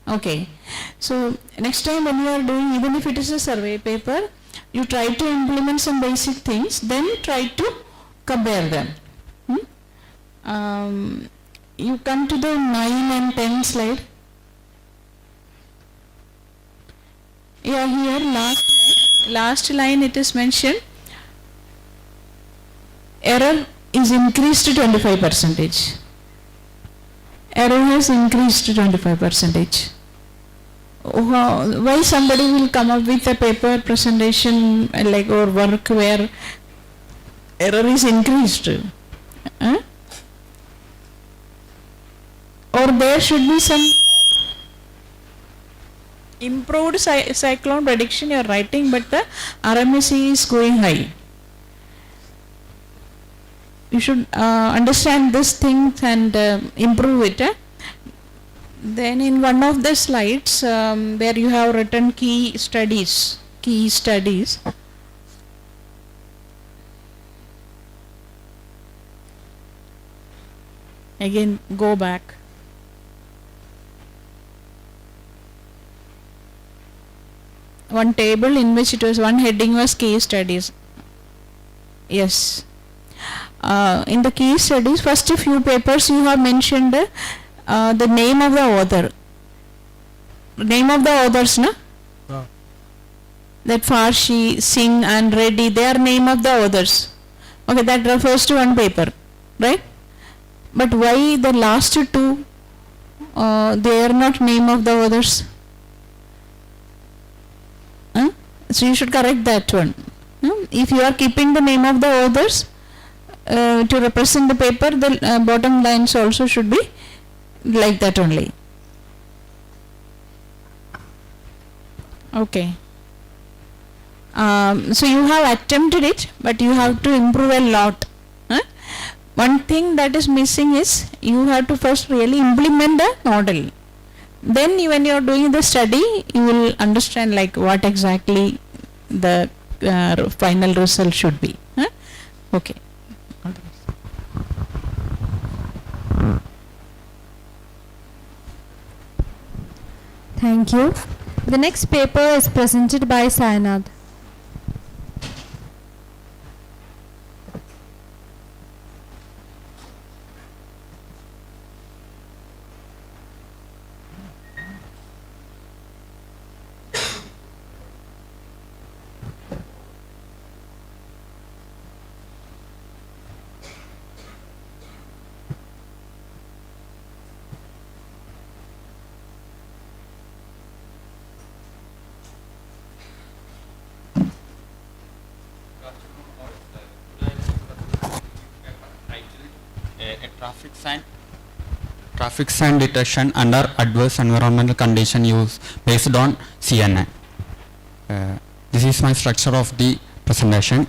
Okay, so next time when you are doing, even if it is a survey paper, you try to implement some basic things, then try to compare them. You come to the 9 and 10 slide. Yeah, here last line it is mentioned, error is increased to 25%. Error has increased to 25%. Why somebody will come up with a paper presentation or work where error is increased? Or there should be some improved cyclone prediction you are writing, but the RMSE is going high. You should understand this thing and improve it. Then in one of the slides where you have written key studies, again go back. One table in which it was one heading was case studies. Yes. In the case studies, first few papers you have mentioned the name of the author. Name of the authors, no? That Farsi, Singh and Reddy, they are name of the authors. Okay, that refers to one paper, right? But why the last two, they are not name of the authors? So you should correct that one. If you are keeping the name of the authors to represent the paper, the bottom lines also should be like that only. Okay. So you have attempted it, but you have to improve a lot. One thing that is missing is you have to first really implement the model. Then when you are doing the study, you will understand what exactly the final result should be. Okay. Thank you. The next paper is presented by Sayanad. Traffic sign detection under adverse environmental condition use based on CNN. This is my structure of the presentation.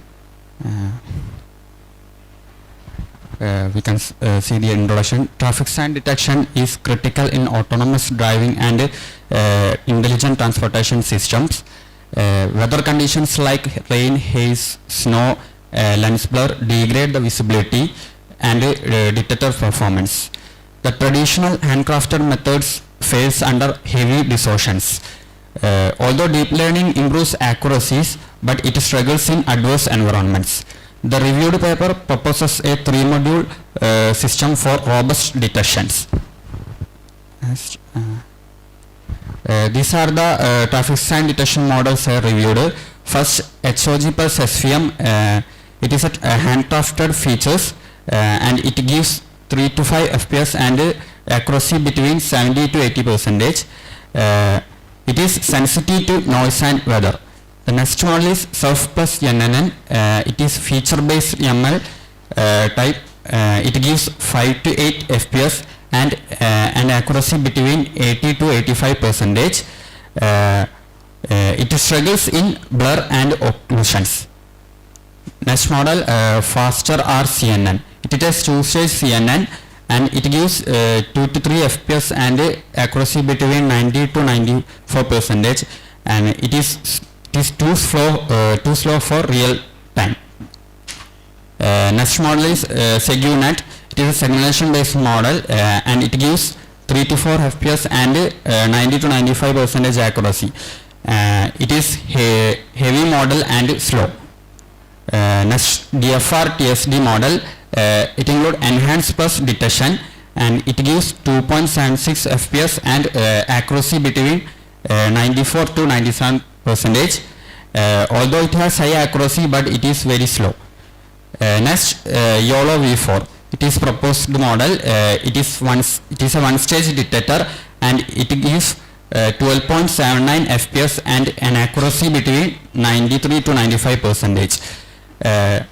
We can see the introduction. Traffic sign detection is critical in autonomous driving and intelligent transportation systems. Weather conditions like rain, haze, snow, lens blur degrade the visibility and detector performance. The traditional handcrafted methods fails under heavy distortions. Although deep learning improves accuracies, but it struggles in adverse environments. The reviewed paper proposes a 3-module system for robust detections. These are the traffic sign detection models reviewed. First, HOG plus SVM. It is a handcrafted features and it gives 3 to 5 FPS and accuracy between 70 to 80%. It is sensitive to noise and weather. The next model is SURF plus NNN. It is feature-based ML type. It gives 5 to 8 FPS and an accuracy between 80 to 85%. It struggles in blur and occlusions. Next model, faster RCNN. It has two-stage CNN and it gives 2 to 3 FPS and accuracy between 90 to 94%. And it is too slow for real time. Next model is SeguNet. It is a segmentation-based model and it gives 3 to 4 FPS and 90 to 95% accuracy. It is heavy model and slow. Next, DFR TSD model. It includes enhanced plus detection and it gives 2.76 FPS and accuracy between 94 to 97%. Although it has high accuracy, but it is very slow. Next, YOLO V4. It is proposed model. It is a one-stage detector and it gives 12.79 FPS and an accuracy between 93 to 95%.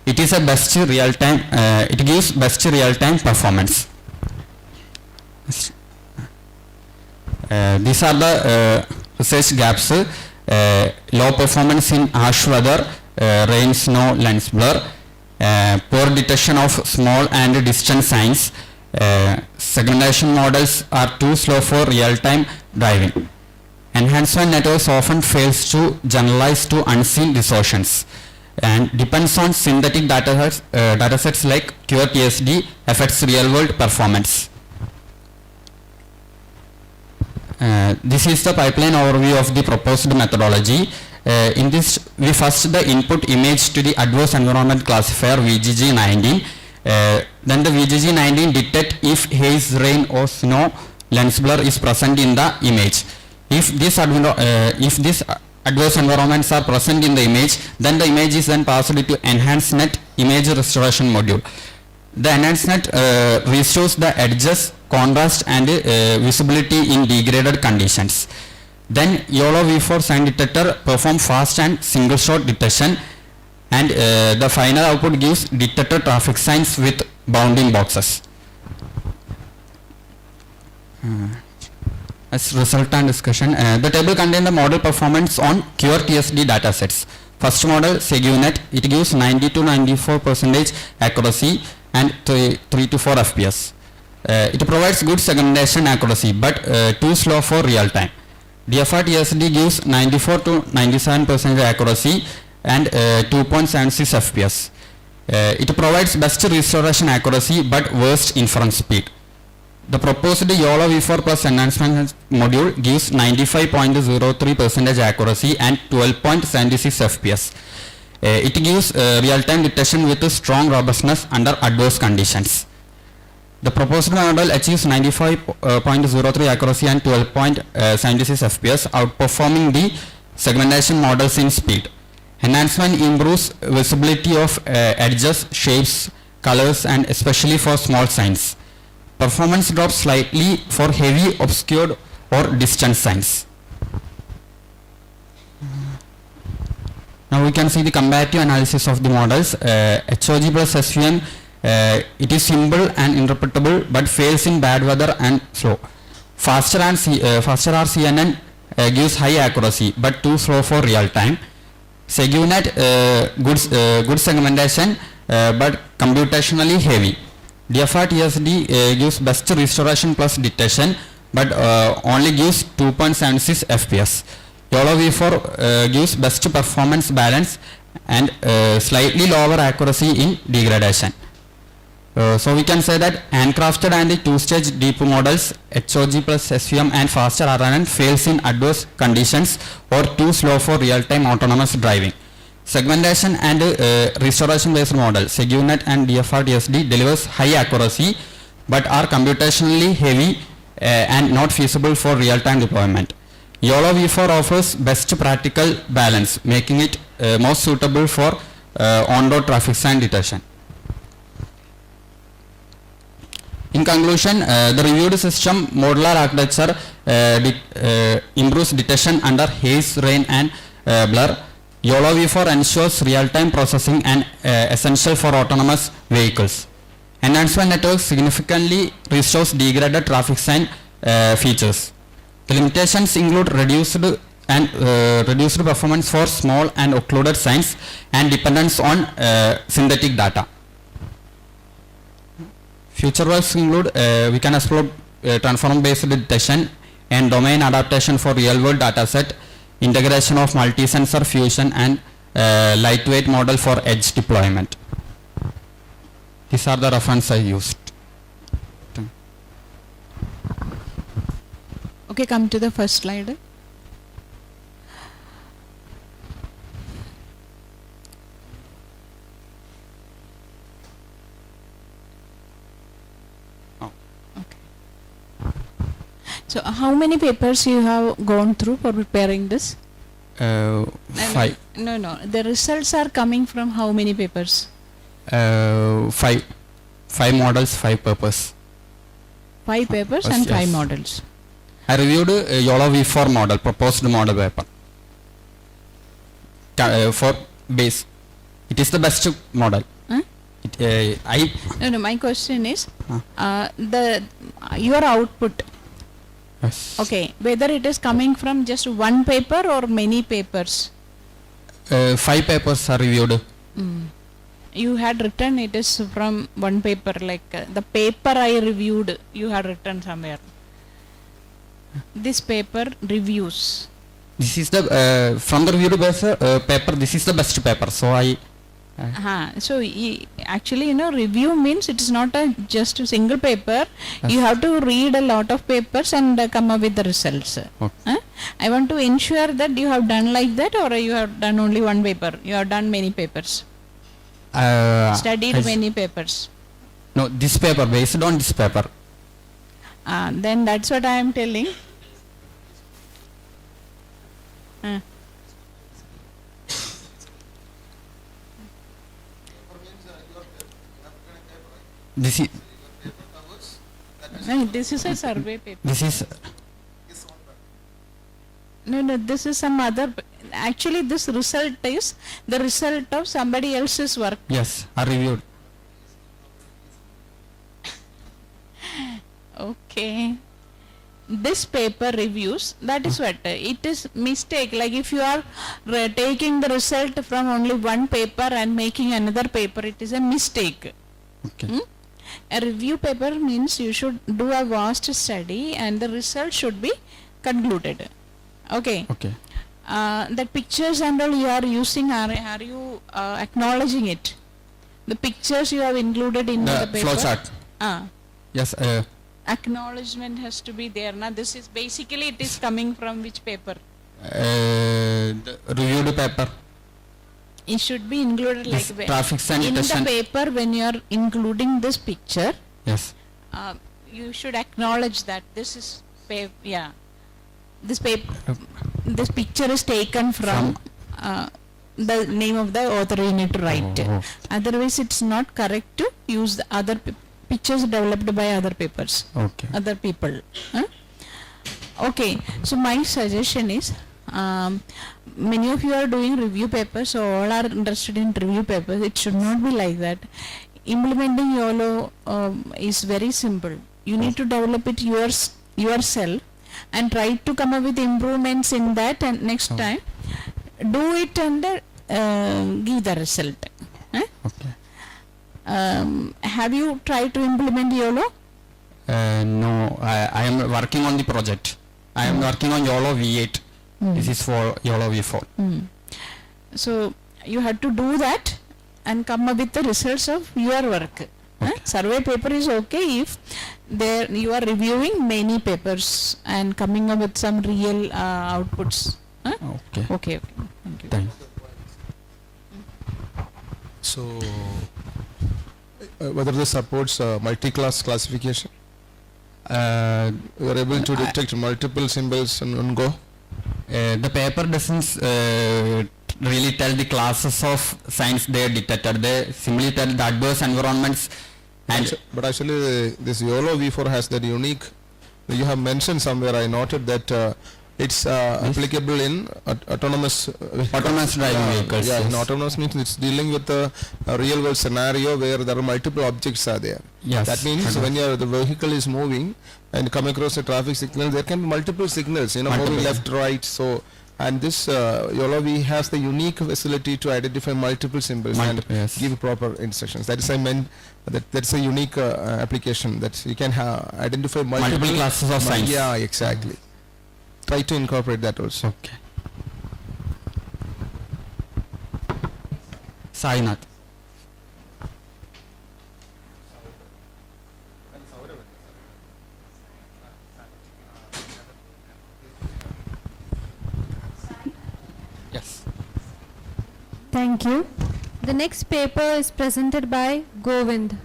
It is a best real-time. It gives best real-time performance. These are the research gaps. Low performance in harsh weather, rain, snow, lens blur, poor detection of small and distant signs. Segmentation models are too slow for real-time driving. Enhancement networks often fails to generalize to unseen distortions and depends on synthetic datasets like QRTSD affects real-world performance. This is the pipeline overview of the proposed methodology. In this, we first the input image to the adverse environment classifier VGG19. Then the VGG19 detect if haze, rain or snow lens blur is present in the image. If this adverse environments are present in the image, then the image is then passed to EnhanceNet image restoration module. The EnhanceNet restores the edges, contrast and visibility in degraded conditions. Then YOLO V4 sign detector performs fast and single shot detection and the final output gives detected traffic signs with bounding boxes. As result and discussion, the table contains the model performance on QRTSD datasets. First model, SeguNet, it gives 90 to 94% accuracy and 3 to 4 FPS. It provides good segmentation accuracy but too slow for real time. DFR TSD gives 94 to 97% accuracy and 2.76 FPS. It provides best restoration accuracy but worst inference speed. The proposed YOLO V4 plus enhancement module gives 95.03% accuracy and 12.76 FPS. It gives real-time detection with strong robustness under adverse conditions. The proposed model achieves 95.03 accuracy and 12.76 FPS, outperforming the segmentation models in speed. Enhancement improves visibility of edges, shapes, colors, and especially for small signs. Performance drops slightly for heavy, obscured, or distant signs. Now we can see the comparative analysis of the models. HOG plus SVM, it is simple and interpretable but fails in bad weather and slow. Faster RCNN gives high accuracy but too slow for real time. SegUNet, good segmentation, but computationally heavy. DFR TSD gives best restoration plus detection, but only gives 2.76 FPS. YOLO V4 gives best performance balance and slightly lower accuracy in degradation. So we can say that handcrafted and two-stage deep models, HOG plus SVM and faster RNN fails in adverse conditions or too slow for real-time autonomous driving. Segmentation and restoration-based model, SegUNet and DFR TSD delivers high accuracy but are computationally heavy and not feasible for real-time deployment. YOLO V4 offers best practical balance, making it most suitable for on-road traffic sign detection. In conclusion, the reviewed system modular architecture improves detection under haze, rain and blur. YOLO V4 ensures real-time processing and essential for autonomous vehicles. Enhancement network significantly restores degraded traffic sign features. The limitations include reduced performance for small and occluded signs and dependence on synthetic data. Future works include we can explore transformer-based detection and domain adaptation for real-world dataset, integration of multi-sensor fusion and lightweight model for edge deployment. These are the references I used. Okay, come to the first slide. So how many papers you have gone through for preparing this? 5. No. The results are coming from how many papers? 5 models, 5 papers. 5 papers Yes, and 5 yes. models. I reviewed YOLO V4 model, proposed model paper. For base, it is the best model. Huh? No, my question is your output. Yes. Okay, whether it is coming from just one paper or many papers? 5 papers are reviewed. You had written it is from one paper, like the paper I reviewed, you had written somewhere. This paper reviews. This is the from the reviewed paper. This is the best paper. So I. So actually, review means it is not just a single paper. Yes. You have to read a lot of papers and come up with the results. Okay. I want to ensure that you have done like that, or you have done only one paper. You have done many papers. Studied many papers. No, this paper, based on this paper. Then that's what I am telling. This is. No, this is a survey paper. This is. No, this is some other. Actually, this result is the result of somebody else's work. Yes, I reviewed. Okay. This paper reviews, that is what it is mistake. Like if you are taking the result from only one paper and making another paper, it is a mistake. Okay. A review paper means you should do a vast study and the result should be concluded. Okay. Okay. The pictures and all you are using, are you acknowledging it? The pictures you have included in the paper. Flowchart. Yes. Acknowledgement has to be there. Now this is basically it is coming from which paper? The reviewed paper. It should be included This like traffic sign in the detection. paper when you are including this picture. Yes. You should acknowledge that this is this picture is taken from the name of the author you need to write. Otherwise it's not correct to use the other pictures developed by other papers. Okay. Other people. Okay, so my suggestion is many of you are doing review papers, so all are interested in review papers. It should not be like that. Implementing YOLO is very simple. You need to develop it yourself and try to come up with improvements in that, and next time do it and give the result. Okay. Have you tried to implement YOLO? No, I am working on the project. I am working on YOLO V8. This is for YOLO V4. So you have to do that and come up with the results of your work. Survey paper is okay if there you are reviewing many papers and coming up with some real outputs. Okay. Okay. Thank you. Thanks. So, whether this supports multi-class classification? You are able to detect multiple symbols in one go? The paper doesn't really tell the classes of signs they detected. They simply tell the adverse environments. But actually, this YOLO V4 has that unique. You have mentioned somewhere. I noted that it's applicable in autonomous driving vehicles. Yeah, yes. in autonomous means it's dealing with a real world scenario where there are multiple objects are there. Yes. That means when the vehicle is moving and come across a traffic signal, there can be multiple signals, moving left, right. So, and this YOLO V has the unique facility to identify multiple symbols and give proper instructions. That is, I meant that's a unique application that you can identify multiple classes of signs. Yeah, exactly. Try to incorporate that also. Okay. Sainath. Yes. Thank you. The next paper is presented by Govind.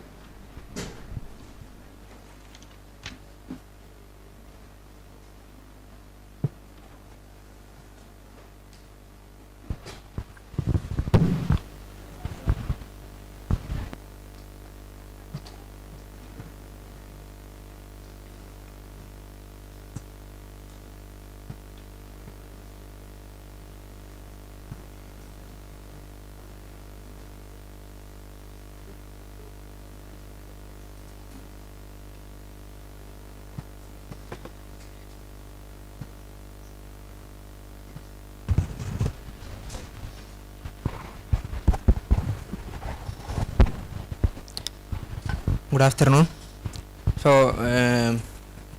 Good afternoon. So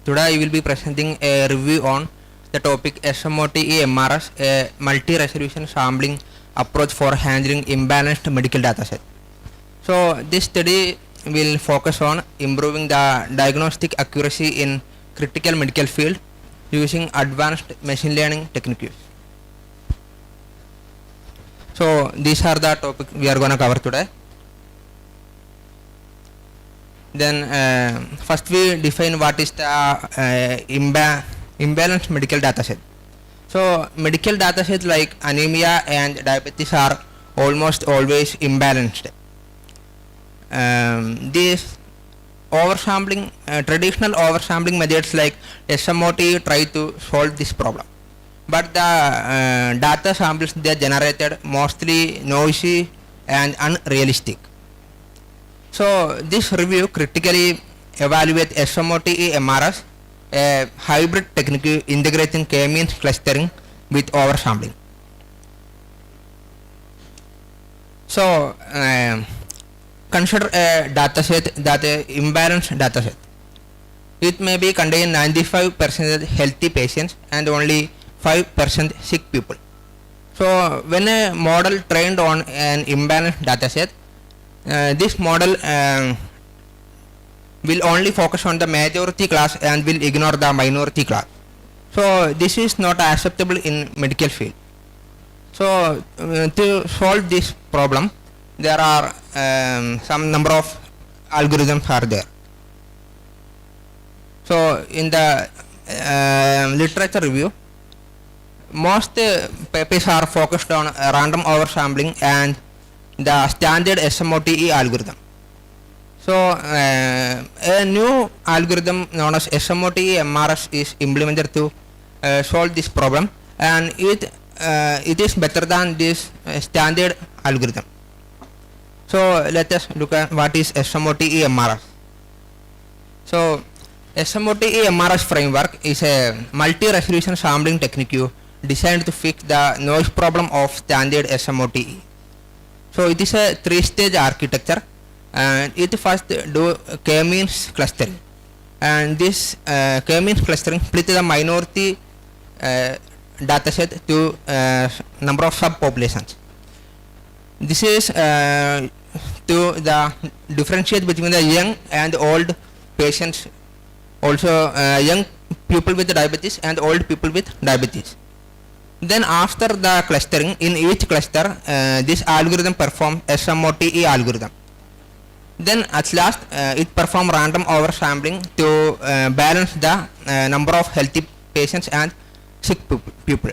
today I will be presenting a review on the topic SMOTE MRS, a multi-resolution sampling approach for handling imbalanced medical dataset. So this study will focus on improving the diagnostic accuracy in critical medical field using advanced machine learning techniques. So these are the topics we are going to cover today. Then first we define what is the imbalanced medical dataset. So medical dataset like anemia and diabetes are almost always imbalanced. These oversampling, traditional oversampling methods like SMOT try to solve this problem. But the data samples they generated mostly noisy and unrealistic. So this review critically evaluates SMOTE MRS, a hybrid technique integrating k-means clustering with oversampling. So consider a dataset that is imbalanced dataset. It may be contain 95% healthy patients and only 5% sick people. So when a model trained on an imbalanced dataset, this model will only focus on the majority class and will ignore the minority class. So this is not acceptable in medical field. So to solve this problem, there are some number of algorithms are there. So in the literature review, most papers are focused on random oversampling and the standard SMOTE algorithm. So a new algorithm known as SMOTE MRS is implemented to solve this problem, and it is better than this standard algorithm. So let us look at what is SMOTE MRS. So SMOTE MRS framework is a multi-resolution sampling technique designed to fix the noise problem of standard SMOTE. So it is a three-stage architecture, and it first do k-means clustering, and this k-means clustering split the minority dataset to number of subpopulations. This is to the differentiate between the young and old patients, also young people with diabetes and old people with diabetes. Then after the clustering, in each cluster, this algorithm performs SMOTE algorithm. Then at last, it performs random oversampling to balance the number of healthy patients and sick people.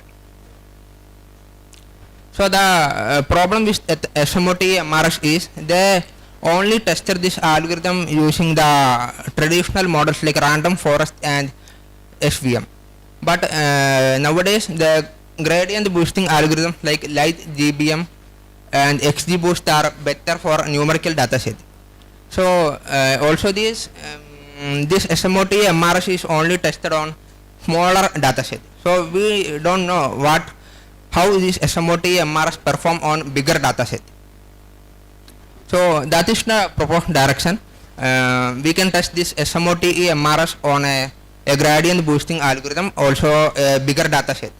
So the problem with SMOTE MRS is they only tested this algorithm using the traditional models like random forest and SVM. But nowadays the gradient boosting algorithms like light GBM and XGBoost are better for numerical dataset. So also this SMOTE MRS is only tested on smaller dataset. So we don't know how this SMOTE MRS perform on bigger dataset. So that is the proposed direction. We can test this SMOTE MRS on a gradient boosting algorithm, also a bigger dataset.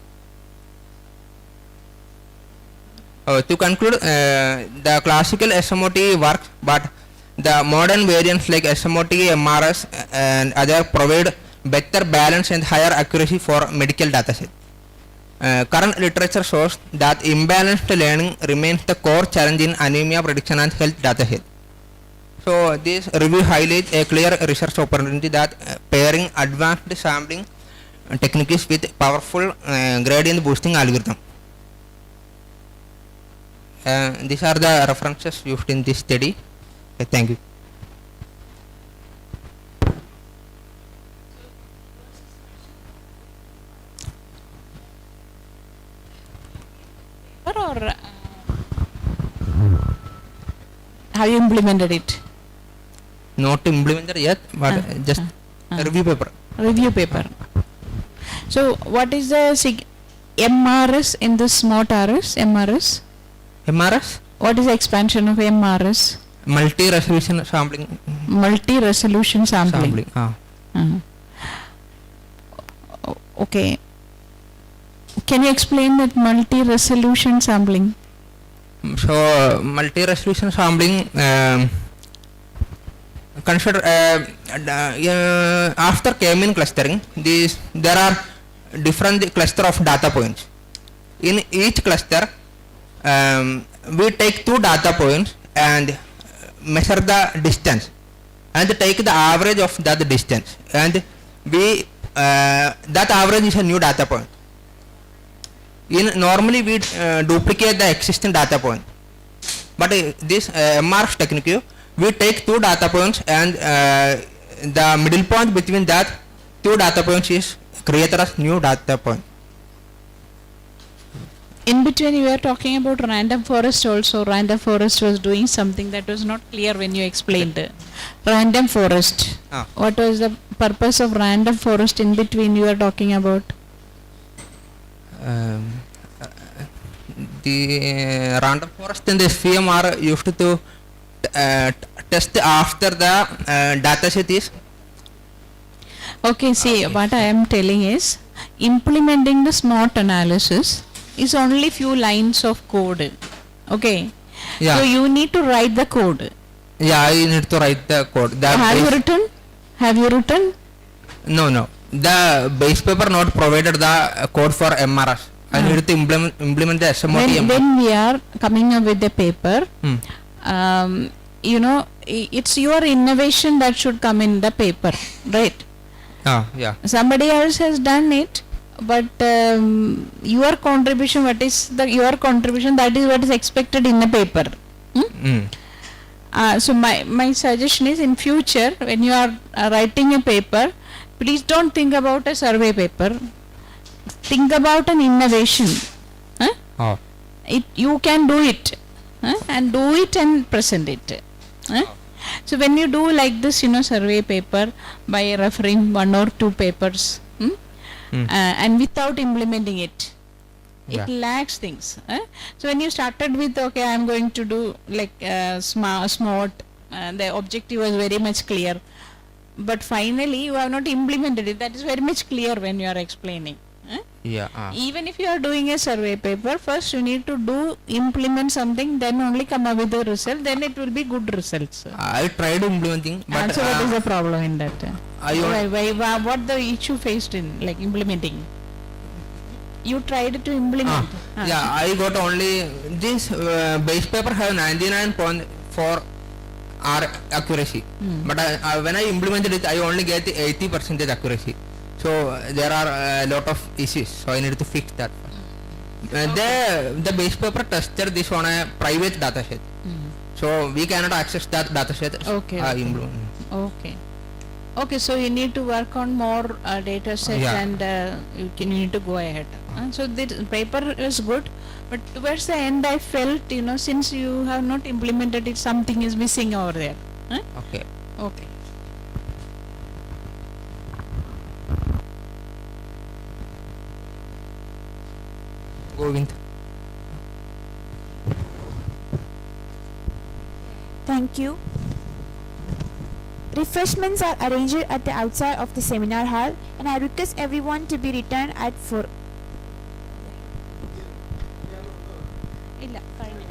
To conclude, the classical SMOTE works, but the modern variants like SMOTE MRS and other provide better balance and higher accuracy for medical dataset. Current literature shows that imbalanced learning remains the core challenge in anemia prediction and health dataset. So this review highlights a clear research opportunity that pairing advanced sampling techniques with powerful gradient boosting algorithm. These are the references used in this study. Thank you. Or have you implemented it? Not implemented yet, but just a review paper. Review paper. So what is the MRS in the SMOT RS? MRS? MRS? What is the expansion of MRS? Multi-resolution sampling. Multi-resolution sampling. Okay. Can you explain that multi-resolution sampling? So multi-resolution sampling consider after k-mean clustering, there are different cluster of data points. In each cluster, we take 2 data points and measure the distance and take the average of that distance, and we that average is a new data point. Normally we duplicate the existing data point, but this MRS technique, we take 2 data points and the middle point between that 2 data points is created as new data point. In between you were talking about random forest also. Random forest was doing something that was not clear when you explained. Random forest. What was the purpose of random forest in between you were talking about? The random forest and the SVM are used to test after the dataset is. Okay, see, what I am telling is implementing the SMOT analysis is only few lines of code. Okay. Yeah. So you need to write the code. Yeah, I need to write the code. Have you written? Have you written? No. The base paper not provided the code for MRS. I need to implement the SMOTE. When we are coming up with the paper, you know, it's your innovation that should come in the paper, right? Yeah. Somebody else has done it, but your contribution, your contribution, that is what is expected in the paper. So my suggestion is, in future when you are writing a paper, please don't think about a survey paper. Think about an innovation. You can do it, and do it and present it. So when you do like this, you know, survey paper by referring 1 or 2 papers, and without implementing it, It Yeah. lacks things. So when you started with, okay, I'm going to do like smart, the objective was very much clear, but finally you have not implemented it. That is very much clear when you are explaining. Yeah. Even if you are doing a survey paper, first you need to implement something, then only come up with the result, then it will be good results. I tried implementing, but And so what is the problem in that? What the issue faced in like implementing? You tried to implement. Yeah, I got only this base paper have 99.4 R accuracy, but when I implemented it, I only get 80% accuracy. So there are a lot of issues, so I need to fix that. The base paper tested this on a private dataset, so we cannot access that dataset. Okay. Okay. Okay, so you need to work on more data sets. Yeah. And you need to go ahead. So the paper is good, but towards the end I felt, since you have not implemented it, something is missing over there. Okay. Okay. Govind. Thank you. Refreshments are arranged at the outside of the seminar hall, and I request everyone to be returned at 4. ഇല്ല കഴിഞ്ഞു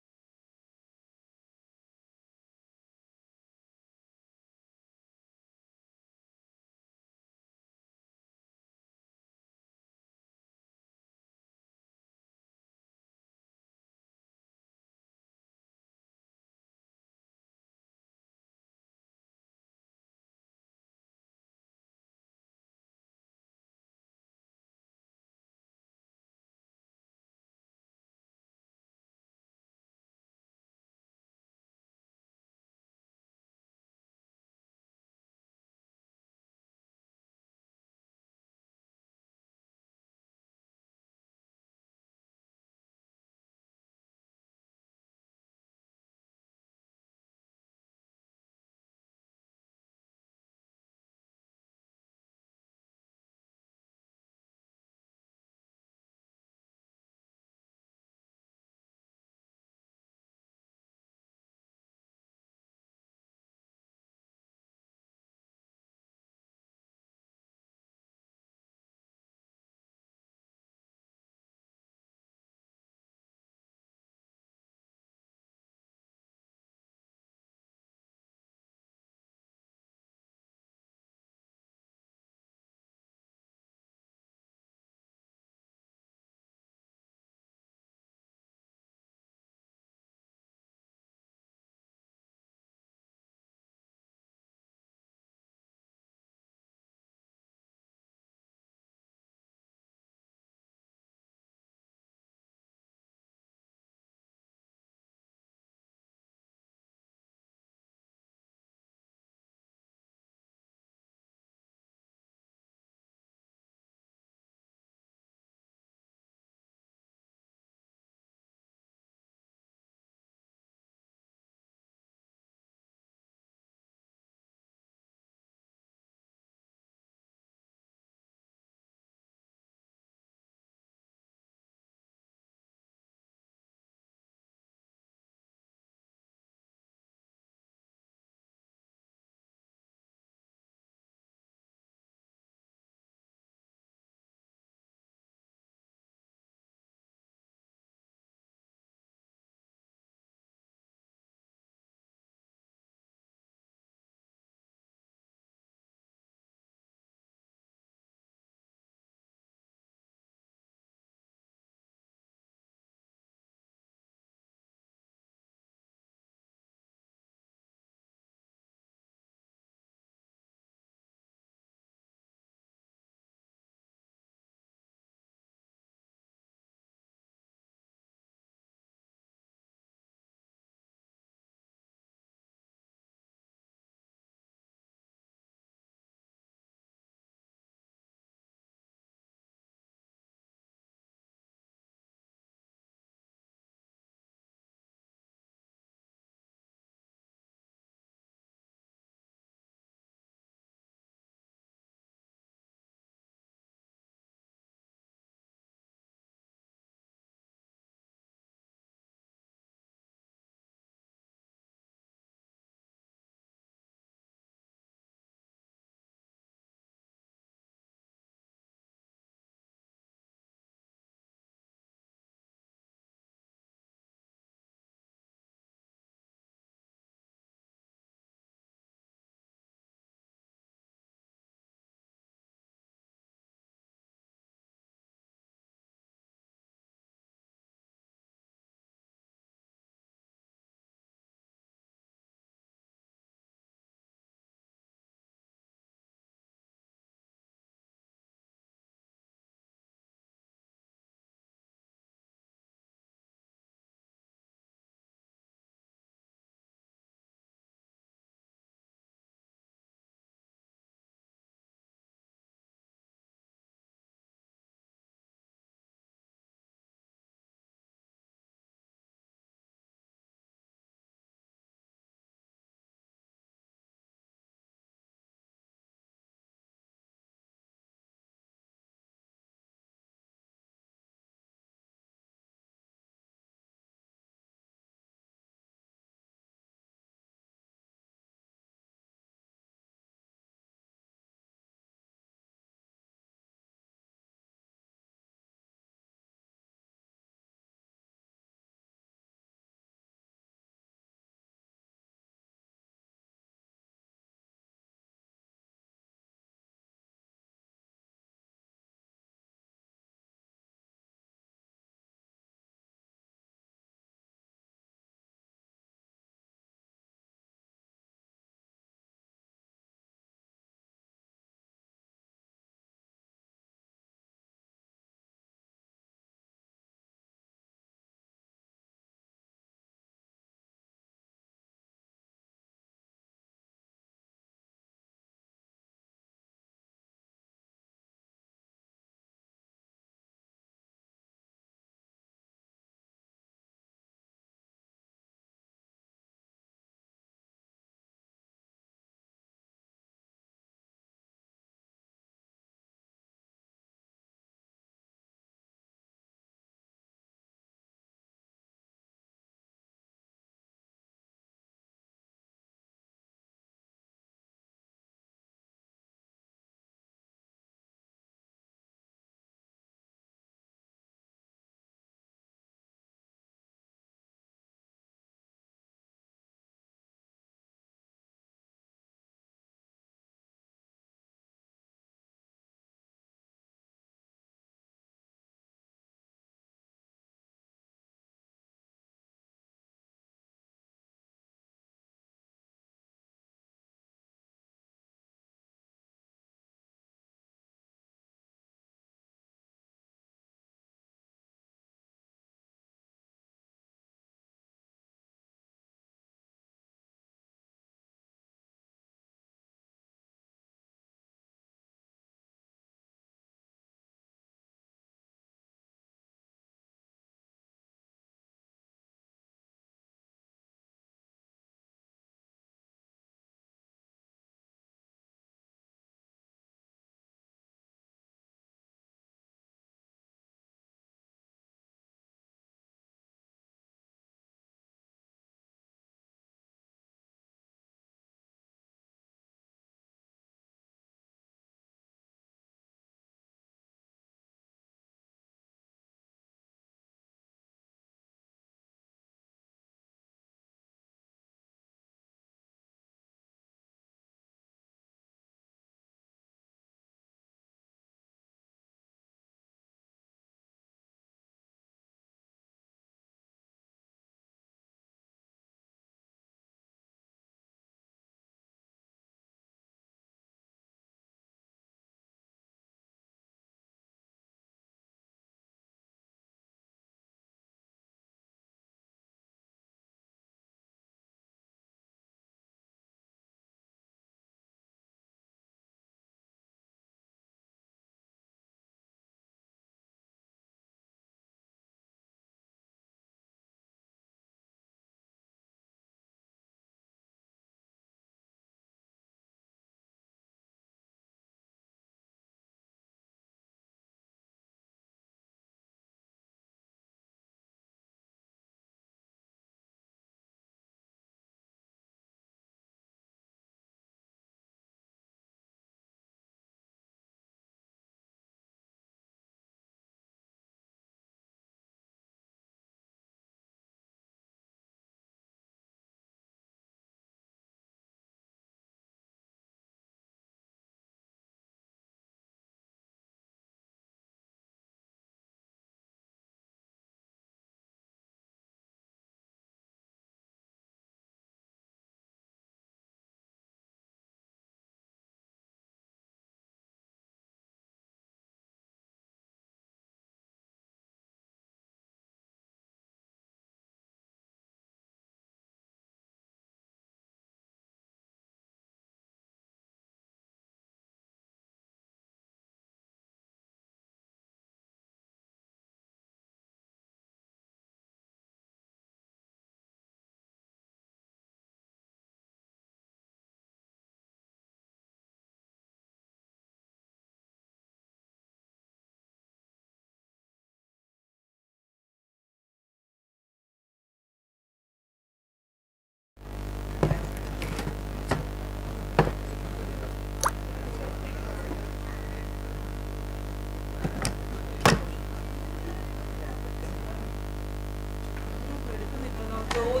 Hello.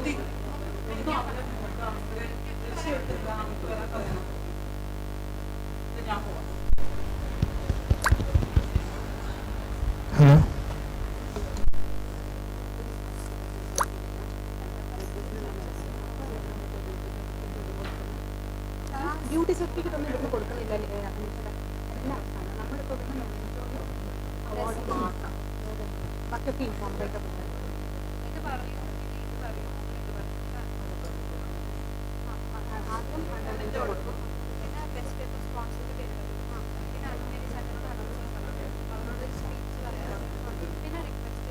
Duty certificate ഒന്നും ഇവിടുന്ന് കൊടുക്കുന്നില്ല നമ്മളിപ്പോൾ award മാത്രം ബാക്കിയൊക്കെ ഇൻഫോർമേറ്റ് ആദ്യം fundamental കൊടുക്കും പിന്നെ ബെസ്റ്റ് പേപ്പർ സ്പോൺസറിന്റെ പേര് പിന്നെ അഡ്മിനിസ്ട്രേറ്റീവ് അവരോട് സ്പീച്ച് പറയാം പിന്നെ request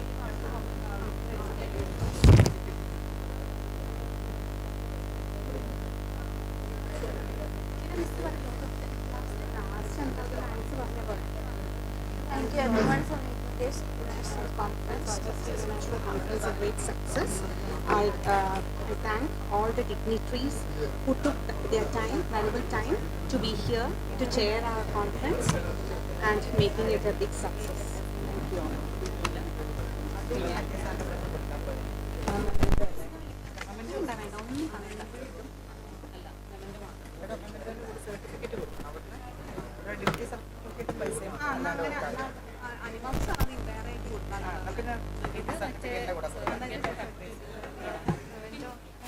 Thank you everyone for making this national conference, international conference, a great success. I thank all the dignitaries who took their time, valuable time, to be here to chair our conference and making it a big success. Thank you all.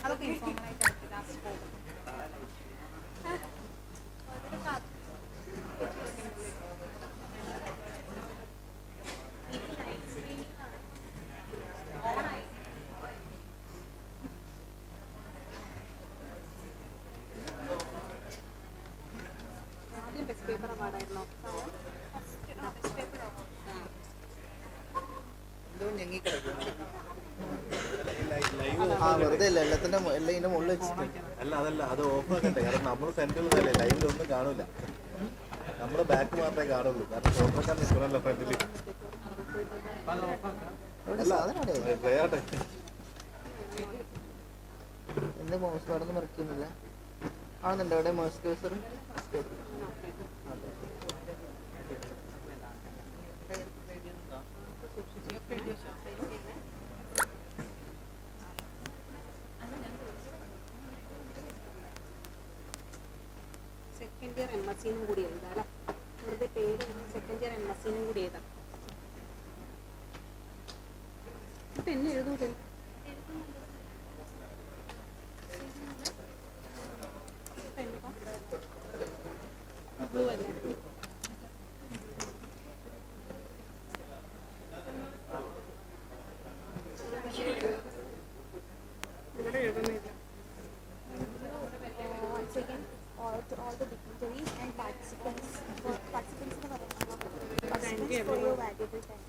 അതൊക്കെ ഇൻഫോർമലായിട്ട് last പോകും. ആദ്യം best paper അവാർഡായിരുന്നോ? Best paper വെറുതെ അല്ല എല്ലാത്തിന്റെ എല്ലാം ഇതിന്റെ മുകളിൽ വെച്ചിട്ടുണ്ട്. അല്ല അതല്ല അത് ഓഫ് ആക്കട്ടെ. കാരണം നമ്മൾ സെന്ററിലല്ലേ, ലൈവിലൊന്നും കാണൂല. നമ്മുടെ ബാക്ക് മാത്രമേ കാണുള്ളൂ. കാരണം ഫോട്ടോക്കാൻ നിൽക്കണല്ലോ ഫ്രണ്ടില്. എന്റെ മൗസ് പാടൊന്നും മറിക്കുന്നില്ല. ആണെന്നുണ്ടോ അവിടെ മൗസ് ക്യൂസർ? സെക്കൻഡ് ഇയർ MSc കൂടി എഴുതാം അല്ലേ? വെറുതെ പേര് സെക്കൻഡ് ഇയർ MSc കൂടി എഴുതാം. ഇപ്പം എന്നെ എഴുതൂലേ? ബ്ലൂ അല്ലേ? ഇവിടെ എഴുതുന്നില്ല. Once again, to all the dignitaries and participants for your valuable time.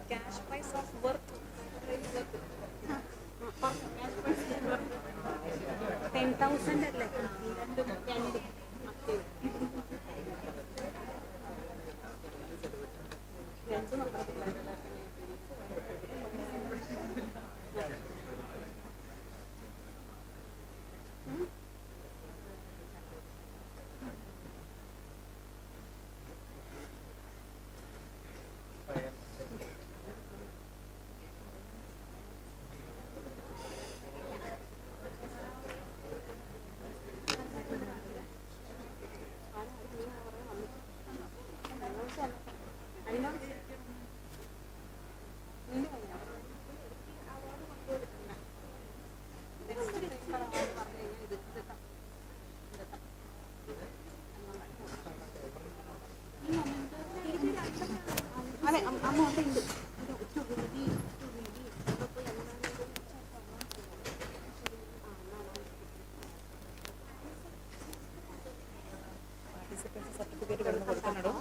Cash price of work. 10,000 അല്ലേ? അതെ അമ്മ അവിടെ ഉണ്ട്. സർട്ടിഫിക്കറ്റ് കൊടുത്ത് കൊടുക്കണോ?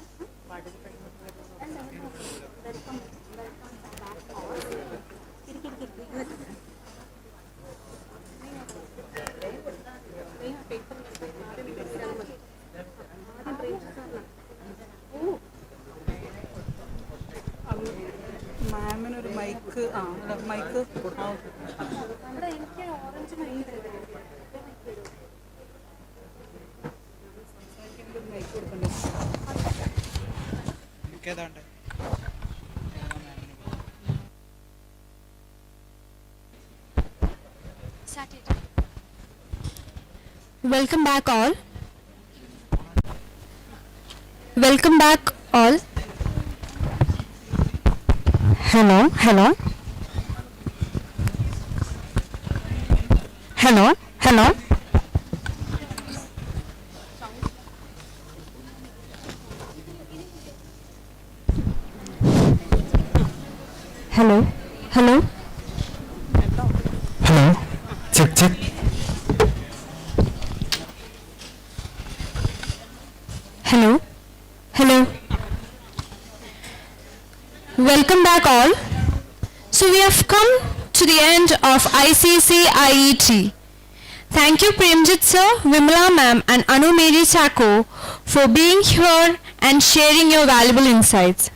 മാമിനൊരു മൈക്ക് മൈക്ക് എനിക്ക് ഓറഞ്ച് മൈക്ക് കൊടുക്കണ്ടേ? എനിക്കേതാണ്ട് Welcome back all. Welcome back all. Hello. Hello. Hello. Hello. Hello. Hello. Hello. Check, check. Hello. Hello. Welcome back all. So we have come to the end of ICC IET. Thank you Premjit sir, Vimala ma'am and Anu Mary Chako for being here and sharing your valuable insights.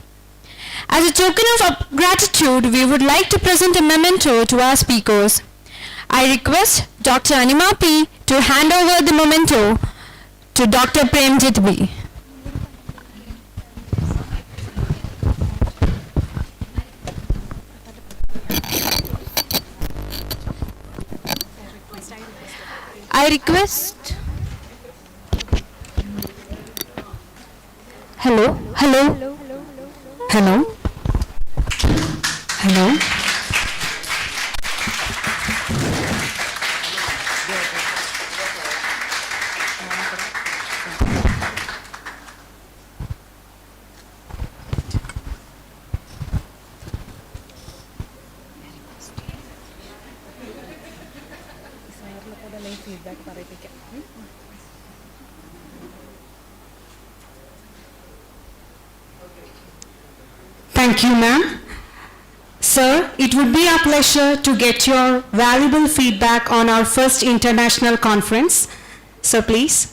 As a token of gratitude, we would like to present a memento to our speakers. I request Dr. Anima P to hand over the memento to Dr. Premjit B. I request. Hello. Hello. Hello. Hello. Thank you, ma'am. Sir, it would be our pleasure to get your valuable feedback on our first international conference. Sir, please.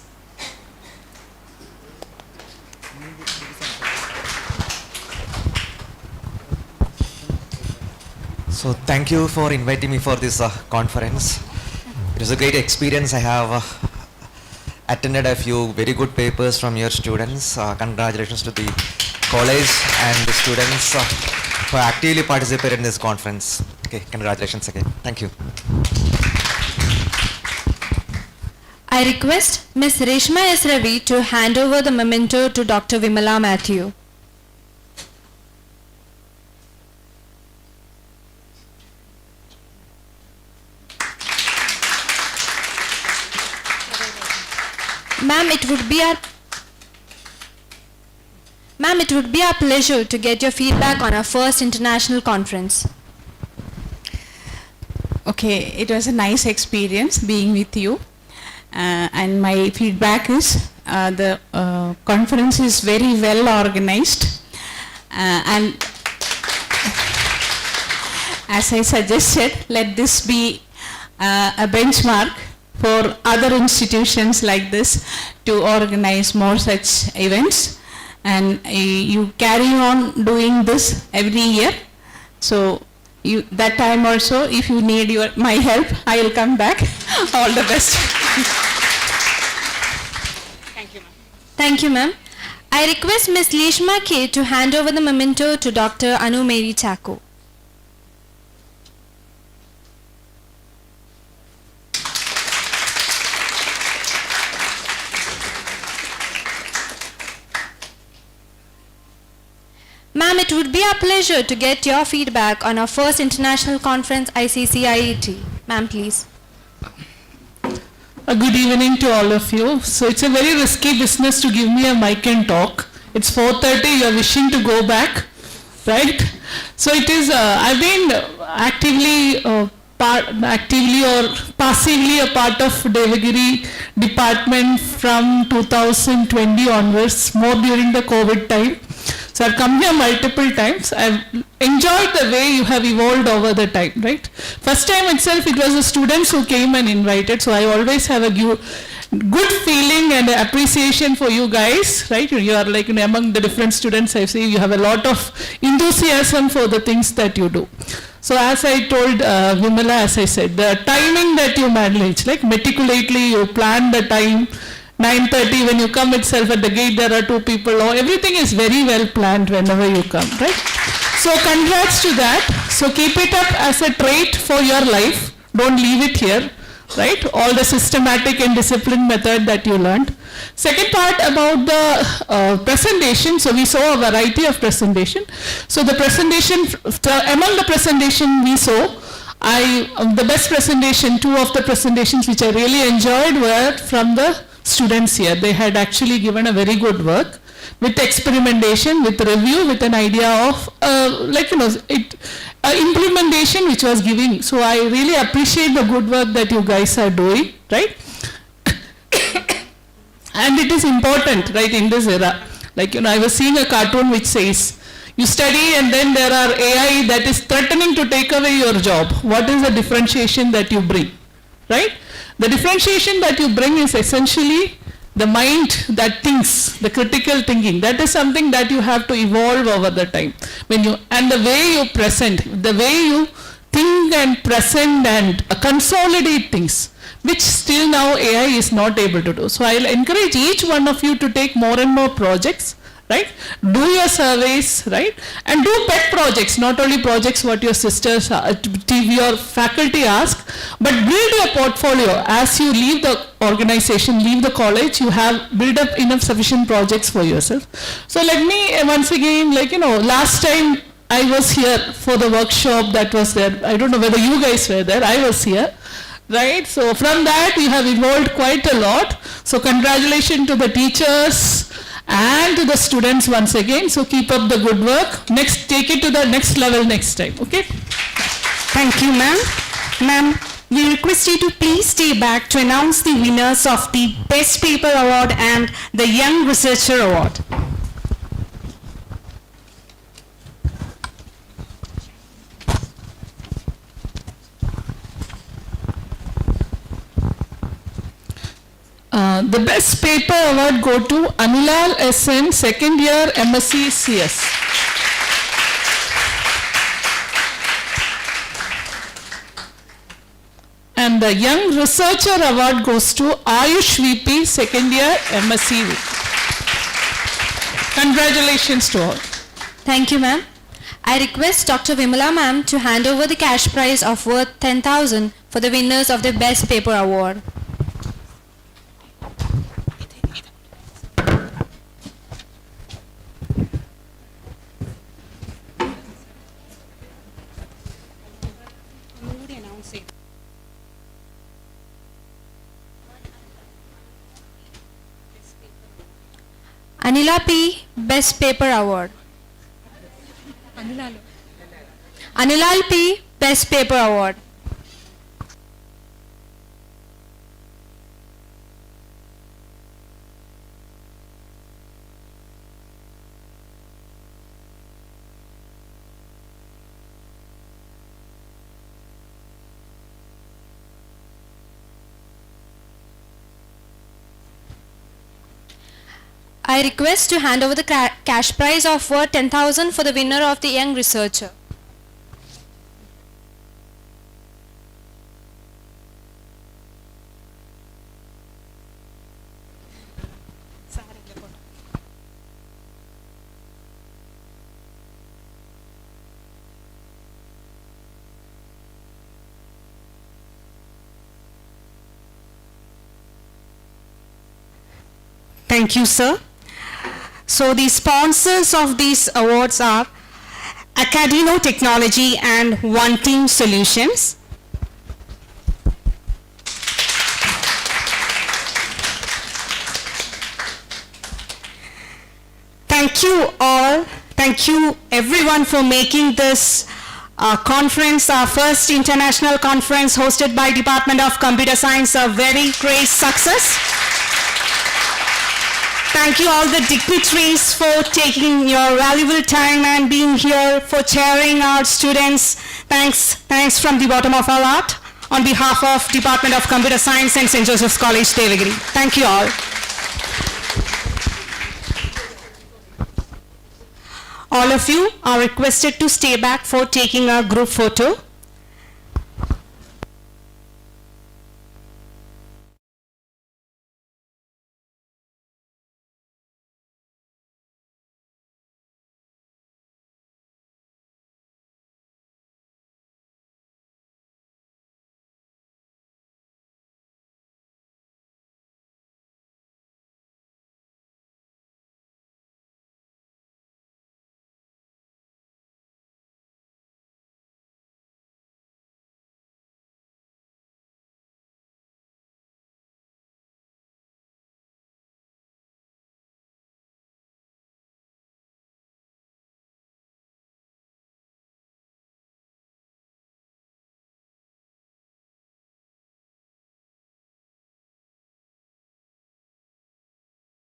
So thank you for inviting me for this conference. It was a great experience. I have attended a few very good papers from your students. Congratulations to the college and the students who actively participated in this conference. Okay, congratulations again. Thank you. I request Ms. Reshma S. Ravi to hand over the memento to Dr. Vimala Matthew. Ma'am, it would be our pleasure to get your feedback on our first international conference. Okay, it was a nice experience being with you. And my feedback is the conference is very well organized. And as I suggested, let this be a benchmark for other institutions like this to organize more such events. And you carry on doing this every year. So that time also, if you need my help, I will come back. All the best. Thank you, ma'am. Thank you, ma'am. I request Ms. Lishma K. to hand over the memento to Dr. Anu Mary Chako. Ma'am, it would be our pleasure to get your feedback on our first international conference, ICC-IET. Ma'am, please. A good evening to all of you. So it's a very risky business to give me a mic and talk. It's 4:30, you're wishing to go back, right? So it is, I've been actively or passively a part of Devagiri department from 2020 onwards, more during the COVID time. So I've come here multiple times. I've enjoyed the way you have evolved over the time, right? First time itself, it was the students who came and invited. So I always have a good feeling and appreciation for you guys, right? You are like among the different students I see, you have a lot of enthusiasm for the things that you do. So as I told Vimala, as I said, the timing that you manage, like meticulously you plan the time, 9:30 when you come itself at the gate there are 2 people, or everything is very well planned whenever you come, right? So congrats to that. So keep it up as a trait for your life. Don't leave it here, right? All the systematic and disciplined method that you learned. Second part about the presentation. So we saw a variety of presentation. So the presentation, among the presentation we saw, the best presentation, 2 of the presentations which I really enjoyed were from the students here. They had actually given a very good work with experimentation, with review, with an idea of implementation which was giving. So I really appreciate the good work that you guys are doing, right? And it is important, right, in this era. Like, I was seeing a cartoon which says, you study and then there are AI that is threatening to take away your job. What is the differentiation that you bring, right? The differentiation that you bring is essentially the mind that thinks, the critical thinking. That is something that you have to evolve over the time. And the way you present, the way you think and present and consolidate things, which still now AI is not able to do. So I'll encourage each one of you to take more and more projects, right? Do your surveys, right? And do pet projects, not only projects what your sisters, your faculty ask, but build your portfolio. As you leave the organization, leave the college, you have built up enough sufficient projects for yourself. So let me once again, last time I was here for the workshop that was there. I don't know whether you guys were there, I was here. Right, so from that we have evolved quite a lot. So congratulations to the teachers and to the students once again. So keep up the good work. Next, take it to the next level next time, okay? Thank you, ma'am. Ma'am, We request you to please stay back to announce the winners of the Best Paper Award and the Young Researcher Award. The Best Paper Award go to Anilal SN, second year MSc CS. And the Young Researcher Award goes to Ayush VP, second year MSc. Congratulations to all. Thank you, ma'am. I request Dr. Vimala ma'am to hand over the cash prize of worth 10,000 for the winners of the Best Paper Award. Anila P. Best Paper Award. Anilal P. Best Paper Award. I request to hand over the cash prize of worth 10,000 for the winner of the Young Researcher. Thank you, sir. So the sponsors of these awards are Acadino Technology and One Team Solutions. Thank you all. Thank you everyone for making this conference, our first international conference hosted by Department of Computer Science, a very great success. Thank you all the dignitaries for taking your valuable time and being here for chairing our students. Thanks from the bottom of our heart on behalf of Department of Computer Science and St. Joseph's College, Devagiri. Thank you all. All of you are requested to stay back for taking a group photo.